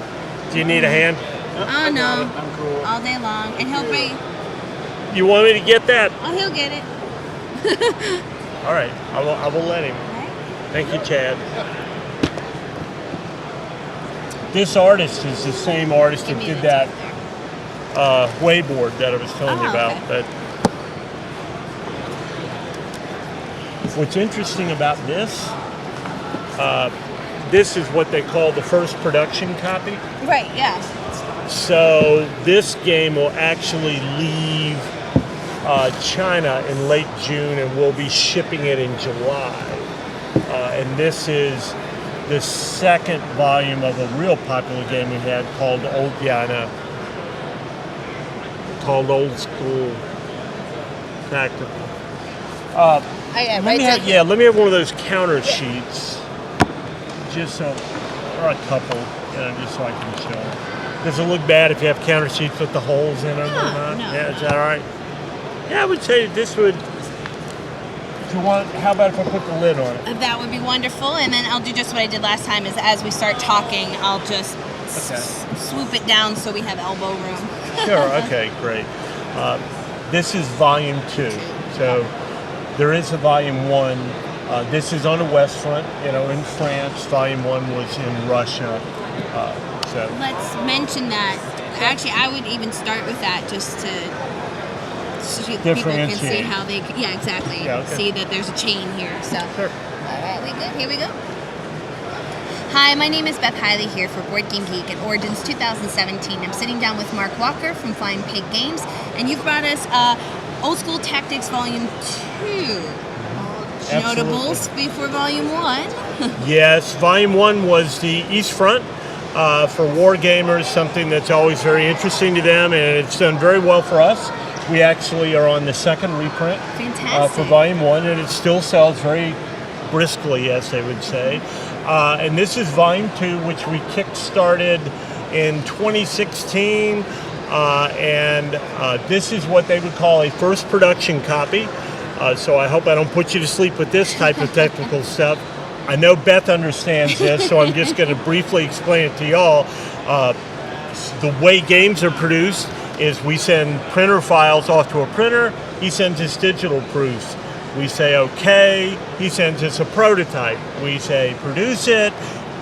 Do you need a hand?
Oh, no. I'm cool. All day long. And he'll be...
You want me to get that?
Oh, he'll get it.
All right. I will let him. Thank you, Chad. This artist is the same artist that did that wayboard that I was telling you about.
Okay.
But what's interesting about this, this is what they call the first production copy.
Right, yeah.
So this game will actually leave China in late June, and we'll be shipping it in July. And this is the second volume of a real popular game we had called Old School Tactical. Let me have one of those counter sheets, just so, or a couple, just so I can show. Does it look bad if you have counter sheets with the holes in them or not?
No.
Yeah, is that all right? Yeah, I would say this would. If you want, how about if I put the lid on it?
That would be wonderful. And then I'll do just what I did last time. Is as we start talking, I'll just swoop it down so we have elbow room.
Sure. Okay. Great. This is volume 2. So there is a volume 1. This is on the West Front. In France. Volume 1 was in Russia. So
let's mention that. Actually, I would even start with that just to. So people can see how they, exactly. See that there's a chain here. So,
sure.
All right, we good? Here we go. Hi, my name is Beth Hiley here for Board Game Geek at Origins 2017. I'm sitting down with Mark Walker from Flying Pig Games, and you've brought us Old School Tactics Volume 2. Notables before Volume 1.
Yes, Volume 1 was the East Front. For war gamers, something that's always very interesting to them, and it's done very well for us. We actually are on the second reprint for Volume 1, and it still sells very briskly, as they would say. And this is Volume 2, which we kick-started in 2016, and this is what they would call a first production copy. So I hope I don't put you to sleep with this type of technical stuff. I know Beth understands this, so I'm just going to briefly explain it to y'all. The way games are produced is we send printer files off to a printer, he sends us digital proofs. We say okay, he sends us a prototype. We say produce it,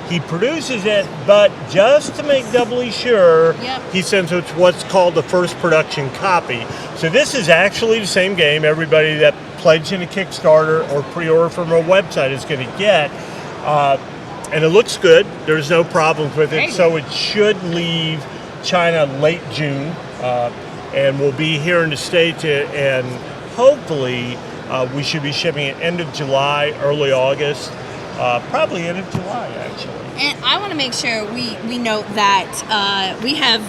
he produces it, but just to make doubly sure, he sends us what's called the first production copy. So this is actually the same game everybody that pledged in a Kickstarter or pre-order from our website is going to get. And it looks good, there's no problems with it, so it should leave China late June. And we'll be here in the States, and hopefully we should be shipping it end of July, early August, probably end of July, actually.
And I want to make sure we note that we have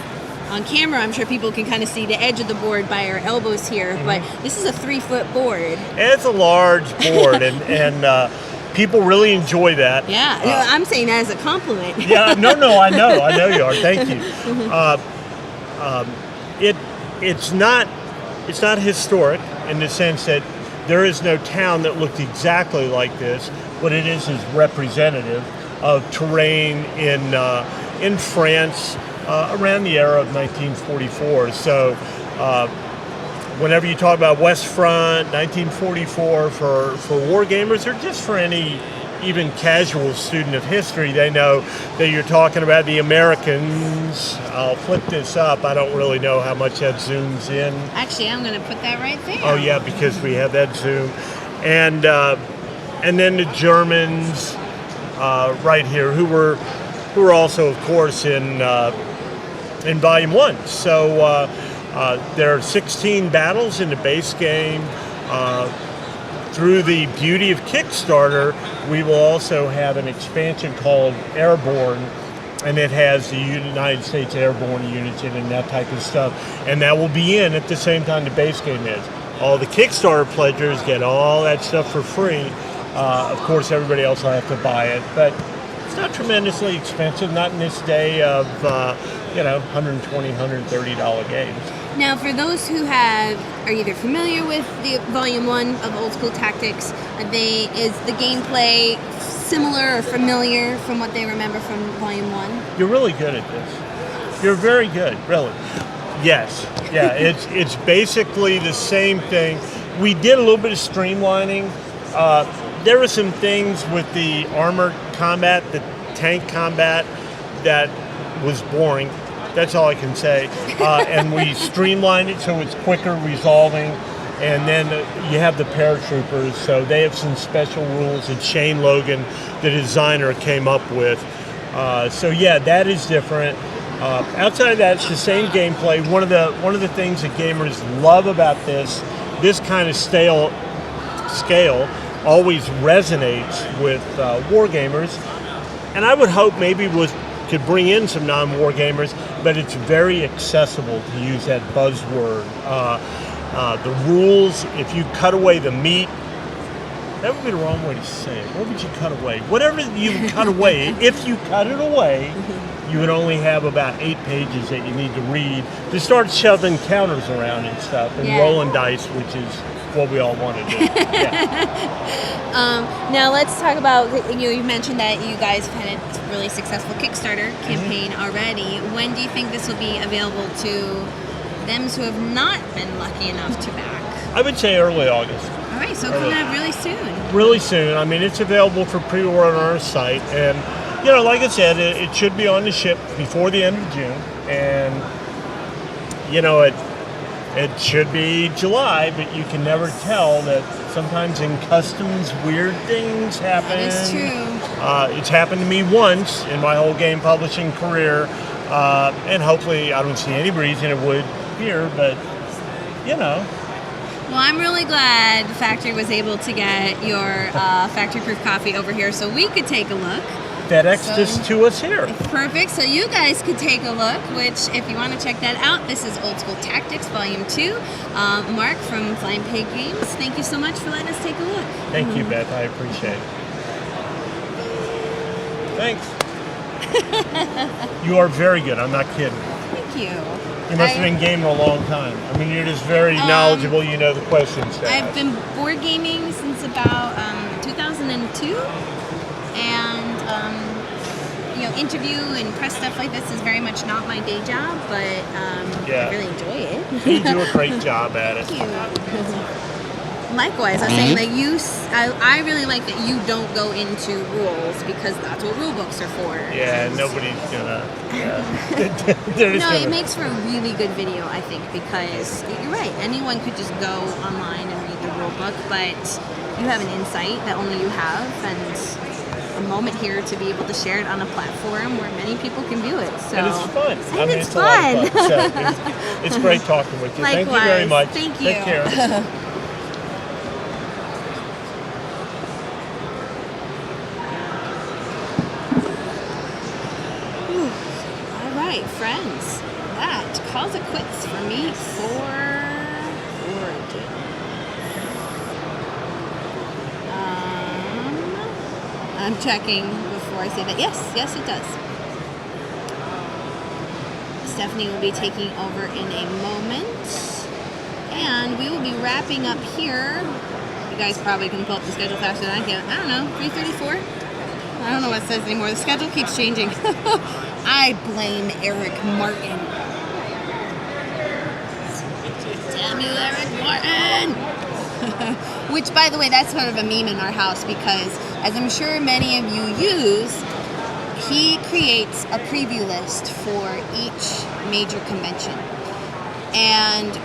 on camera, I'm sure people can kind of see the edge of the board by our elbows here, but this is a 3-foot board.
It's a large board, and people really enjoy that.
Yeah, I'm saying that as a compliment.
Yeah, no, I know you are. Thank you. It's not historic in the sense that there is no town that looked exactly like this. What it is representative of terrain in France around the era of 1944. So whenever you talk about West Front, 1944 for war gamers, or just for any even casual student of history, they know that you're talking about the Americans. I'll flip this up. I don't really know how much that zooms in.
Actually, I'm going to put that right there.
Oh yeah, because we have that zoom, and then the Germans right here, who were also, of course, in Volume 1. So there are 16 battles in the base game. Through the beauty of Kickstarter, we will also have an expansion called Airborne, and it has the United States Airborne units in and that type of stuff. And that will be in at the same time the base game is. All the Kickstarter pledgers get all that stuff for free. Of course, everybody else will have to buy it, but it's not tremendously expensive, not in this day of, $120, $130 games.
Now, for those who are either familiar with the Volume 1 of Old School Tactics, is the gameplay similar or familiar from what they remember from Volume 1?
You're really good at this. You're very good, really. Yes. Yeah, it's basically the same thing. We did a little bit of streamlining. There were some things with the armor combat, the tank combat, that was boring. That's all I can say. And we streamlined it so it's quicker resolving. And then you have the paratroopers, so they have some special rules that Shane Logan, the designer, came up with. So yeah, that is different. Outside of that, it's the same gameplay. One of the things that gamers love about this kind of scale always resonates with war gamers. And I would hope maybe could bring in some non-war gamers, but it's very accessible, to use that buzzword. The rules, if you cut away the meat, that would be the wrong way to say it. What would you cut away? Whatever you cut away, if you cut it away, you would only have about 8 pages that you need to read to start shoving counters around and stuff and rolling dice, which is what we all want to do.
Now let's talk about, you mentioned that you guys have had a really successful Kickstarter campaign already. When do you think this will be available to them who have not been lucky enough to back?
I would say early August.
All right, so coming up really soon.
Really soon. I mean, it's available for pre-order on our site, and like I said, it should be on the ship before the end of June, and it should be July, but you can never tell. That sometimes in customs weird things happen.
That is true.
It's happened to me once in my whole game publishing career, and hopefully I don't see any reason it would here, but
Well, I'm really glad the factory was able to get your factory-proof coffee over here so we could take a look.
FedEx this to us here.
Perfect. So you guys could take a look, which if you want to check that out, this is Old School Tactics Volume 2. Mark from Flying Pig Games, thank you so much for letting us take a look.
Thank you, Beth. I appreciate it. Thanks. You are very good. I'm not kidding.
Thank you.
You must have been gaming a long time. I mean, you're just very knowledgeable. You know the questions to
I've
ask.
been board gaming since about 2002, and interview and press stuff like this is very much not my day job, but I really enjoy it.
You do a great job at it.
Thank you. Likewise, I was saying that I really like that you don't go into rules, because that's what rule books are for.
Yeah, nobody's gonna.
It makes for a really good video, I think, because you're right. Anyone could just go online and read the rule book, but you have an insight that only you have, and a moment here to be able to share it on a platform where many people can view it. So
and it's fun.
And
it's
fun.
A lot of fun. So it's great talking with you.
Likewise.
Thank you very much.
Thank you.
Take care.
Friends, that calls it quits for me for Origin. I'm checking before I say that. Yes, it does. Stephanie will be taking over in a moment, and we will be wrapping up here. You guys probably can pull up the schedule faster than I can. I don't know, 3:34? I don't know what it says anymore. The schedule keeps changing. I blame Eric Martin. Damn you, Eric Martin! Which, by the way, that's sort of a meme in our house, because, as I'm sure many of you use, he creates a preview list for each major convention. And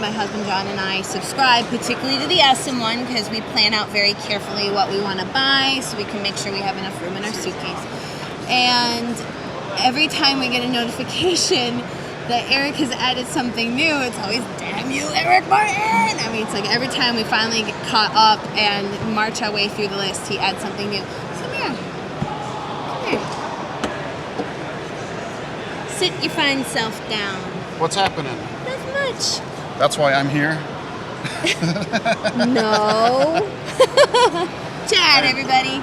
my husband John and I subscribe particularly to the Essen one, because we plan out very carefully what we want to buy so we can make sure we have enough room in our suitcase. And every time we get a notification that Eric has added something new, it's always, damn you, Eric Martin! I mean, it's like every time we finally get caught up and march our way through the list, he adds something new. Come here. Sit your fine self down.
What's happening?
Not much.
That's why I'm here.
No. Chad, everybody.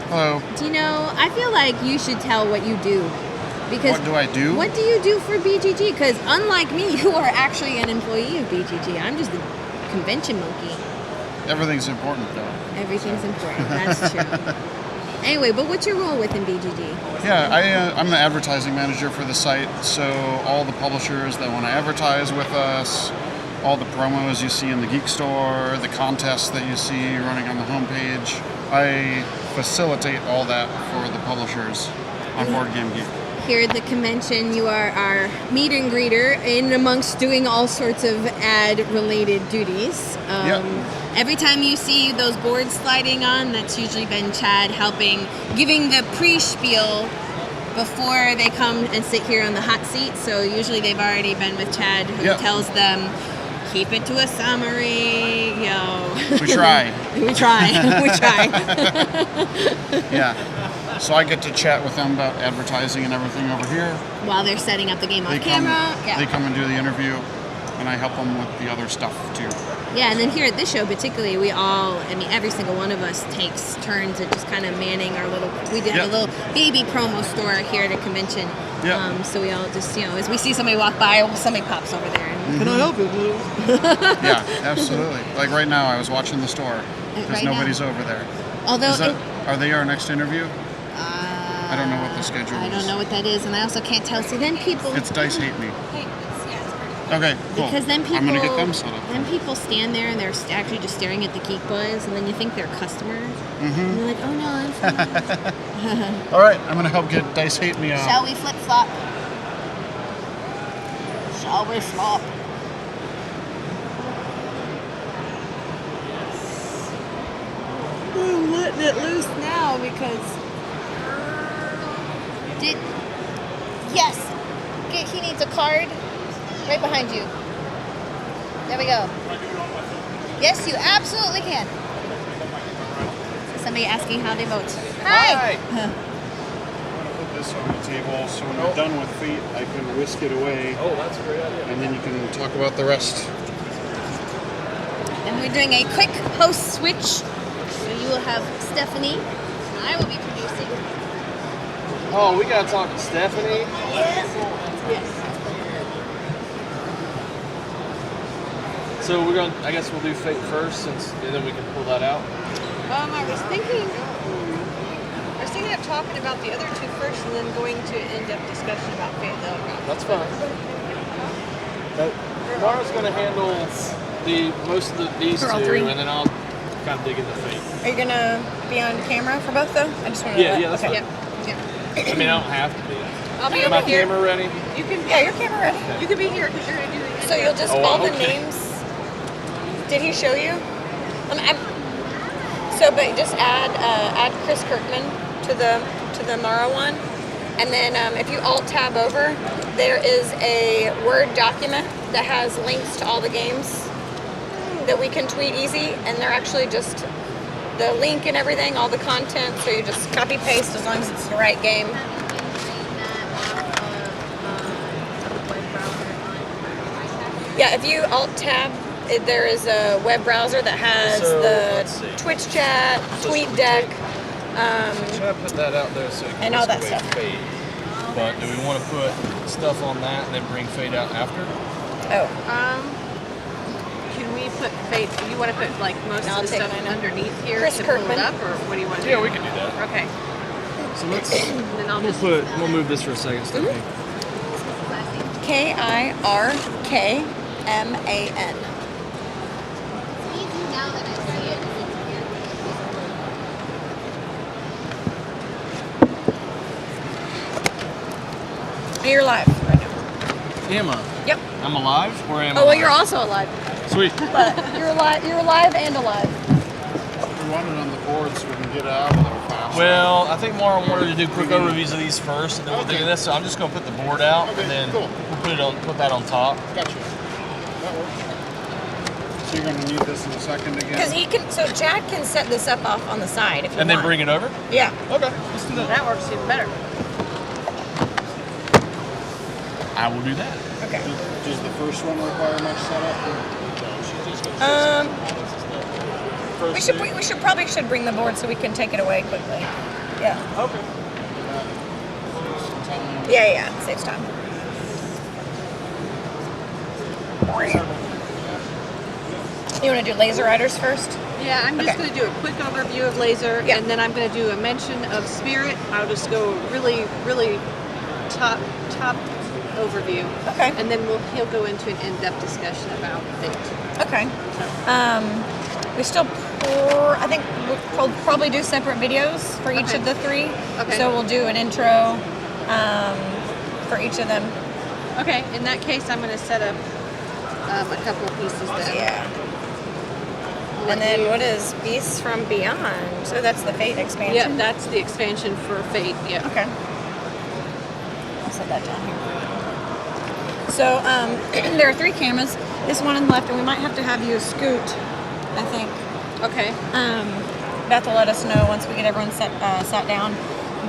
Hello.
Do you know, I feel like you should tell what you do. Because
What do I do?
What do you do for BGG? Because unlike me, you are actually an employee of BGG. I'm just a convention monkey.
Everything's important, though.
Everything's important. That's true. Anyway, but what's your role within BGG?
Yeah, I'm the advertising manager for the site. So all the publishers that want to advertise with us, all the promos you see in the Geek Store, the contests that you see running on the homepage, I facilitate all that for the publishers on Board Game Geek.
Here at the convention, you are our meet and greeter in amongst doing all sorts of ad-related duties.
Yep.
Every time you see those boards sliding on, that's usually been Chad helping, giving the pre-spiel before they come and sit here on the hot seat. So usually they've already been with Chad, who
Yep.
tells them, keep it to a summary,
We try.
We try. We try.
Yeah. So I get to chat with them about advertising and everything over here.
While they're setting up the game
They
on camera.
They come and do the interview, and I help them with the other stuff too.
Yeah, and then here at this show particularly, every single one of us takes turns at just kind of manning our we did have a little baby promo store here at a convention.
Yep.
So we all just, as we see somebody walk by, somebody pops over there and, can I help you?
Yeah, absolutely. Like right now, I was watching the store because
Right
nobody's over there.
Although
Are they our next interview? I don't know what the schedule is.
I don't know what that is, and I also can't tell. So then people...
It's Dice Hate Me. Okay, cool.
Because then people...
I'm going to get them set up.
Then people stand there and they're actually just staring at the Geek Buzz, and then you think they're customers.
Mm-hmm.
And you're like, oh no, I'm fine.
All right, I'm going to help get Dice Hate Me out.
Shall we flip-flop? Shall we flop? I'm letting it loose now because... Yes! He needs a card right behind you. There we go. Yes, you absolutely can. Somebody asking how they vote. Hi!
Put this on the table, so when you're done with Fate, I can whisk it away.
Oh, that's a great idea.
And then you can talk about the rest.
And we're doing a quick host switch. So you will have Stephanie. I will be producing.
Oh, we gotta talk to Stephanie.
Yes.
So I guess we'll do Fate first, and then we can pull that out.
I was thinking of talking about the other two first, and then going to in-depth discussion about Fate, though.
That's fine. Mara's gonna handle most of these
For all
two,
three?
and then I'll kind of dig into Fate.
Are you gonna be on camera for both, though? I just want to.
Yeah, that's
okay.
fine.
Yeah.
I mean, I don't have to be.
I'll be
Is
over
my
here.
camera ready?
You can. Yeah, your camera ready. You can be here because you're gonna do the.
So you'll just
Oh,
call the
okay.
names. Did he show you? But just add Chris Kirkman to the Mara one, and then if you Alt Tab over, there is a Word document that has links to all the games that we can tweet easy, and they're actually just the link and everything, all the content. So you just copy paste as long as it's the right game. Yeah, if you Alt Tab, there is a web browser that has the Twitch chat, tweet deck,
Try to put that out there so you can
and all that
whisk away
stuff.
Fate. But do we want to put stuff on that and then bring Fate out after?
Oh.
Can we put Fate? You want to put like most
I'll
of the
take
stuff
mine out.
underneath here
Chris
to pull
Kirkman.
it up, or what do you want to do?
Yeah, we can do that.
Okay.
So let's.
Then I'll just. Mm-hmm.
We'll move this for a second, Stephanie.
KIRKMAN. You're live right now.
Am I?
Yep.
I'm alive, or am I?
Oh, well,
alive?
you're also alive.
Sweet.
But you're alive. You're alive and alive.
We want it on the board so we can get it out of there fast.
Well, I think Mara wanted to do quick overviews of these first, and then we'll do this. So I'm just going to put the board out, and then we'll put that on top.
Gotcha. That works. So you're going to need this in a second again?
Because he can. So Chad can set this up off on the side if you
And
want.
then bring it over?
Yeah.
Okay, let's do that.
That works even better.
I will do that.
Okay.
Does the first one require much setup?
We should probably bring the board so we can take it away quickly. Yeah.
Okay.
Yeah, saves time. You want to do laser riders first?
Yeah, I'm just going to do a quick overview of laser, and then I'm going to do a mention of spirit. I'll just go really, really top overview.
Okay.
And then he'll go into an in-depth discussion about fate.
Okay. We still, I think we'll probably do separate videos for each of the three.
Okay.
So we'll do an intro for each of them.
Okay. In that case, I'm going to set up a couple of pieces then.
Yeah. And then what is Beasts from Beyond? So that's the Fate expansion?
Yeah, that's the expansion for Fate, yeah.
Okay. I'll set that down here. So there are 3 cameras. This one on the left, and we might have to have you scoot, I think.
Okay.
Beth will let us know once we get everyone sat down.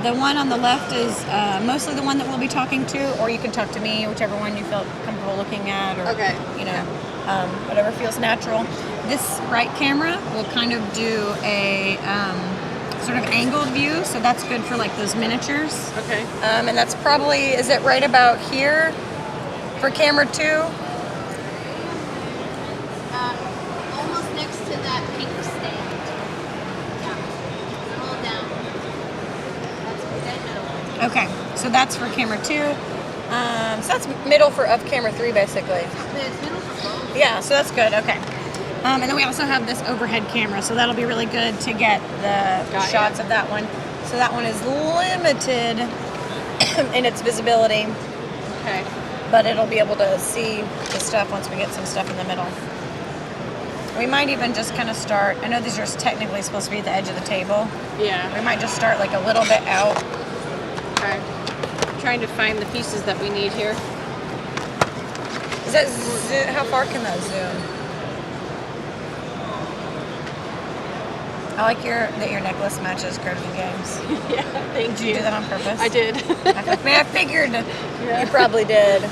The one on the left is mostly the one that we'll be talking to, or you can talk to me, whichever one you feel comfortable looking at, or whatever feels natural. This right camera will kind of do a sort of angled view, so that's good for like those miniatures.
Okay.
And that's probably, is it right about here for camera 2?
Almost next to that pink stand. Yeah. Hold down. That's dead middle.
Okay, so that's for camera 2. So that's middle for of camera 3, basically.
It's middle for both.
Yeah, so that's good. Okay. And then we also have this overhead camera, so that'll be really good to get the shots of that one. So that one is limited in its visibility.
Okay.
But it'll be able to see the stuff once we get some stuff in the middle. We might even just kind of start, I know these are technically supposed to be at the edge of the table.
Yeah.
We might just start like a little bit out.
Okay. I'm trying to find the pieces that we need here.
Is that how far can that zoom? I like that your necklace matches Curtain Games.
Yeah, thank
Did you do that on purpose?
I did.
I figured you probably did.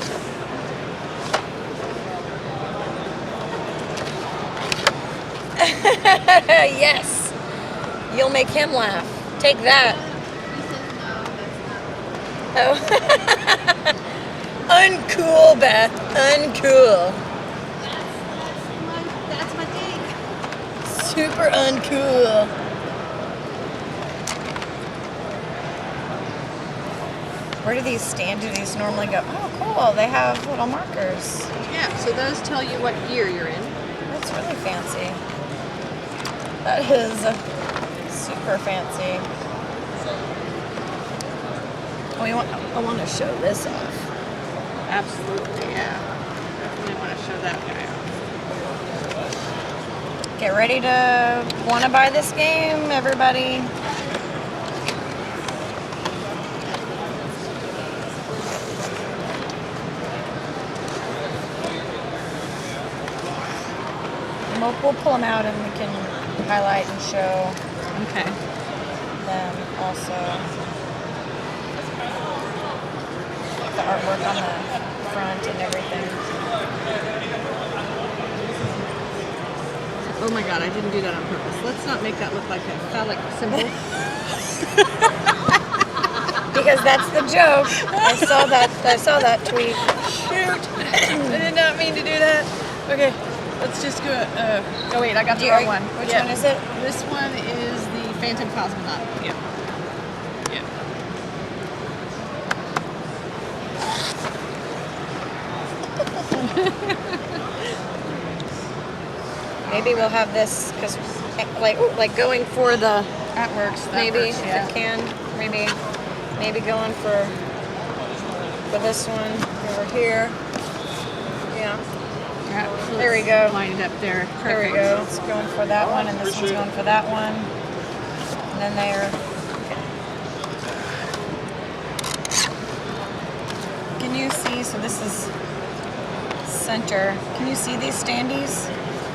Yes. You'll make him laugh. Take that. Oh. Uncool, Beth. Uncool.
That's my thing.
Super uncool. Where do these stand? Do these normally go? Oh, cool. They have little markers.
Yeah, so those tell you what gear you're in.
That's really fancy. That is super fancy. I want to show this off.
Absolutely, yeah. Definitely want to show that guy off.
Get ready to want to buy this game, everybody. And we'll pull them out and we can highlight and show them also. The artwork on the front and everything.
Oh my god, I didn't do that on purpose. Let's not make that look like a phallic symbol.
Because that's the joke. I saw that tweet. Shoot.
I did not mean to do that. Okay, let's just go. Oh wait, I got the wrong one.
Which one is it?
This one is the Phantom Cosmonaut. Yeah.
Maybe we'll have this because, like going for the.
That works.
Maybe
works, yeah.
if it can. Maybe going for this one over here. Yeah. There we go.
Line it up there. Perfect.
There we go. It's going for that one, and this one's going for that one. And then there. Can you see? So this is center. Can you see these standees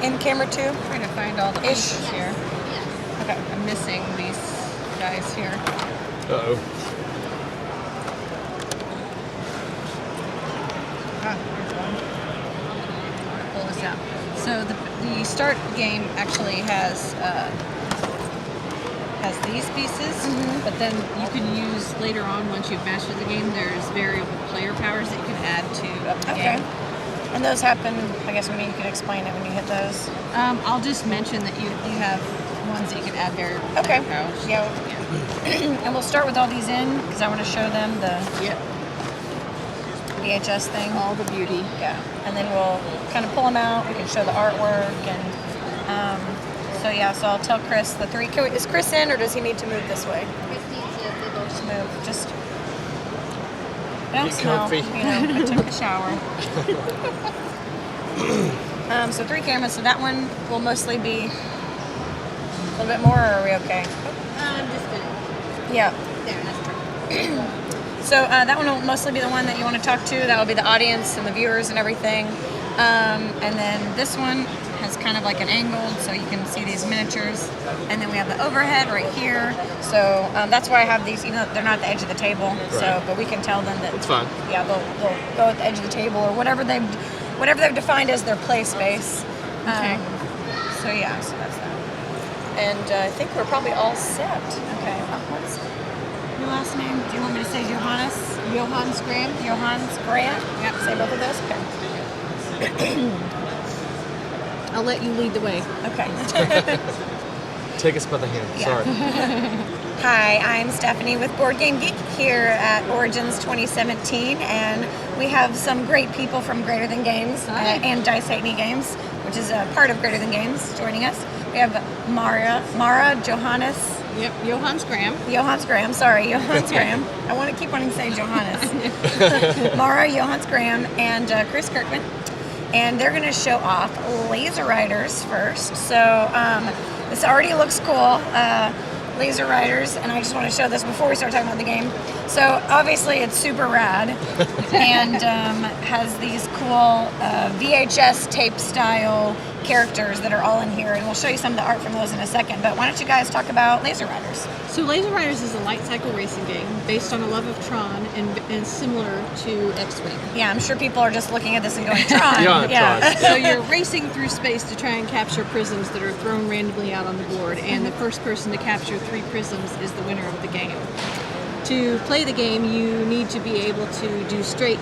in camera 2?
I'm trying to find all the pieces here. Okay, I'm missing these guys here.
Uh-oh.
Pull this out. So the start game actually has these pieces, but then you can use later on, once you've mastered the game, there's variable player powers that you can add to up the game.
And those happen, I guess, when you can explain it when you hit those.
I'll just mention that you have ones that you can add variable player powers.
Yeah. And we'll start with all these in, because I want to show them the VHS thing.
All the beauty.
Yeah. And then we'll kind of pull them out. We can show the artwork. And so I'll tell Chris the three. Is Chris in, or does he need to move this way? Just move. Just. I don't
Get
smell.
comfy.
I took a shower. So 3 cameras. So that one will mostly be a little bit more, or are we okay?
I'm just gonna.
Yeah.
There, that's perfect.
So that one will mostly be the one that you want to talk to. That will be the audience and the viewers and everything. And then this one has kind of like an angled, so you can see these miniatures. And then we have the overhead right here. So that's why I have these, even though they're not at the edge of the table.
Right.
So, but we can tell them that
It's fine.
Yeah, they'll go at the edge of the table or whatever they've defined as their play space.
Okay.
So that's that. And I think we're probably all set. Okay. What's your last name? Do you want me to say Johannes?
Johannes Graham.
Johannes Graham?
Yep.
Say both of those? Okay.
I'll let you lead the way.
Okay.
Take us by the hand. Sorry.
Hi, I'm Stephanie with Board Game Geek here at Origins 2017, and we have some great people from Greater Than Games and Dice Hate Me Games, which is a part of Greater Than Games, joining us. We have Mara Johannes.
Yep, Johannes Graham.
Johannes Graham, sorry, Johannes Graham. I want to keep wanting to say Johannes. Mara Johannes Graham and Chris Kirkman. And they're going to show off Laser Riders first. So this already looks cool. Laser Riders, and I just want to show this before we start talking about the game. So obviously it's super rad and has these cool VHS tape style characters that are all in here, and we'll show you some of the art from those in a second. But why don't you guys talk about Laser Riders?
So Laser Riders is a light cycle racing game based on a love of Tron and similar to X-Wing.
Yeah, I'm sure people are just looking at this and going, Tron.
Tron.
So you're racing through space to try and capture prisms that are thrown randomly out on the board, and the first person to capture 3 prisms is the winner of the game. To play the game, you need to be able to do straight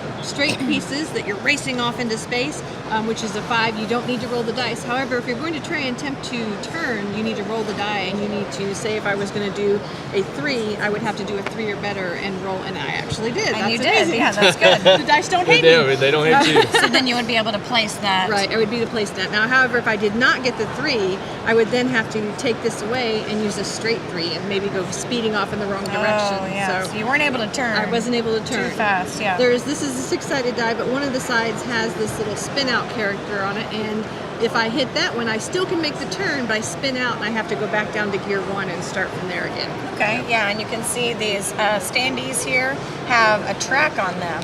pieces that you're racing off into space, which is a 5. You don't need to roll the dice. However, if you're going to try and attempt to turn, you need to roll the die, and you need to say, if I was going to do a 3, I would have to do a 3 or better and roll, and I actually did.
And you did,
amazing.
yeah, that's good.
The dice don't hate me.
They don't hate you.
So then you would be able to place that.
Right, I would be to place that. Now, however, if I did not get the 3, I would then have to take this away and use a straight 3 and maybe go speeding off in the wrong direction.
Oh, yeah. So you weren't able to turn.
I wasn't able to turn.
Too fast, yeah.
This is a 6-sided die, but one of the sides has this little spin out character on it, and if I hit that one, I still can make the turn, but I spin out and I have to go back down to gear 1 and start from there again.
Okay, yeah, and you can see these standees here have a track on them,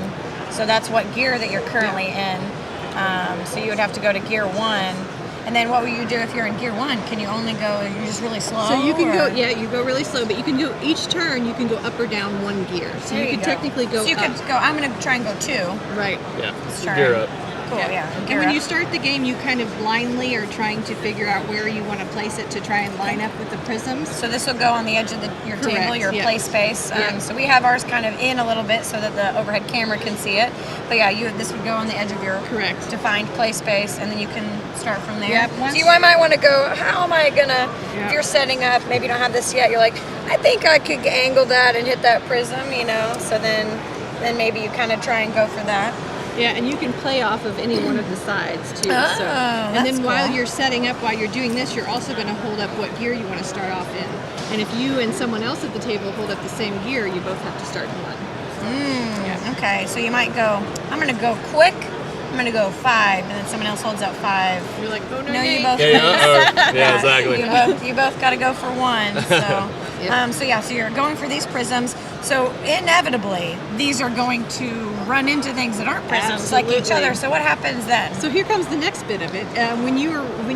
so that's what gear that you're currently in. So you would have to go to gear 1. And then what will you do if you're in gear 1? Can you only go, you're just really slow?
So you can go, you go really slow, but you can do, each turn you can go up or down 1 gear. So you can technically go
So you could go, I'm going to try and go 2.
Right.
Yeah,
Turn.
gear up.
Cool, yeah.
And when you start the game, you kind of blindly are trying to figure out where you want to place it to try and line up with the prisms.
So this will go on the edge of your table, your play space.
Yeah.
So we have ours kind of in a little bit so that the overhead camera can see it. But yeah, this would go on the edge of your defined play space, and then you can start from there.
Yep,
So you might want to go, how am I going to, if you're setting up, maybe you don't have this yet, you're like, I think I could angle that and hit that prism, So then maybe you kind of try and go for that.
Yeah, and you can play off of any one of the sides too. And then while you're setting up, while you're doing this, you're also going to hold up what gear you want to start off in. And if you and someone else at the table hold up the same gear, you both have to start in 1.
Okay, so you might go, I'm going to go quick. I'm going to go 5, and then someone else holds out 5.
You're like, oh no,
no, you both.
Yeah, exactly.
You both got to go for 1. So, so you're going for these prisms. So inevitably, these are going to run into things that aren't prisms like each other. So what happens then?
So here comes the next bit of it. When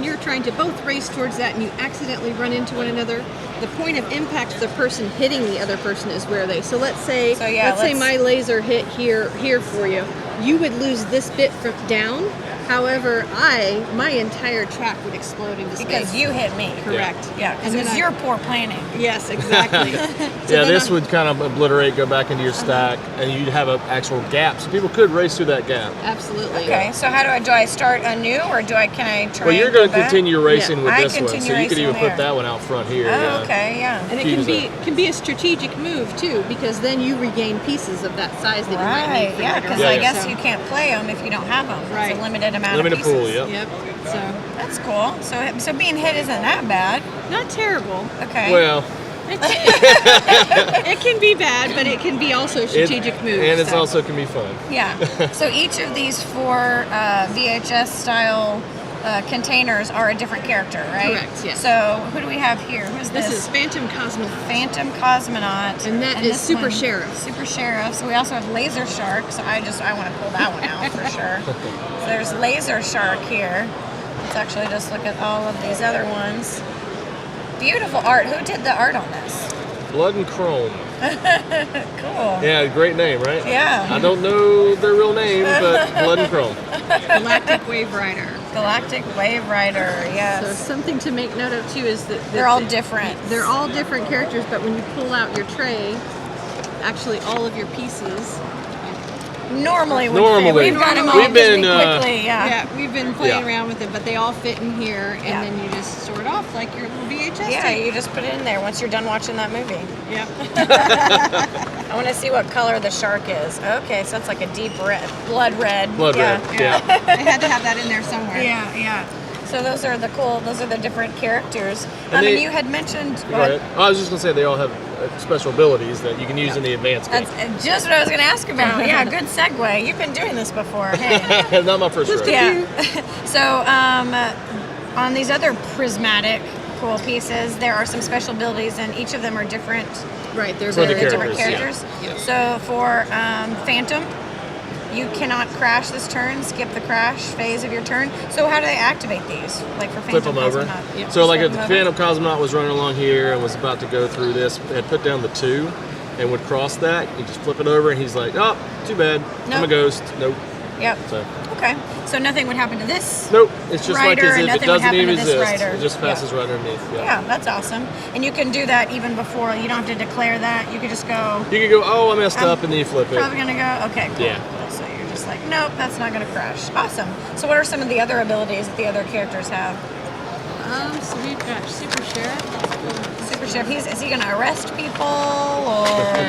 you're trying to both race towards that and you accidentally run into one another, the point of impact of the person hitting the other person is where they. So let's say my laser hit here for you. you would lose this bit from down. However, my entire track would explode into space.
Because you hit me.
Correct.
Yeah, because
And
it's
then
your poor planning.
Yes, exactly.
Yeah, this would kind of obliterate, go back into your stack, and you'd have an actual gap, so people could race through that gap.
Absolutely.
Okay, so how do I start anew, or can I try?
Well, you're
going to
continue racing with
I
this one,
continue
so you could
racing
even
there.
put that one out front here.
Oh, okay, yeah.
And it can be a strategic move too, because then you regain pieces of that size that you might need
Right,
for
yeah,
later
because
on.
I guess you can't play them if you don't have them.
Right.
It's a limited amount
Limited
of pieces.
pool, yep.
Yep. So
that's cool. So being hit isn't that bad.
Not terrible.
Okay.
Well,
it can be bad, but it can be also strategic moves.
and it
so.
also can be fun.
Yeah. So each of these 4 VHS style containers are a different character, right?
Correct, yes.
So who do we have here? Who's this?
This is Phantom Cosmonaut.
Phantom Cosmonaut.
And that is
this
Super
one-
Sheriff.
Super Sheriff. So we also have Laser Shark. So I want to pull that one out for sure. So there's Laser Shark here. Let's actually just look at all of these other ones. Beautiful art. Who did the art on this?
Blood and Chrome.
Cool.
Yeah, great name, right?
Yeah.
I don't know their real name, but Blood and Chrome.
Galactic Wave Rider.
Galactic Wave Rider, yes.
So something to make note of too is that
They're all different.
They're all different characters, but when you pull out your tray, actually all of your pieces.
Normally,
Normally.
we've got them all
We've been,
quickly,
Yeah, we've been playing
Yeah.
around with it, but they all fit in here, and then you just sort off like your little VHS
Yeah,
tape.
you just put it in there once you're done watching that movie.
Yep.
I want to see what color the shark is. Okay, so it's like a deep red, blood red.
Blood red, yeah.
I had to have that in there somewhere.
Yeah. So those are the different characters.
And
And you had mentioned.
Go ahead. I was just going to say they all have special abilities that you can use in the advanced game.
That's just what I was going to ask about. Yeah, good segue. You've been doing this before. Hey.
Not my first race.
Yeah. So on these other prismatic cool pieces, there are some special abilities, and each of them are different.
Right, they're
For the
very
different
characters,
characters. So for Phantom, you cannot crash this turn, skip the crash phase of your turn. So how do they activate these? Like for
Flip
Phantom
them over.
Cosmonaut? Yep.
So like
Flip
if the
them over.
Phantom Cosmonaut was running along here and was about to go through this, and put down the 2 and would cross that, you just flip it over and he's like, oh, too bad, I'm
Nope.
a ghost. Nope.
Yep.
So,
Okay. So nothing would happen to this.
nope, it's just
rider,
like as
and
if it
nothing would
doesn't
happen
even
to this
exist.
rider.
It just passes right underneath.
Yeah, that's awesome. And you can do that even before. You don't have to declare that. You could just go.
You could go, oh, I messed
I'm
up, and then you flip it.
Probably gonna go. Okay. Cool.
Yeah.
So you're just like, nope, that's not gonna crash. Awesome. So what are some of the other abilities that the other characters have?
So we've got Super Sheriff. That's cool.
Super Sheriff. Is he gonna arrest people or?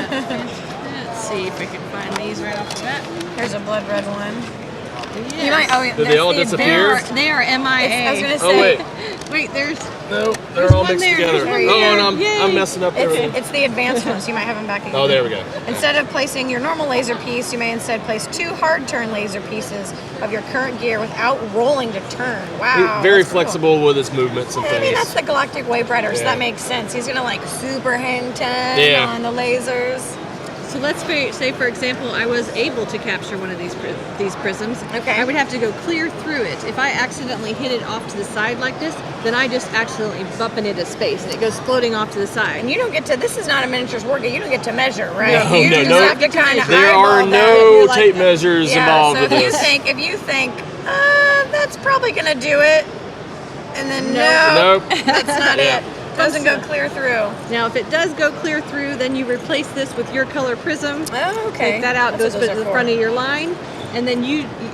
Let's see if we can find these right off the bat.
Here's a blood red one.
Yes.
You might. Oh, yeah,
Did they
that's
all
the
disappear?
They are MIA.
I was gonna
Oh,
say.
wait.
Wait, there's.
No,
There's
they're all
one
mixed
there,
together.
there's one
Oh,
there.
and
Yay.
I'm messing up everything.
It's the advanced ones. You might have them back again.
Oh, there we go.
Instead of placing your normal laser piece, you may instead place 2 hard turn laser pieces of your current gear without rolling to turn. Wow.
Very
that's cool.
flexible with its movements and
I mean,
things.
that's the Galactic Wave Rider, so
Yeah.
that makes sense. He's gonna like super hang 10
Yeah.
on the lasers.
So let's say, for example, I was able to capture one of these prisms.
Okay.
I would have to go clear through it. If I accidentally hit it off to the side like this, then I just accidentally bump it into space, and it goes floating off to the side.
And you don't get to. This is not a miniatures war game. You don't get to measure, right?
No,
you
no,
just
no.
have to kind of
There are no tape measures involved
so
with
if
this.
if you think that's probably gonna do it, and then
Nope.
that's not
Yeah.
it. Doesn't go clear through.
Now, if it does go clear through, then you replace this with your color prism.
Oh, okay.
Take that out,
That's
goes
what
to
those
the
are
front
for.
of your line, and then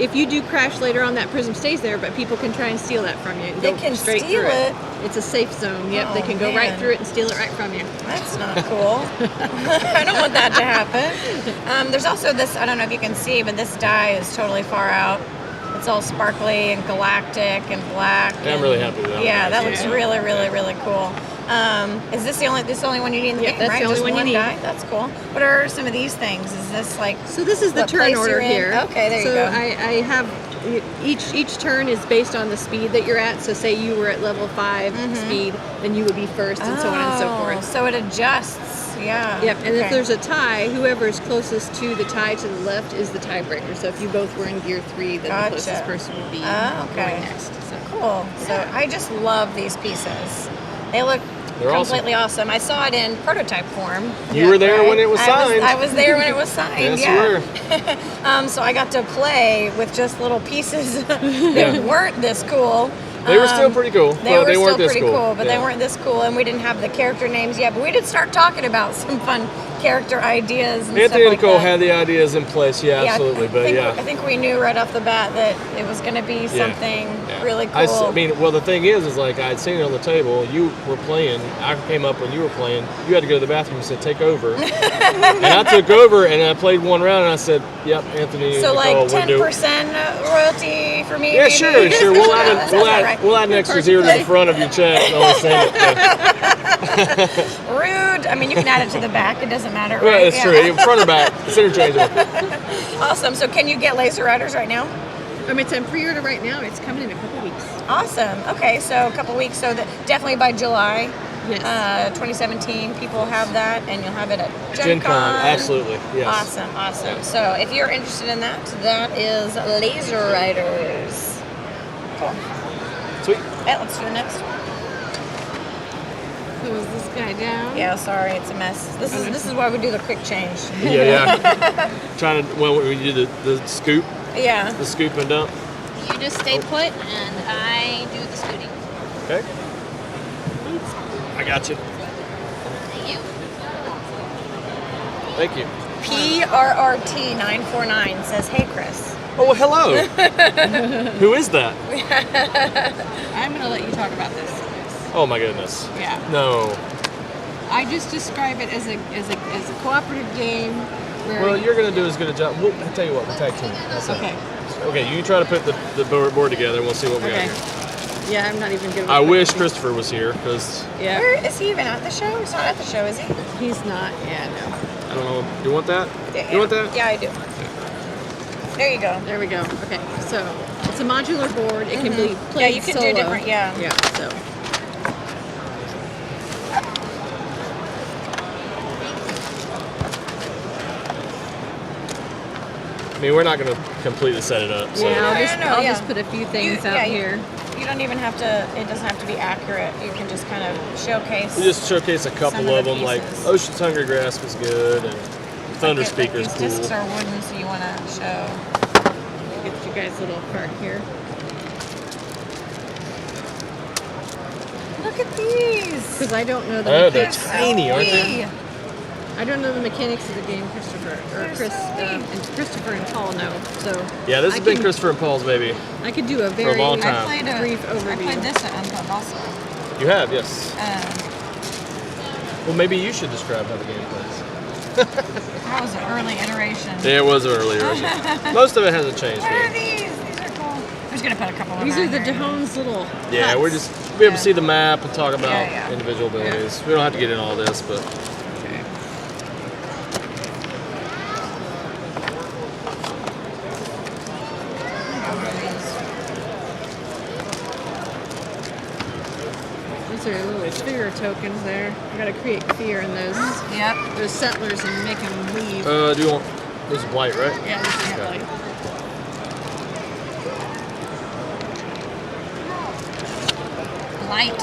if you do crash later on, that prism stays there, but people can try and steal that from you. And
They
go
can
straight
steal
through
it?
It's a safe zone. Yep, they
Oh,
can go right
man.
through it and steal it right from you.
That's not cool. I don't want that to happen. There's also this, I don't know if you can see, but this die is totally far out. It's all sparkly and galactic and black.
Yeah, I'm really happy with that.
Yeah,
one.
that looks really, really, really cool. Is this the only one you need in the
Yep,
game,
that's
right?
the only
Just
one you need.
die? That's cool. What are some of these things? Is this like...
So this is the
what
turn
place
order
you're in?
here.
Okay, there
so
you go.
I have each turn is based on the speed that you're at. So say you were at level 5 speed, then you would be first, and so on and so forth.
So it adjusts. Yeah.
Yep, and if
Okay.
there's a tie, whoever is closest to the tie to the left is the tiebreaker. So if you both were in gear 3, then
Gotcha.
the closest person would be
Oh, okay.
going next. So
Cool. So I just love these pieces. They look
They're
completely awesome. I saw it in prototype form.
You were there when it was signed.
I was there when it was signed.
Yes,
yeah.
you were.
So I got to play with just little pieces that weren't this cool.
They were still pretty cool.
They were still
weren't this
pretty cool, but
yeah.
they weren't this cool, and we didn't have the character names yet. But we did start talking about some fun character ideas and
Anthony
stuff
and
like
Nicole
that.
had the ideas in place, absolutely.
I think we knew right off the bat that it was going to be something really cool.
I mean, well, the thing is like I'd seen it on the table. You were playing. I came up when you were playing. You had to go to the bathroom and said, "Take over," and I took over and I played one round and I said, "Yep, Anthony."
So
Nicole,
like 10% royalty for me.
Yeah,
maybe?
sure. We'll add an extra zero to the
Perfect.
front of your check. And all send it.
Rude. I mean, you can add it to the back. It doesn't matter.
Well,
Right?
it's true. Front or back, it's interchangeable.
Awesome. So can you get Laser Riders right now?
It's on pre-order right now. It's coming in a couple weeks.
Awesome. Okay, so a couple weeks. So definitely by July.
Yes.
2017, people have that, and you'll have it at
Gen Con. Absolutely. Yes.
Awesome. Awesome. So if you're interested in that, that is Laser Riders. Cool.
Sweet.
Okay, let's do the next one.
So is this guy down?
Yeah, sorry, it's a mess. This is why we do the quick change.
Yeah. Trying to we do the scoop.
Yeah.
The scoop and dump.
You just stay put, and I do the scooting.
Okay. I got you.
Thank you.
Thank you.
PRRT949 says, "Hey, Chris."
Oh, hello. Who is that?
I'm going to let you talk about this.
Oh my goodness.
Yeah.
No.
I just describe it as a cooperative game where.
Well, you're gonna do as good a job. We'll tell you what, we'll tag team.
Okay.
Okay, you try to put the board together, and we'll see what we got
Okay.
here.
Yeah, I'm not even good.
I wish Christopher was here because
Yeah.
Where is he even at the show? He's not at the show, is he?
He's not. Yeah, no.
I don't know. Do you want that?
Yeah,
You want that?
Yeah, I do. There you go.
There we go. Okay, so it's a modular board. It can be played
Yeah, you can do
solo.
different. Yeah.
Yeah. So.
I mean, we're not gonna completely set it up. So.
Yeah, I'll
yeah.
just put a few things out here.
You don't even have to. It doesn't have to be accurate. You can just kind of showcase.
We just showcase a couple
some of
of
the
them, like
pieces.
Ocean's Hungry Grasp is good, and Thunder Speaker's
These
cool.
discs are wooden, so you want to show.
Get you guys a little cart here.
Look at these.
Because I don't know the
Oh, they're
mechanics.
tiny, aren't they?
I don't know the mechanics of the game, Christopher
They're
Chris.
so
And Christopher and Paul know. So
Yeah, this
I
has been
can-
Christopher and Paul's baby.
I could do a
For a
very
long time.
brief overview.
I played this at Unpub also.
You have, yes.
Um,
Well, maybe you should describe how the game plays.
that was an early iteration.
Yeah, it was earlier. Most of it hasn't changed.
What are
Really.
these? These are cool. We're just gonna put a couple of
These
them
are
out
the
here.
DeHone's little.
Yeah,
huts.
we're just be able to see the map and talk about
Yeah, yeah.
individual abilities. We don't have to get in all this, but
These are little fear tokens there. I gotta create fear in those.
Yep.
Those settlers and make them leave.
do you want this is white, right?
Yeah, this is
Okay.
like.
Light.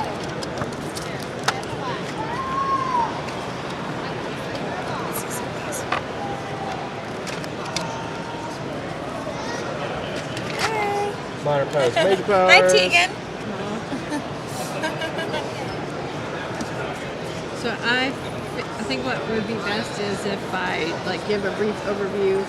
Minor powers, major powers.
Hi, Tegan.
So I think what would be best is if I give a brief overview.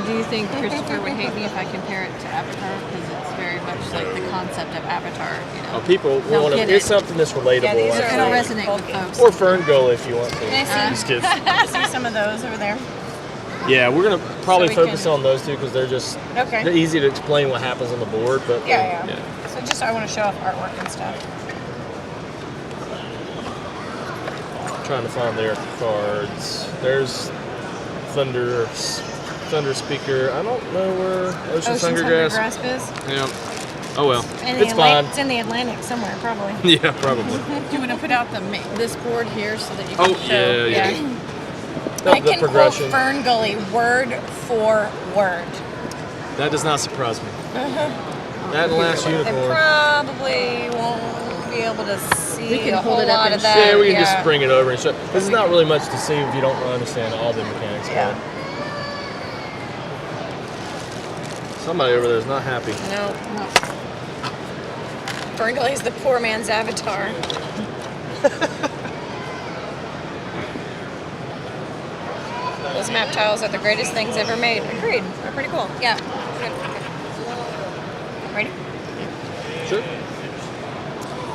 Do you think Christopher would hate me if I compare it to Avatar? Because it's very much like the concept of Avatar. You know.
Oh, people
They'll
want to.
get
It's
it.
something that's relatable.
Yeah, these
I
are
It'll
think.
resonate with folks.
Or Fern Gully if you want to.
Can I see?
Just kidding.
I see some of those over there.
Yeah, we're gonna probably
we
focus
can-
on those two because they're just
Okay.
they're easy to explain what happens on the board. But
Yeah. So just I want to show off artwork and stuff.
Trying to find their cards. There's Thunder Speaker. I don't know where Ocean's Hungry Grasp.
is.
Yeah. Oh well,
In
it's
the
fine.
It's in the Atlantic somewhere, probably.
Yeah, probably.
Do you want to put out this board here so that you can
Oh
show?
yeah.
I
The
can quote
progression.
Fern Gully word for word.
That does not surprise me. That last
They
unicorn.
probably won't be able to see
We can
a
hold
whole
it up
lot
and
of that.
Yeah, we can just bring it over and show. It's not really much to see if you don't understand all the mechanics.
Yeah.
Somebody over there is not happy.
No. Ferngully's the poor man's avatar. Those map tiles are the greatest things ever made. Agreed. They're pretty cool. Yeah. Good. Ready?
Sure.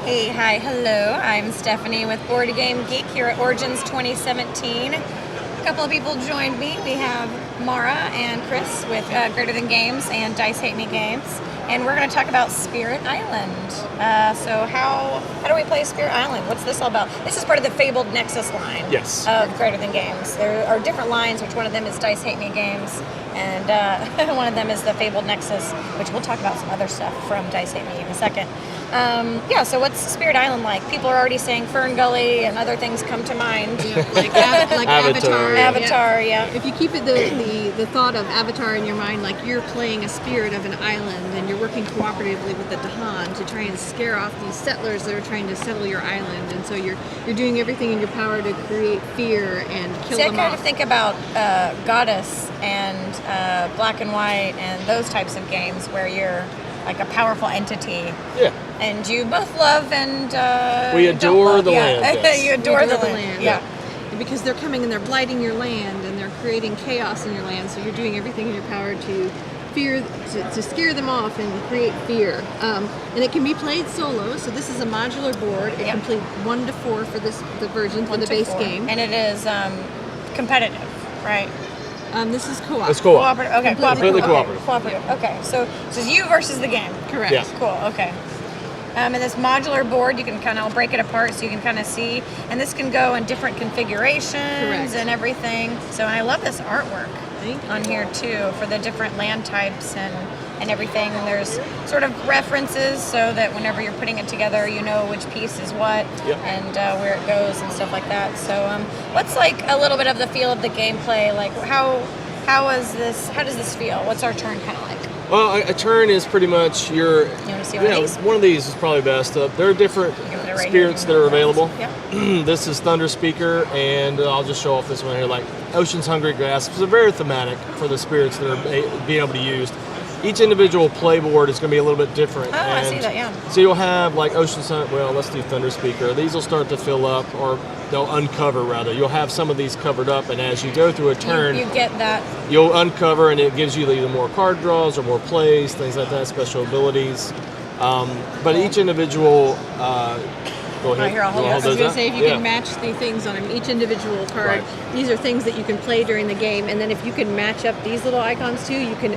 Hey, hi, hello. I'm Stephanie with Board Game Geek here at Origins 2017. A couple of people joined me. We have Mara and Chris with Greater Than Games and Dice Hate Me Games. And we're going to talk about Spirit Island. So how do we play Spirit Island? What's this all about? This is part of the Fabled Nexus line of Greater Than Games. There are different lines, which one of them is Dice Hate Me Games, and one of them is the Fabled Nexus, which we'll talk about some other stuff from Dice Hate Me in a second. So what's Spirit Island like? People are already saying Ferngully and other things come to mind.
Like Avatar.
Avatar, yeah.
If you keep it the thought of Avatar in your mind, like you're playing a spirit of an island and you're working cooperatively with the Dahan to try and scare off these settlers that are trying to settle your island, and so you're doing everything in your power to create fear and kill them
I kind
off.
of think about Goddess and Black and White and those types of games where you're like a powerful entity.
Yeah.
And you both love and
we
don't
adore
love.
the
Yeah.
land. Yes.
You adore the land. Yeah.
Because they're coming and they're blighting your land and they're creating chaos in your land, so you're doing everything in your power to scare them off and create fear. And it can be played solo, so this is a modular board. It can play 1 to 4 for the version for the base game.
And it is competitive, right?
This is co-op.
It's co-op.
Cooperative. Okay,
Completely
cooperative.
cooperative.
Okay, so it's you versus the game.
Correct.
Yeah.
Cool. Okay. And this modular board, you can kind of break it apart so you can kind of see, and this can go in different configurations and everything. So I love this artwork on here too for the different land types and everything. And there's sort of references so that whenever you're putting it together, you know which piece is what and where it goes and stuff like that. So what's like a little bit of the feel of the gameplay? Like how does this feel? What's our turn kind of like?
Well, a turn is pretty much your.
You want to see one of these?
One of these is probably best. There are different
right
spirits that are available.
Yep.
This is Thunder Speaker, and I'll just show off this one here. Like Ocean's Hungry Grasp is very thematic for the spirits that are being able to use. Each individual playboard is going to be a little bit different.
Oh, I see that, yeah.
So you'll have like Ocean's well, let's do Thunder Speaker. These will start to fill up, or they'll uncover rather. You'll have some of these covered up, and as you go through a turn,
you get that.
You'll uncover, and it gives you either more card draws or more plays, things like that, special abilities. But each individual. Go ahead.
Here, I'll hold I was going to say, if you can match the things on each individual card, these are things that you can play during the game, and then if you can match up these little icons too, you can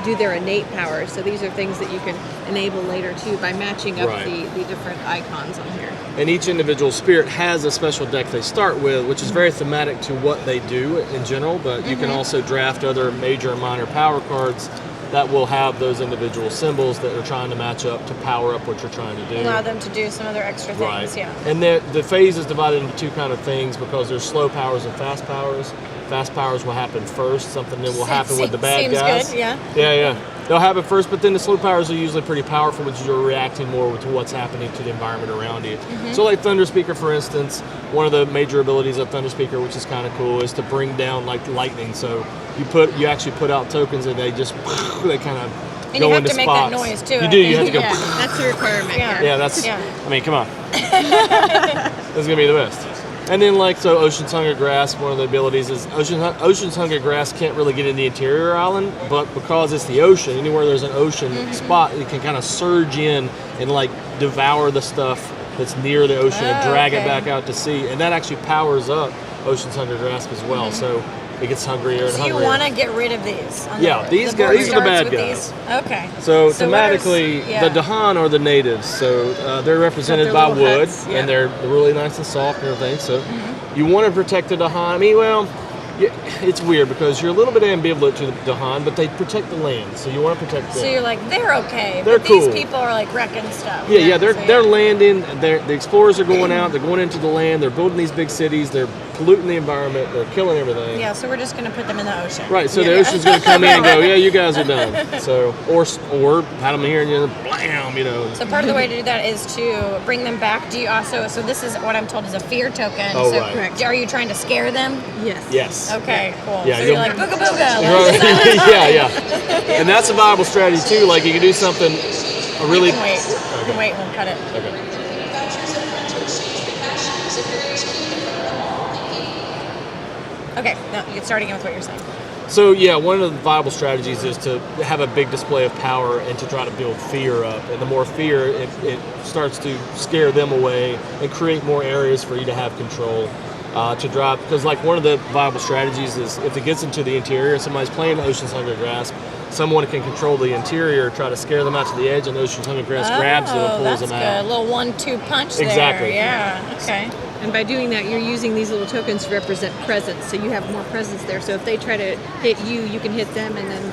do their innate powers. So these are things that you can enable later too by matching up the different icons on here.
And each individual spirit has a special deck they start with, which is very thematic to what they do in general, but you can also draft other major and minor power cards that will have those individual symbols that are trying to match up to power up what you're trying to do.
Allow them to do some other extra things, yeah.
And the phase is divided into two kind of things because there's slow powers and fast powers. Fast powers will happen first, something that will happen with the bad guys.
Seems good, yeah.
Yeah. They'll happen first, but then the slow powers are usually pretty powerful, which you're reacting more to what's happening to the environment around you. So like Thunder Speaker, for instance, one of the major abilities of Thunder Speaker, which is kind of cool, is to bring down like lightning. So you actually put out tokens and they just, they kind of
and
go
you have
into
to make
spots.
that noise too.
You do, you have to go.
Yeah, that's a requirement.
Yeah, that's, I mean, come on. That's going to be the best. And then Ocean's Hunger Grasp, one of the abilities is Ocean's Hunger Grasp can't really get in the interior island, but because it's the ocean, anywhere there's an ocean spot, it can kind of surge in and devour the stuff that's near the ocean and drag it back out to sea. And that actually powers up Ocean's Hunger Grasp as well. So it gets hungrier and hungrier.
So you want to get rid of these?
These guys, these are the bad guys.
Okay.
So thematically, the Dahan are the natives. So they're represented by wood, and they're really nice and soft and everything. So you want to protect the Dahan. I mean, well, it's weird because you're a little bit ambivalent to the Dahan, but they protect the land, so you want to protect them.
So you're like, they're okay,
They're
but
cool.
these people are like wrecking stuff.
They're landing. The explorers are going out. They're going into the land. They're building these big cities. They're polluting the environment. They're killing everything.
Yeah, so we're just going to put them in the ocean.
Right, so the ocean's going to come in and go, yeah, you guys are done. So, or pat them here and you blam, you know.
So part of the way to do that is to bring them back. Do you also? So this is what I'm told is a fear token.
Oh,
so
right.
Correct. Are you trying to scare them?
Yes.
Yes.
Okay, cool.
Yeah,
so you're like booga booga.
yeah. And that's a viable strategy too. Like you can do something really.
You can wait. You can wait. We'll cut it.
Okay.
Okay. No, you can start again with what you're saying.
So yeah, one of the viable strategies is to have a big display of power and to try to build fear up. And the more fear, it starts to scare them away and create more areas for you to have control to drive. Because like one of the viable strategies is if it gets into the interior, somebody's playing Ocean's Hunger Grasp, someone can control the interior, try to scare them out to the edge, and Ocean's Hunger Grasp grabs them and pulls them out.
Good. A little 1-2 punch
Exactly.
there. Yeah. Okay.
And by doing that, you're using these little tokens to represent presence, so you have more presence there. So if they try to hit you, you can hit them, and then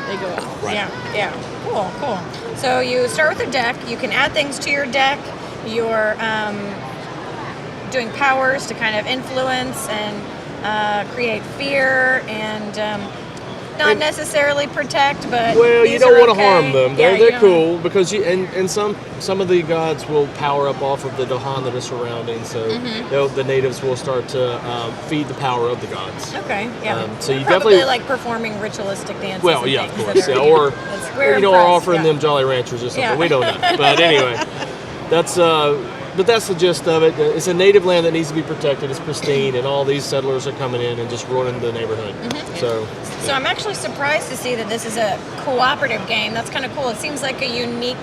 they go off.
Right.
Yeah. Cool. So you start with a deck. You can add things to your deck. You're doing powers to kind of influence and create fear and not necessarily protect, but
Well, you
these
don't
are
want to
okay.
harm them.
Yeah,
They're
you
cool because and some of the gods will power up off of the Dahan that are surrounding. So
Mhm.
the natives will start to feed the power of the gods.
Okay, yeah.
So you
Probably
definitely
like performing ritualistic dances.
well,
and
yeah, of
things
course,
that
yeah,
are-
or
we're
or
impressed,
offering
yeah.
them Jolly Ranchers or something.
Yeah.
We don't know, but anyway, that's but that's the gist of it. It's a native land that needs to be protected. It's pristine, and all these settlers are coming in and just ruining the neighborhood. So.
So I'm actually surprised to see that this is a cooperative game. That's kind of cool. It seems like a unique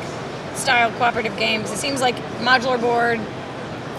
style cooperative game. It seems like modular board,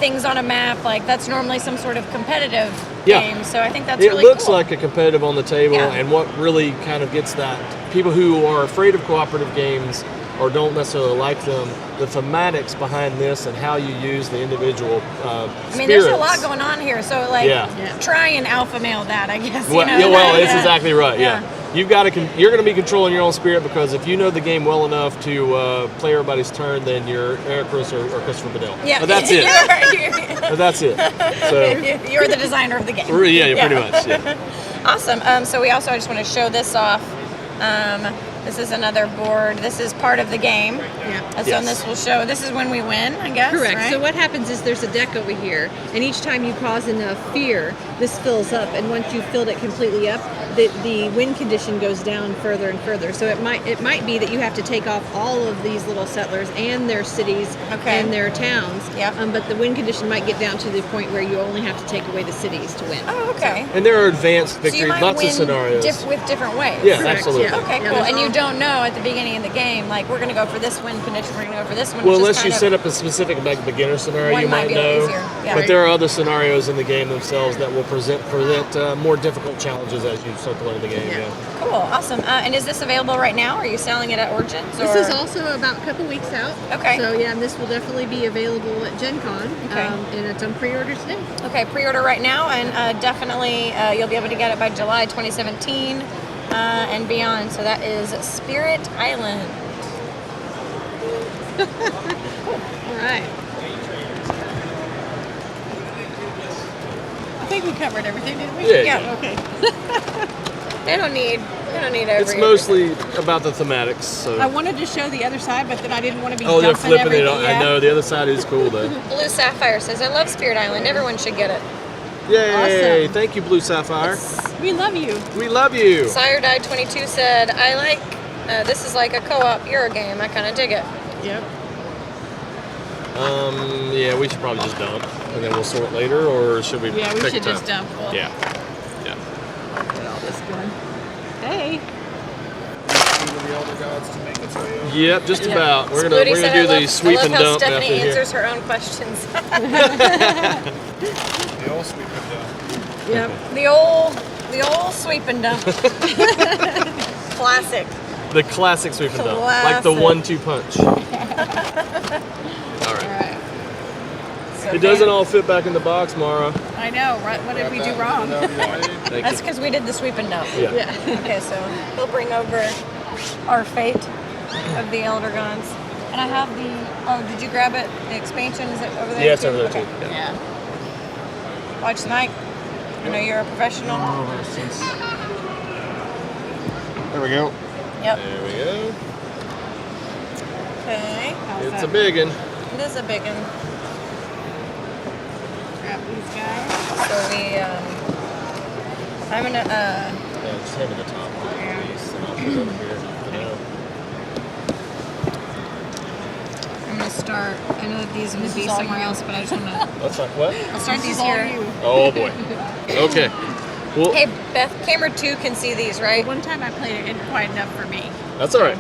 things on a map, like that's normally some sort of competitive game. So I think that's
it
really
looks
cool.
like a competitive on the table,
Yeah.
and what really kind of gets that people who are afraid of cooperative games or don't necessarily like them, the thematics behind this and how you use the individual
I mean, there's a lot going on here. So like,
Yeah.
try and alpha male that, I guess.
Well,
you know?
well, it's
Yeah.
exactly right. Yeah, you've got to. You're going to be controlling your own spirit because if you know the game well enough to play everybody's turn, then you're Eric Roos or Christopher Bedell.
Yeah,
but that's it.
Yeah.
But that's it. So
You're the designer of the game.
yeah, pretty much. Yeah.
Awesome. So we also, I just want to show this off. This is another board. This is part of the game.
Yeah.
And so this will show, this is when we win, I guess.
Correct.
Right?
So what happens is there's a deck over here, and each time you cause enough fear, this fills up, and once you've filled it completely up, the win condition goes down further and further. So it might be that you have to take off all of these little settlers and their cities and their towns.
Yep.
But the win condition might get down to the point where you only have to take away the cities to win.
Oh, okay.
And there are advanced
So you
victories,
might
lots
win
of scenarios.
with different ways.
Yeah, Correct, absolutely. yeah.
Okay,
Yeah,
cool.
there's
And you
all-
don't know at the beginning of the game, like we're going to go for this win condition, we're going to go for this one.
Well,
It's just
unless you
kind
set
of-
up a specific like beginner scenario,
One
you
might
might
be a little
know.
easier, yeah.
But there are other scenarios in the game themselves that will present more difficult challenges as you start to learn the game. Yeah.
Cool, awesome. And is this available right now? Are you selling it at Origins?
This
or?
is also about a couple weeks out.
Okay.
So yeah, and this will definitely be available at Gen Con.
Okay.
And it's on pre-order today.
Okay, pre-order right now, and definitely you'll be able to get it by July 2017 and beyond. So that is Spirit Island.
All right. I think we covered everything, didn't we?
Yeah.
Okay.
They don't need
It's mostly about the thematics. So.
I wanted to show the other side, but then I didn't want to be.
Oh, they're
dumping
flipping it.
everything.
I know the other side is cool though.
Blue Sapphire says, "I love Spirit Island. Everyone should get it."
Yay!
Awesome.
Thank you, Blue Sapphire.
We love you.
We love you.
Sire Died 22 said, "I like this is like a co-op Euro game. I kind of dig it."
Yep.
Yeah, we should probably just dump and then we'll sort later, or should we?
Yeah, we
pick
should
time?
just dump. Well,
Yeah. Yeah.
Get all this going. Hey.
Yep, just
Yeah.
about. We're
Splooty
gonna
said,
do
I
the
love,
sweep
I love
and
how
dump
Stephanie
method here.
answers her own questions.
The old sweep and dump.
Yep. The old sweep and dump. Classic.
The classic sweep and dump, like the
Classic.
1-2 punch. All right.
So
It doesn't all fit back in the box, Mara.
I know, right? What did we do wrong?
Thank
That's
you.
because we did the sweep and dump.
Yeah.
Okay, so he'll bring over our fate of the Elder Gods. And I have the, oh, did you grab it? The expansion, is it over there?
Yeah, it's
too?
over there
Okay.
too. Yeah.
Watch the mic. I know you're a professional.
There we go.
Yep.
There we go.
Okay.
It's a big one.
It is a big one.
Grab these guys.
So I'm gonna,
Yeah, just hand me the top piece, and I'll put it over here.
I'm gonna start. I know that these are gonna be somewhere else, but I just wanna.
That's like what?
I'll start
This
these
is all
here.
you.
Oh boy. Okay. Well,
Hey, Beth, camera 2 can see these, right?
One time I played it, it didn't quite enough for me.
that's all right.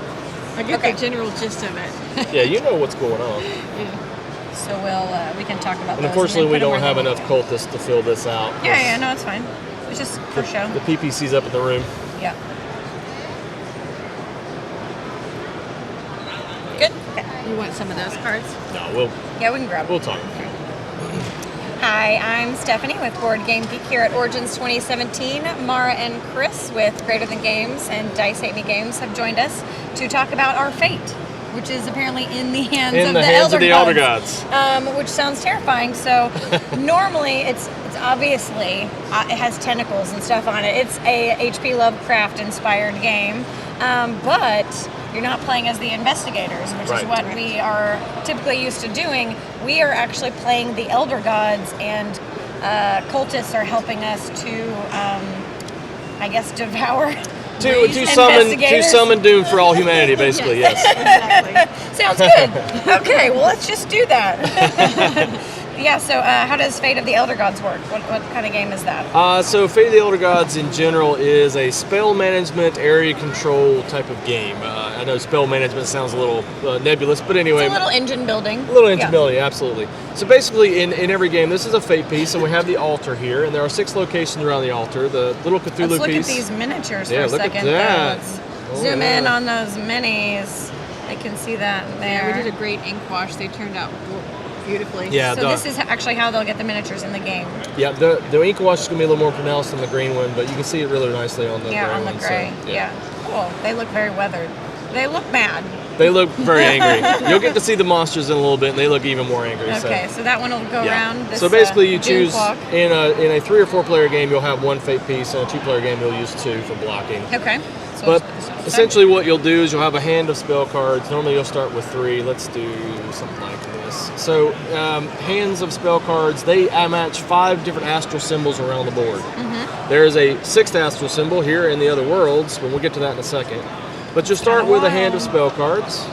I get the general gist of it.
Yeah, you know what's going on.
So we can talk about
And
those.
unfortunately, we
then put
don't
them
have
where they
enough cultists to fill this out.
belong. Yeah, no, it's fine. It's just for show.
The PPC's up in the room.
Yeah. Good. Okay.
You want some of those cards?
No, we'll
Yeah, we can grab them.
we'll talk.
Hi, I'm Stephanie with Board Game Geek here at Origins 2017. Mara and Chris with Greater Than Games and Dice Hate Me Games have joined us to talk about our fate, which is apparently in the hands of the Elder Gods. Which sounds terrifying. So normally it's obviously it has tentacles and stuff on it. It's a H.P. Lovecraft inspired game, but you're not playing as the investigators, which is what we are typically used to doing. We are actually playing the Elder Gods, and cultists are helping us to, I guess, devour.
To summon doom for all humanity, basically. Yes.
Exactly. Sounds good. Okay, well let's just do that. Yeah. So how does Fate of the Elder Gods work? What kind of game is that?
So Fate of the Elder Gods in general is a spell management, area control type of game. I know spell management sounds a little nebulous, but anyway.
It's a little engine building.
A little engine building, absolutely. So basically, in every game, this is a Fate piece, and we have the altar here, and there are 6 locations around the altar. The little Cthulhu piece.
Let's look at these miniatures for a
look
second.
at that.
Let's zoom in on those minis. I can see that there.
Yeah, we did a great ink wash. They turned out beautifully.
Yeah,
so this is actually how they'll get the miniatures in the game.
Yeah, the ink wash is going to be a little more pronounced than the green one, but you can see it really nicely on the gray
on the
one.
gray.
So,
yeah. Cool. They look very weathered. They look mad.
They look very angry. You'll get to see the monsters in a little bit, and they look even more angry.
Okay, so that one will go around. This,
so basically, you
Doom
choose
clock.
in a 3 or 4 player game, you'll have 1 Fate piece, and a 2-player game, you'll use 2 for blocking.
Okay. So
But essentially, what you'll do is you'll have a hand of spell cards. Normally, you'll start with 3. Let's do something like this. So, hands of spell cards. They match 5 different astral symbols around the board. There is a 6th astral symbol here in the other worlds, but we'll get to that in a second. But you'll start with a hand of spell cards,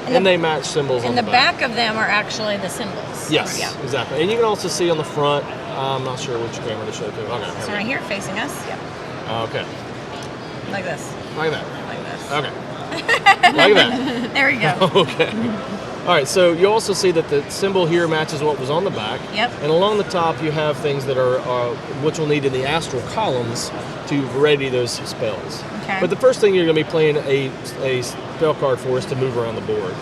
and they match symbols on
And
the
the
back.
back of them are actually the symbols.
Yes,
Yeah.
exactly. And you can also see on the front. I'm not sure which camera to show to. Okay.
So right here facing us. Yeah.
Okay.
Like this.
Like that.
Like this.
Okay. Like that.
There we go.
Okay. All right. So you also see that the symbol here matches what was on the back.
Yep.
And along the top, you have things that are which you'll need in the astral columns to ready those spells.
Okay.
But the first thing you're going to be playing a spell card for is to move around the board.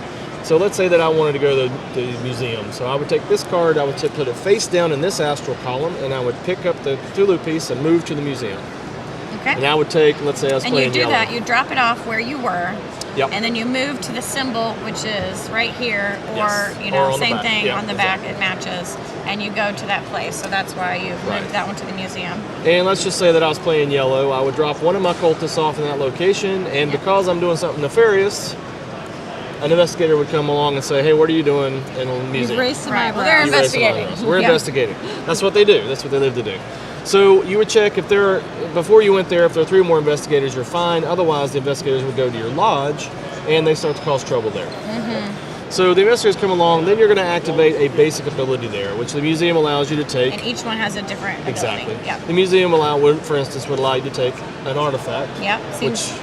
So let's say that I wanted to go to the museum. So I would take this card, I would put it face down in this astral column, and I would pick up the Cthulhu piece and move to the museum.
Okay.
And I would take, let's say I was
And
playing
you do
yellow.
that. You drop it off where you were.
Yep.
And then you move to the symbol, which is right here, or
Yes.
you
Or
know,
on the
same
back.
thing
Yeah,
on the back. It matches, and you go to that place. So that's why you moved that one to the museum.
And let's just say that I was playing yellow. I would drop one of my cultists off in that location, and because I'm doing something nefarious, an investigator would come along and say, "Hey, what are you doing in the museum?"
raised some
Right. Well,
eyebrows.
they're
You raise some
investigating.
eyebrows. We're
Yeah.
investigating. That's what they do. That's what they live to do. So you would check if there, before you went there, if there are 3 or more investigators, you're fine. Otherwise, the investigators would go to your lodge, and they start to cause trouble there. So the investigators come along, then you're going to activate a basic ability there, which the museum allows you to take.
And each one has a different ability.
Exactly.
Yeah.
The museum for instance, would allow you to take an artifact.
Yeah. Seems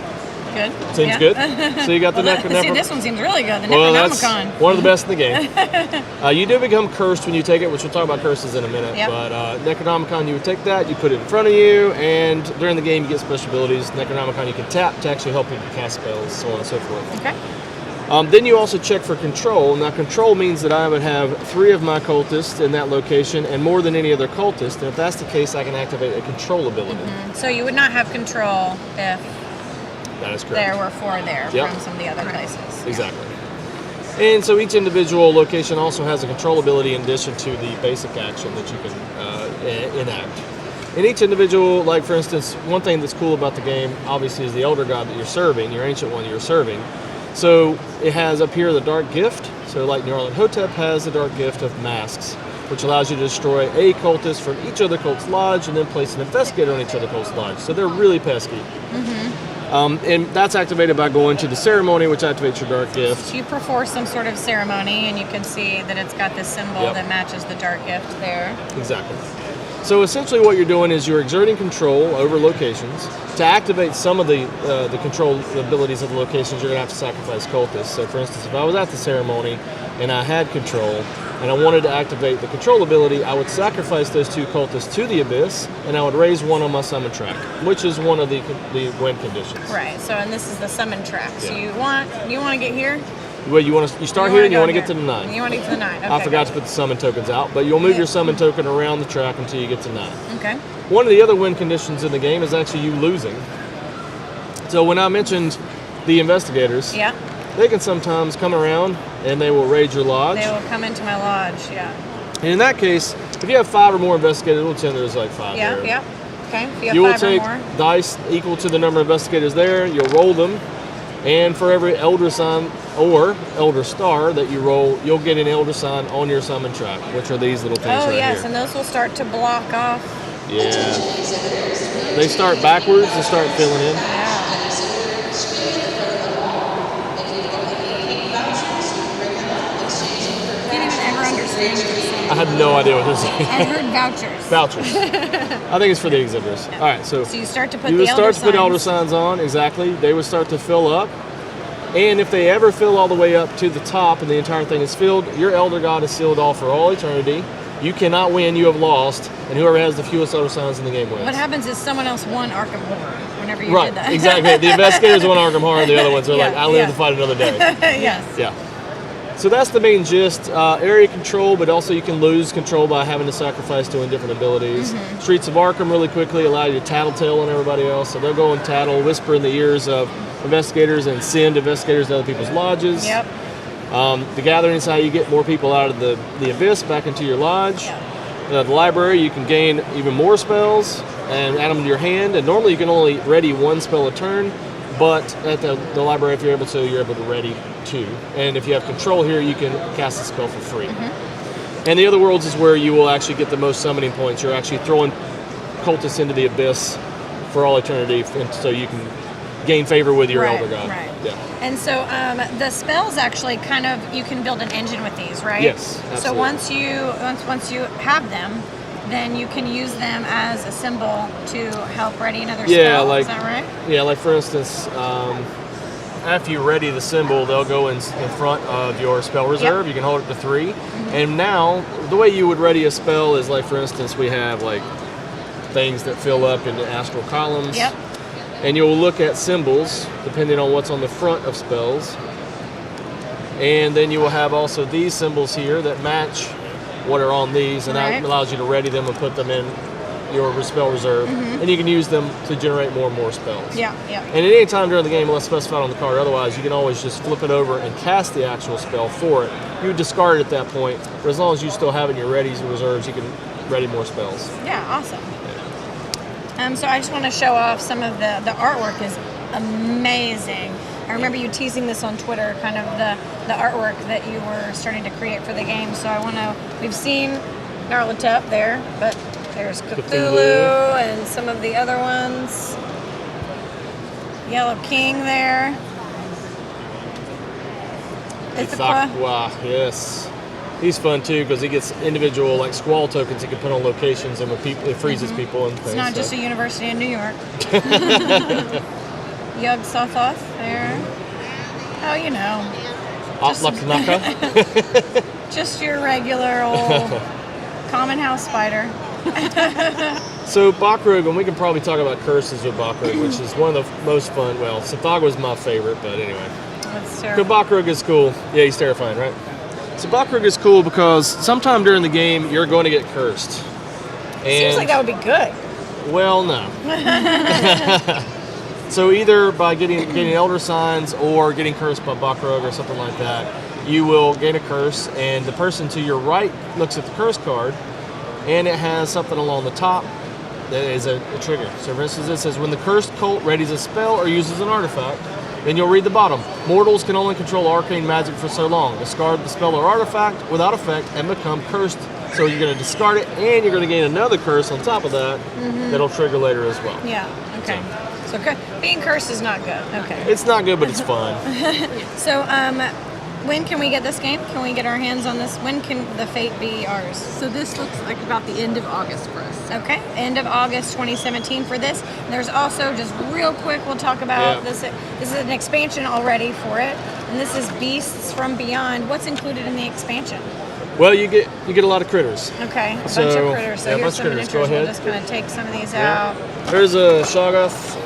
good.
Seems
Yeah.
good. So you got the
See, this one seems really good. The
Well, that's
Necronomicon.
one of the best in the game. You do become cursed when you take it, which we'll talk about curses in a minute.
Yep.
But Necronomicon, you would take that, you put it in front of you, and during the game you get special abilities. Necronomicon you can tap to actually help you cast spells, so on and so forth.
Okay.
Then you also check for control. Now, control means that I would have 3 of my cultists in that location and more than any other cultist. And if that's the case, I can activate a control ability.
So you would not have control if
That is correct.
there were 4 there
Yep.
from some of the other places.
Exactly. And so each individual location also has a control ability in addition to the basic action that you can enact. And each individual, like for instance, one thing that's cool about the game, obviously, is the elder god that you're serving, your ancient one that you're serving. So it has up here the dark gift. So like Nyarlathotep has the dark gift of masks, which allows you to destroy a cultist from each other cult's lodge and then place an investigator on each other cult's lodge. So they're really pesky. And that's activated by going to the ceremony, which activates your dark gift.
You perform some sort of ceremony, and you can see that it's got this symbol
Yep.
that matches the dark gift there.
Exactly. So essentially what you're doing is you're exerting control over locations. To activate some of the control abilities of the locations, you're going to have to sacrifice cultists. So for instance, if I was at the ceremony and I had control and I wanted to activate the control ability, I would sacrifice those 2 cultists to the Abyss and I would raise one on my summon track, which is one of the win conditions.
Right. So, and this is the summon track. So
Yeah.
you want to get here?
Well, you start here and you want to get to the 9.
You want to get to the 9. Okay,
I forgot to put the summon tokens out, but you'll move your summon token around the track until you get to 9.
Okay.
One of the other win conditions in the game is actually you losing. So when I mentioned the investigators,
Yeah.
they can sometimes come around and they will raid your lodge.
They will come into my lodge. Yeah.
And in that case, if you have 5 or more investigators, we'll pretend there's like 5
Yeah.
there.
Yeah. Okay. If you have
You will
5
take
or more.
dice equal to the number of investigators there. You'll roll them, and for every elder sign or elder star that you roll, you'll get an elder sign on your summon track, which are these little things
Oh
right
yes,
here.
and those will start to block off.
Yeah. They start backwards and start filling in.
Can't even ever understand what you're saying.
I had no idea what this is.
I heard vouchers.
Vouchers. I think it's for the exhibitors. All right, so
So you start to put
you
the
would start
elder
to put elder
signs.
signs on, exactly. They would start to fill up. And if they ever fill all the way up to the top and the entire thing is filled, your elder god is sealed off for all eternity. You cannot win, you have lost, and whoever has the fewest elder signs in the game wins.
What happens is someone else won Arkham Horror whenever you
Right,
did that.
exactly. The investigators won Arkham Horror, the other ones are like,
Yeah,
I live
yeah.
to fight another day.
Yes.
Yeah. So that's the main gist. Area control, but also you can lose control by having to sacrifice doing different abilities.
Mhm.
Streets of Arkham really quickly allow you to tattletale on everybody else. So they'll go and tattle, whisper in the ears of investigators and send investigators to other people's lodges.
Yep.
The Gathering is how you get more people out of the Abyss back into your lodge. The library, you can gain even more spells and add them to your hand. And normally you can only ready 1 spell a turn, but at the library, if you're able to ready 2. And if you have control here, you can cast a spell for free. And the other worlds is where you will actually get the most summoning points. You're actually throwing cultists into the Abyss for all eternity, and so you can gain favor with your
Right,
elder god.
right.
Yeah.
And so the spells actually kind of, you can build an engine with these, right?
Yes,
So
absolutely.
once you have them, then you can use them as a symbol to help ready another
Yeah,
spell.
like
Is that right?
Yeah, like for instance, after you ready the symbol, they'll go in front of your spell reserve. You can hold it to 3. And now, the way you would ready a spell is like, for instance, we have like things that fill up into astral columns.
Yep.
And you'll look at symbols depending on what's on the front of spells. And then you will have also these symbols here that match what are on these, and
Right.
that allows you to ready them and put them in your spell reserve.
Mhm.
And you can use them to generate more and more spells.
Yeah, yeah.
And at any time during the game, unless specified on the card, otherwise you can always just flip it over and cast the actual spell for it. You would discard it at that point, but as long as you still have it in your readies and reserves, you can ready more spells.
Yeah, awesome. So I just want to show off some of the artwork is amazing. I remember you teasing this on Twitter, kind of the artwork that you were starting to create for the game. So I want to, we've seen Nyarlathotep there, but there's Cthulhu and some of the other ones. Yellow King there. Ithaca.
Wow, yes. He's fun too because he gets individual like squall tokens he can put on locations, and when people, it freezes people and things.
It's not
so.
just a university in New York. Yug Sothoth there. Oh, you know.
Atlaknaka.
Just your regular old common house spider.
So Bakrug, and we can probably talk about curses with Bakrug, which is one of the most fun. Well, Sithagwa was my favorite, but anyway.
That's
So
terrible.
Bakrug is cool. Yeah, he's terrifying, right? So Bakrug is cool because sometime during the game you're going to get cursed. And
Seems like that would be good.
well, no. So either by getting elder signs or getting cursed by Bakrug or something like that, you will gain a curse, and the person to your right looks at the curse card, and it has something along the top there is a trigger. So for instance, it says when the cursed cult readies a spell or uses an artifact, then you'll read the bottom. Mortals can only control arcane magic for so long. Discard the spell or artifact without effect and become cursed. So you're going to discard it, and you're going to gain another curse on top of that that'll trigger later as well.
Yeah. Okay. So being cursed is not good. Okay.
It's not good, but it's fun.
So, when can we get this game? Can we get our hands on this? When can the fate be ours?
So this looks like about the end of August for us.
Okay, end of August 2017 for this. There's also, just real quick, we'll talk about this. This is an expansion already for it, and this is Beasts from Beyond. What's included in the expansion?
Well, you get a lot of critters.
Okay, a bunch
So,
of critters. So
yeah,
here's
bunch of
some
critters. Go
miniatures. We'll
ahead.
just kind of take some of these
Yeah.
out.
There's a Shoggoth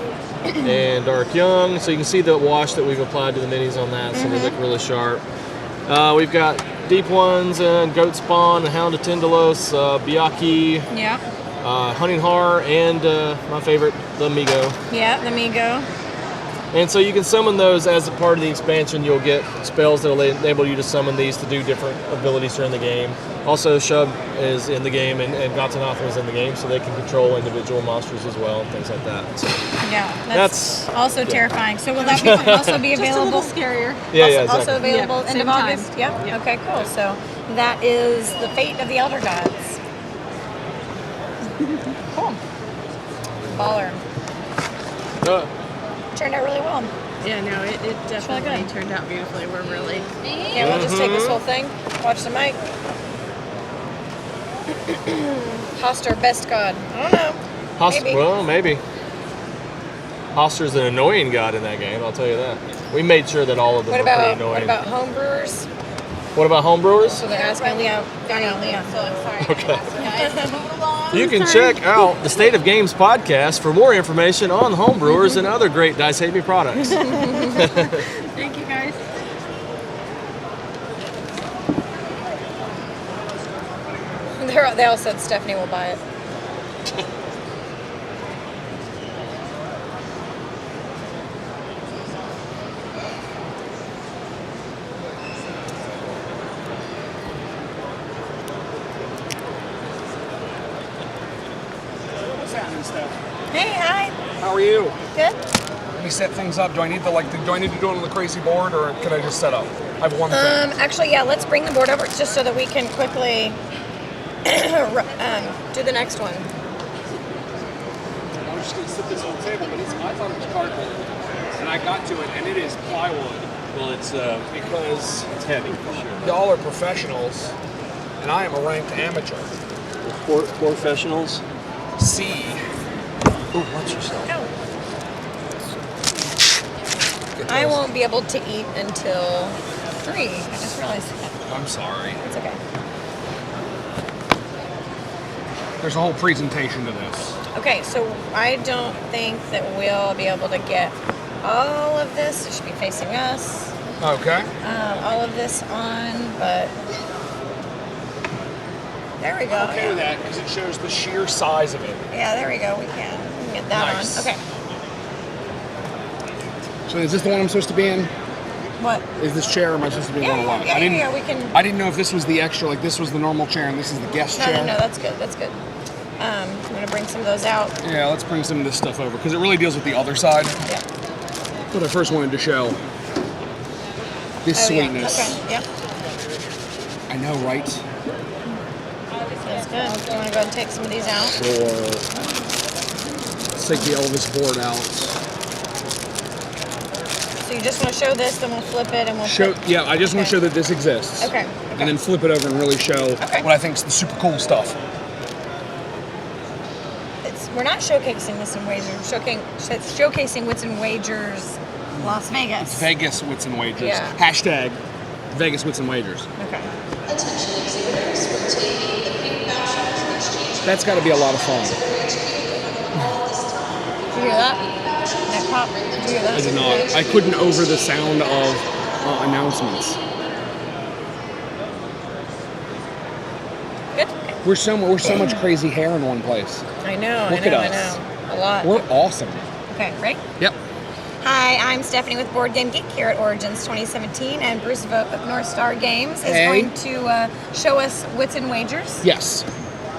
and Dark Young, so you can see the wash that we've applied to the minis on that, so they look really sharp. We've got Deep Ones and Goat Spawn, Hound of Tindalos, Byaku,
Yeah.
Hunting Har, and my favorite, the Migo.
Yeah, the Migo.
And so you can summon those as a part of the expansion. You'll get spells that will enable you to summon these to do different abilities during the game. Also, Shub is in the game, and Gautanathra is in the game, so they can control individual monsters as well, and things like that. So
Yeah,
that's
also
yeah.
terrifying. So will that be also be available?
Just a little scarier.
Yeah,
also,
yeah, exactly.
Also available
Yep,
end of
same time.
August. Yep. Okay, cool. So that is the fate of the Elder Gods. Cool. Baller. Turned out really well.
Yeah, no, it definitely
really good.
turned out beautifully. We're really...
Yeah, we'll just take this whole thing. Watch the mic. Hoster, best god. I don't know. Maybe.
Well, maybe. Hoster's an annoying god in that game, I'll tell you that. We made sure that all of them
What
were pretty
about
annoying.
what about homebrewers?
What about homebrewers?
So they're asking Leah. Leah.
Okay. You can check out the State of Games podcast for more information on homebrewers and other great Dice Hate Me products.
Thank you, guys.
They all said Stephanie will buy it.
What's happening, Steph?
Hey, hi.
How are you?
Good.
Let me set things up. Do I need to do I need to do it on the crazy board, or can I just set up? I have one thing.
Actually, yeah. Let's bring the board over just so that we can quickly do the next one.
I was just going to sit this on the table, but I thought it was cardboard, and I got to it, and it is plywood.
Well, it's
Because
it's heavy for sure.
y'all are professionals, and I am a ranked amateur.
Professionals.
C.
Oh, watch yourself.
I won't be able to eat until 3. I just realized that.
I'm sorry.
It's okay.
There's a whole presentation to this.
Okay, so I don't think that we'll be able to get all of this. It should be facing us.
Okay.
All of this on, but there we go.
I'm okay with that because it shows the sheer size of it.
Yeah, there we go. We can get that
Nice.
on. Okay.
So is this the one I'm supposed to be in?
What?
Is this chair or am I supposed to be in one alone?
Yeah, we can.
I didn't know if this was the extra, like this was the normal chair and this is the guest
No,
chair.
no, that's good. That's good. I'm gonna bring some of those out.
Yeah, let's bring some of this stuff over because it really deals with the other side.
Yeah.
What I first wanted to show. This sweetness.
Yeah. Okay. Yep.
I know, right?
That's good. Do you want to go and take some of these out?
Sure. Let's take the Elvis board out.
So you just want to show this, then we'll flip it and we'll
Show.
put-
Yeah, I just want
Okay.
to show that this exists.
Okay.
And then flip it over and really show what I think is the super cool stuff.
We're not showcasing this in Wagers. Showcasing Wits and Wagers Las Vegas.
Vegas Wits and Wagers.
Yeah.
Hashtag Vegas Wits and Wagers.
Okay.
That's got to be a lot of fun.
Did you hear that? That pop? Did you hear that?
I did not. I couldn't over the sound of announcements.
Good.
We're so much crazy hair in one place.
I know.
Look
I know.
at
I
us.
know. A lot.
We're awesome.
Okay. Right.
Yep.
Hi, I'm Stephanie with Board Game Geek here at Origins 2017, and Bruce Vogt of North Star Games is
Hey.
going to show us Wits and Wagers.
Yes.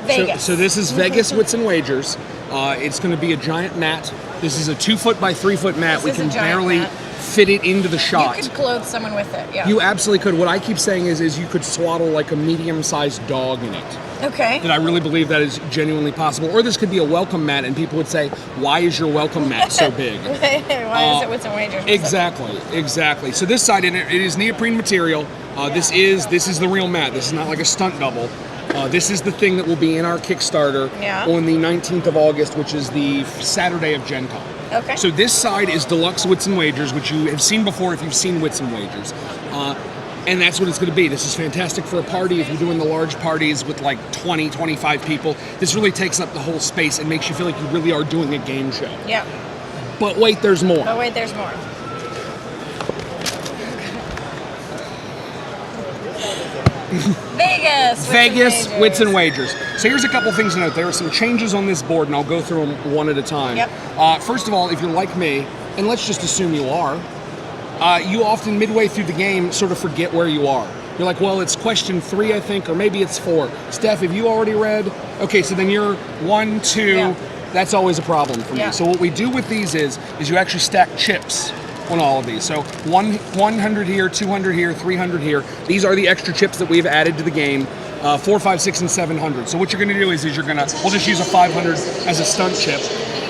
Vegas.
So this is Vegas Wits and Wagers. It's going to be a giant mat. This is a 2 foot by 3 foot mat.
This
We
is a
can
giant
barely
mat.
fit it into the shot.
You could clothe someone with it. Yeah.
You absolutely could. What I keep saying is you could swaddle like a medium-sized dog in it.
Okay.
And I really believe that is genuinely possible. Or this could be a welcome mat, and people would say, "Why is your welcome mat so big?"
Why is it with some wagers?
Exactly. So this side, it is neoprene material. This is the real mat. This is not like a stunt double. This is the thing that will be in our Kickstarter on the 19th of August, which is the Saturday of Gen Con.
Okay.
So this side is deluxe Wits and Wagers, which you have seen before if you've seen Wits and Wagers. And that's what it's going to be. This is fantastic for a party. If you're doing the large parties with like 20, 25 people, this really takes up the whole space and makes you feel like you really are doing a game show.
Yeah.
But wait, there's more.
Oh, wait, there's more.
Vegas, Wits and Wagers. So here's a couple things to note. There are some changes on this board, and I'll go through them one at a time.
Yep.
First of all, if you're like me, and let's just assume you are, you often midway through the game sort of forget where you are. You're like, well, it's question 3, I think, or maybe it's 4. Steph, have you already read? Okay, so then you're 1, 2. Yeah. That's always a problem for me. So what we do with these is you actually stack chips on all of these. So 100 here, 200 here, 300 here. These are the extra chips that we've added to the game. 4, 5, 6, and 700. So what you're going to do is you're going to, we'll just use a 500 as a stunt chip,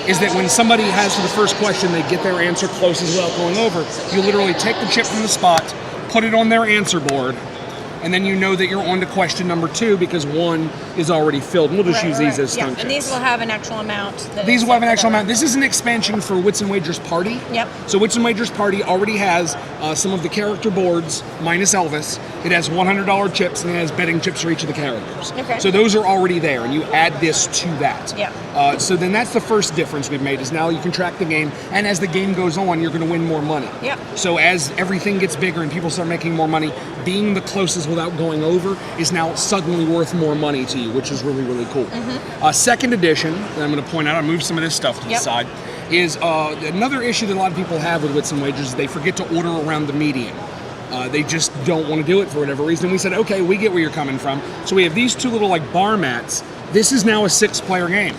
is that when somebody has for the first question, they get their answer close as well going over. You literally take the chip from the spot, put it on their answer board, and then you know that you're on to question number 2 because 1 is already filled. And we'll just use these as stunt chips.
And these will have an actual amount.
These will have an actual amount. This is an expansion for Wits and Wagers Party.
Yep.
So Wits and Wagers Party already has some of the character boards minus Elvis. It has $100 chips and it has betting chips for each of the characters.
Okay.
So those are already there, and you add this to that.
Yeah.
So then that's the first difference we've made, is now you can track the game, and as the game goes on, you're going to win more money.
Yep.
So as everything gets bigger and people start making more money, being the closest without going over is now suddenly worth more money to you, which is really, really cool. Second edition, and I'm going to point out, I moved some of this stuff to the side, is another issue that a lot of people have with Wits and Wagers is they forget to order around the median. They just don't want to do it for whatever reason. We said, okay, we get where you're coming from. So we have these 2 little like bar mats. This is now a 6-player game.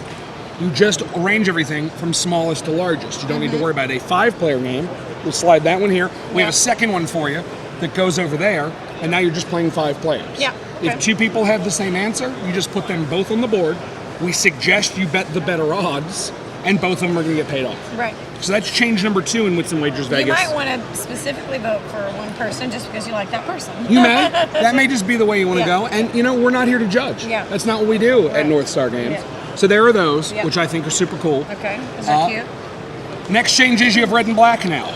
You just arrange everything from smallest to largest. You don't need to worry about it. A 5-player game. We'll slide that one here. We have a second one for you that goes over there, and now you're just playing 5 players.
Yeah.
If 2 people have the same answer, you just put them both on the board. We suggest you bet the better odds, and both of them are going to get paid off.
Right.
So that's change number 2 in Wits and Wagers Vegas.
You might want to specifically vote for one person just because you like that person.
You may. That may just be the way you want to go. And, we're not here to judge.
Yeah.
That's not what we do at North Star Games.
Yeah.
So there are those,
Yeah.
which I think are super cool.
Okay. Those are cute.
Next change is you have red and black now.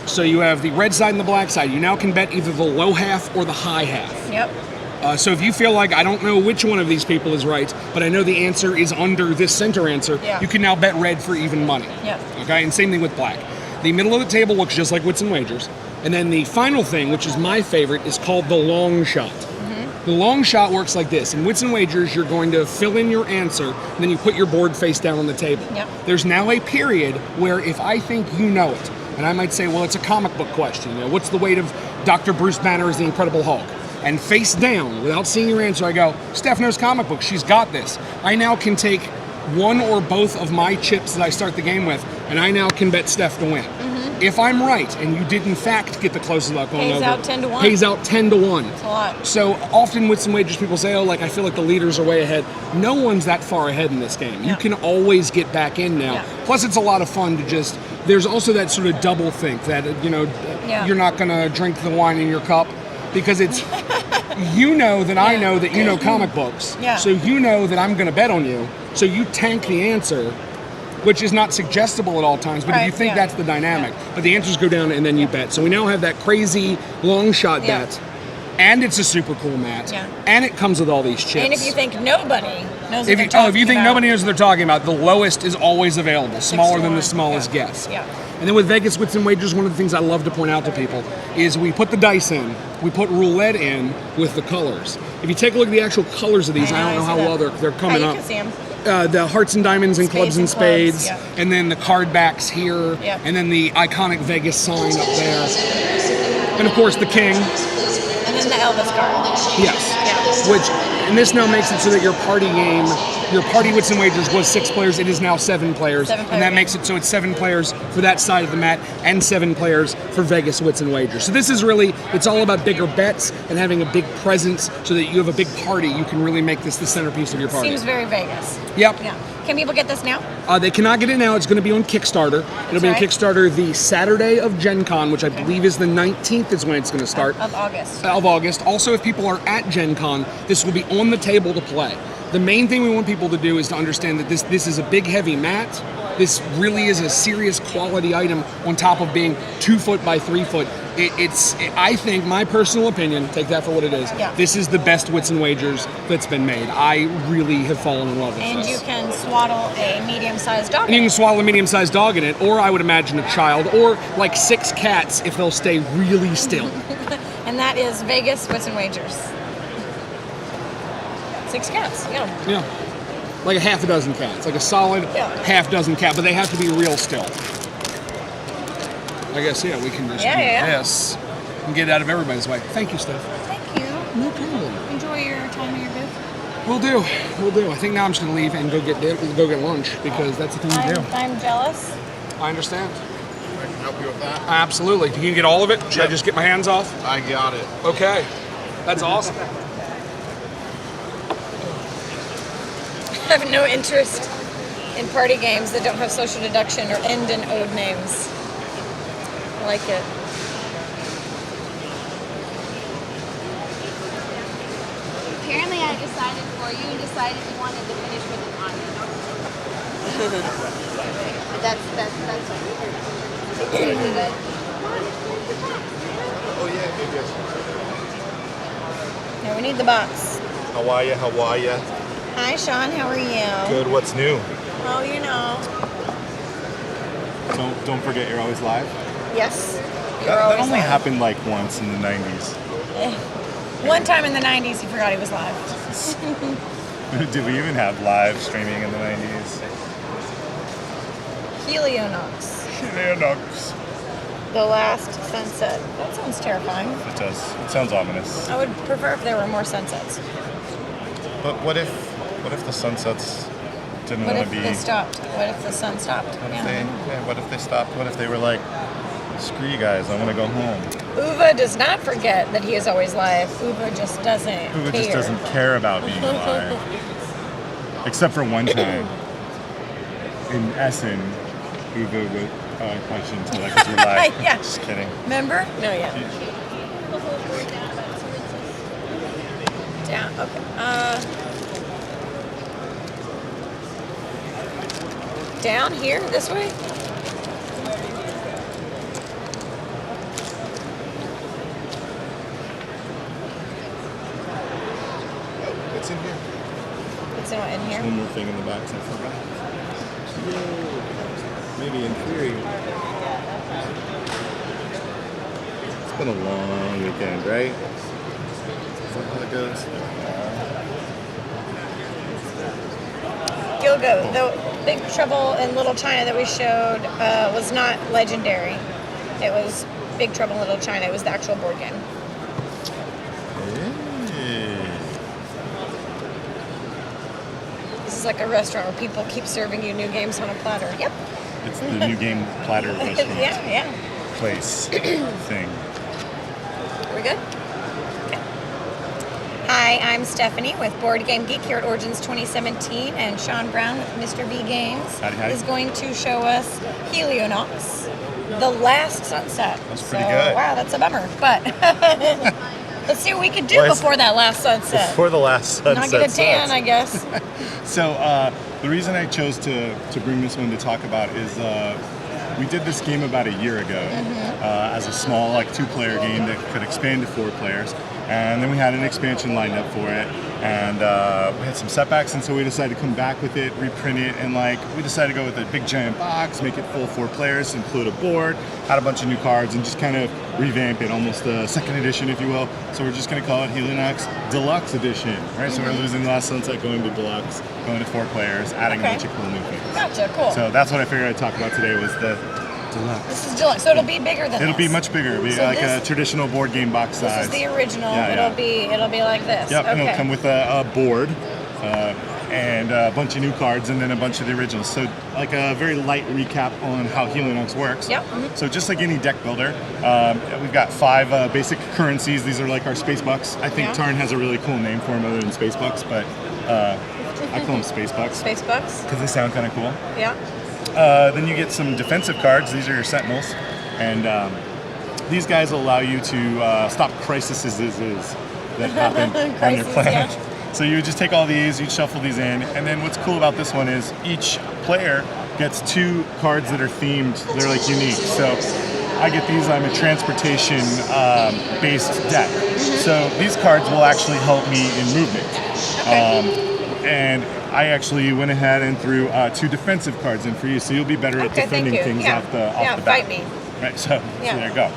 So you have the red side and the black side. You now can bet either the low half or the high half.
Yep.
So if you feel like, I don't know which one of these people is right, but I know the answer is under this center answer, you can now bet red for even money.
Yep.
Okay, and same thing with black. The middle of the table looks just like Wits and Wagers. And then the final thing, which is my favorite, is called the long shot. The long shot works like this. In Wits and Wagers, you're going to fill in your answer, and then you put your board face down on the table.
Yep.
There's now a period where if I think you know it, and I might say, well, it's a comic book question. What's the weight of Dr. Bruce Banner as the Incredible Hulk? And face down, without seeing your answer, I go, Steph knows comic books. She's got this. I now can take one or both of my chips that I start the game with, and I now can bet Steph to win. If I'm right, and you did in fact get the closest without going over,
Pays out 10 to 1.
Pays out 10 to 1.
It's a lot.
So often Wits and Wagers, people say, I feel like the leaders are way ahead. No one's that far ahead in this game. You can always get back in now. Plus, it's a lot of fun to just, there's also that sort of double think that, you're not going to drink the wine in your cup because it's, you know that I know that you know comic books. So you know that I'm going to bet on you. So you tank the answer, which is not suggestible at all times, but if you think that's the dynamic. But the answers go down and then you bet. So we now have that crazy long shot bet, and it's a super cool mat, and it comes with all these chips.
And if you think nobody knows
if you think nobody knows what they're talking about, the lowest is always available, smaller than the smallest guess. And then with Vegas Wits and Wagers, one of the things I love to point out to people is we put the dice in, we put roulette in with the colors. If you take a look at the actual colors of these, I don't know how well they're coming up.
You can see them.
The hearts and diamonds and clubs and spades,
yeah.
and then the card backs here,
Yep.
and then the iconic Vegas sign up there, and of course the king.
And then the Elvis card.
Yes. Which, and this now makes it so that your party game your party Wits and Wagers was 6 players. It is now 7 players.
7
And that
player
makes it so it's 7 players for that side of the mat and 7 players for Vegas Wits and Wagers. So this is really, it's all about bigger bets and having a big presence so that you have a big party. You can really make this the centerpiece of your party.
Seems very Vegas.
Yep.
Yeah. Can people get this now?
They cannot get it now. It's going to be on Kickstarter. It'll be on
right.
Kickstarter the Saturday of Gen Con, which I believe is the 19th is when it's going to start.
Of August.
Of August. Also, if people are at Gen Con, this will be on the table to play. The main thing we want people to do is to understand that this is a big, heavy mat. This really is a serious quality item on top of being 2 foot by 3 foot. I think, my personal opinion, take that for what it is,
Yeah.
this is the best Wits and Wagers that's been made. I really have fallen in love with
And
this.
you can swaddle a medium-sized dog.
And you can swaddle a medium-sized dog in it, or I would imagine a child, or like 6 cats if they'll stay really still.
And that is Vegas Wits and Wagers. 6 cats, yeah.
Yeah. Like a half a dozen cats. Like a solid half dozen cat, but they have to be real still. I guess, yeah, we can just do this and get it out of everybody's way. Thank you, Steph.
Thank you.
No problem.
Enjoy your time at your booth.
We'll do. I think now I'm just gonna leave and go get lunch because that's the thing to do.
I'm jealous.
I understand.
I can help you with that.
Absolutely. Can you get all of it? Should I just get my hands off?
I got it.
Okay. That's awesome.
I have no interest in party games that don't have social deduction or end in ode names. I like it.
Apparently I decided for you and decided you wanted to finish with an audio. That's
Oh yeah,
Now we need the box.
How are you?
Hi, Sean. How are you?
Good. What's new?
Oh, you know.
Don't forget you're always live.
Yes. You're
That
always
only
live.
happened like once in the 90s.
One time in the 90s, he forgot he was live.
Did we even have live streaming in the 90s?
Helionox.
Helionox.
The Last Sunset. That sounds terrifying.
It does. It sounds ominous.
I would prefer if there were more sunsets.
But what if the sunsets didn't
What
want
if
to be?
they stopped? What if the sun stopped?
What if they stopped? What if they were like, screw you guys, I want to go home.
Uva does not forget that he is always live. Uva just doesn't
Who
care.
just doesn't care about being alive. Except for one time. In Essen, Uva would, I shouldn't tell that because we're live.
Yeah.
Just kidding.
Remember? No, yeah. Down. Okay. Down here, this way.
It's in here.
It's not in here.
One more thing in the box I forgot. Maybe in theory. It's been a long weekend, right? Is that how it goes?
Gilgo, the Big Trouble in Little China that we showed was not legendary. It was Big Trouble in Little China. It was the actual board game. This is like a restaurant where people keep serving you new games on a platter. Yep.
It's the new game platter restaurant
Yeah.
place thing.
We good? Okay. Hi, I'm Stephanie with Board Game Geek here at Origins 2017, and Sean Brown with Mr. B Games
Howdy.
is going to show us Helionox, The Last Sunset.
That's pretty good.
Wow, that's a bummer, but let's see what we can do
Well,
before that last sunset.
Before the last sunset.
Not get a tan, I guess.
So the reason I chose to bring this one to talk about is we did this game about a year ago as a small 2-player game that could expand to 4 players. And then we had an expansion lined up for it, and we had some setbacks, and so we decided to come back with it, reprint it, and we decided to go with a big giant box, make it full 4 players, include a board, add a bunch of new cards, and just kind of revamp it, almost a second edition, if you will. So we're just going to call it Helionox Deluxe Edition, right? So we're losing the Last Sunset, going to Deluxe, going to 4 players, adding a bunch of cool new things.
Gotcha, cool.
So that's what I figured I'd talk about today was the Deluxe.
This is deluxe, so it'll be bigger than
It'll
this.
be much bigger. It'll be
So
like
this-
a traditional board game box size.
This is the original.
Yeah,
It'll be like this.
Yep,
okay.
and it'll come with a board, and a bunch of new cards, and then a bunch of the originals. So like a very light recap on how Helionox works.
Yep.
So just like any deck builder, we've got 5 basic currencies. These are like our space bucks. I think Tarn has a really cool name for them other than space bucks, but I call them space bucks.
Space bucks.
Because they sound kind of cool.
Yeah.
Then you get some defensive cards. These are your sentinels, and these guys will allow you to stop crises that happen on your planet. So you would just take all these, you'd shuffle these in, and then what's cool about this one is each player gets 2 cards that are themed. They're like unique. So I get these. I'm a transportation based deck. So these cards will actually help me in movement. And I actually went ahead and threw 2 defensive cards in for you, so you'll be better at defending things off the bat.
Fight me.
Right, so there you go.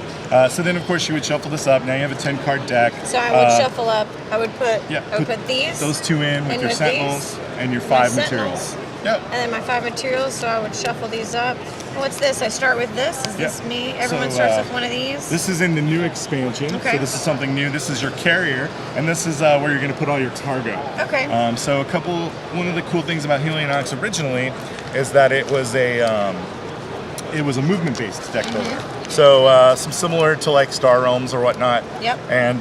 So then, of course, you would shuffle this up. Now you have a 10-card deck.
So I would shuffle up. I would put these.
Those 2 in with your sentinels and your 5 materials. Yep.
And then my 5 materials. So I would shuffle these up. What's this? I start with this. Is this me? Everyone starts with one of these.
This is in the new expansion.
Okay.
So this is something new. This is your carrier, and this is where you're going to put all your cargo.
Okay.
So one of the cool things about Helionox originally is that it was a movement-based deck builder. So some similar to like Star Realms or whatnot.
Yep.
And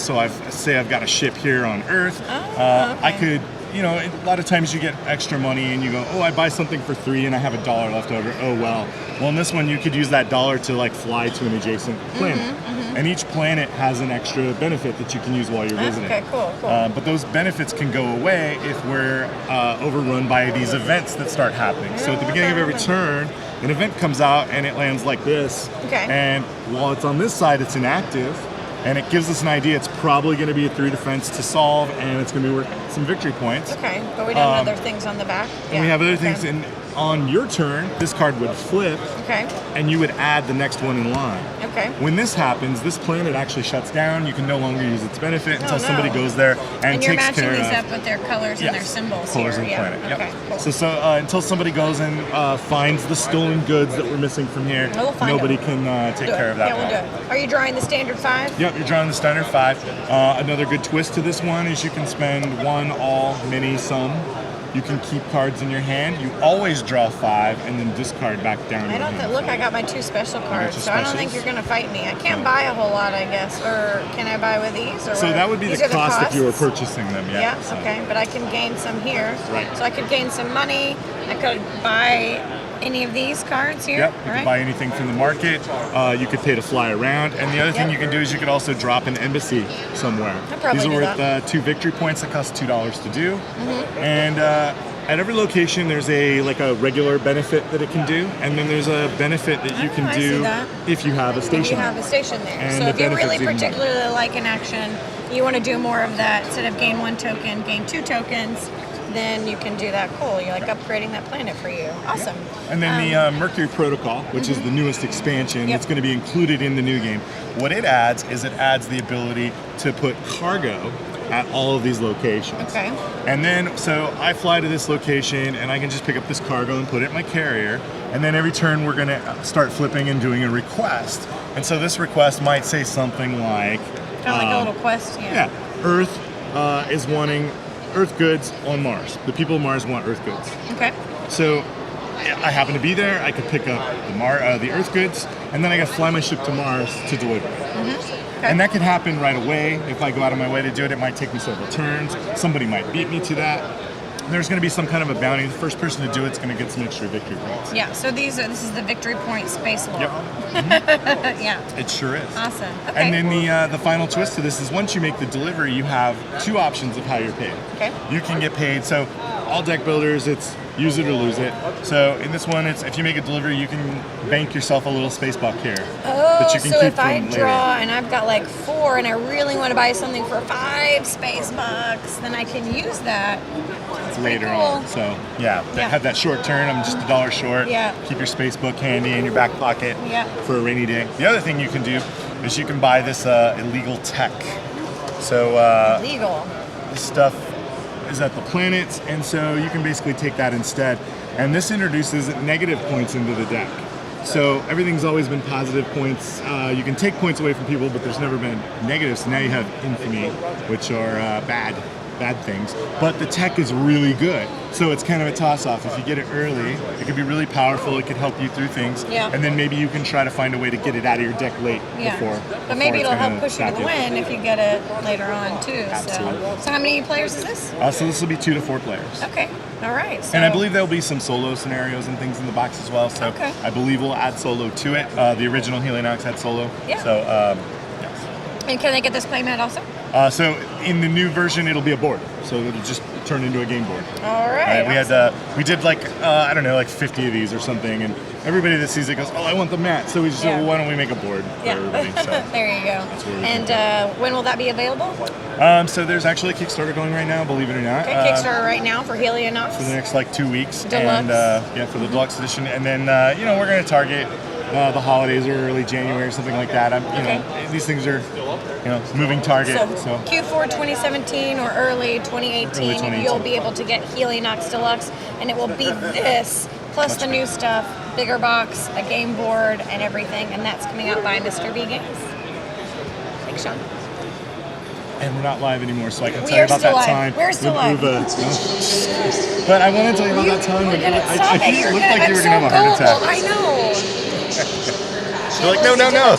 so I've got a ship here on Earth. I could, a lot of times you get extra money and you go, oh, I buy something for $3 and I have $1 left over. Oh well. Well, in this one you could use that $1 to like fly to an adjacent planet. And each planet has an extra benefit that you can use while you're visiting.
Okay, cool.
But those benefits can go away if we're overrun by these events that start happening. So at the beginning of every turn, an event comes out and it lands like this.
Okay.
And while it's on this side, it's inactive. And it gives us an idea it's probably going to be a 3 defense to solve, and it's going to be worth some victory points.
Okay, but we don't have other things on the back.
And we have other things. And on your turn, this card would flip.
Okay.
And you would add the next one in line.
Okay.
When this happens, this planet actually shuts down. You can no longer use its benefit until somebody goes there and
you're
takes care
matching these
of
up with their colors and their symbols
colors
here.
of the planet. Yep.
Okay, cool.
So until somebody goes and finds the stolen goods that we're missing from here,
We'll find
nobody
them.
can take care of that.
Yeah, we'll do it. Are you drawing the standard 5?
Yep, you're drawing the standard 5. Another good twist to this one is you can spend 1 all mini sum. You can keep cards in your hand. You always draw 5 and then discard back down.
I don't look. I got my 2 special cards, so I don't think you're going to fight me. I can't buy a whole lot, I guess, or can I buy with these? Or
so that would be
these
the
are
cost if you were
costs?
purchasing them. Yeah.
Yeah. Okay, but I can gain some here.
Right.
So I could gain some money. I could buy any of these cards here.
Yep, you can buy anything from the market. You could pay to fly around. And the other thing you can do is you could also drop an embassy somewhere.
probably
These are
do
worth
that.
2 victory points that cost $2 to do. And at every location, there's a regular benefit that it can do, and then there's a benefit that you can
I see
do
that.
if you have a station.
If you have a station there.
And
So
the
if you
benefit's
really
even better.
particularly like an action, you want to do more of that. Instead of gain 1 token, gain 2 tokens, then you can do that. Cool. You're like upgrading that planet for you. Awesome.
And then the Mercury Protocol, which is the newest expansion that's going to be included in the new game. What it adds is it adds the ability to put cargo at all of these locations.
Okay.
And then, so I fly to this location and I can just pick up this cargo and put it in my carrier. And then every turn we're going to start flipping and doing a request. And so this request might say something like...
Kind of like a little quest.
Yeah. Earth is wanting Earth goods on Mars. The people of Mars want Earth goods.
Okay.
So I happen to be there. I could pick up the Earth goods, and then I got to fly my ship to Mars to deliver.
Okay.
And that could happen right away. If I go out of my way to do it, it might take me several turns. Somebody might beat me to that. There's going to be some kind of a bounty. The first person to do it's going to get some extra victory points.
Yeah. So this is the victory point space law.
Yep.
Yeah.
It sure is.
Awesome. Okay.
And then the final twist to this is once you make the delivery, you have 2 options of how you're paid.
Okay.
You can get paid. So all deck builders, it's use it or lose it. So in this one, it's if you make a delivery, you can bank yourself a little space buck here that you can
so
keep
if I
from
draw
later.
and I've got like 4 and I really want to buy something for 5 space bucks, then I can use that. That's pretty
Later
cool.
on. So yeah, have that short turn. I'm just $1 short.
Yeah.
Keep your space book handy in your back pocket
Yeah.
for a rainy day. The other thing you can do is you can buy this illegal tech. So
Illegal.
this stuff is at the planets, and so you can basically take that instead. And this introduces negative points into the deck. So everything's always been positive points. You can take points away from people, but there's never been negatives. So now you have infamy, which are bad bad things. But the tech is really good. So it's kind of a toss-off. If you get it early, it could be really powerful. It could help you through things.
Yeah.
And then maybe you can try to find a way to get it out of your deck late before.
But maybe
it's
it'll help
gonna
push you to
stop
the win if you get it later on too.
Absolutely.
So how many players is this?
So this will be 2 to 4 players.
Okay. All right. So
And I believe there'll be some solo scenarios and things in the box as well. So
Okay.
I believe we'll add solo to it. The original Helionox had solo.
Yeah.
So
And can they get this playmat also?
so in the new version, it'll be a board. So it'll just turn into a game board.
All right.
We had we did like I don't know, like 50 of these or something, and everybody that sees it goes, "Oh, I want the mat." So we just said, "Well, why don't we make a board for everybody?" So.
There you go.
where we
And when will that be available?
So there's actually a Kickstarter going right now, believe it or not.
Okay, Kickstarter right now for Helionox.
For the next like 2 weeks.
Deluxe.
And for the deluxe edition. And then we're going to target the holidays or early January or something like that. These things are moving target. So
Q4 2017 or early 2018, you'll be able to get Helionox Deluxe, and it will be this plus the new stuff, bigger box, a game board, and everything, and that's coming out by Mr. B Games. Thanks, Sean.
And we're not live anymore, so I can
We
tell you
are
about
still
that
live.
time.
We're still
with
live.
Uva. But I want to tell you about that time when I think it looked like you were going to have a heart attack.
I know.
You're like, no.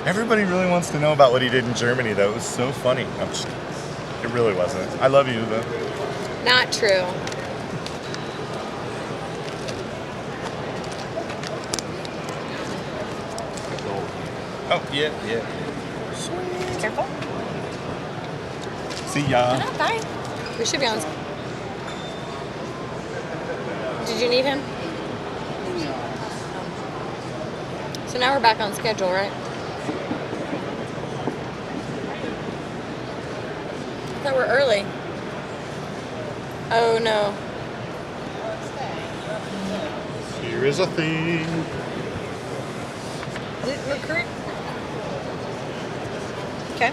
Everybody really wants to know about what he did in Germany, though. It was so funny. It really wasn't. I love you, though.
Not true.
Oh, yeah.
Careful.
See ya.
Bye. We should be on. Did you need him? So now we're back on schedule, right? I thought we're early. Oh no.
Here is a thing.
Recruit. Okay.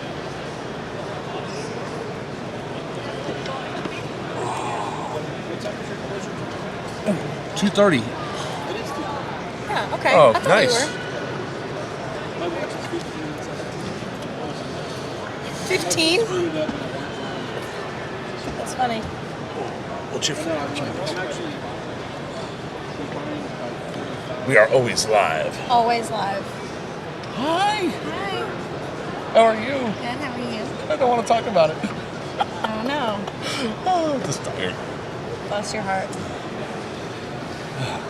Oh, 2:30.
Yeah, okay.
Oh,
I thought
nice.
we were. 15? That's funny.
What's your We are always live.
Always live.
Hi.
Hi.
How are you?
Good, how are you?
I don't want to talk about it.
Oh no.
Oh, I'm just tired.
Bless your heart.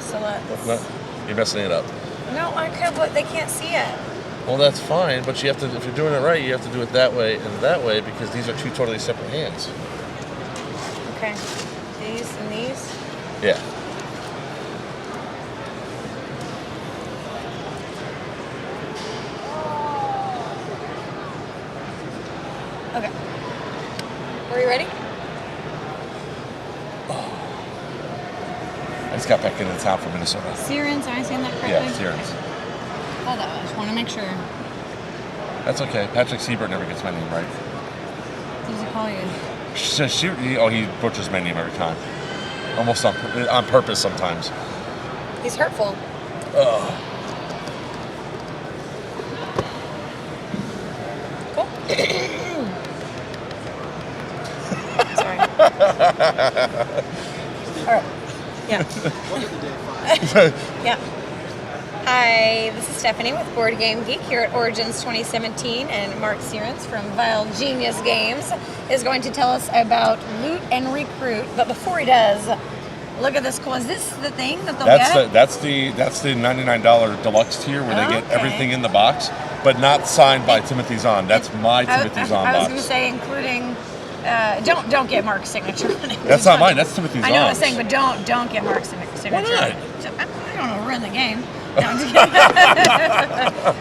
So let's.
You're messing it up.
No, I could, but they can't see it.
Well, that's fine, but you have to. If you're doing it right, you have to do it that way and that way because these are two totally separate hands.
Okay. These and these.
Yeah.
Okay. Are you ready?
I just got back into town from Minnesota.
Sirens, am I saying that correctly?
Yeah, Sirens.
Hold on, I just want to make sure.
That's okay. Patrick Siebert never gets my name right.
What does he call you?
He butchers my name every time. Almost on purpose sometimes.
He's hurtful.
Ugh.
Cool. Sorry. All right. Yeah. Yeah. Hi, this is Stephanie with Board Game Geek here at Origins 2017, and Mark Sirens from Vile Genius Games is going to tell us about Loot and Recruit. But before he does, look at this cool. Is this the thing that they'll get?
That's the $99 deluxe tier where they get everything in the box, but not signed by Timothy Zahn. That's my Timothy Zahn
I was
box.
going to say, including. Don't get Mark's signature.
That's not mine. That's Timothy Zahn's.
I know what I'm saying, but don't get Mark's signature.
Why not?
I don't know. Ruin the game. No, I'm just kidding.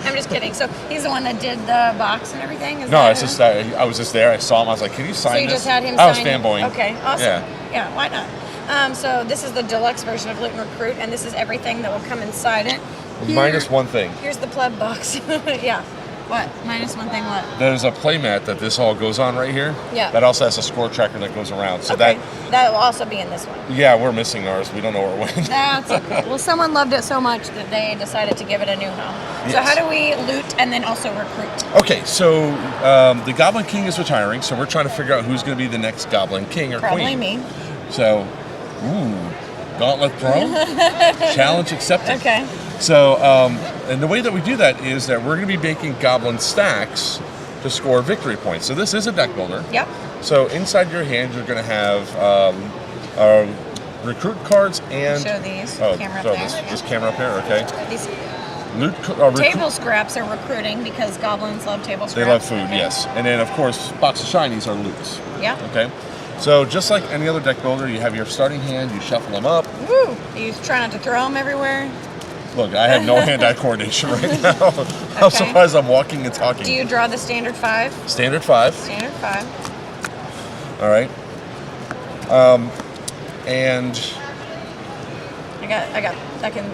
I'm just kidding. So he's the one that did the box and everything.
No, it's just I was just there. I saw him. I was like, "Can you sign
So you
this?"
just had him
I was
sign.
fanboying.
Okay, awesome.
Yeah.
Why not? So this is the deluxe version of Loot and Recruit, and this is everything that will come inside it.
Minus one thing.
Here's the pleb box. Yeah. What? Minus one thing what?
There's a playmat that this all goes on right here.
Yeah.
That also has a score tracker that goes around. So
That will also be in this one.
yeah, we're missing ours. We don't know where it went.
That's okay. Well, someone loved it so much that they decided to give it a new home. So
Yes.
how do we loot and then also recruit?
Okay, so the Goblin King is retiring, so we're trying to figure out who's going to be the next Goblin King or
Probably
Queen.
me.
So, gauntlet throw, challenge accepted.
Okay.
So, and the way that we do that is that we're going to be making Goblin stacks to score victory points. So this is a deck builder.
Yep.
So inside your hand, you're going to have recruit cards and
Show these. Camera up
so
there.
this camera up here, okay.
These
Recruit.
table scraps are recruiting because goblins love table scraps.
They love food,
Okay.
yes. And then, of course, box of shinies are loots.
Yeah.
Okay. So just like any other deck builder, you have your starting hand, you shuffle them up.
Woo! Are you trying not to throw them everywhere?
Look, I have no hand-eye coordination right now. I'm
Okay.
surprised I'm walking and talking.
Do you draw the standard 5?
Standard 5.
Standard 5.
All right. And
I can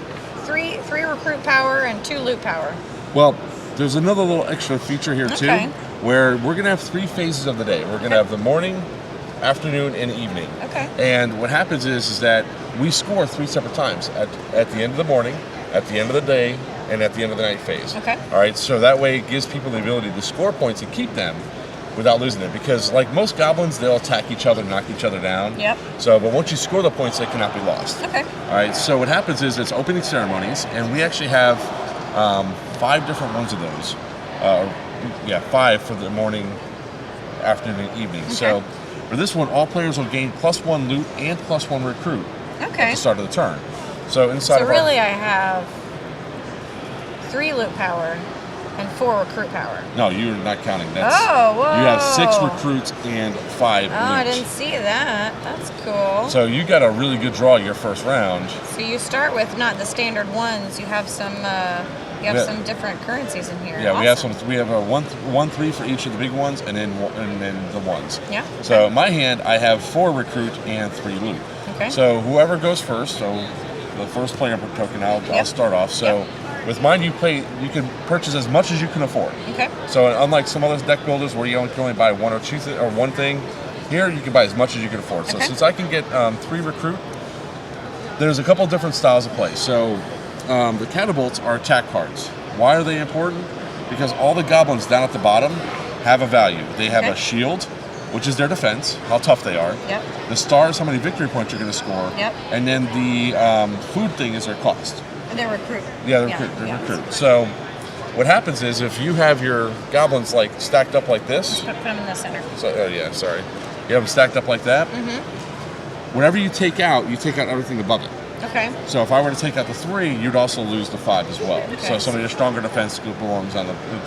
three recruit power and 2 loot power.
well, there's another little extra feature here too,
Okay.
where we're gonna have 3 phases of the day. We're gonna have the morning, afternoon, and evening.
Okay.
And what happens is that we score 3 separate times at the end of the morning, at the end of the day, and at the end of the night phase.
Okay.
All right. So that way it gives people the ability to score points and keep them without losing it. Because like most goblins, they'll attack each other, knock each other down.
Yep.
So, but once you score the points, they cannot be lost.
Okay.
All right. So what happens is it's opening ceremonies, and we actually have 5 different ones of those. 5 for the morning, afternoon, and evening.
Okay.
So for this one, all players will gain +1 loot and +1 recruit at
Okay.
the start of the turn. So inside
So
of
really, I have 3 loot power and 4 recruit power.
no, you're not counting. That's,
Oh, whoa.
You have 6 recruits and 5
Oh, I
loot.
didn't see that. That's cool.
So you got a really good draw your first round.
So you start with not the standard ones. You have some. You have
Yeah.
some different currencies in here.
Yeah, we have
Awesome.
some. We have a 1/3 for each of the big ones, and then the ones.
Yeah.
So in my hand, I have 4 recruit and 3 loot.
Okay.
So whoever goes first, so the first player token, I'll start off. So with mine, you can purchase as much as you can afford.
Okay.
So unlike some other deck builders where you can only buy 1 or 2 or one thing, here you can buy as much as you can afford. So
Okay.
since I can get 3 recruit, there's a couple different styles of play. So the catapults are attack cards. Why are they important? Because all the goblins down at the bottom have a value. They have
Okay.
a shield, which is their defense, how tough they are.
Yep.
The star is how many victory points you're going to score.
Yep.
And then the food thing is their cost.
And they're recruit.
Yeah, they're recruit. So what happens is if you have your goblins like stacked up like this.
Put them in the center.
So yeah, sorry. You have them stacked up like that.
Mm-hmm.
Whatever you take out everything above it.
Okay.
So if I were to take out the 3, you'd also lose the 5 as well.
Okay.
So some of your stronger defense belongs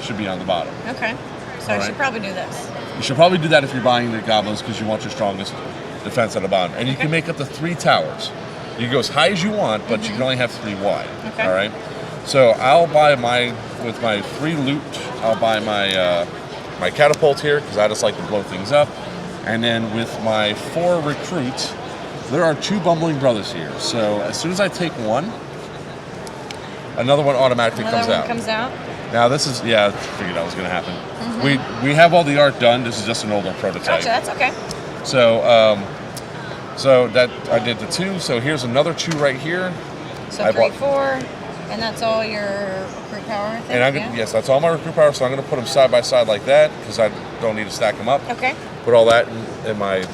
should be on the bottom.
Okay. So
All
I
right.
should probably do this.
You should probably do that if you're buying the goblins because you want your strongest defense at the bottom. And you can make up to 3 towers. You can go as high as you want, but you can only have 3 wide.
Okay.
All right. So I'll buy with my 3 loot. I'll buy my my catapult here because I just like to blow things up. And then with my 4 recruits, there are 2 bumbling brothers here. So as soon as I take one, another one automatically
Another
comes
one
out.
comes out.
Now this is I figured that was going to happen.
Mhm.
We have all the art done. This is just an older prototype.
Gotcha. That's okay.
So so that I did the 2. So here's another 2 right here.
So
I
3,
bought-
4, and that's all your recruit power. I think.
And I'm gonna, yes, that's all my recruit power. So I'm going to put them side by side like that because I don't need to stack them up.
Okay.
Put all that in my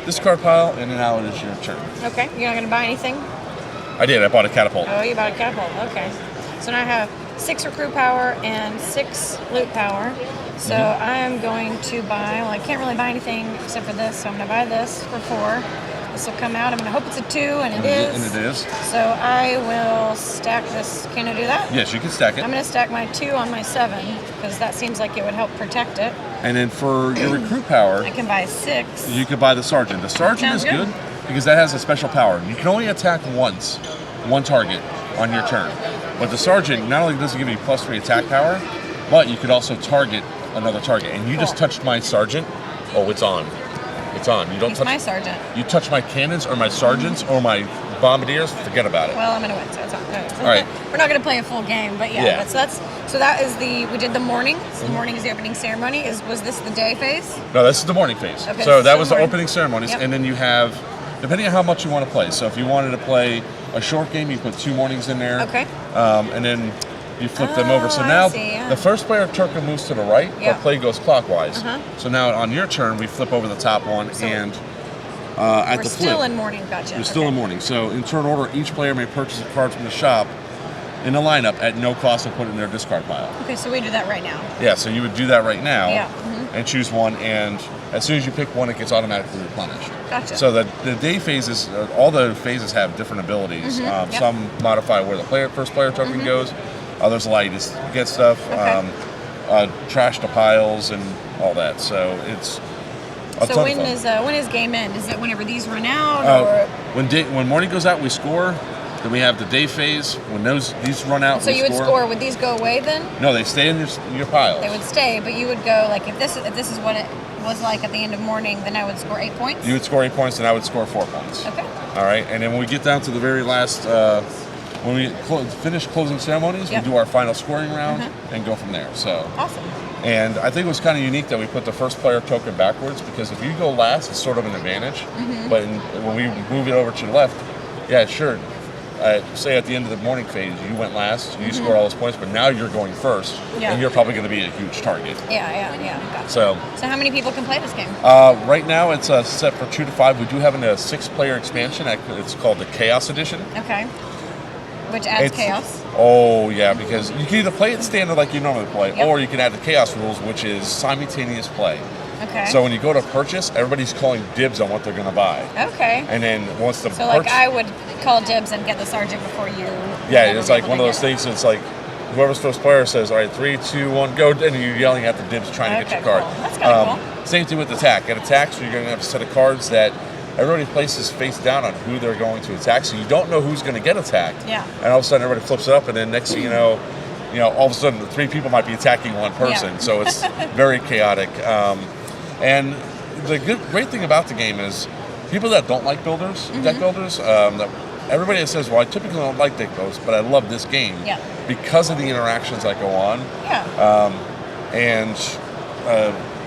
discard pile, and then now it is your turn.
Okay. You're not gonna buy anything.
I did. I bought a catapult.
Oh, you bought a catapult. Okay. So now I have 6 recruit power and 6 loot power. So
Mhm.
I'm going to buy. Well, I can't really buy anything except for this. So I'm gonna buy this for 4. This will come out. I'm gonna hope it's a 2, and it is.
And it is.
So I will stack this. Can I do that?
Yes, you can stack it.
I'm gonna stack my 2 on my 7 because that seems like it would help protect it.
And then for your recruit power,
I can buy 6.
you could buy the sergeant. The sergeant
Sounds
is
good.
good because that has a special power. You can only attack once, one target on your turn. But the sergeant not only does it give you +3 attack power, but you could also target another target. And you just touched my sergeant. Oh, it's on. It's on. You don't
He's
touch
my sergeant.
You touch my cannons or my sergeants or my Bombardiers, forget about it.
Well, I'm gonna win, so it's all right.
All right.
We're not gonna play a full game, but yeah.
Yeah.
So that is we did the morning. So the morning is the opening ceremony. Was this the day phase?
No, this is the morning phase.
Okay,
So
this
that
is
was
the
the
morning.
opening ceremonies,
Yep.
and then you have, depending on how much you want to play. So if you wanted to play a short game, you put 2 mornings in there.
Okay.
And then you flip them over. So
I
now
see, yeah.
the first player token moves to the right,
Yeah.
but play goes clockwise.
Uh-huh.
So now on your turn, we flip over the top one, and at
We're
the
still
flip,
in morning. Gotcha.
you're still in morning. So in turn order, each player may purchase a card from the shop in the lineup at no cost and put it in their discard pile.
Okay, so we do that right now.
Yeah, so you would do that right now
Yeah.
and choose one, and as soon as you pick one, it gets automatically replenished.
Gotcha.
So the day phases, all the phases have different abilities.
Mhm, yep.
Some modify where the first player token goes. Others allow you to get stuff, trash to piles, and all that. So it's a
So
ton
when
of fun.
when is game end? Is it whenever these run out, or
When morning goes out, we score. Then we have the day phase. When these run out,
so
we
you would score? Would these go away then?
No, they stay in your piles.
They would stay, but you would go like if this is what it was like at the end of morning, then I would score 8 points.
You would score 8 points, and I would score 4 points.
Okay.
All right, and then when we get down to the very last, when we finish closing ceremonies,
Yep.
we do our final scoring round
Mhm.
and go from there. So,
Awesome.
and I think it was kind of unique that we put the first player token backwards, because if you go last, it's sort of an advantage.
Mhm.
But when we move it over to the left, yeah, sure. Say at the end of the morning phase, you went last, you
Mhm.
scored all those points, but now you're going first,
Yeah.
and you're probably going to be a huge target.
Yeah. Gotcha.
So.
So how many people can play this game?
Right now it's set for 2 to 5. We do have a 6-player expansion. It's called the Chaos Edition.
Okay. Which adds chaos.
Oh yeah, because you can either play it standard like you normally play,
Yep.
or you can add the Chaos rules, which is simultaneous play.
Okay.
So when you go to purchase, everybody's calling dibs on what they're going to buy.
Okay.
And then once the
So like I would call dibs and get the sergeant before you.
yeah,
whenever
it's like
people
one of
can
those
get
things. It's like whoever's first player says, "All right, 3, 2, 1, go," and you're yelling at the dibs trying to get
Okay,
your card.
cool. That's kinda cool.
Same thing with attack. At attacks, you're going to have a set of cards that everybody places face down on who they're going to attack, so you don't know who's going to get attacked.
Yeah.
And all of a sudden, everybody flips it up, and then next thing you know, all of a sudden, 3 people might be attacking one person.
Yeah.
So it's very chaotic. And the great thing about the game is people that don't like deck builders, that everybody that says, "Well, I typically don't like deck builders, but I love this game
Yeah.
because of the interactions that go on."
Yeah.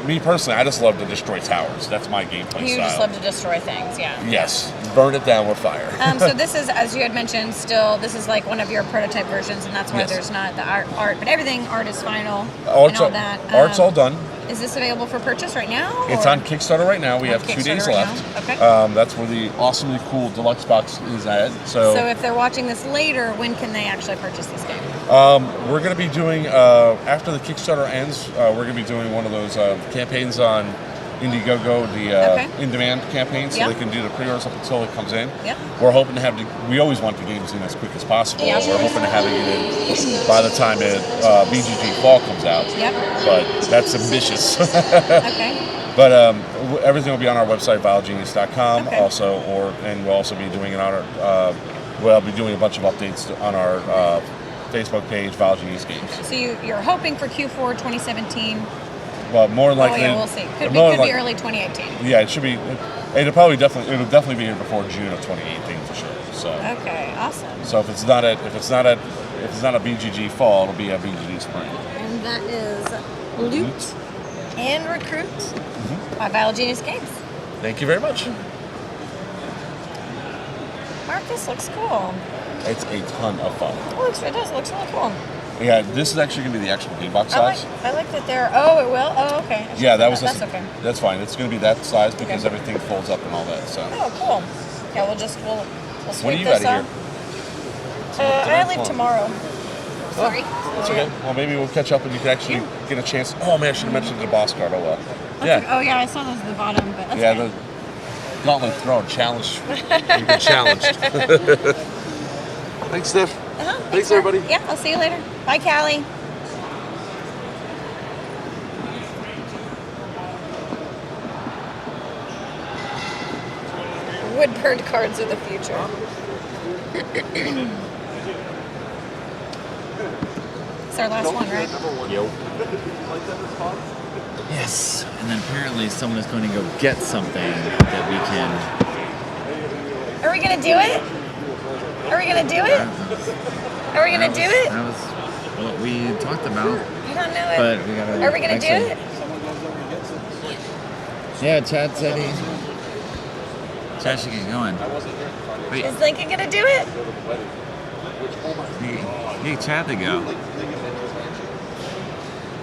Me personally, I just love to destroy towers. That's my gameplay
You
style.
just love to destroy things, yeah.
Yes, burn it down with fire.
So this is, as you had mentioned, this is like one of your prototype versions, and that's why
Yes.
there's not the art, but everything, art is final,
Art's
and all
all-
that.
Art's all done.
Is this available for purchase right now?
It's
or-
on Kickstarter right now. We
On
have 2 days
Kickstarter right
left.
now? Okay.
That's where the awesomely cool deluxe box is at.
So if they're watching this later, when can they actually purchase this game?
We're going to be doing, after the Kickstarter ends, we're going to be doing one of those campaigns on Indiegogo, the in-demand campaign, so
Yeah.
they can do the pre-orders up until it comes in.
Yep.
We're hoping to we always want the games in as quick as possible.
Yeah.
We're hoping to have it in by the time BGG Fall comes out.
Yep.
But that's ambitious.
Okay.
But everything will be on our website, vilegenius.com.
Okay.
Also, and we'll also be doing it on our. We'll be doing a bunch of updates on our Facebook page, Vile Genius Games.
So you're hoping for Q4 2017?
Well, more likely.
Oh yeah, we'll see. Could
more
be
like-
early 2018.
Yeah, it should be. It'll definitely be here before June of 2018 for sure. So.
Okay, awesome.
So if it's not a BGG fall, it'll be a BGG spring.
And that is Loot and Recruit by Vile Genius Games.
Thank you very much.
Mark, this looks cool.
It's a ton of fun.
It does. It looks really cool.
Yeah, this is actually going to be the actual game box size.
I like that they're. Oh, it will. Oh, okay. I should
Yeah,
say
that was.
That's okay.
That's fine. It's going to be that size because everything folds up and all that. So.
Oh, cool. Yeah, we'll sweep
When are you
this
out
up.
of
I leave tomorrow. Sorry.
That's okay. Well, maybe we'll catch up and you can actually get a chance. Oh man, I should have mentioned the boss card. Oh well.
That's okay. Oh yeah, I saw those at the bottom, but that's
Yeah,
okay.
the gauntlet thrown challenge. You've been challenged. Thanks, Steph. Thanks, everybody.
Yeah, I'll see you later. Bye, Callie. Woodbird cards of the future. It's our last one, right?
Yes, and then apparently someone is going to go get something that we can.
Are we gonna do it? Are we gonna do it? Are we gonna do it?
That was what we talked about.
I don't know it.
But we gotta.
Are we gonna do it?
Yeah, Chad said he. Chad should get going. Wait,
Is Lincoln gonna do it?
need Chad to go.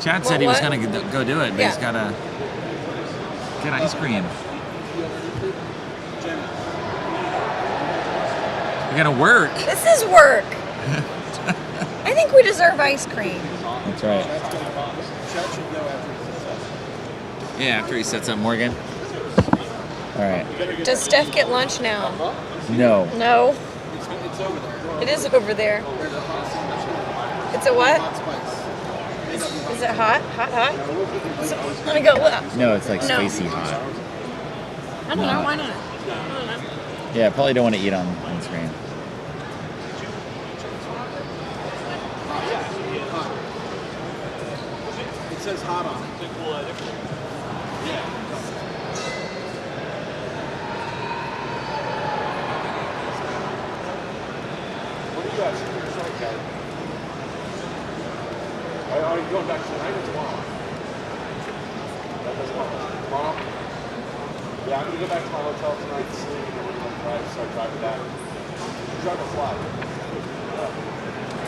Chad said he was gonna go do it, but he's gotta get ice cream. We gotta work.
This is work. I think we deserve ice cream.
That's right. Yeah, after he sets up Morgan. All right.
Does Steph get lunch now?
No.
No. It is over there. It's a what? Is it hot? Hot? Let me go look.
No, it's like
No.
spicy hot.
I don't know. Why not?
Yeah, probably don't want to eat on screen.
It says hot on it. What do you guys think? Are you going back tonight or tomorrow? Tomorrow? Yeah, I'm going to go back to my hotel tonight, sleep, and then we're going to start driving back. You drive a fly.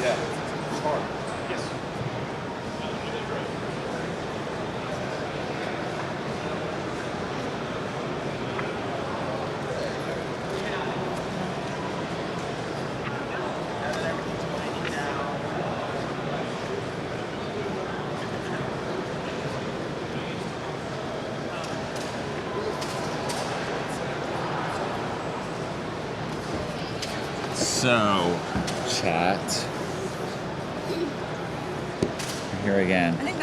Yeah. Smart. Yes.
So, chat. Here again.
I think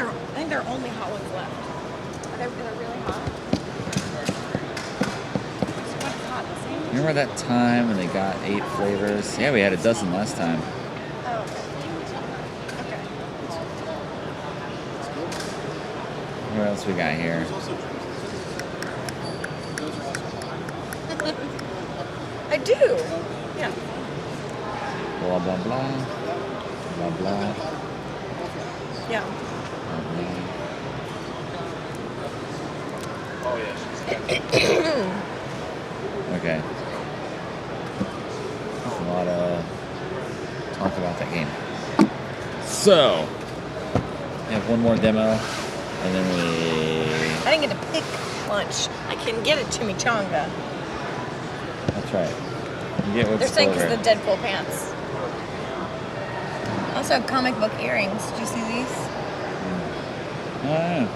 there are only hot ones left. Are they really hot? What's hot? The same?
Remember that time when they got 8 flavors? Yeah, we had a dozen last time.
Oh, okay.
What else we got here?
I do. Yeah.
Blah, blah, blah. Blah, blah.
Yeah.
Blah, blah.
Oh, yeah.
Okay. That's a lot of talk about that game. So, we have one more demo, and then we...
I didn't get to pick lunch. I can get a chimichanga.
That's right. You get what's
They're saying
over.
because the Deadpool pants. Also, comic book earrings. Did you see these?
Oh, yeah.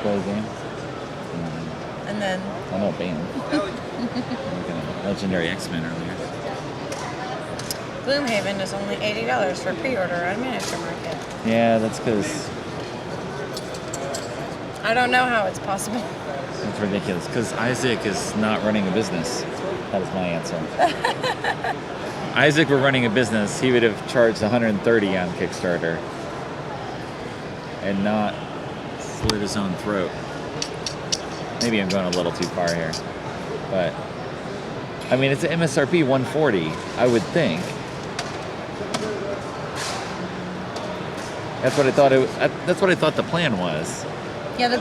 Play game.
And then.
I know Bane. Looking at Legendary X-Men earlier.
Gloomhaven is only $80 for pre-order at Miniature Market.
Yeah, that's because
I don't know how it's possible.
it's ridiculous. Because Isaac is not running a business. That is my answer. Isaac were running a business, he would have charged $130 on Kickstarter and not slit his own throat. Maybe I'm going a little too far here, but I mean, it's an MSRP 140, I would think. That's what I thought that's what I thought the plan was.
Yeah, the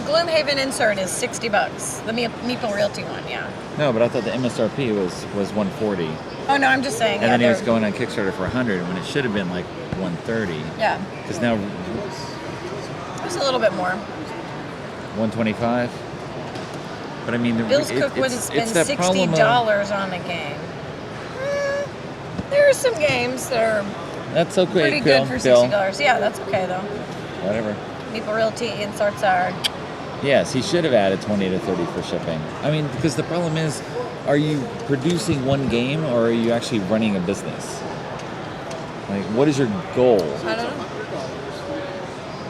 Gloomhaven insert is $60. The Meeple Realty one, yeah.
No, but I thought the MSRP was 140.
Oh no, I'm just saying.
And then he was
they're-
going on Kickstarter for 100 when it should have been like 130.
Yeah,
Because now
it was a little bit more.
125. But I mean,
Bill's Cook wouldn't spend
that problem
$60 on a game. There are some games that are
That's okay,
pretty
Bill.
good for
Bill.
$60. Yeah, that's okay though.
Whatever.
Meeple Realty inserts are.
Yes, he should have added 20 to 30 for shipping. I mean, because the problem is, are you producing one game or are you actually running a business? Like, what is your goal?
I don't know.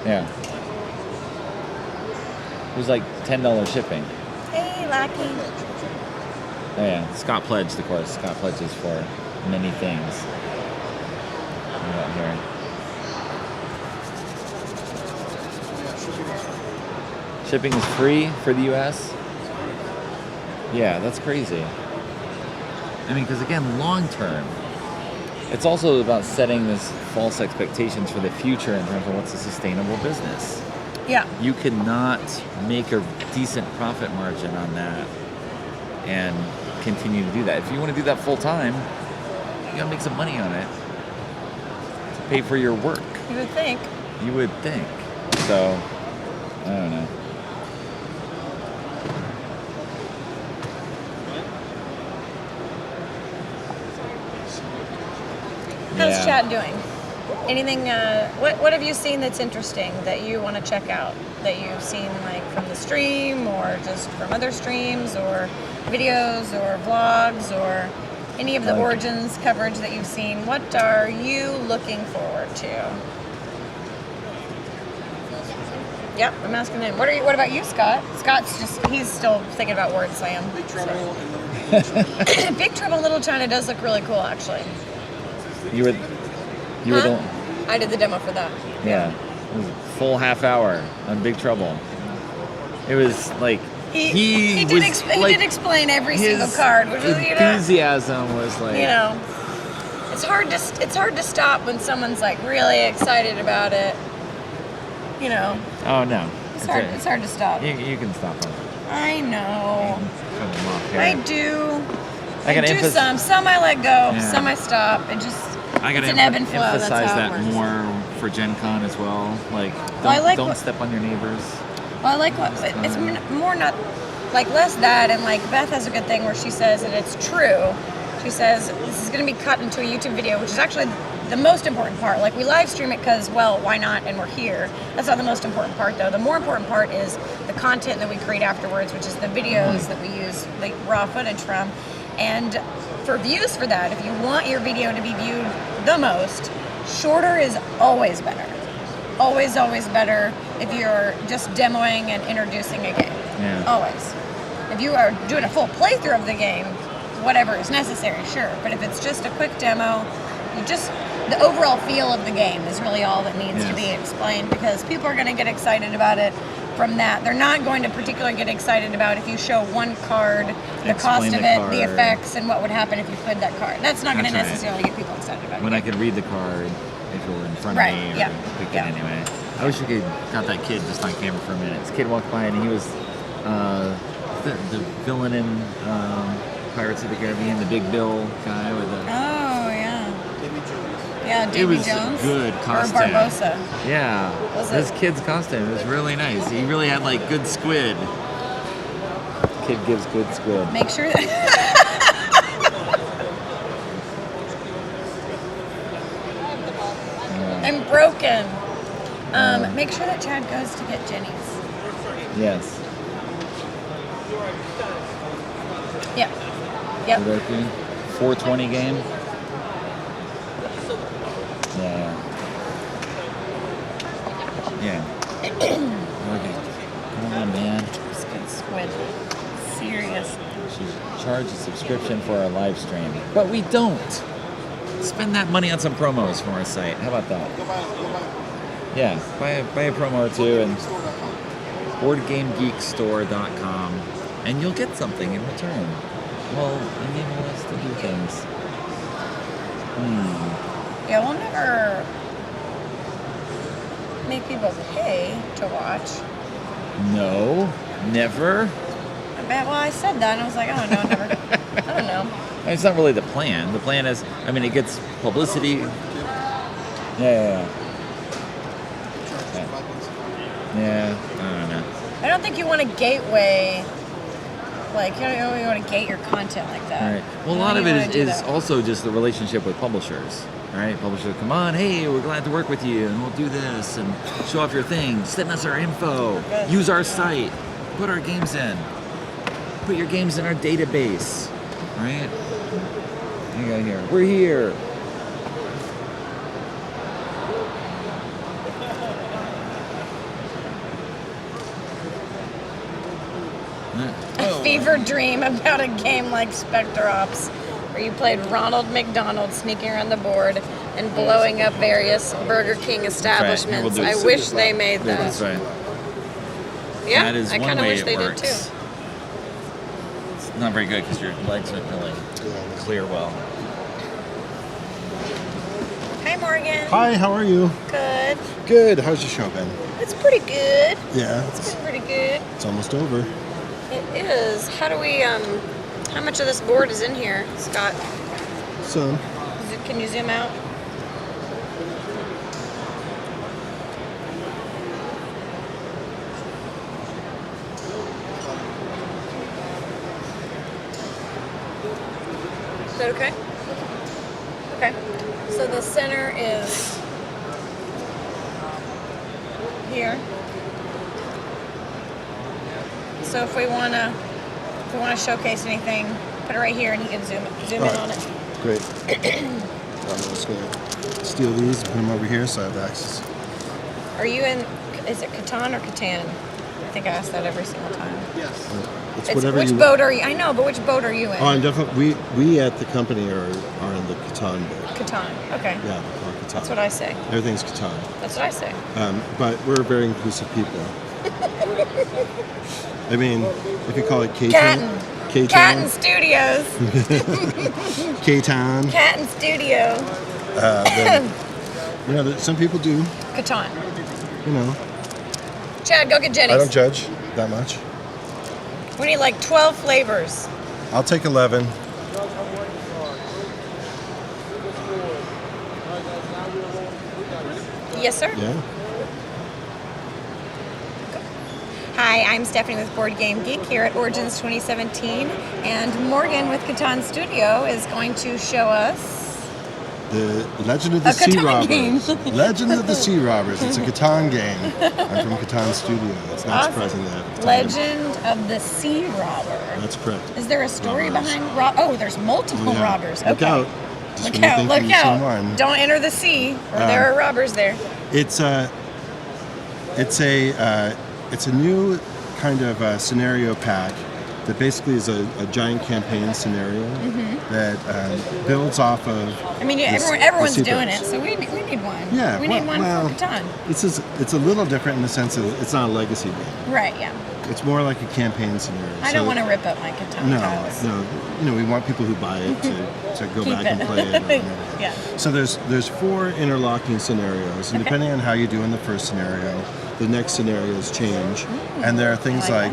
Yeah. It was like $10 shipping.
Hey, Lackey.
Oh yeah, Scott pledged, of course. Scott pledges for many things. What about here? Shipping is free for the US? Yeah, that's crazy. I mean, because again, long term, it's also about setting this false expectations for the future in terms of what's a sustainable business.
Yeah.
You cannot make a decent profit margin on that and continue to do that. If you want to do that full time, you gotta make some money on it to pay for your work.
You would think.
You would think. So, I don't know.
How's chat doing? Anything? What have you seen that's interesting that you want to check out? That you've seen like from the stream, or just from other streams, or videos, or vlogs, or any of the Origins coverage that you've seen? What are you looking forward to? Yep, I'm asking him. What about you, Scott? He's still thinking about Word Slam. Big Trouble Big Trouble in Little China does look really cool, actually.
You were the
I did the demo for that.
yeah. It was a full half hour on Big Trouble. It was like
He did explain every single card, which was
enthusiasm was like
it's hard to stop when someone's like really excited about it. You know.
Oh no.
It's hard to stop.
You can stop it.
I know.
Cut them off here.
I do.
I gotta
do some I let go,
Yeah.
some I stop. It's an ebb and flow.
Emphasize
That's how
that
it works.
more for Gen Con as well. Like, don't step on your neighbors.
Well, I like it's more not like less that, and like Beth has a good thing where she says, and it's true. She says this is going to be cut into a YouTube video, which is actually the most important part. Like we live stream it because, well, why not? And we're here. That's not the most important part, though. The more important part is the content that we create afterwards, which is the videos that we use the raw footage from. And for views for that, if you want your video to be viewed the most, shorter is always better. Always, always better if you're just demoing and introducing a game.
Yeah.
Always. If you are doing a full playthrough of the game, whatever is necessary, sure. But if it's just a quick demo, the overall feel of the game is really all that needs to be explained, because people are going to get excited about it from that. They're not going to particularly get excited about if you show one card, the cost of it, the effects, and what would happen if you played that card. That's not going to necessarily get people excited about it.
When I could read the card if it were in front of me, or pick it anyway. I wish we could got that kid just on camera for a minute. This kid walked by and he was the villain in Pirates of the Caribbean, the Big Bill guy with the.
Oh yeah. Yeah, Davy
it was
Jones.
Good costume.
Or Barbosa.
Yeah.
Was
this
it?
kid's costume was really nice. He really had like good squid. Kid gives good squid.
Make sure I'm broken. Make sure that Chad goes to get Jenny's.
Yes.
Yep. Yep.
420 game. Yeah. Okay. Come on, man.
Just get squid. Serious.
Should charge a subscription for our live stream, but we don't. Spend that money on some promos from our site. How about that? Yeah, buy a promo or two and BoardGameGeekStore.com, and you'll get something in return. Well, enable us to do things.
Yeah, we'll never make people pay to watch.
No, never.
I said that and I was like, oh no, never. I don't know.
It's not really the plan. The plan is, it gets publicity. Yeah, I don't know.
I don't think you want a gateway, like, you don't want to gate your content like that.
All right. Well, a lot of it is also just the relationship with publishers. All right, publishers, come on, hey, we're glad to work with you, and we'll do this, and show off your thing, send us our info, use our site, put our games in, put your games in our database, right? What do you got here? We're here.
A fever dream about a game like Spectre Ops, where you played Ronald McDonald sneaking around the board and blowing up various Burger King establishments. I wish they made that.
That's right.
Yeah,
that is
I
one
kind of
way
wish
it
they
works.
did too.
It's not very good because your legs aren't really clear well.
Hi, Morgan.
Hi, how are you?
Good.
Good. How's your show been?
It's pretty good.
Yeah,
It's been pretty good.
it's almost over.
It is. How do we, how much of this board is in here, Scott?
So,
Can you zoom out? Is that okay? Okay. So the center is here. So if we wanna showcase anything, put it right here, and you can zoom in
Alright.
on it.
great. I'm just going to steal these and put them over here so I have access.
Are you in? Is it Catan or Catan? I think I ask that every single time.
It's
It's
whatever
which
you
boat are you? I know, but which boat are you in?
Oh, I'm definitely. We at the company are in the Catan boat.
Catan. Okay.
Yeah, or Catan.
That's what I say.
Everything's Catan.
That's what I say.
But we're very inclusive people. I mean, if you call it
Catton. Catton Studios.
Catan.
Catton Studio.
Then, you know, some people do.
Catan.
You know,
Chad, go get Jenny's.
I don't judge that much.
We need like 12 flavors.
I'll take 11.
Yes, sir.
Yeah.
Hi, I'm Stephanie with Board Game Geek here at Origins 2017, and Morgan with Catan Studio is going to show us
The Legend of the
A
Sea
Catan
Robbers.
game.
Legend of the Sea Robbers. It's a Catan game. I'm from Catan Studio. It's not
Awesome.
surprising that.
Legend of the Sea Robber.
That's correct.
Is there a story
Robbers.
behind Oh, there's multiple
Oh, yeah.
robbers.
Look
Okay.
out. Just
Look
when you
out,
think
look
you've seen
out.
one.
Don't enter the sea, or there are robbers there.
It's a new kind of scenario pack that basically is a giant campaign scenario that builds off of.
I mean,
this-
everyone's
the
doing
sequence.
it, so we need one.
Yeah,
we need one
well,
for Catan.
It's a little different in the sense of it's not a legacy game.
Right, yeah.
It's more like a campaign scenario.
I don't want to rip up my Catan tiles.
No. You know, we want people who buy it to go
Keep
back
it.
and play it.
Yeah.
So there's 4 interlocking scenarios, and
Okay.
depending on how you do in the first scenario, the next scenarios change. And there are things
I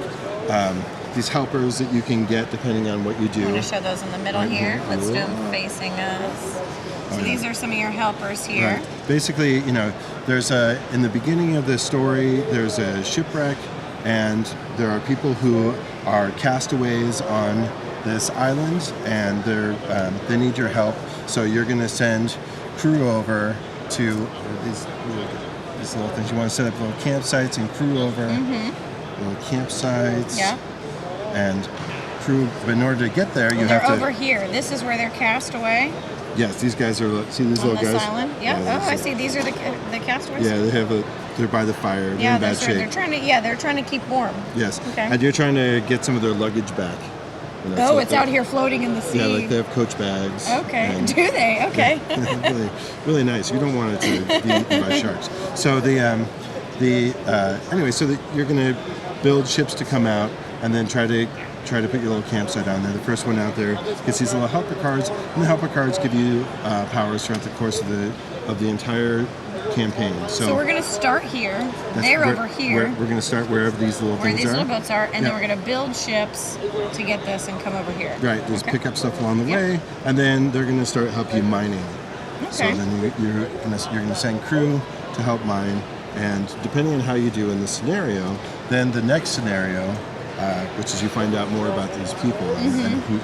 like these helpers that you can get depending on what you do.
I'm going to show those in the middle
Right
here.
here.
Let's do
Cool.
them facing us. So
Oh, yeah.
these are some of your helpers here.
Right. Basically, you know, there's in the beginning of the story, there's a shipwreck, and there are people who are castaways on this island, and they need your help. So you're going to send crew over to these little things. You want to set up little campsites and crew over. Little campsites.
Yeah.
And crew, but in order to get there, you
And
have
they're
to.
over here. This is where they're cast away
Yes, these guys are. See these
on
little
this
guys.
island. Yeah.
Yeah,
Oh, I see. These are the castaways.
Yeah, they're by the fire. They're
Yeah,
in bad
that's right.
shape.
They're trying to keep warm.
Yes.
Okay.
And you're trying to get some of their luggage back. You know,
Oh,
so
it's
they-
out here floating in the sea.
Yeah, like they have coach bags.
Okay.
and-
Do they? Okay.
really, really nice. You don't want it to be eaten by sharks. So anyway, so that you're going to build ships to come out and then try to put your little campsite down there. The first one out there gets these little helper cards, and the helper cards give you powers throughout the course of the entire campaign.
So we're going to start here. They're
where-
over here.
We're going to start wherever these little
Where
things
these
are.
little boats are, and
Yeah.
then we're going to build ships to get this and come over here.
Right, just
Okay.
pick up stuff along the way, and then they're going to start help you mining. So
Okay.
then you're going to send crew to help mine, and depending on how you do in the scenario, then the next scenario, which is you find out more about these people and who,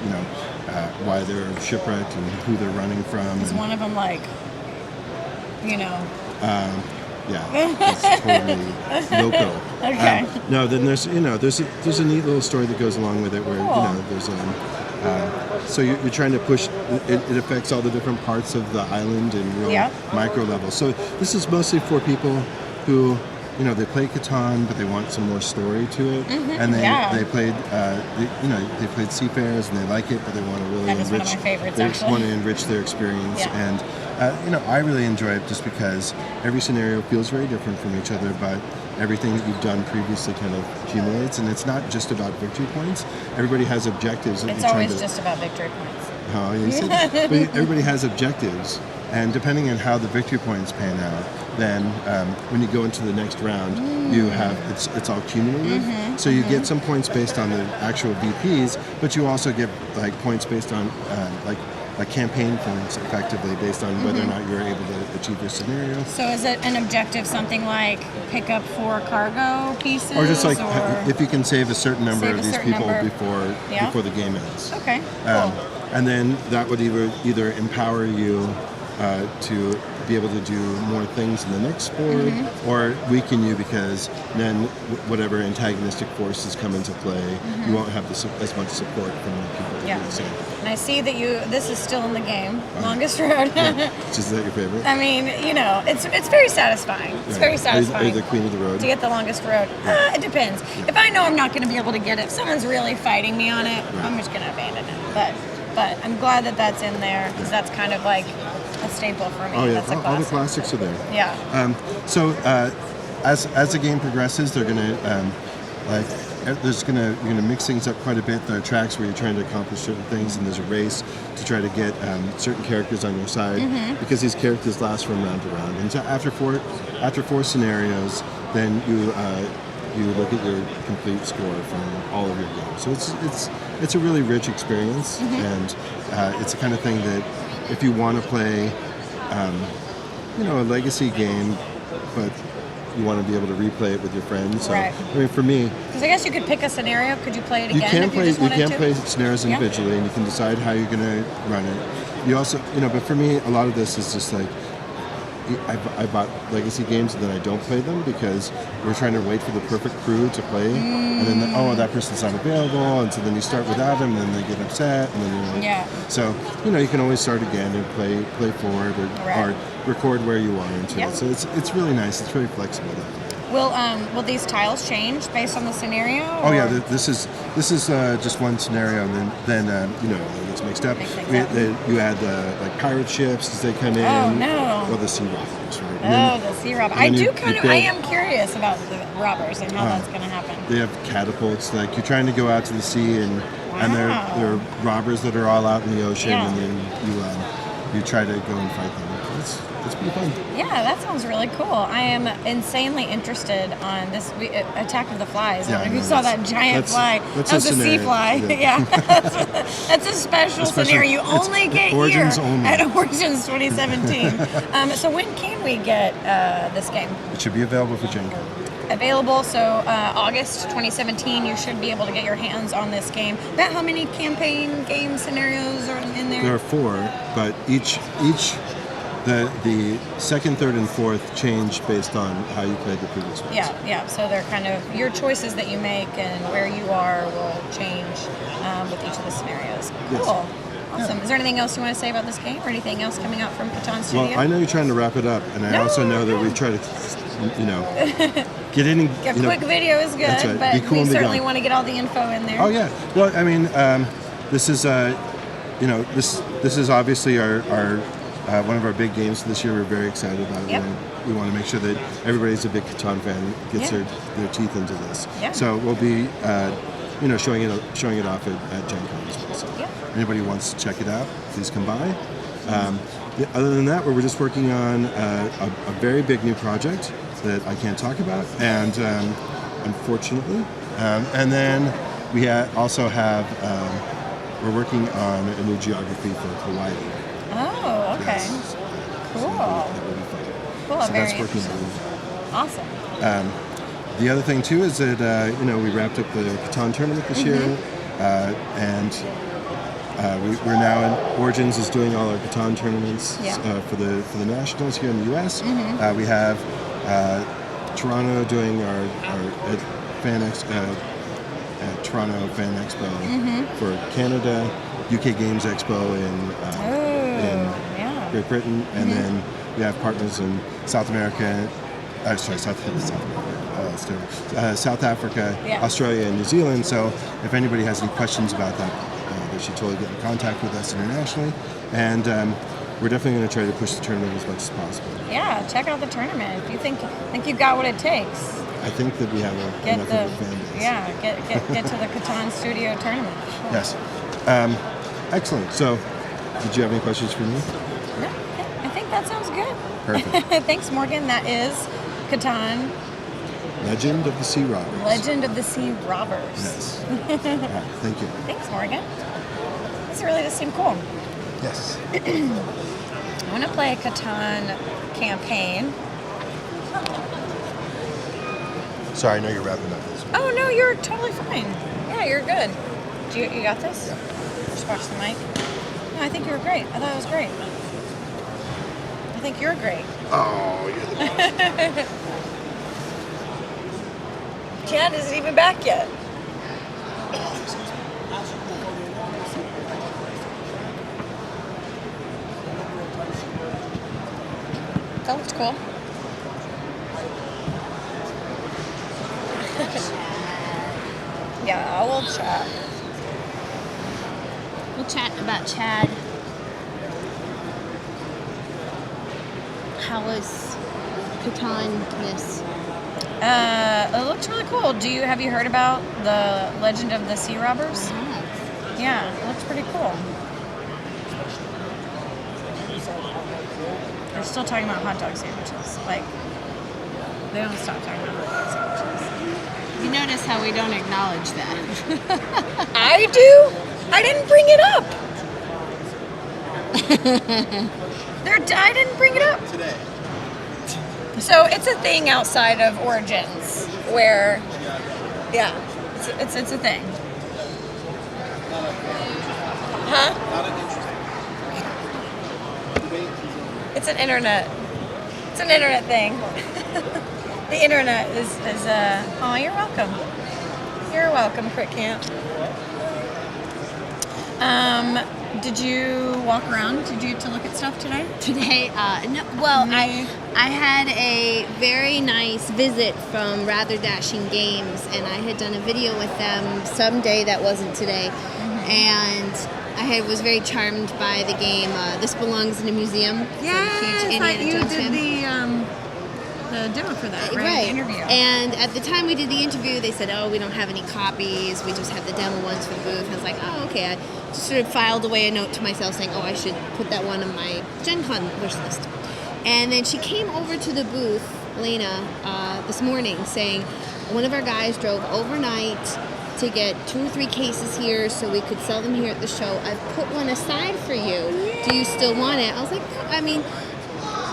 why they're shipwrecked and who they're running from.
Is
and,
one of them like,
yeah, it's totally loco.
Okay.
No, then there's a neat little story that goes along with it where
Cool.
there's so you're trying to push it affects all the different parts of the island in real
Yeah.
micro levels. So this is mostly for people who they play Catan but they want some more story to it, and they played they played Seafarers and they like it but they want to really
That is one of
enrich
my favorites,
they
actually.
want to enrich their experience.
Yeah.
And I really enjoy it just because every scenario feels very different from each other, but everything that you've done previously kind of accumulates, and it's not just about victory points. Everybody has objectives that
It's
you're trying
always
to.
just about victory points.
Oh, you said that. But everybody has objectives, and depending on how the victory points pan out, then when you go into the next round, you have it's all cumulative. So you get some points based on the actual VPs, but you also get like points based on like campaign points, effectively based on whether or not you're able to achieve your scenario.
So is it an objective something like pick up 4 cargo pieces?
Or just like if you can save a certain number
Save
of
a
these
certain
people
number.
before the game ends.
Okay, cool.
And then that would either empower you to be able to do more things in the next board, or weaken you because then whatever antagonistic forces come into play, you won't have as much support from the people that
Yeah.
do the same.
And I see that this is still in the game, Longest Road.
Is that your favorite?
I mean, it's very satisfying. It's very satisfying.
Are you the queen of the road?
To get the longest road. It depends. If I know I'm not going to be able to get it, if someone's really fighting me on it, I'm just going to abandon it. But I'm glad that that's in there because that's kind of like a staple for me.
Oh yeah,
That's a
all the
classic.
classics are there.
Yeah.
So as the game progresses, they're gonna you're gonna mix things up quite a bit. There are tracks where you're trying to accomplish certain things, and there's a race to try to get certain characters on your side because these characters last from round to round. And so after four scenarios, then you look at your complete score from all of your games. So it's a really rich experience, and it's the kind of thing that if you want to play, a legacy game, but you want to be able to replay it with your friends. So,
Right.
I mean, for me,
Because I guess you could pick a scenario. Could you play it
you
again
can
if
play
you just wanted to?
play scenarios
Yeah.
individually, and you can decide how you're going to run it. You also, but for me, a lot of this is just like I bought legacy games and then I don't play them because we're trying to wait for the perfect crew to play, and then that person's not available, and so then you start without them, and then they get upset, and then you're like,
Yeah.
So you can always start again and play forward or record where you want into
Yeah.
it. So it's really nice. It's very flexible.
Will these tiles change based on the scenario?
Oh yeah,
or-
this is just one scenario, and then it gets mixed up.
Mix things
We,
up.
you add like pirate ships as they come in.
Oh, no.
Or the sea robbers, right?
Oh, the sea robber.
and
I
then
do
you
kind of.
build-
I am curious about the robbers and how that's going to happen.
They have catapults. Like you're trying to go out to the sea, and there are robbers that are all out in the ocean,
Yeah.
and then you try to go and fight them. It's pretty fun.
Yeah, that sounds really cool. I am insanely interested on this Attack of the Flies. I
Yeah,
don't know if
no,
you saw
that's-
that giant
that's-
fly.
that's
That was
a
a sea
scenario,
fly.
yeah.
Yeah, that's a special scenario you
it's
only get
Origins
here
only.
at Origins 2017. So when can we get this game?
It should be available for Gen Con.
Available, so August 2017, you should be able to get your hands on this game. About how many campaign game scenarios are in there?
There are 4, but each the second, third, and fourth change based on how you played the previous ones.
Yeah. So they're kind of your choices that you make and where you are will change with each of the scenarios.
Yes.
Cool. Awesome. Is there anything else you want to say about this game or anything else coming out from Catan Studio?
Well, I know you're trying to wrap it up, and I also know that we try to, get in and
A quick video is good,
that's right.
but
Be cool
we
and be
certainly
gone.
want to get all the info in there.
Oh yeah. Well, I mean, this is this is obviously our one of our big games this year. We're very excited about it.
Yep.
And we want to make sure that everybody's a big Catan fan gets
Yeah.
their teeth into this.
Yeah.
So we'll be showing it off at Gen Con as well. So anybody who wants to check it out, please come by. Other than that, we're just working on a very big new project that I can't talk about, and unfortunately, and then we also have we're working on a new geography for Hawaii.
Oh, okay.
Yes.
Cool.
That will be fun.
Cool.
So
Very
that's working.
interesting. Awesome.
The other thing too is that we wrapped up the Catan tournament this year, and we're now in Origins is doing all our Catan tournaments for the nationals here in the U.S. We have Toronto doing our Toronto Fan Expo for Canada, UK Games Expo in Great Britain, and then we have partners in South America. South Africa, Australia, and New Zealand. So if anybody has any questions about that, they should totally get in contact with us internationally. And we're definitely going to try to push the tournament as much as possible.
Yeah, check out the tournament. If you think you've got what it takes,
I think that we have enough of a fan base.
get to the Catan Studio tournament. Sure.
Yes. Excellent. So Did you have any questions for me?
No, I think that sounds good.
Perfect.
Thanks, Morgan. That is Catan,
Legend of the Sea Robbers.
Legend of the Sea Robbers.
Yes. All right, thank you.
Thanks, Morgan. This really does seem cool.
Yes.
I want to play a Catan campaign.
Sorry, I know you're wrapping up this.
Oh, no, you're totally fine. Yeah, you're good. You got this? Just watch the mic. No, I think you were great. I thought it was great. I think you're great.
Oh, you're the best.
Chad isn't even back yet. That looks cool. Yeah, we'll chat.
We'll chat about Chad. How was Catan-ness?
It looks really cool. Have you heard about the Legend of the Sea Robbers? Yeah, it looks pretty cool. They're still talking about hot dog sandwiches. Like, they don't stop talking about hot dog sandwiches.
You notice how we don't acknowledge that.
I do? I didn't bring it up. I didn't bring it up. Today. So it's a thing outside of Origins where, yeah, it's a thing. Huh? It's an internet thing. The internet is oh, you're welcome. You're welcome, Crit Camp. Did you walk around? Did you get to look at stuff today?
Today, no. Well, I had a very nice visit from Rather Dashing Games, and I had done a video with them someday that wasn't today, and I was very charmed by the game. This belongs in a museum.
Yes,
huge
like
Indiana
you
Jones
did
fan.
the demo for that, right?
Right.
The interview.
And at the time we did the interview, they said, "Oh, we don't have any copies. We just have the demo ones for the booth." I was like, "Oh, okay." I just sort of filed away a note to myself saying, "Oh, I should put that one on my Gen Con wish list." And then she came over to the booth, Lena, this morning, saying one of our guys drove overnight to get 2 or 3 cases here so we could sell them here at the show. I've put one aside for you. Do you still want it? I was like, no, I mean,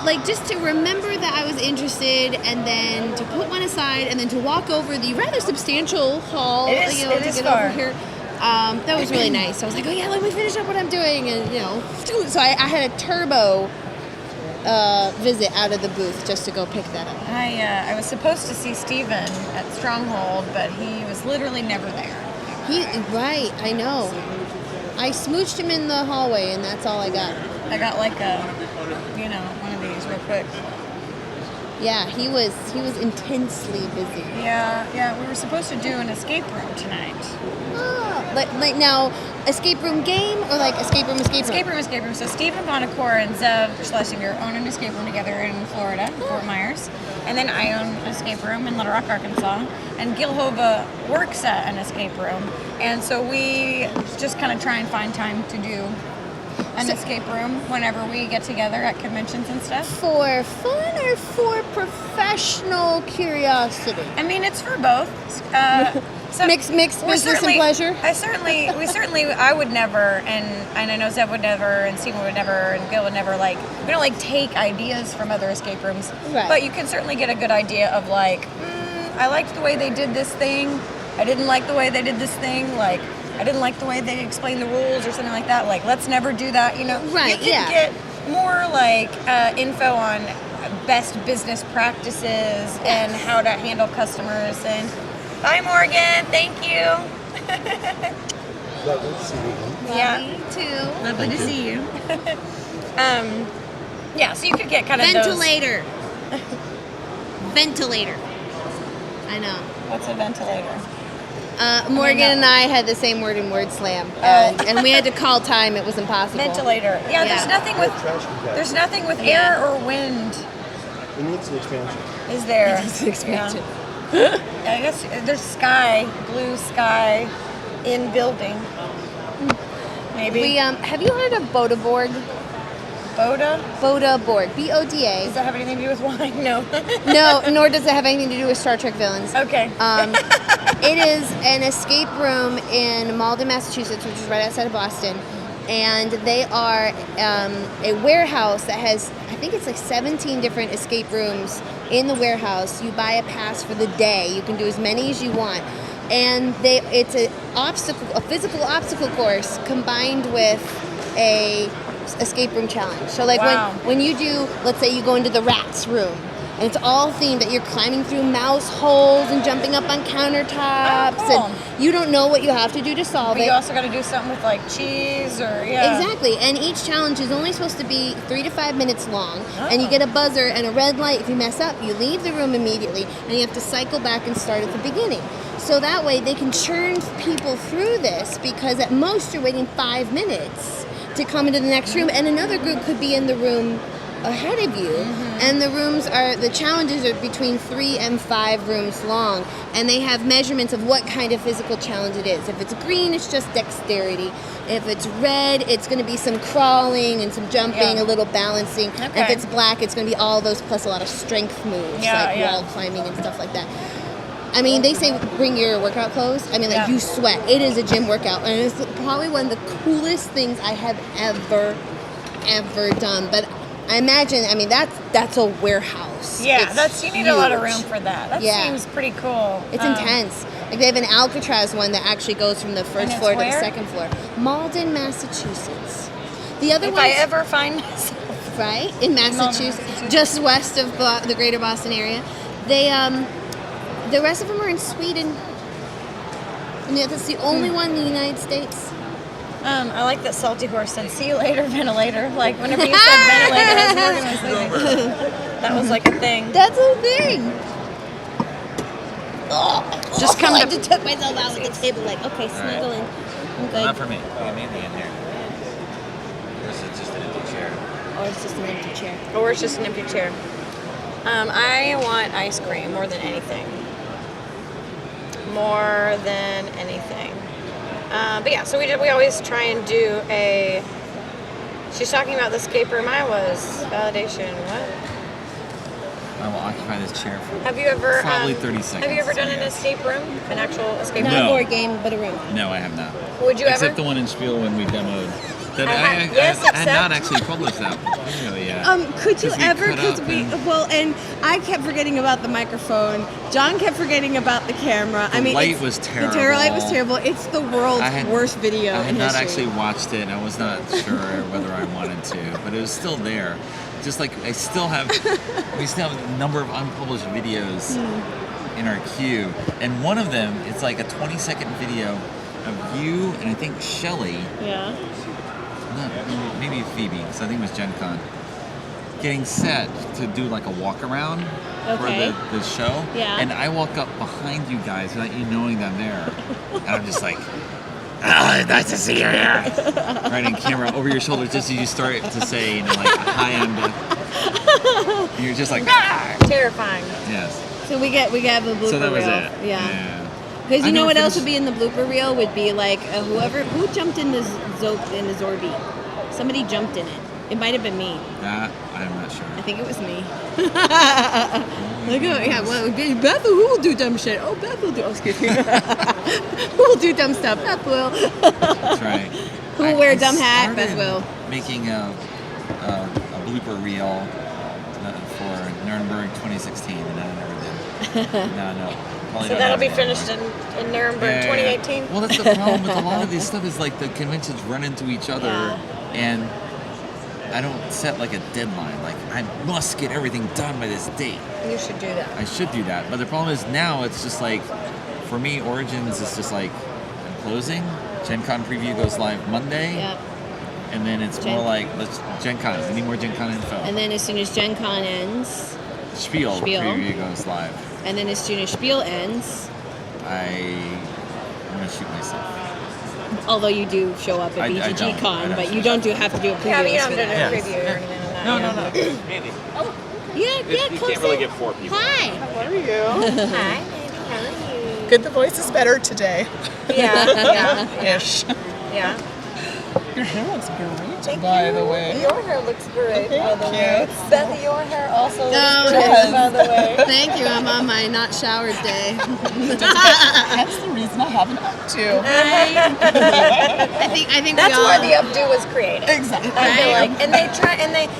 like, just to remember that I was interested, and then to put one aside, and then to walk over the rather substantial hall,
It is
to get
far.
over here. That was really nice. I was like, oh yeah, let me finish up what I'm doing, and so I had a turbo visit out of the booth just to go pick that up.
I was supposed to see Steven at Stronghold, but he was literally never there.
Right, I know. I smooched him in the hallway, and that's all I got.
I got like one of these real quick.
Yeah, he was intensely busy.
Yeah, we were supposed to do an escape room tonight.
Oh, like now, escape room game or like escape room?
Escape room. So Stephen Bonacor and Zev Schlesinger own an escape room together in Florida, Fort Myers. And then I own an escape room in Little Rock, Arkansas. And Gil Hova works at an escape room. And so we just kind of try and find time to do an escape room whenever we get together at conventions and stuff.
For fun or for professional curiosity?
I mean, it's for both. So
mixed business and pleasure.
I would never, and I know Zev would never, and Steven would never, and Gil would never. Like, we don't like take ideas from other escape rooms,
Right.
But you can certainly get a good idea of like, I liked the way they did this thing. I didn't like the way they did this thing. Like, I didn't like the way they explained the rules or something like that. Like, let's never do that.
Right,
You can get more like info on best business practices and how to handle customers. And bye, Morgan. Thank you.
Lovely to see you again.
Yeah,
me too.
Lovely to see you. Yeah, so you could get kind of
Ventilator. Ventilator. I know.
What's a ventilator?
Morgan and I had the same word in Word Slam, and we had to call time. It was impossible.
Ventilator. Yeah, there's nothing with air or wind.
It needs an expansion.
Is there?
It needs an expansion.
Yeah. I guess there's sky, blue sky, in building. Maybe.
We have you heard of Boda Borg?
Boda?
Boda Borg. B-O-D-A.
Does that have anything to do with wine? No.
No, nor does it have anything to do with Star Trek villains.
Okay.
It is an escape room in Malden, Massachusetts, which is right outside of Boston. And they are a warehouse that has, I think it's like 17 different escape rooms in the warehouse. You buy a pass for the day. You can do as many as you want. And it's a physical obstacle course combined with a escape room challenge. So like when you do, let's say you go into the rats room, and it's all themed that you're climbing through mouse holes and jumping up on countertops, and you don't know what you have to do to solve
But
it.
you also got to do something with like cheese or
Exactly, and each challenge is only supposed to be 3 to 5 minutes long, and you get a buzzer and a red light. If you mess up, you leave the room immediately, and you have to cycle back and start at the beginning. So that way they can churn people through this, because at most you're waiting 5 minutes to come into the next room, and another group could be in the room ahead of you. And the challenges are between 3 and 5 rooms long, and they have measurements of what kind of physical challenge it is. If it's green, it's just dexterity. If it's red, it's going to be some crawling and some jumping, a little balancing.
Okay.
If it's black, it's going to be all those plus a lot of strength moves, wall climbing and stuff like that. I mean, they say bring your workout clothes. I mean, like you sweat. It is a gym workout, and it's probably one of the coolest things I have ever done. But I imagine, I mean, that's a warehouse.
Yeah,
It's
you need a lot of
huge.
room for that. That
Yeah.
seems pretty cool.
It's intense. Like they have an Alcatraz one that actually goes from the
And
first
it's
floor to the
where?
second floor. Malden, Massachusetts. The other
If
ones,
I ever find myself
right in Massachusetts, just west of the greater Boston area, they the rest of them are in Sweden. And that's the only one in the United States.
I like that Salty Horse said, "See you later, ventilator." Like whenever you said ventilator, I was working with that was like a thing.
That's a thing.
Just come
I
to-
just took myself out of the table, like, okay, snuggle in. I'm good.
Not for me. Get me in here. This is just an empty chair.
Or it's just an empty chair.
Or it's just an empty chair. I want ice cream more than anything. More than anything. But yeah, so we always try and do a. She's talking about the escape room I was. Validation. What?
I will occupy this chair for
Have you ever
probably 30 seconds.
Have you ever done an escape room? An actual escape room?
Not a board game, but a room.
No, I have not.
Would you
Except
ever?
the one in Spiel when we demoed. That
I
I
had
had not actually published that video yet.
Could you
'Cause we
ever?
cut
Because
up
we and I kept forgetting about the microphone. John kept forgetting about the camera.
The light was
The light was
terrible.
terrible. It's the world's worst video.
I had
in
not
history.
actually watched it. I was not sure whether I wanted to, but it was still there. Just like we still have a number of unpublished videos in our queue, and one of them, it's like a 20-second video of you and I think Shelly.
Yeah.
No, maybe Phoebe, so I think it was Gen Con, getting set to do like a walk around
Okay.
for the show.
Yeah.
And I walk up behind you guys without you knowing that I'm there. And I'm just like, "Oh, nice to see you here." Right in camera over your shoulder just as you start to say, you know, like, "Hi, I'm Beth." And you're just like, "Ah!"
Terrifying.
Yes.
So we get a blooper
So that was
reel.
it.
Yeah. Because
I
you know
never
what else would
finished-
be in the blooper reel would be like who jumped in the Zorby. Somebody jumped in it. It might have been me.
That, I'm not sure.
I think it was me. Like, oh, yeah, well, Beth, who will do dumb shit? Oh, Beth will do. Oh, excuse me. Who will do dumb stuff? Beth will.
That's right.
Who will wear a dumb hat? Beth will.
Making a blooper reel for Nuremberg 2016, and I never did. No. Probably
So
don't
that'll
have
be
it.
finished in Nuremberg 2018.
Well, that's the problem with a lot of these stuff is like the conventions run into each other, and I don't set like a deadline. Like I must get everything done by this date.
You should do that.
I should do that, but the problem is now it's just like, for me, Origins is just like I'm closing. Gen Con preview goes live Monday.
Yep.
And then it's more like, let's Gen Con. We need more Gen Con info.
And then as soon as Gen Con ends,
Spiel preview goes live.
and then as soon as Spiel ends,
I'm gonna shoot myself.
although you do show up at
I
BGG
don't.
Con,
I
but
don't.
you don't have to do a preview.
Yeah, but you
for
don't have to do
that.
a preview or anything like that.
No. Andy.
Yeah,
You
come
can't really
say-
get 4 people.
Hi.
How are you?
Hi.
Good, the voice is better today.
Yeah.
Ish.
Yeah.
Your hair looks great, by the way.
Your hair looks great, by the way.
you.
Beth, your hair also looks
Oh,
great,
yes.
by the way.
Thank you. I'm on my not showered day.
That's the reason I have an updo.
I think
That's
we all,
why the updo was created.
Exactly.
I feel like,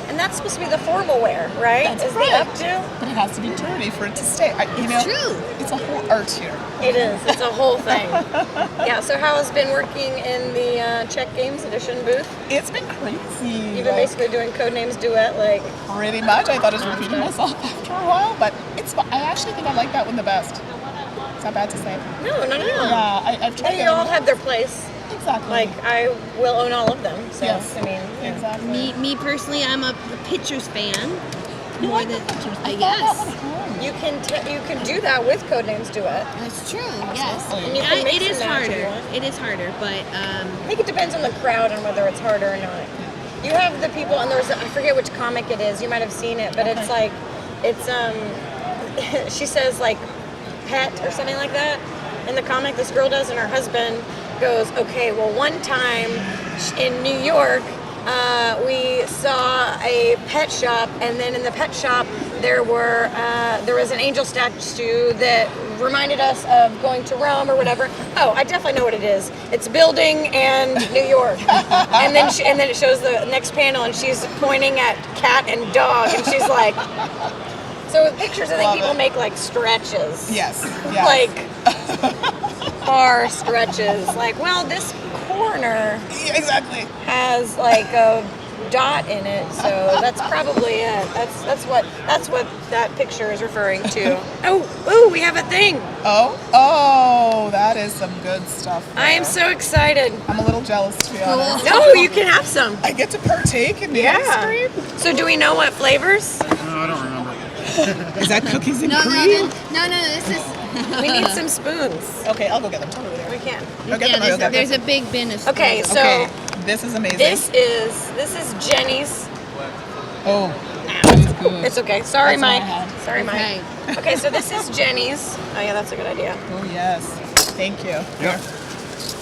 and that's supposed to be the formal wear, right?
That's
Is
right.
the updo?
But it has to be dirty for it to stay.
It's true.
It's a whole art here.
It is. It's a whole thing. Yeah. So how has been working in the Czech Games Edition booth?
It's been crazy.
You've been basically doing Codenames Duet, like
Pretty much. I thought I was repeating myself after a while, but it's. I actually think I like that one the best. It's not bad to say.
No.
Yeah, I've tried
They
it.
all have their place.
Exactly.
Like I will own all of them. So
Yes.
I mean,
exactly.
me personally, I'm a pictures fan.
You
More
like
than
the pictures? I
yes.
thought that one home.
you can do that with Codenames Duet.
That's true. Yes,
And you can mix
it is
and match if you
harder.
want.
It is harder, but
I think it depends on the crowd and whether it's harder or not. You have the people, and there's I forget which comic it is. You might have seen it, but it's like she says like pet or something like that in the comic. This girl does, and her husband goes, okay, well, one time in New York, we saw a pet shop, and then in the pet shop there was an angel statue that reminded us of going to Rome or whatever. Oh, I definitely know what it is. It's building and New York. and then it shows the next panel, and she's pointing at cat and dog, and she's like. So with pictures, I think people make like stretches.
Yes.
Like bar stretches. Like, well, this corner
exactly
has like a dot in it, so that's probably it. That's what that picture is referring to. Oh, we have a thing.
Oh, that is some good stuff.
I am so excited.
I'm a little jealous, to be honest.
No, you can have some.
I get to partake in the ice cream.
So do we know what flavors?
No, I don't remember. Is that cookies and
no,
cream?
no, this is.
We need some spoons.
Okay, I'll go get them. Totally there.
We can.
There's a big bin of.
Okay, so
Okay, this is amazing.
this is Jenny's.
Oh,
It's okay. Sorry,
That's what I
Mike.
had.
Sorry,
Okay.
Mike. Okay, so this is Jenny's. Oh yeah, that's a good idea.
Oh yes, thank you.
Yeah.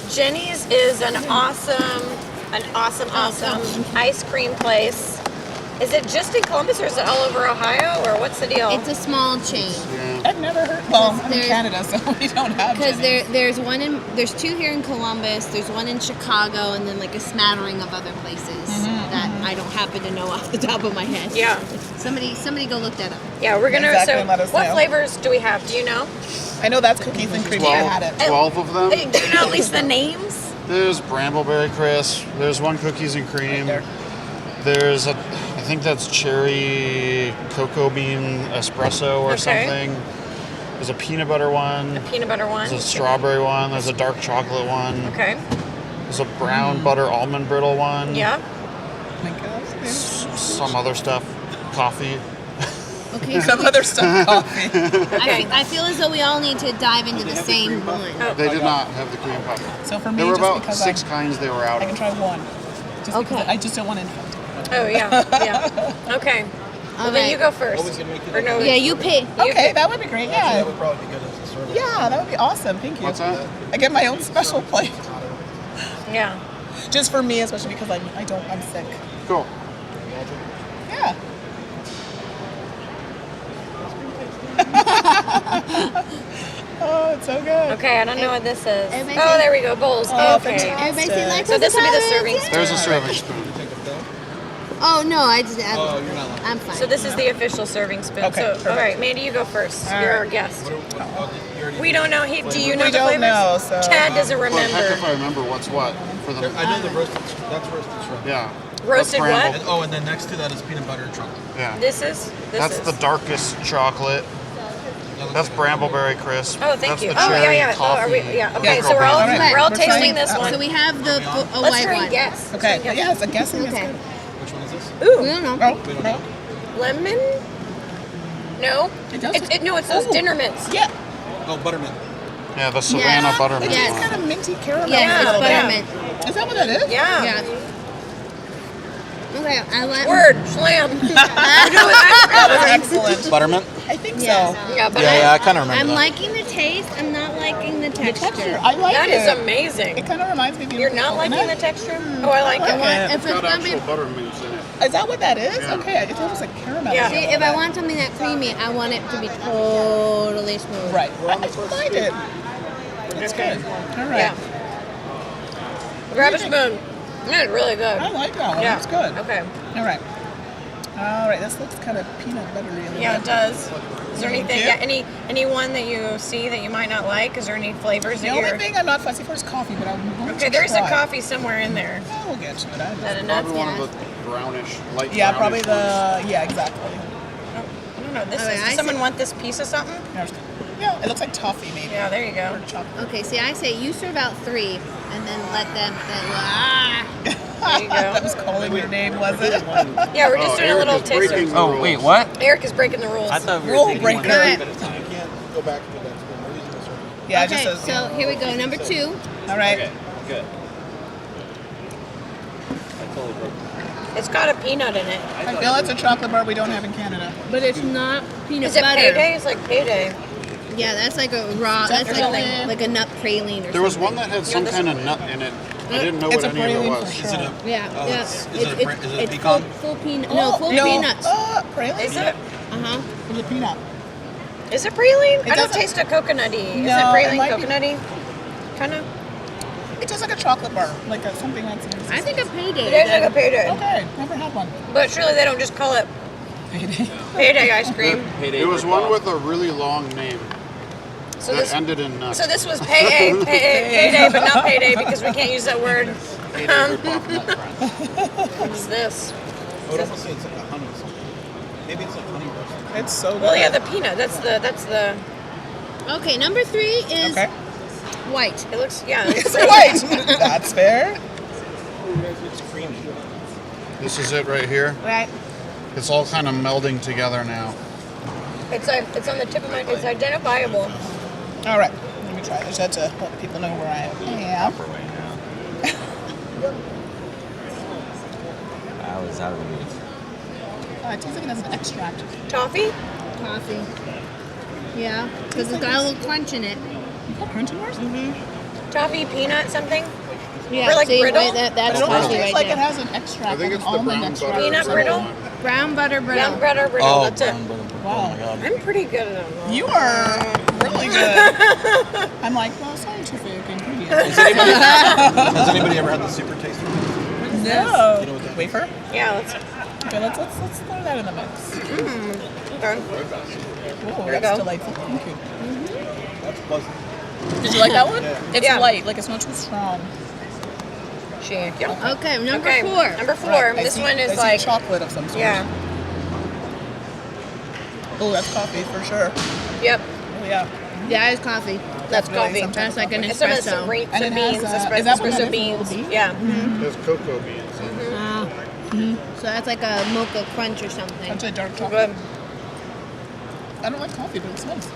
Jenny's is an awesome ice cream place. Is it just in Columbus, or is it all over Ohio, or what's the deal?
It's a small chain.
I've never heard. Well, I'm in Canada, so we don't have.
Because
Jenny's.
there's two here in Columbus, there's one in Chicago, and then like a smattering of other places that I don't happen to know off the top of my head.
Yeah.
Somebody go look that up.
Yeah, we're gonna.
Exactly, let us
What
know.
flavors do we have? Do you know?
I know that's cookies and cream. I had it.
12 of them.
Hey, do you know at least the names?
There's Brambleberry Crisp. There's one cookies and cream. There's I think that's cherry cocoa bean espresso or something. There's a peanut butter one.
Peanut butter one.
There's a strawberry one. There's a dark chocolate one.
Okay.
There's a brown butter almond brittle one.
Yeah.
Some other stuff. Coffee.
Okay.
Some other stuff. Coffee.
I feel as though we all need to dive into the same one.
They did not have the cream puff.
So for me,
there were
just
about
because
6 kinds they were out
I
of.
can try one. Just because I just don't want infant.
Oh yeah. Okay. Well, then you go first. Or no?
Yeah, you pick.
Okay, that would be great. Yeah.
That would probably be good as a service.
Yeah, that would be awesome. Thank you.
What's that?
I get my own special plate.
Yeah.
Just for me, especially because I'm sick.
Cool.
Yeah. Oh, it's so good.
Okay, I don't know what this is.
Everybody
Oh,
say-
there we go. Bowls.
Oh,
Okay.
fantastic.
Everybody say like
So this would be the serving spoon.
There's a serving spoon.
Oh no,
Oh, you're not.
I'm fine.
So this is the official serving spoon.
Okay,
So
perfect.
all right, Mandy, you go first.
All
You're
right.
our guest.
You
We don't know. Do you know
We
the
don't
flavors?
know, so-
Chad doesn't
Well, heck
remember.
if I remember what's what for the.
I know the roasted. That's roasted shrimp.
Yeah.
Roasted
That's
what?
bramble-
And, and then next to that is peanut butter and chocolate.
Yeah.
This is.
That's the darkest chocolate. That's Brambleberry Crisp.
Oh, thank
That's
you.
The
Oh,
cherry
yeah.
Coffee.
Oh, are we? Yeah. Okay,
cocoa
so we're all
bean.
we're all
We're
tasting
trying-
this one.
So we have the a
Let's
white
try
one.
and guess.
Okay. Yes, I'm guessing
Okay.
it's good.
Which one is this?
Ooh,
We don't know.
Oh,
We don't
no.
know.
lemon. No.
It does.
No, it's those
Oh.
dinner mints.
Yeah.
Oh, buttermint.
Yeah, the Savannah
Yeah.
buttermint.
It's
Yes.
kind of minty caramel.
Yeah,
a little
it's
bit.
buttermint.
Is that what that is?
Yeah.
Yeah. Okay, I like.
Word slam. We're doing that.
That was excellent.
Buttermint.
I think
Yeah.
so.
Yeah, but
I kind of remember
I'm
that.
liking the taste. I'm not liking the texture.
I like
That
it.
is amazing.
It kind of reminds me of
You're not liking the texture? Oh, I like it.
If it's gonna be,
buttermilk in it.
Is that what that is?
Yeah.
Okay, it feels like caramel.
Yeah.
see, if I want something that creamy, I want it to be totally smooth.
Right. I like it. It's good. All right.
Yeah. Grab a spoon. It's really good.
I like that one.
Yeah.
That's good.
Okay.
All right. All right. This looks kind of peanut buttery. a little
Yeah,
bit.
it does. Is there anything?
Yeah.
Yeah, any one that you see that you might not like? Is there any flavors
The
that
only
you're?
thing I'm not fussy for is coffee, but I'm going
Okay,
to
there's a
try.
coffee somewhere in there.
We'll get to it.
Is that enough?
Probably one of the brownish, light
Yeah,
brownish
probably
ones.
the. Yeah, exactly.
I don't know. This
Okay,
is.
I
Does someone
see-
want this piece of something?
Yeah, it looks like toffee maybe.
Yeah, there you go.
Or chocolate.
Okay, see, I say you serve out 3, and then let them.
There you go.
That was calling your name, was it?
Yeah, we're just doing a little taster.
Oh, wait, what?
Eric is breaking the rules.
I thought we were
Rule
taking
breaker.
one.
Alright.
Go back to that spoon. We're using this one.
Yeah, it
Okay,
just says.
so here we go. Number 2.
All right.
Okay, good. I totally broke it.
It's got a peanut in it.
I feel it's a chocolate bar we don't have in Canada.
But it's not peanut
Is it
butter.
payday? It's like payday.
Yeah, that's like a raw. That's like a nut praline or
There was
something.
one that had some
this
kind of nut in it. I didn't know
It's
what
a
any of it
praline
was.
for sure.
Yeah,
Oh,
yeah.
is it a pecan?
Full peanut. No, full peanuts.
Praline?
Is it?
Uh-huh.
It's a peanut.
Is it praline? I don't
doesn't-
taste a coconutty. Is
No,
it praline
it might be-
coconutty? Kind of.
It tastes like a chocolate bar, like something that's.
I think a payday.
It is like a payday.
Okay, never had one.
But surely they don't just call it payday ice cream.
It was one with a really long name
So
that
this,
ended in nut.
so this was payday, but not payday because we can't use that word. What's this?
I would almost say it's like a honey something. Maybe it's like honey roast.
It's so good.
Well, yeah, the peanut. That's the.
Okay, number 3 is
Okay.
white.
It looks yeah.
It's white. That's fair.
It's creamy.
This is it right here.
Right.
It's all kind of melding together now.
It's on the tip of my. It's identifiable.
All right, let me try this. That's to let people know where I am.
I was out of the mood.
It tastes like it has an extract.
Toffee.
Coffee. Yeah, because it's got a little crunch in it.
You got crunch in yours?
Toffee, peanut, something.
Yeah,
Or like
see,
brittle?
wait, that's
It almost
coffee
tastes
right
like
there.
it has an extract.
I think
like
it's
an
the
almond
brown
extract.
butter.
Peanut brittle.
Brown butter brittle.
Brown butter brittle.
Oh,
That's it.
Wow.
I'm pretty good at them.
You are really good. I'm like, well, scientific ingredients.
Has anybody ever had the super taster?
No.
You know what that
Wafer?
Yeah, let's.
Okay, let's throw that in the mix.
Okay.
Oh,
There you
that's
go.
delightful. Thank you.
That's pleasant.
Did you like that one? It's
Yeah.
light, like it's not too strong.
Yeah.
Okay, number
Okay,
4.
Number 4.
Right, I
This
see-
one
I
is
see
like.
chocolate of some sort.
Yeah.
Oh, that's coffee for sure.
Yep.
Oh yeah.
Yeah, it's coffee.
That's
really
coffee.
some type
That's like an
It's some
espresso.
green
And
some
it has,
beans.
is
Espresso,
that what that
espresso
is,
beans.
little beans?
Yeah.
There's cocoa beans.
So that's like a mocha crunch or something.
That's a dark chocolate.
Good.
I don't like coffee, but it's nice.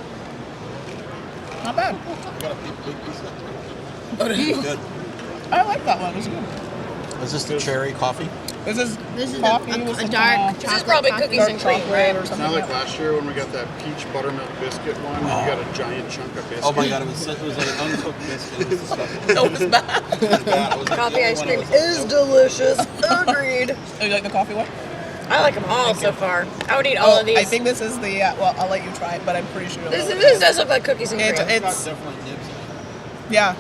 Not bad.
I got a big piece of
Oh, did you?
Good.
I like that one. It's good.
Is this the cherry coffee?
This is
a
coffee with some
dark
kind of
This is
chocolate
probably
coffee.
cookies
dark
and cream,
chocolate
right?
or
It's
something.
not like last year when we got that peach buttermilk biscuit one. You got a giant chunk of biscuit.
Oh my god, it was like an uncooked biscuit. It was disgusting.
No, it's bad.
It was bad. I was like,
Coffee
the only
ice
one I
cream
was like,
is
nope.
delicious. Agreed.
Oh, you like the coffee one?
I like them all so far. I would eat all of these.
I think this is the. Well, I'll let you try it, but I'm pretty sure.
This does look like cookies and cream.
It's
Definitely nibs in it.
yeah.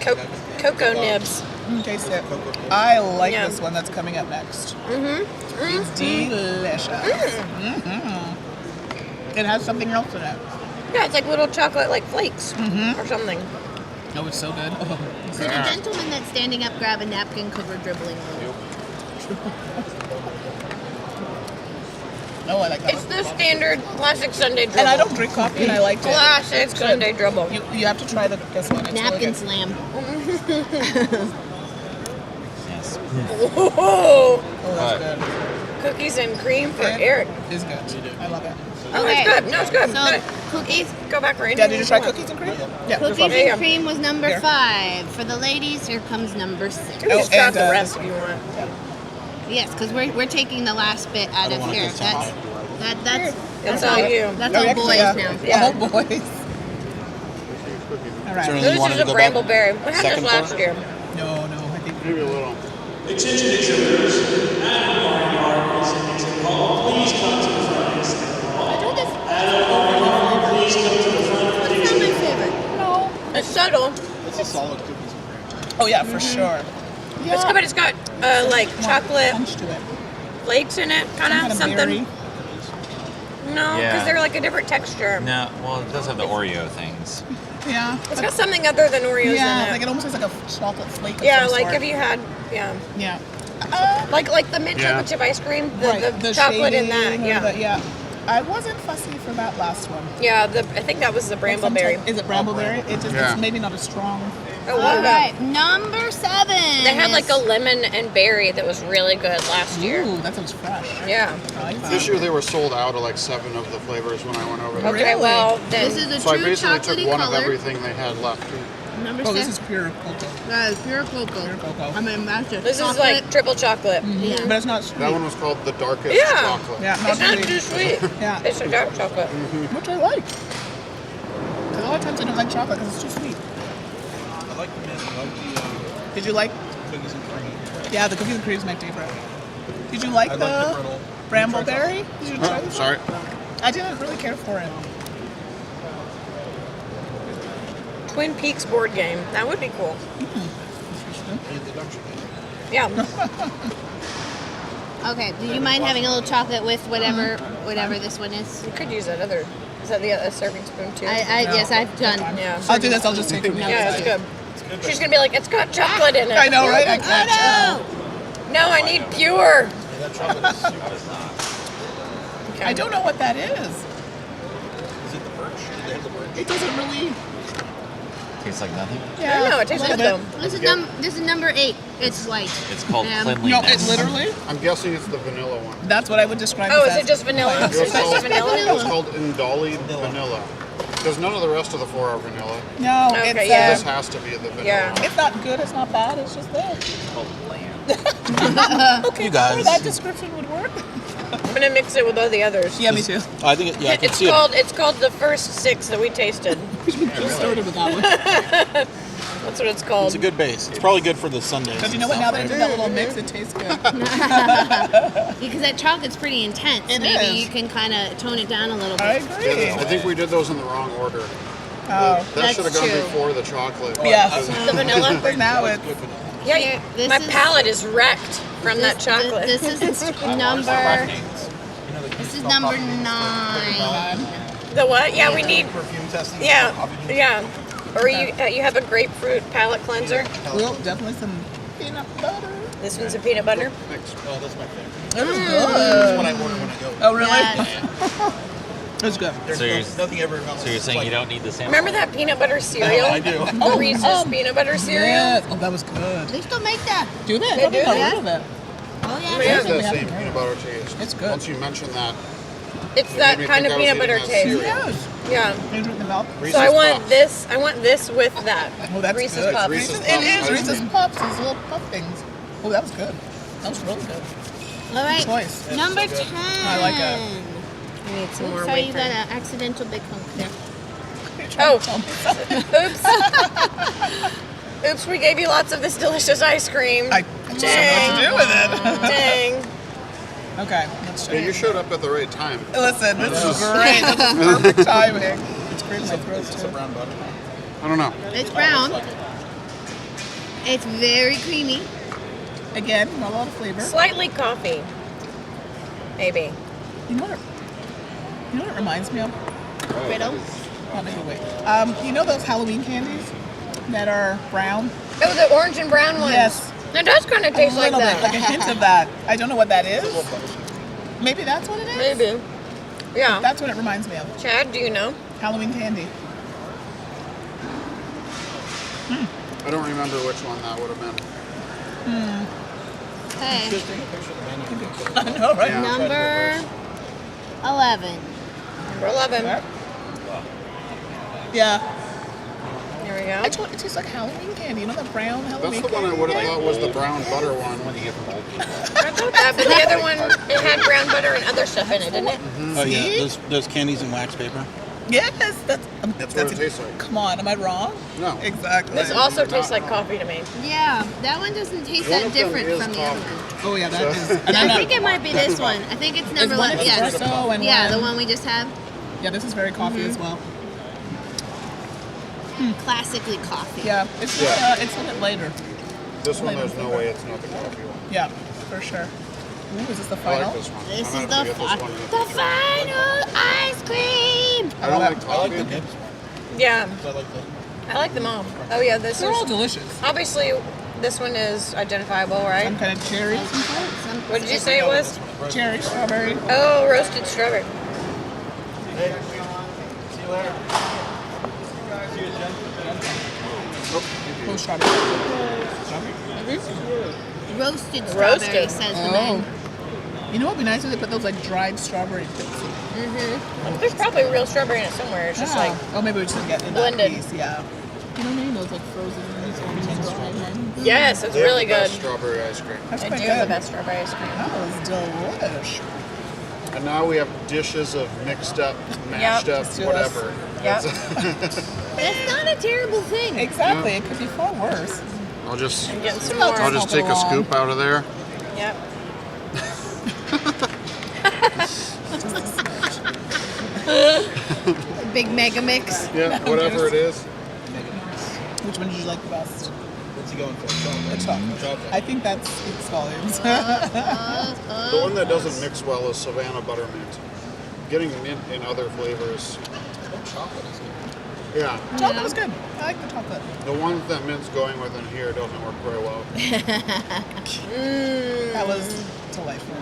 Cocoa nibs.
Taste it. I like
Yeah.
this one that's coming up next.
Mm-hmm.
It's delicious. It has something else in it.
Yeah, it's like little chocolate like flakes
Mm-hmm.
or something.
Oh, it's so good. Oh.
So the gentleman that's standing up, grab a napkin because we're dribbling.
Oh, I like that.
It's the standard classic Sunday dribble.
And I don't drink coffee, and I liked it.
Classic
It's good.
Sunday dribble.
You have to try this one. It's
Napkin
really
slam.
Yes.
Whoa.
Oh, that's good.
Cookies and cream for
It
Eric.
is good. I love it.
Oh, it's good. No, it's good.
So
Good.
cookies,
Go back right
Yeah,
in.
did you try cookies and cream? Yeah.
cookies
there's
There you
and
go.
cream was number
Here.
5. For the ladies, here comes number 6.
You can just drop
and,
the rest if you want.
Yes, because we're taking the last bit out of
wanna
here.
get some
That's
It's all you.
That's all boys now.
Yeah.
All boys. All right.
So this is a brambleberry. We had this last year.
No, I think
maybe a little.
Attention exhibitors, at Mario Park is an exhibit hall. Please come to the front exhibit hall. Please come to the front of the
That's not my favorite.
No.
It's subtle.
It's a solid cookies and cream.
Oh yeah, for sure.
It's good, but it's got like chocolate
punch to it.
flakes in it, kind of something.
berry.
No, because
Yeah.
they're like a different texture.
No, well, it does have the Oreo things.
Yeah.
It's got something other than Oreos
Yeah,
in it.
like it almost has like a chocolate flake. Of
Yeah,
some
like
sort.
if you had, yeah.
Yeah.
Like the mint
Yeah.
chocolate chip ice cream,
Right,
the chocolate in that,
shading or
yeah.
yeah. I wasn't fussy for that last one.
Yeah, I think that was the brambleberry.
Is it brambleberry? It just
Yeah.
it's maybe not as strong.
Oh, what
All
about-
right, number 7.
They had like a lemon and berry that was really good last year.
Ooh, that sounds fresh.
Yeah.
This year they were sold out of like 7 of the flavors when I went over there.
Okay, well, then
This is a
so I
true
basically took
chocolatey
one
color.
of everything they had left.
Number
Oh,
7.
this is pure cocoa.
That is pure cocoa. I mean, that's just
This is
chocolate.
like triple chocolate.
Yeah.
But it's not sweet.
That one was called the darkest
Yeah.
chocolate.
Yeah,
It's not too sweet.
Yeah.
It's a dark chocolate.
Which I like. Because a lot of times I don't like chocolate because it's too sweet.
I like the mint. I like the
Did you like?
cookies and cream.
Yeah, the cookies and cream is my favorite. Did you like
I
the
like the brittle.
brambleberry? Did you try this?
Sorry.
I didn't really care for it.
Twin Peaks board game. That would be cool. Yeah.
Okay, do you mind having a little chocolate with whatever this one is?
You could use that other. Is that the serving spoon too?
Yes, I've done.
Yeah.
I'll do this. I'll just take it.
Yeah, it's good. She's gonna be like, it's got chocolate in it.
I know, right? I
can't. No, I need pure.
I don't know what that is.
Is it the birch? Did they have the birch?
It doesn't really.
Tastes like nothing.
I don't know. It tastes good though.
This is number 8. It's white.
It's called
Um,
cleanliness.
No, it literally.
I'm guessing it's the vanilla one.
That's what I would describe.
Oh,
it
is
as.
it just vanilla?
It was
It's just
called,
vanilla?
it's called Indoli vanilla. Because none of the rest of the 4 are vanilla.
No,
Okay,
it's
yeah.
This has to be the vanilla.
Yeah.
It's not good. It's not bad. It's just there. Okay,
You guys.
sure, that description would work.
I'm gonna mix it with all the others.
Yeah, me too.
I think I can
It's
see
called it's called the first 6 that we tasted.
Just started with that one.
That's what it's called.
It's a good base. It's probably good for the Sundays.
Because you know what? Now that I did that little mix, it tastes good.
Because that chocolate's pretty intense.
It
Maybe
is.
you can kind of tone it down a little bit.
I agree.
I think we did those in the wrong order.
Oh,
That
that's
should have gone
true.
before the chocolate.
Yes.
The vanilla?
But now it's.
Yeah,
This
my
is-
palate is wrecked from that chocolate.
This is number. This is number 9.
The what? Yeah, we need.
perfume testing.
Yeah. Or you have a grapefruit palate cleanser.
Well, definitely some peanut butter.
This one's a peanut butter.
Oh, that's my favorite.
That was
This
good.
is what I order when I go.
Oh, really?
Yeah.
It's good.
So you're,
Nothing ever.
so you're saying you don't need the sample?
Remember that peanut butter cereal?
I do.
The Reese's peanut butter cereal.
Yes. Oh, that was good.
They still make that.
Do they?
They
I
do
got
that?
rid of it.
Oh,
It
yeah.
has that
Yeah.
same peanut butter taste.
It's good.
Once you mention that,
It's
It
that
made me
kind of
think I was
peanut butter
eating that
taste.
cereal.
Yes.
Yeah.
Can you drink the milk?
Reese's
So I want
Puffs.
this. I want this with that.
Oh, that's
Reese's
good.
Puffs.
Reese's
It
Puffs
is
ice
Reese's
cream.
Puffs. These little puff things. Oh, that was good. That was really good.
All right.
Choice.
Number 10.
I like it.
I need some more
Sorry, you
wafer.
got an accidental big hunk there.
Oh, oops. Oops, we gave you lots of this delicious ice cream.
I just don't know what to do with it.
Dang.
Okay, let's
Yeah, you showed up at the right time.
Listen, this is great. This is perfect timing. It's great in my throat
It's a
too.
brown butter.
I don't know.
It's brown. It's very creamy.
Again, not a lot of flavor.
Slightly coffee. Maybe.
You know what? You know what it reminds me of?
Brittle.
Oh, maybe wait. You know those Halloween candies that are brown?
Oh, the orange and brown ones.
Yes.
It does kind of taste
a
like
little
that.
bit, like a hint of that. I don't know what that is. Maybe that's what it is.
Maybe. Yeah.
That's what it reminds me of.
Chad, do you know?
Halloween candy.
I don't remember which one that would have been.
Okay.
I know, right?
Yeah.
Number 11.
Number 11.
Yeah.
Here we
we go.
It tastes like Halloween candy. You know the brown Halloween
That's the one I would have thought was the brown butter one when you get from old people.
I thought that, but the other one, it had brown butter and other stuff in it, didn't it?
Oh yeah, those candies in wax paper.
Yes, that's
what it tastes like.
Come on, am I wrong?
No.
Exactly.
This also tastes like coffee to me.
Yeah, that one doesn't taste
One
that
of them
different
is
from the other one.
Oh yeah, that is.
I think it might be this one. I think it's number
one
one. Yeah,
espresso and
yeah,
one-
the one we just have.
Yeah, this is very coffee as well.
Classically coffee.
Yeah, it's it's a bit later.
This one,
Later
there's no
flavor.
way it's not the coffee one.
Yeah, for sure. Ooh, is this the
I
final?
like this one.
This
I'm
is
gonna
the
forget this one.
the final ice cream.
I don't like coffee.
Yeah.
I like that.
I like them all. Oh yeah, this
They're
is
all delicious.
obviously this one is identifiable, right?
Some kind of cherry.
What did you say it was?
Cherry, strawberry.
Oh, roasted strawberry.
Hey, see you later.
Oh, strawberry.
Roasted strawberry, says the man.
You know what would be nice if they put those like dried strawberry bits in?
There's probably real strawberry in it somewhere. It's just like
oh, maybe we just didn't get in
blended.
that piece. Yeah. You know what I mean? Those like frozen dried ones.
Yes, it's
They have
really
the best
good.
strawberry ice cream.
That's
I
quite
do
good.
have the best strawberry ice cream.
That was delish.
And now we have dishes of mixed up, mashed up,
just do
whatever.
Yep.
That's not a terrible thing.
Exactly. It could be far worse.
I'll just
I'm getting some more.
I'll just take a scoop out of there.
Yep.
Big mega mix.
Yeah, whatever it is.
Which one did you like the best?
What's he going for?
The chocolate. I think that speaks volumes.
The one that doesn't mix well is Savannah Buttermint. Getting mint in other flavors.
Chocolate is good.
Yeah.
Chocolate was good. I like the chocolate.
The one that mint's going with in here doesn't work very well.
That was delightful.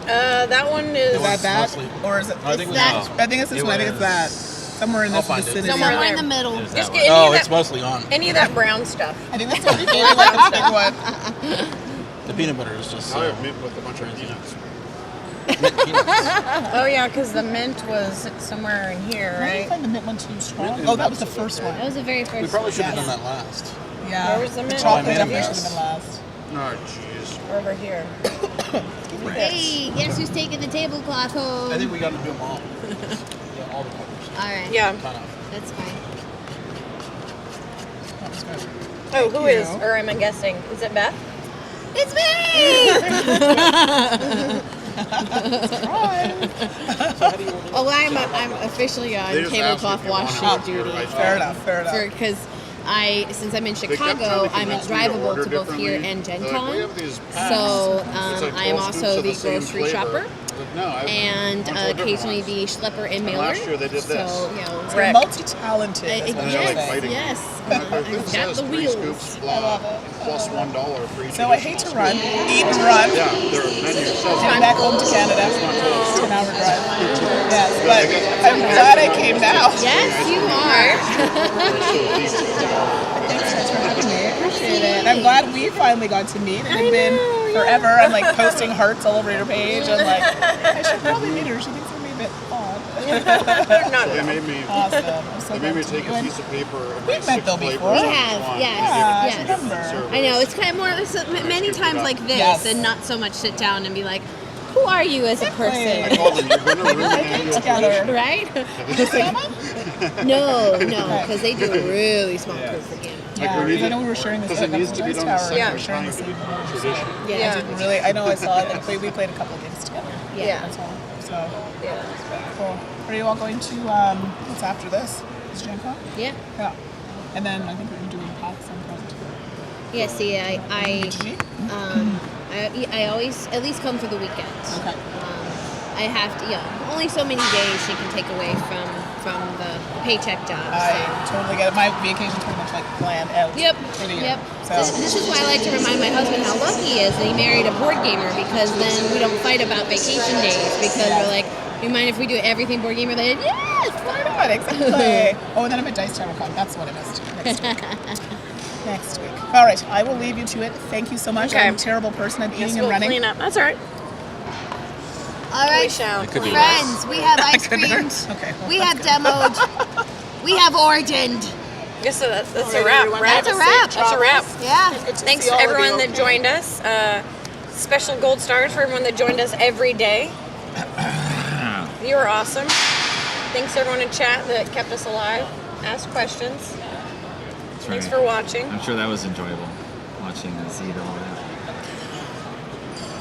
That one is.
Is that that?
mostly-
Or is it?
I think it was
that.
that.
I think it's this one. I think it's that. Somewhere in
I'll
this
find it.
vicinity.
Somewhere
in the middle.
There's
Just
that
get
one.
any
Oh,
of
it's
that,
mostly on.
any of that brown stuff.
I think that's what we really like. Big one.
The peanut butter is just.
Now I have mint with a bunch of peanuts.
Oh yeah, because the mint was somewhere in here,
Why did you
right?
find the mint one too strong? Oh, that was the first one.
That was the very first
We probably
one.
should have done that last.
Yeah.
Where was the mint?
chocolate
Oh, I made 'em
definitely should
last.
have been last.
Oh, jeez.
Over here.
Hey, guess who's taking the tablecloth home?
I think we got to do them all. Yeah, all the colors.
All right.
Yeah.
Kind of.
That's fine.
That was good.
Oh, who
you.
is? Or am I guessing? Is it Beth?
It's me! Oh, I'm officially on
They just asked
tablecloth
if you wanted
washing
to
duty.
order.
Fair enough. Fair enough.
Because since I'm in
They kept
Chicago,
trying to
I'm
convince me to
drivable
order
to both here
differently.
and Gen
They're like, we
Con.
have these packs.
So
It's like
I am
12
also
scoops of
the
same
grocery
flavor.
shopper.
Like, no, I have
And
a bunch of different
occasionally
ones.
the schlepper and
And
mailer.
last year they did
So,
this.
you know,
So you're multi-talented. is what
And
you're
they're like
saying.
fighting.
yes.
I'm like,
I've
this
got
says
the
3
wheels.
scoops plus $1 for each.
So I hate to run, eat and run.
Yeah, their menu says
Going back home to Canada. 10-hour drive. Yes, but I'm glad I came now.
Yes, you are.
Thanks for having me. I appreciate it. And I'm glad we finally got to meet. It had been forever. I'm like posting hearts all over your page. I'm like, I should probably meet her. She thinks I'm a bit odd.
They made me.
Awesome. I'm so
They made me
glad to
take
meet
a
you.
piece of paper and
We've
write
met
6
though
flavors
before.
on
We
each
have,
one.
yes.
And
Yeah,
give it to
I
different
remember.
servers.
I know, it's kind of more many times like this
Yes.
and not so much sit down and be like, who are you as a
I
person?
told them you're going to ruin the annual
together.
tradition.
Right? No, because they do a really small group for him.
Yeah,
we need
because I know
it-
we were sharing this
because it needs to be done
tower.
second
Yeah, we were sharing the
time
same
tradition.
Yeah.
I didn't really. I know I saw it. And we played a couple of games together.
Yeah.
That's all. So
Yeah.
cool. Are you all going to what's after this? Is Gen Con?
Yeah.
Yeah. And then I think we're doing PAX on front.
Yeah, see, I always at least come for the weekends.
Okay.
I have to, only so many days she can take away from the paycheck job.
I totally get it. My vacation's pretty much like planned out.
Yep.
For the year.
Yep.
So
This is why I like to remind my husband how lucky he is that he married a board gamer, because then we don't fight about vacation days, because we're like, you mind if we do everything board game related? Yes,
why not? Exactly. Oh, and then I'm at Dice Tower Con. That's what I missed. Next week. Next week. All right, I will leave you to it. Thank you so much.
Okay.
I'm a terrible person. I'm eating and
We'll
running.
clean up. That's all right.
All right,
We shall.
It could be
friends, we have ice creamed.
Okay.
We have demoed. We have originated.
Guess so that's a wrap, right?
That's a wrap.
That's a wrap.
Yeah.
Thanks to everyone that joined us. Special gold stars for everyone that joined us every day. You were awesome. Thanks to everyone in chat that kept us alive, asked questions. Thanks for watching.
I'm sure that was enjoyable, watching us eat all that.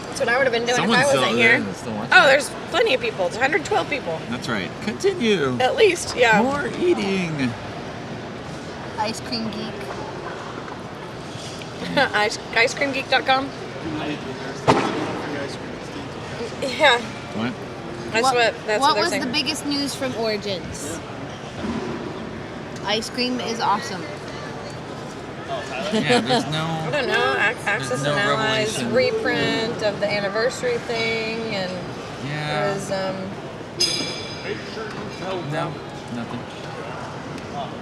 That's what I would have been doing
Someone's
if I
still
wasn't
there,
here.
that's still watching.
Oh, there's plenty of people. It's 112 people.
That's right. Continue.
At least, yeah.
More eating.
Ice cream geek.
Icecreamgeek.com. Yeah.
What?
That's what they're
was
saying.
the biggest news from Origins? Ice cream is awesome.
Yeah, there's no.
I don't know. Access
no
and Allies
revelation.
reprint of the anniversary thing, and
Yeah.
there's
No, nothing.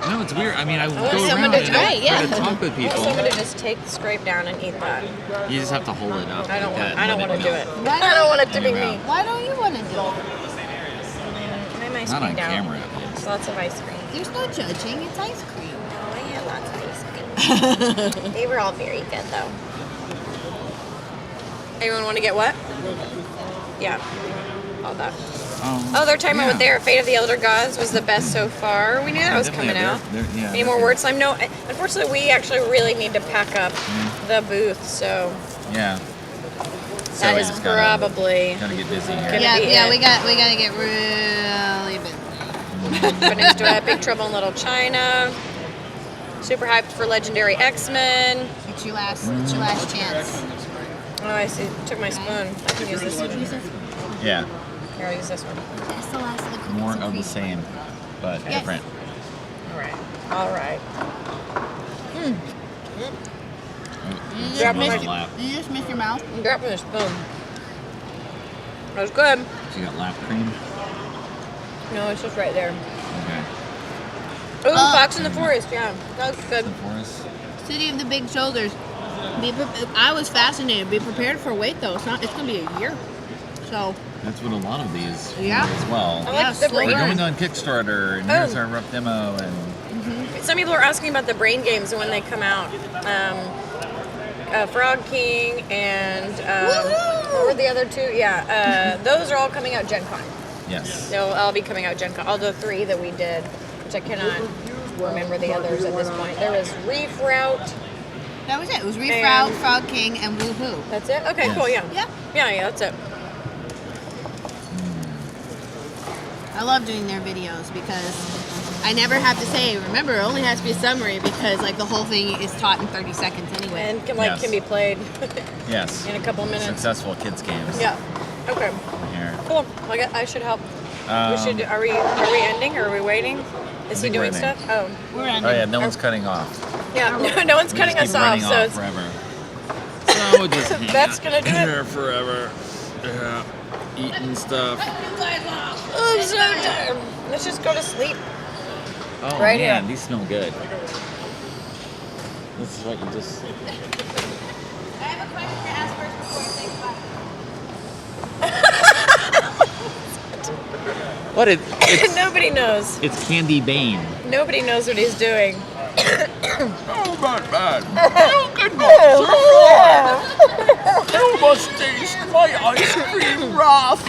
No, it's weird. I mean, I
I want
go
someone
around
to
and
try,
try to
yeah.
talk with
I want
people.
someone to just take the scrape down and eat that.
You just have to hold it up.
I don't
like that
want. I
and
don't
let
want to do
melt.
it.
Why
I don't want it to
in
be
your
me.
mouth.
Why don't you want to do it?
I might
Not on
speak down.
camera, at least.
Lots of ice cream.
There's no judging. It's ice cream.
No, I had lots of ice cream. They were all very good, though. Anyone want to get what? Yeah. All that. Oh, they're talking about what their Fate of the Elder Gods was the best so far. We knew that was coming out. Any more word slime? No. Unfortunately, we actually really need to pack up the booth, so
Yeah.
that
we
is
just
probably
gotta get busy here.
gonna
Yeah,
be
yeah,
it.
we gotta get really busy.
But next to Big Trouble in Little China. Super hyped for Legendary X-Men.
It's your last chance.
Oh, I see. Took my spoon. I can use this one.
Yeah.
Here, I'll use this one.
That's the last of the cookies
More
and
of the
cream.
same, but
Yes.
different.
All right. All right.
You just missed your mouth.
Grab me a spoon. That was good.
So you got lap cream.
No, it's just right there.
Okay.
Oh, Fox in the Forest. Yeah, that was good.
Forest.
City of the Big Shoulders. I was fascinated. Be prepared for wait though. It's gonna be a year. So
That's what a lot of these
Yeah.
are as well.
I like the brain
We're going
games.
on Kickstarter, and
Oh.
here's our rough demo, and
Some people are asking about the brain games and when they come out. Frog King and what were the other two? Yeah, those are all coming out Gen Con.
yes.
They'll all be coming out Gen Con. All the three that we did, which I cannot remember the others at this point. There was Reef Route.
that was it. It was Reef
And-
Route, Frog King, and Woohoo.
That's it? Okay,
Yes.
cool, yeah.
Yeah.
Yeah, that's it.
I love doing their videos because I never have to say, remember, it only has to be a summary because like the whole thing is taught in 30 seconds anyway.
And can,
Yes.
can be played
Yes.
in a couple minutes.
Successful kids games.
Yeah. Okay.
Here.
Cool. I should help.
Um,
we should. Are we ending or are we waiting? Is
I
he
think we're
doing
ending.
stuff? Oh, we're ending.
Oh yeah, no one's cutting off.
Yeah. No one's
We
cutting
just
us
keep
off.
running
So it's
forever. So we'll just hang
That's
out
gonna do it.
here forever. Yeah. Eating stuff.
I'm so tired. Let's just go to sleep.
Oh
Right
man,
here.
these smell good. This is what you just.
I have a question to ask first before I say goodbye.
What it? It's,
Nobody knows.
it's Candy Bane.
Nobody knows what he's doing.
Oh, bad.
You
must taste my ice cream, Raph.